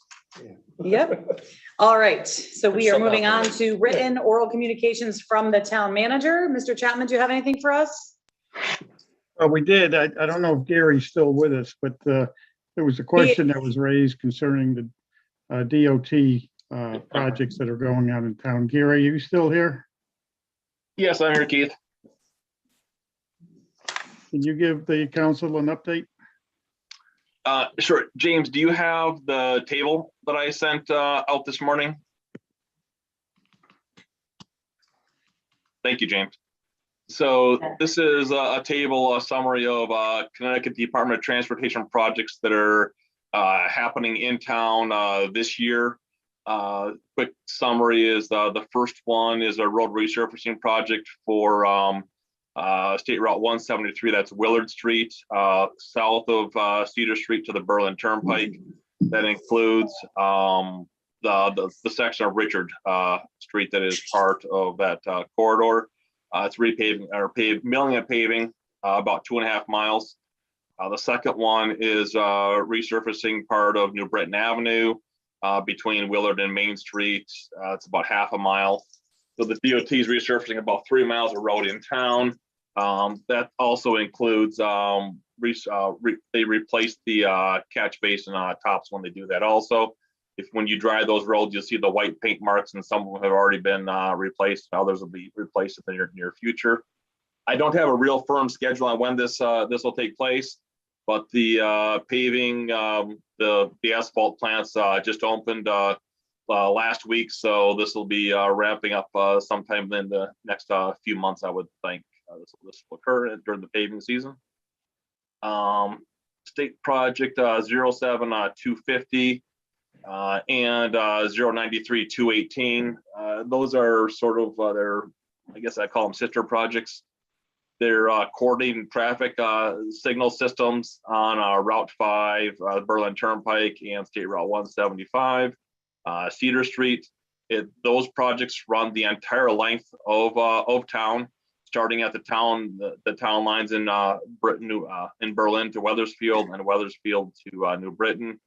S1: Yep. All right. So we are
S5: Something
S1: moving on
S5: else.
S1: to written oral communications from the town manager. Mr. Chapman, do you have anything for us?
S22: We did. I don't know if Gary's still with us, but there was a question that was raised concerning the DOT projects that are going on in town. Gary, are you still here?
S13: Yes, I'm here, Keith.
S22: Can you give the council an update?
S13: Sure. James, do you have the table that I sent out this morning? Thank you, James. So this is a table, a summary of Connecticut Department of Transportation projects that are happening in town this year. Quick summary is the first one is a road resurfacing project for State Route 173. That's Willard Street, south of Cedar Street to the Berlin Turnpike. That includes the section of Richard Street that is part of that corridor. It's repaving or milling and paving about 2.5 miles. The second one is resurfacing part of New Britain Avenue between Willard and Main Street. It's about 0.5 mile. So the DOT is resurfacing about 3 miles of road in town. That also includes, they replaced the catch basin tops when they do that also. When you drive those roads, you'll see the white paint marks, and some of them have already been replaced. Others will be replaced in the near future. I don't have a real firm schedule on when this will take place, but the paving, the asphalt plants just opened last week, so this will be wrapping up sometime in the next few months, I would think. This will occur during the paving season. State project 07250 and 093-218. Those are sort of I guess I call them sister projects. They're coordinating traffic signal systems on Route 5, Berlin Turnpike, and State Route 175, Cedar Street. Those projects run the entire length of town, starting at the town lines in Berlin to Weathersfield, and Weathersfield to New Britain.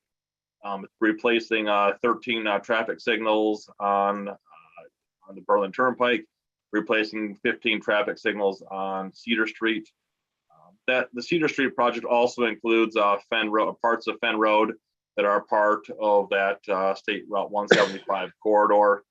S13: Replacing 13 traffic signals on the Berlin Turnpike, replacing 15 traffic signals on Cedar Street. The Cedar Street project also includes Fenn Road, parts of Fenn Road that are part of that State Route 175 corridor.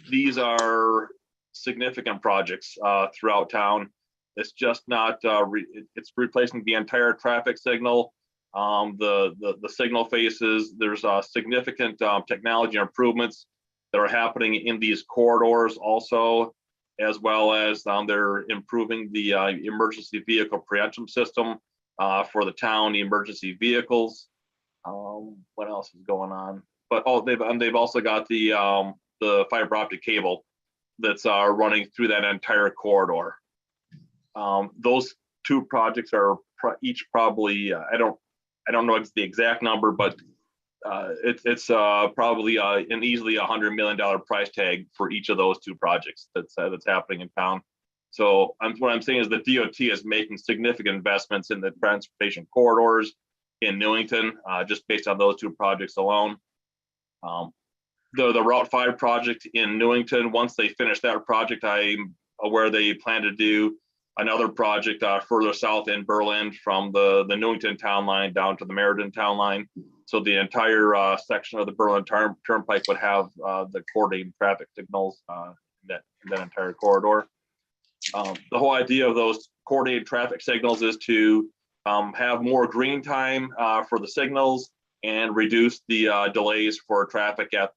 S13: These are significant projects throughout town. It's just not, it's replacing the entire traffic signal. The signal faces, there's significant technology improvements that are happening in these corridors also, as well as they're improving the emergency vehicle preemption system for the town, the emergency vehicles. What else is going on? But they've also got the fiber optic cable that's running through that entire corridor. Those two projects are each probably I don't know the exact number, but it's probably an easily $100 million price tag for each of those two projects that's happening in town. So what I'm saying is the DOT is making significant investments in the transportation corridors in Newington, just based on those two projects alone. The Route 5 project in Newington, once they finish that project, I'm aware they plan to do another project further south in Berlin from the Newington town line down to the Meriden town line. So the entire section of the Berlin Turnpike would have the coordinating traffic signals in that entire corridor. The whole idea of those coordinated traffic signals is to have more green time for the signals and reduce the delays for traffic at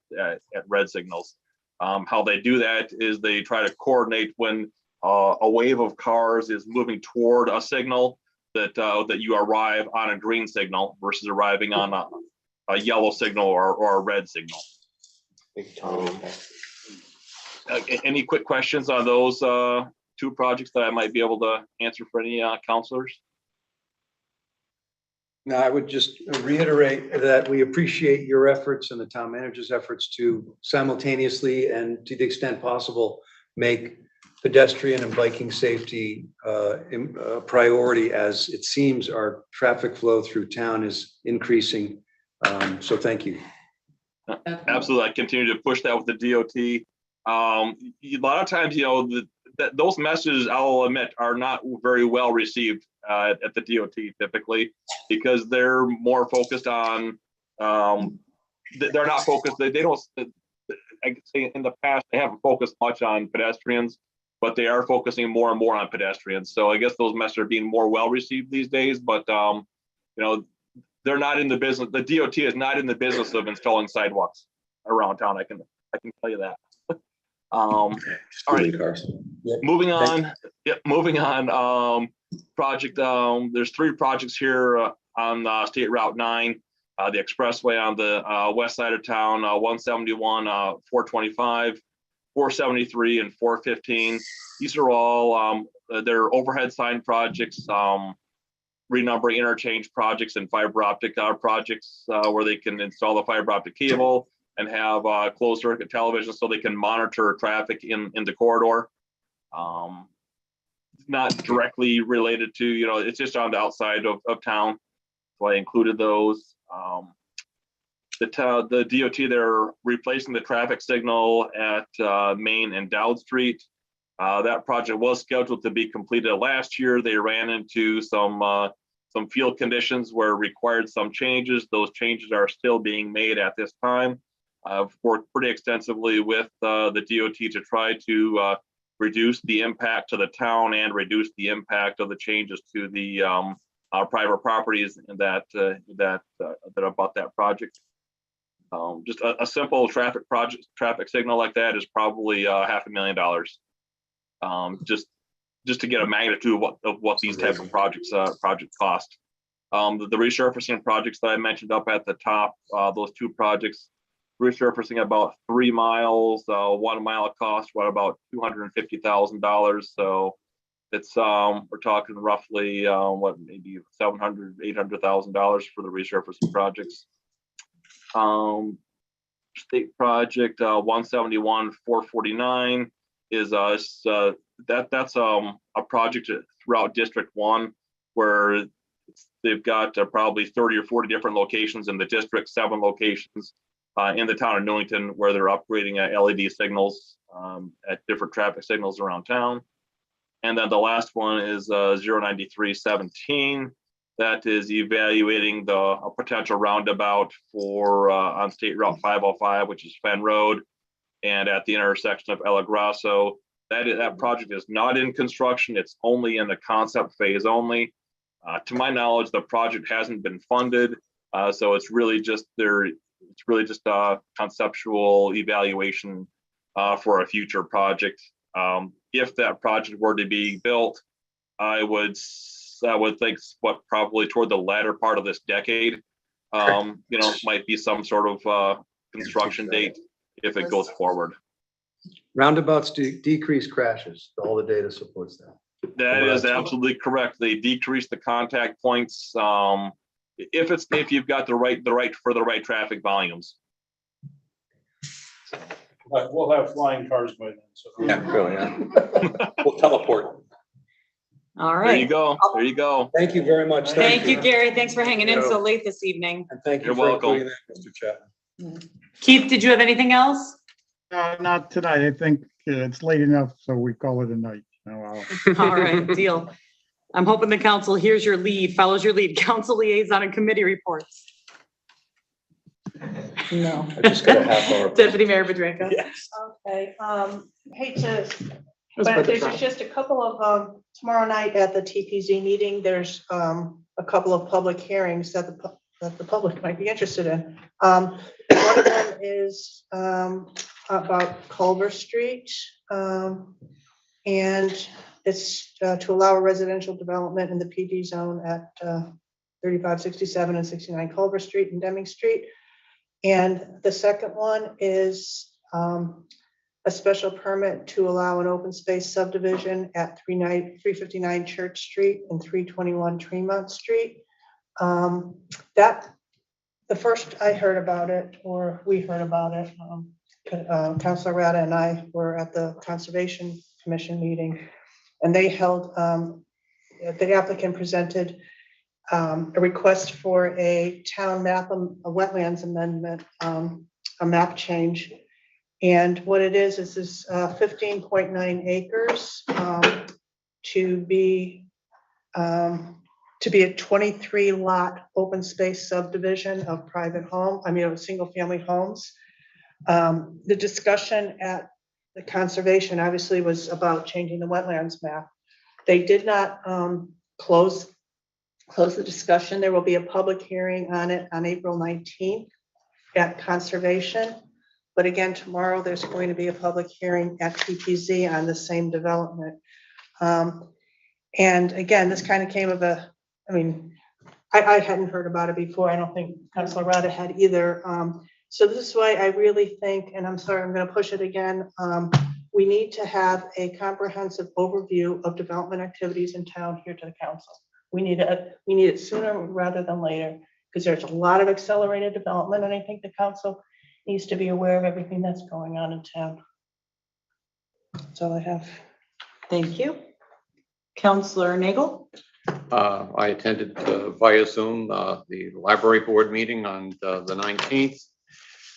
S13: red signals. How they do that is they try to coordinate when a wave of cars is moving toward a signal that you arrive on a green signal versus arriving on a yellow signal or a red signal. Any quick questions on those two projects that I might be able to answer for any counselors?
S19: No, I would just reiterate that we appreciate your efforts and the town manager's efforts to simultaneously and to the extent possible make pedestrian and biking safety a priority, as it seems our traffic flow through town is increasing. So thank you.
S13: Absolutely, I continue to push that with the DOT. A lot of times, those messages, I'll admit, are not very well received at the DOT typically, because they're more focused on, they're not focused, they don't, I could say in the past, they haven't focused much on pedestrians, but they are focusing more and more on pedestrians. So I guess those messages are being more well received these days, but they're not in the business, the DOT is not in the business of installing sidewalks around town. I can tell you that. All right. Moving on. Moving on. Project. There's 3 projects here on State Route 9, the expressway on the west side of town, 171, 425, 473, and 415. These are all they're overhead sign projects, renumbering interchange projects, and fiber optic projects where they can install the fiber optic cable and have closed circuit television so they can monitor traffic in the corridor. Not directly related to, it's just on the outside of town. So I included those. the DOT, they're replacing the traffic signal at Main and Dowd Street. That project was scheduled to be completed last year. They ran into some field conditions where it required some changes. Those changes are still being made at this time. I've worked pretty extensively with the DOT to try to reduce the impact to the town and reduce the impact of the changes to the private properties that about that project. Just a simple traffic signal like that is probably $500,000. Just to get a magnitude of what these type of projects cost. The resurfacing projects that I mentioned up at the top, those two projects, resurfacing about 3 miles, 1 mile cost, about $250,000. So it's we're talking roughly maybe $700,000, $800,000 for the resurfacing projects. State project 171-449 is that's a project throughout District 1 where they've got probably 30 or 40 different locations in the district, 7 locations in the town of Newington where they're upgrading LED signals at different traffic signals around town. And then the last one is 09317. That is evaluating a potential roundabout for on State Route 505, which is Fenn Road, and at the intersection of El Grasso. That project is not in construction. It's only in the concept phase only. To my knowledge, the project hasn't been funded, so it's really just a conceptual evaluation for a future project. If that project were to be built, I would think probably toward the latter part of this decade. Might be some sort of construction date if it goes forward.
S19: Roundabouts decrease crashes. All the data supports that.
S13: That is absolutely correct. They decrease the contact points if you've got the right traffic volumes.
S3: But we'll have flying cars by then. So
S5: Yeah, really, yeah. We'll teleport.
S1: All right.
S13: There you go. There you go.
S19: Thank you very much.
S1: Thank you, Gary. Thanks for hanging in so late this evening.
S19: And thank you
S13: You're
S19: for
S13: welcome.
S19: including that, Mr. Chapman.
S1: Keith, did you have anything else?
S22: Not tonight. I think it's late enough, so we call it a night.
S1: All right, deal. I'm hoping the council hears your lead, follows your lead. Council liaison and committee reports. No.
S19: I just got a half hour.
S1: Deputy Mayor Bedrejka.
S19: Yes.
S4: Okay, hate to, but there's just a couple of, tomorrow night at the TPZ meeting, there's a couple of public hearings that the public might be interested in. One of them is about Culver Street, and it's to allow a residential development in the PD zone at 3567 and 69 Culver Street and Deming Street. And the second one is a special permit to allow an open space subdivision at 359 Church Street and 321 Tremont Street. That the first I heard about it, or we heard about it, Councilor Rada and I were at the Conservation Commission meeting, and they held, the applicant presented a request for a town map, a wetlands amendment, a map change. And what it is this 15.9 acres to be a 23 lot open space subdivision of private home, of single family homes. The discussion at the conservation obviously was about changing the wetlands map. They did not close the discussion. There will be a public hearing on it on April 19th at conservation. But again, tomorrow there's going to be a public hearing at TPZ on the same development. And again, this kind of came of I hadn't heard about it before. I don't think Councilor Rada had either. So this is why I really think, and I'm sorry, I'm going to push it again. We need to have a comprehensive overview of development activities in town here to the council. We need it sooner rather than later, because there's a lot of accelerated development, and I think the council needs to be aware of everything that's going on in town. That's all I have.
S1: Thank you. Councilor Nagel?
S21: I attended via Zoom the library board meeting on the 19th.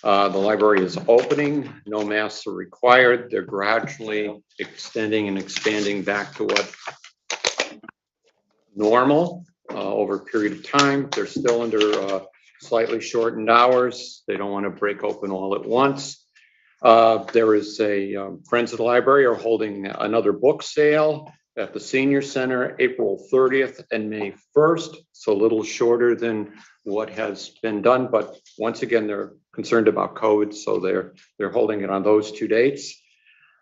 S21: The library is opening, no masks are required. They're gradually extending and expanding back to what normal over a period of time. They're still under slightly shortened hours. They don't want to break open all at once. There is a Friends of the Library are holding another book sale at the Senior Center, April 30th and May 1st. So a little shorter than what has been done, but once again, they're concerned about COVID, so they're holding it on those 2 dates.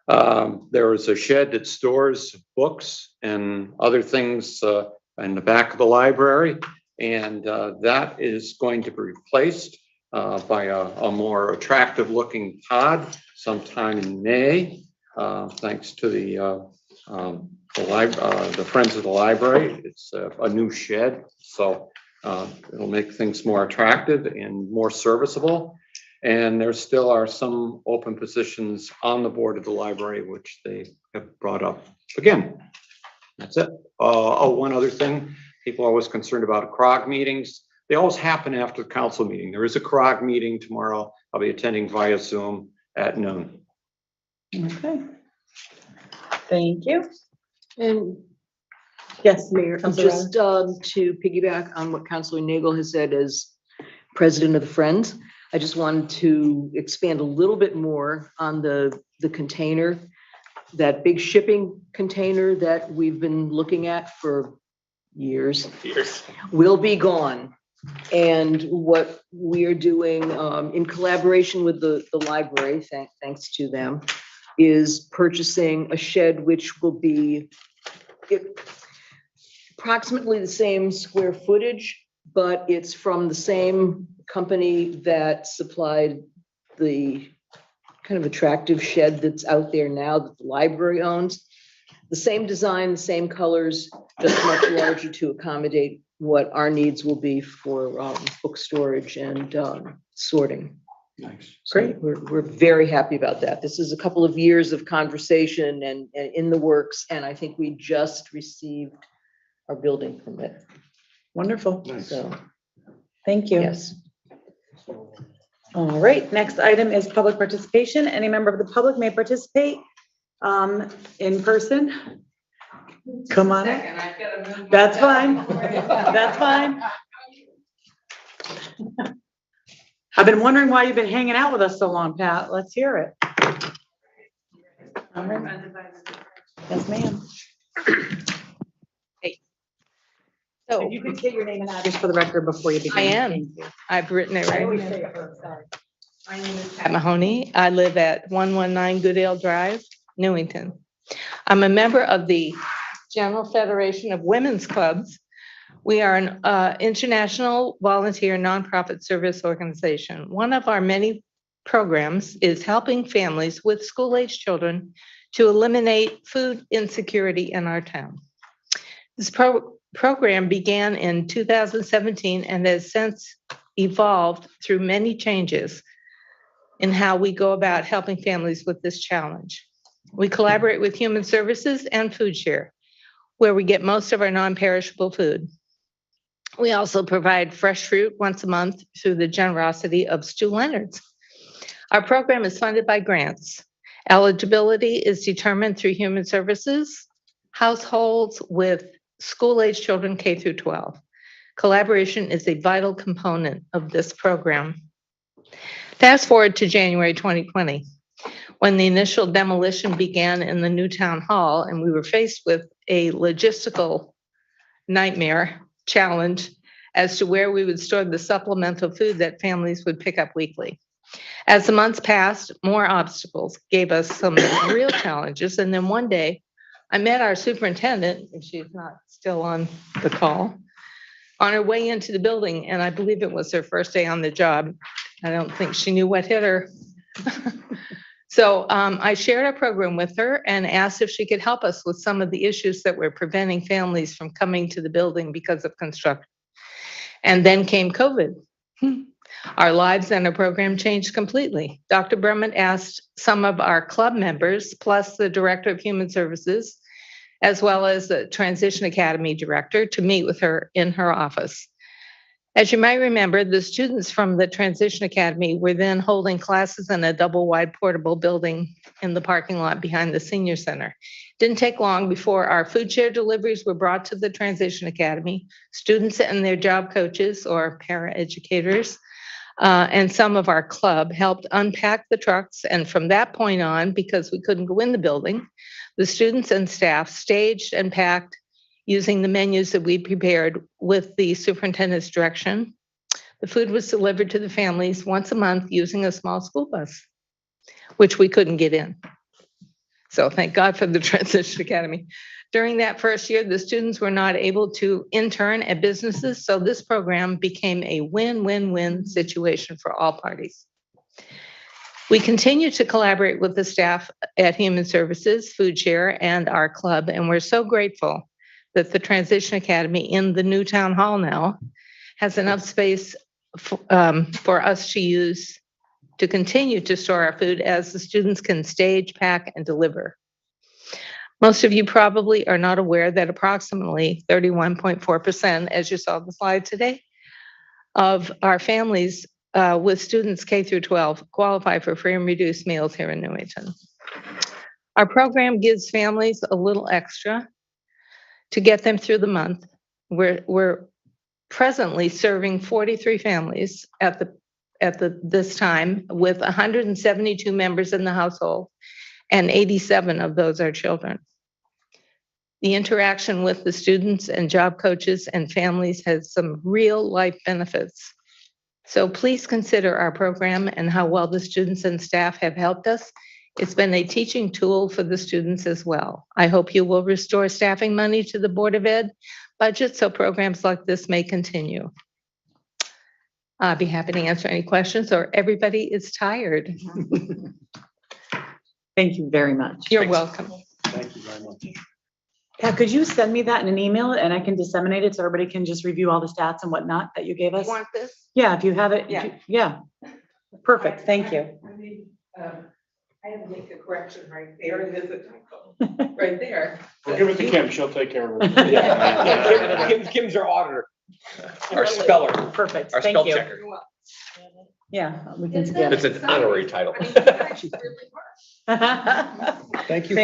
S21: There is a shed that stores books and other things in the back of the library, and that is going to be replaced by a more attractive looking pod sometime in May, thanks to the Friends of the Library. It's a new shed, so it'll make things more attractive and more serviceable. And there still are some open positions on the board of the library, which they have brought up again. That's it. Oh, one other thing. People are always concerned about CROG meetings. They always happen after the council meeting. There is a CROG meeting tomorrow. I'll be attending via Zoom at noon.
S1: Okay. Thank you.
S14: And
S1: yes,
S14: Mayor,
S1: Councilor
S14: just to piggyback on what Councilor Nagel has said as president of the Friends, I just wanted to expand a little bit more on the container, that big shipping container that we've been looking at for years will be gone. And what we are doing in collaboration with the library, thanks to them, is purchasing a shed which will be approximately the same square footage, but it's from the same company that supplied the kind of attractive shed that's out there now that the library owns. The same design, the same colors, just much larger to accommodate what our needs will be for book storage and sorting.
S21: Nice.
S14: Great. We're very happy about that. This is a couple of years of conversation and in the works, and I think we just received our building permit.
S1: Wonderful.
S21: Nice.
S14: So,
S1: thank you.
S14: yes.
S1: All right, next item is public participation. Any member of the public may participate in person. Come on. That's fine. That's fine. I've been wondering why you've been hanging out with us so long, Pat. Let's hear it. All right. Yes, ma'am.
S16: So
S1: If you could get your name and address for the record before you begin.
S16: I am. I've written it right. My name is Pat Mahoney. I live at 119 Goodale Drive, Newington. I'm a member of the General Federation of Women's Clubs. We are an international volunteer nonprofit service organization. One of our many programs is helping families with school-age children to eliminate food insecurity in our town. This program began in 2017 and has since evolved through many changes in how we go about helping families with this challenge. We collaborate with Human Services and Food Share, where we get most of our non-perishable food. We also provide fresh fruit once a month through the generosity of Stu Leonard's. Our program is funded by grants. Eligibility is determined through Human Services, households with school-age children K through 12. Collaboration is a vital component of this program. Fast forward to January 2020, when the initial demolition began in the new town hall, and we were faced with a logistical nightmare challenge as to where we would store the supplemental food that families would pick up weekly. As the months passed, more obstacles gave us some real challenges. And then one day I met our superintendent, if she's not still on the call, on her way into the building. And I believe it was her first day on the job. I don't think she knew what hit her. So I shared our program with her and asked if she could help us with some of the issues that were preventing families from coming to the building because of construction. And then came COVID. Our lives and our program changed completely. Dr. Berman asked some of our club members, plus the Director of Human Services as well as the Transition Academy Director, to meet with her in her office. As you might remember, the students from the Transition Academy were then holding classes in a double-wide portable building in the parking lot behind the Senior Center. Didn't take long before our food share deliveries were brought to the Transition Academy. Students and their job coaches or para-educators and some of our club helped unpack the trucks. And from that point on, because we couldn't go in the building, the students and staff staged and packed using the menus that we prepared with the superintendent's direction. The food was delivered to the families once a month using a small school bus, which we couldn't get in. So thank God for the Transition Academy. During that first year, the students were not able to intern at businesses, so this program became a win-win-win situation for all parties. We continue to collaborate with the staff at Human Services, Food Share, and our club, and we're so grateful that the Transition Academy in the new town hall now has enough space for us to use to continue to store our food as the students can stage, pack, and deliver. Most of you probably are not aware that approximately 31.4%, as you saw the slide today, of our families with students K through 12 qualify for free and reduced meals here in Newington. Our program gives families a little extra to get them through the month. We're presently serving 43 families at this time with 172 members in the household, and 87 of those are children. The interaction with the students and job coaches and families has some real life benefits. So please consider our program and how well the students and staff have helped us. It's been a teaching tool for the students as well. I hope you will restore staffing money to the Board of Ed budget so programs like this may continue. I'll be happy to answer any questions, or everybody is tired.
S1: Thank you very much.
S16: You're welcome.
S19: Thank you very much.
S1: Pat, could you send me that in an email and I can disseminate it so everybody can just review all the stats and whatnot that you gave us?
S16: You want this?
S1: Yeah, if you have it.
S16: Yeah.
S1: Yeah. Perfect. Thank you.
S16: I have to make a correction right there. It is a typo right there.
S3: We'll give it to Kim, she'll take care of it.
S5: Yeah, Kim's our auditor, our speller,
S1: Perfect.
S5: our
S1: Thank
S5: spell
S1: you.
S5: checker.
S1: Yeah, we can scan
S5: It's
S1: it.
S5: an honorary title.
S19: Thank you for
S1: Thank you.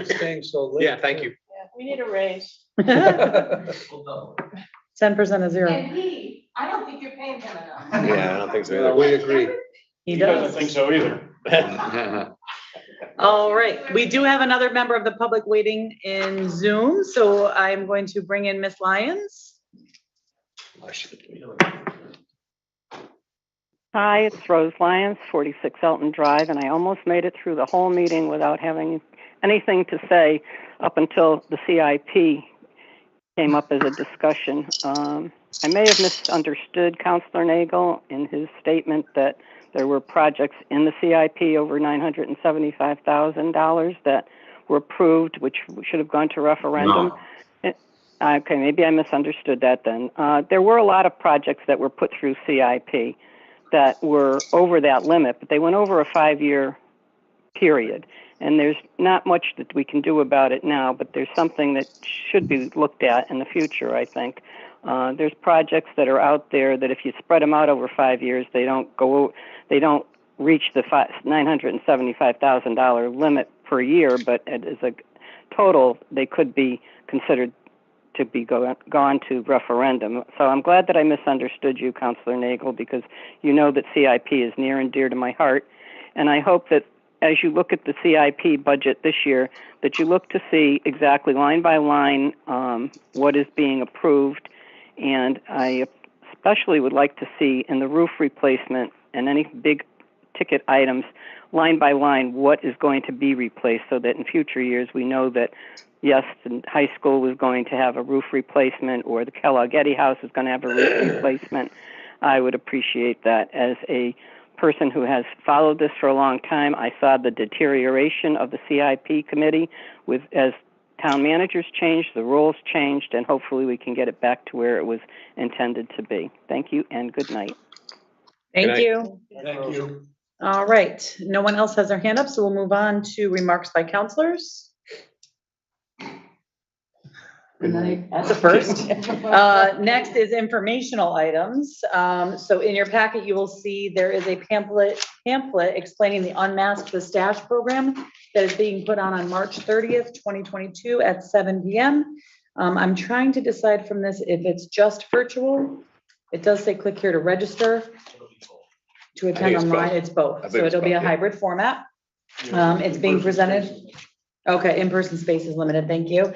S19: staying so late.
S5: Yeah, thank you.
S4: We need a raise.
S1: 10% of zero.
S16: he, I don't think you're paying him enough.
S5: Yeah, I don't think so either.
S19: We agree.
S1: He
S3: doesn't
S1: does.
S3: think so either.
S1: All right, we do have another member of the public waiting in Zoom, so I'm going to bring in Ms. Lyons.
S6: Hi, it's Rose Lyons, 46 Elton Drive, and I almost made it through the whole meeting without having anything to say up until the CIP came up as a discussion. I may have misunderstood Councilor Nagel in his statement that there were projects in the CIP over $975,000 that were approved, which should have gone to referendum. No. Okay, maybe I misunderstood that then. There were a lot of projects that were put through CIP that were over that limit, but they went over a 5-year period. And there's not much that we can do about it now, but there's something that should be looked at in the future, I think. There's projects that are out there that if you spread them out over 5 years, they don't reach the $975,000 limit per year, but as a total, they could be considered to be gone to referendum. So I'm glad that I misunderstood you, Councilor Nagel, because you know that CIP is near and dear to my heart. And I hope that as you look at the CIP budget this year, that you look to see exactly line by line what is being approved. And I especially would like to see in the roof replacement and any big ticket items, line by line, what is going to be replaced so that in future years we know that, yes, the high school is going to have a roof replacement or the Kellogg-Eddy House is going to have a roof replacement. I would appreciate that. As a person who has followed this for a long time, I saw the deterioration of the CIP committee as town managers changed, the roles changed, and hopefully we can get it back to where it was intended to be. Thank you and good night.
S1: Thank you.
S19: Thank you.
S1: All right, no one else has their hand up, so we'll move on to remarks by counselors. That's a first. Next is informational items. So in your packet, you will see there is a pamphlet explaining the Unmask the Stash program that is being put on March 30th, 2022 at 7 p.m. I'm trying to decide from this if it's just virtual. It does say click here to register. To attend online, it's both. So it'll be a hybrid format. It's being presented. Okay, in-person space is limited, thank you.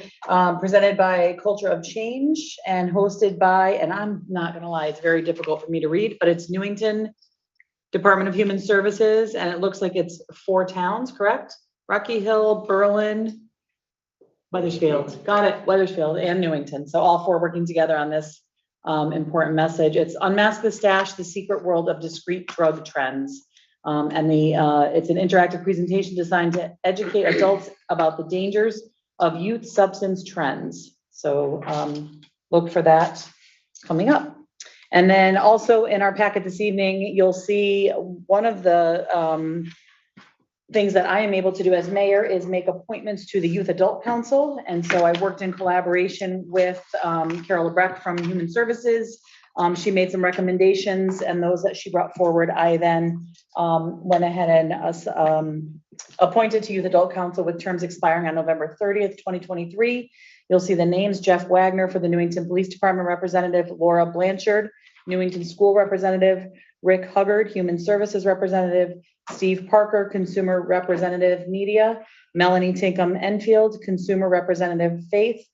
S1: Presented by Culture of Change and hosted by, and I'm not gonna lie, it's very difficult for me to read, but it's Newington Department of Human Services, and it looks like it's 4 towns, correct? Rocky Hill, Berlin, Weathersfield, got it, Weathersfield and Newington. So all 4 working together on this important message. It's Unmask the Stash, the Secret World of Discrete Drug Trends. It's an interactive presentation designed to educate adults about the dangers of youth substance trends. So look for that coming up. And then also in our packet this evening, you'll see one of the things that I am able to do as mayor is make appointments to the Youth Adult Council. And so I worked in collaboration with Carol Lebrecht from Human Services. She made some recommendations, and those that she brought forward, I then went ahead and appointed to Youth Adult Council with terms expiring on November 30th, 2023. You'll see the names: Jeff Wagner for the Newington Police Department representative, Laura Blanchard, Newington School representative, Rick Huggard, Human Services representative, Steve Parker, Consumer Representative Media, Melanie Tinkham Enfield, Consumer Representative Faith,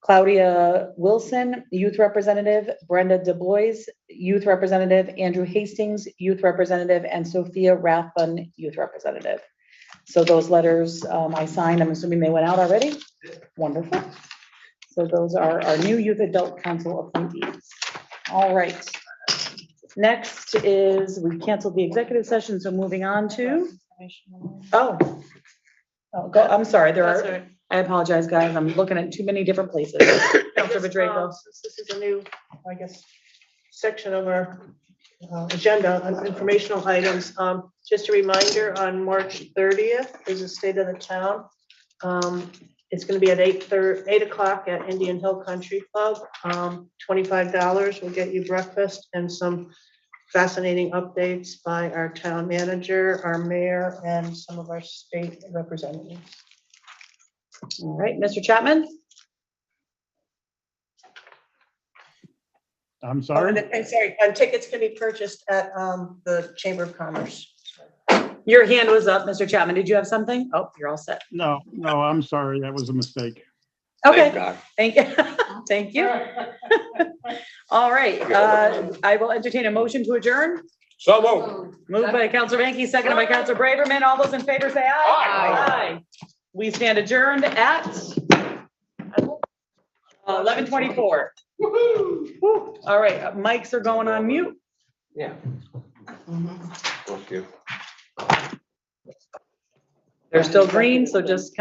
S1: Claudia Wilson, Youth Representative, Brenda DeBlois, Youth Representative, Andrew Hastings, Youth Representative, and Sophia Rathbun, Youth Representative. So those letters I signed, I'm assuming they went out already. Wonderful. So those are our new Youth Adult Council appointees. All right. Next is, we canceled the executive session, so moving on to, I'm sorry,
S4: That's all right.
S1: I apologize, guys. I'm looking at too many different places. Counselor Bedrejko.
S4: Since this is a new, I guess, section of our agenda on informational items, just a reminder, on March 30th is the State of the Town. It's going to be at 8 o'clock at Indian Hill Country Club. $25 will get you breakfast and some fascinating updates by our town manager, our mayor, and some of our state representatives.
S1: All right, Mr. Chapman?
S22: I'm sorry?
S4: I'm sorry, tickets can be purchased at the Chamber of Commerce.
S1: Your hand was up, Mr. Chapman. Did you have something? Oh, you're all set.
S22: No, I'm sorry. That was a mistake.
S1: Okay, thank you. Thank you. All right, I will entertain a motion to adjourn.
S5: So moved.
S1: Moved by Councilor Vanke, seconded by Councilor Braverman. All those in favor say aye. Aye. We stand adjourned at 11:24. Woo. All right, mics are going on mute.
S5: Yeah. Thank you.
S1: They're still green, so just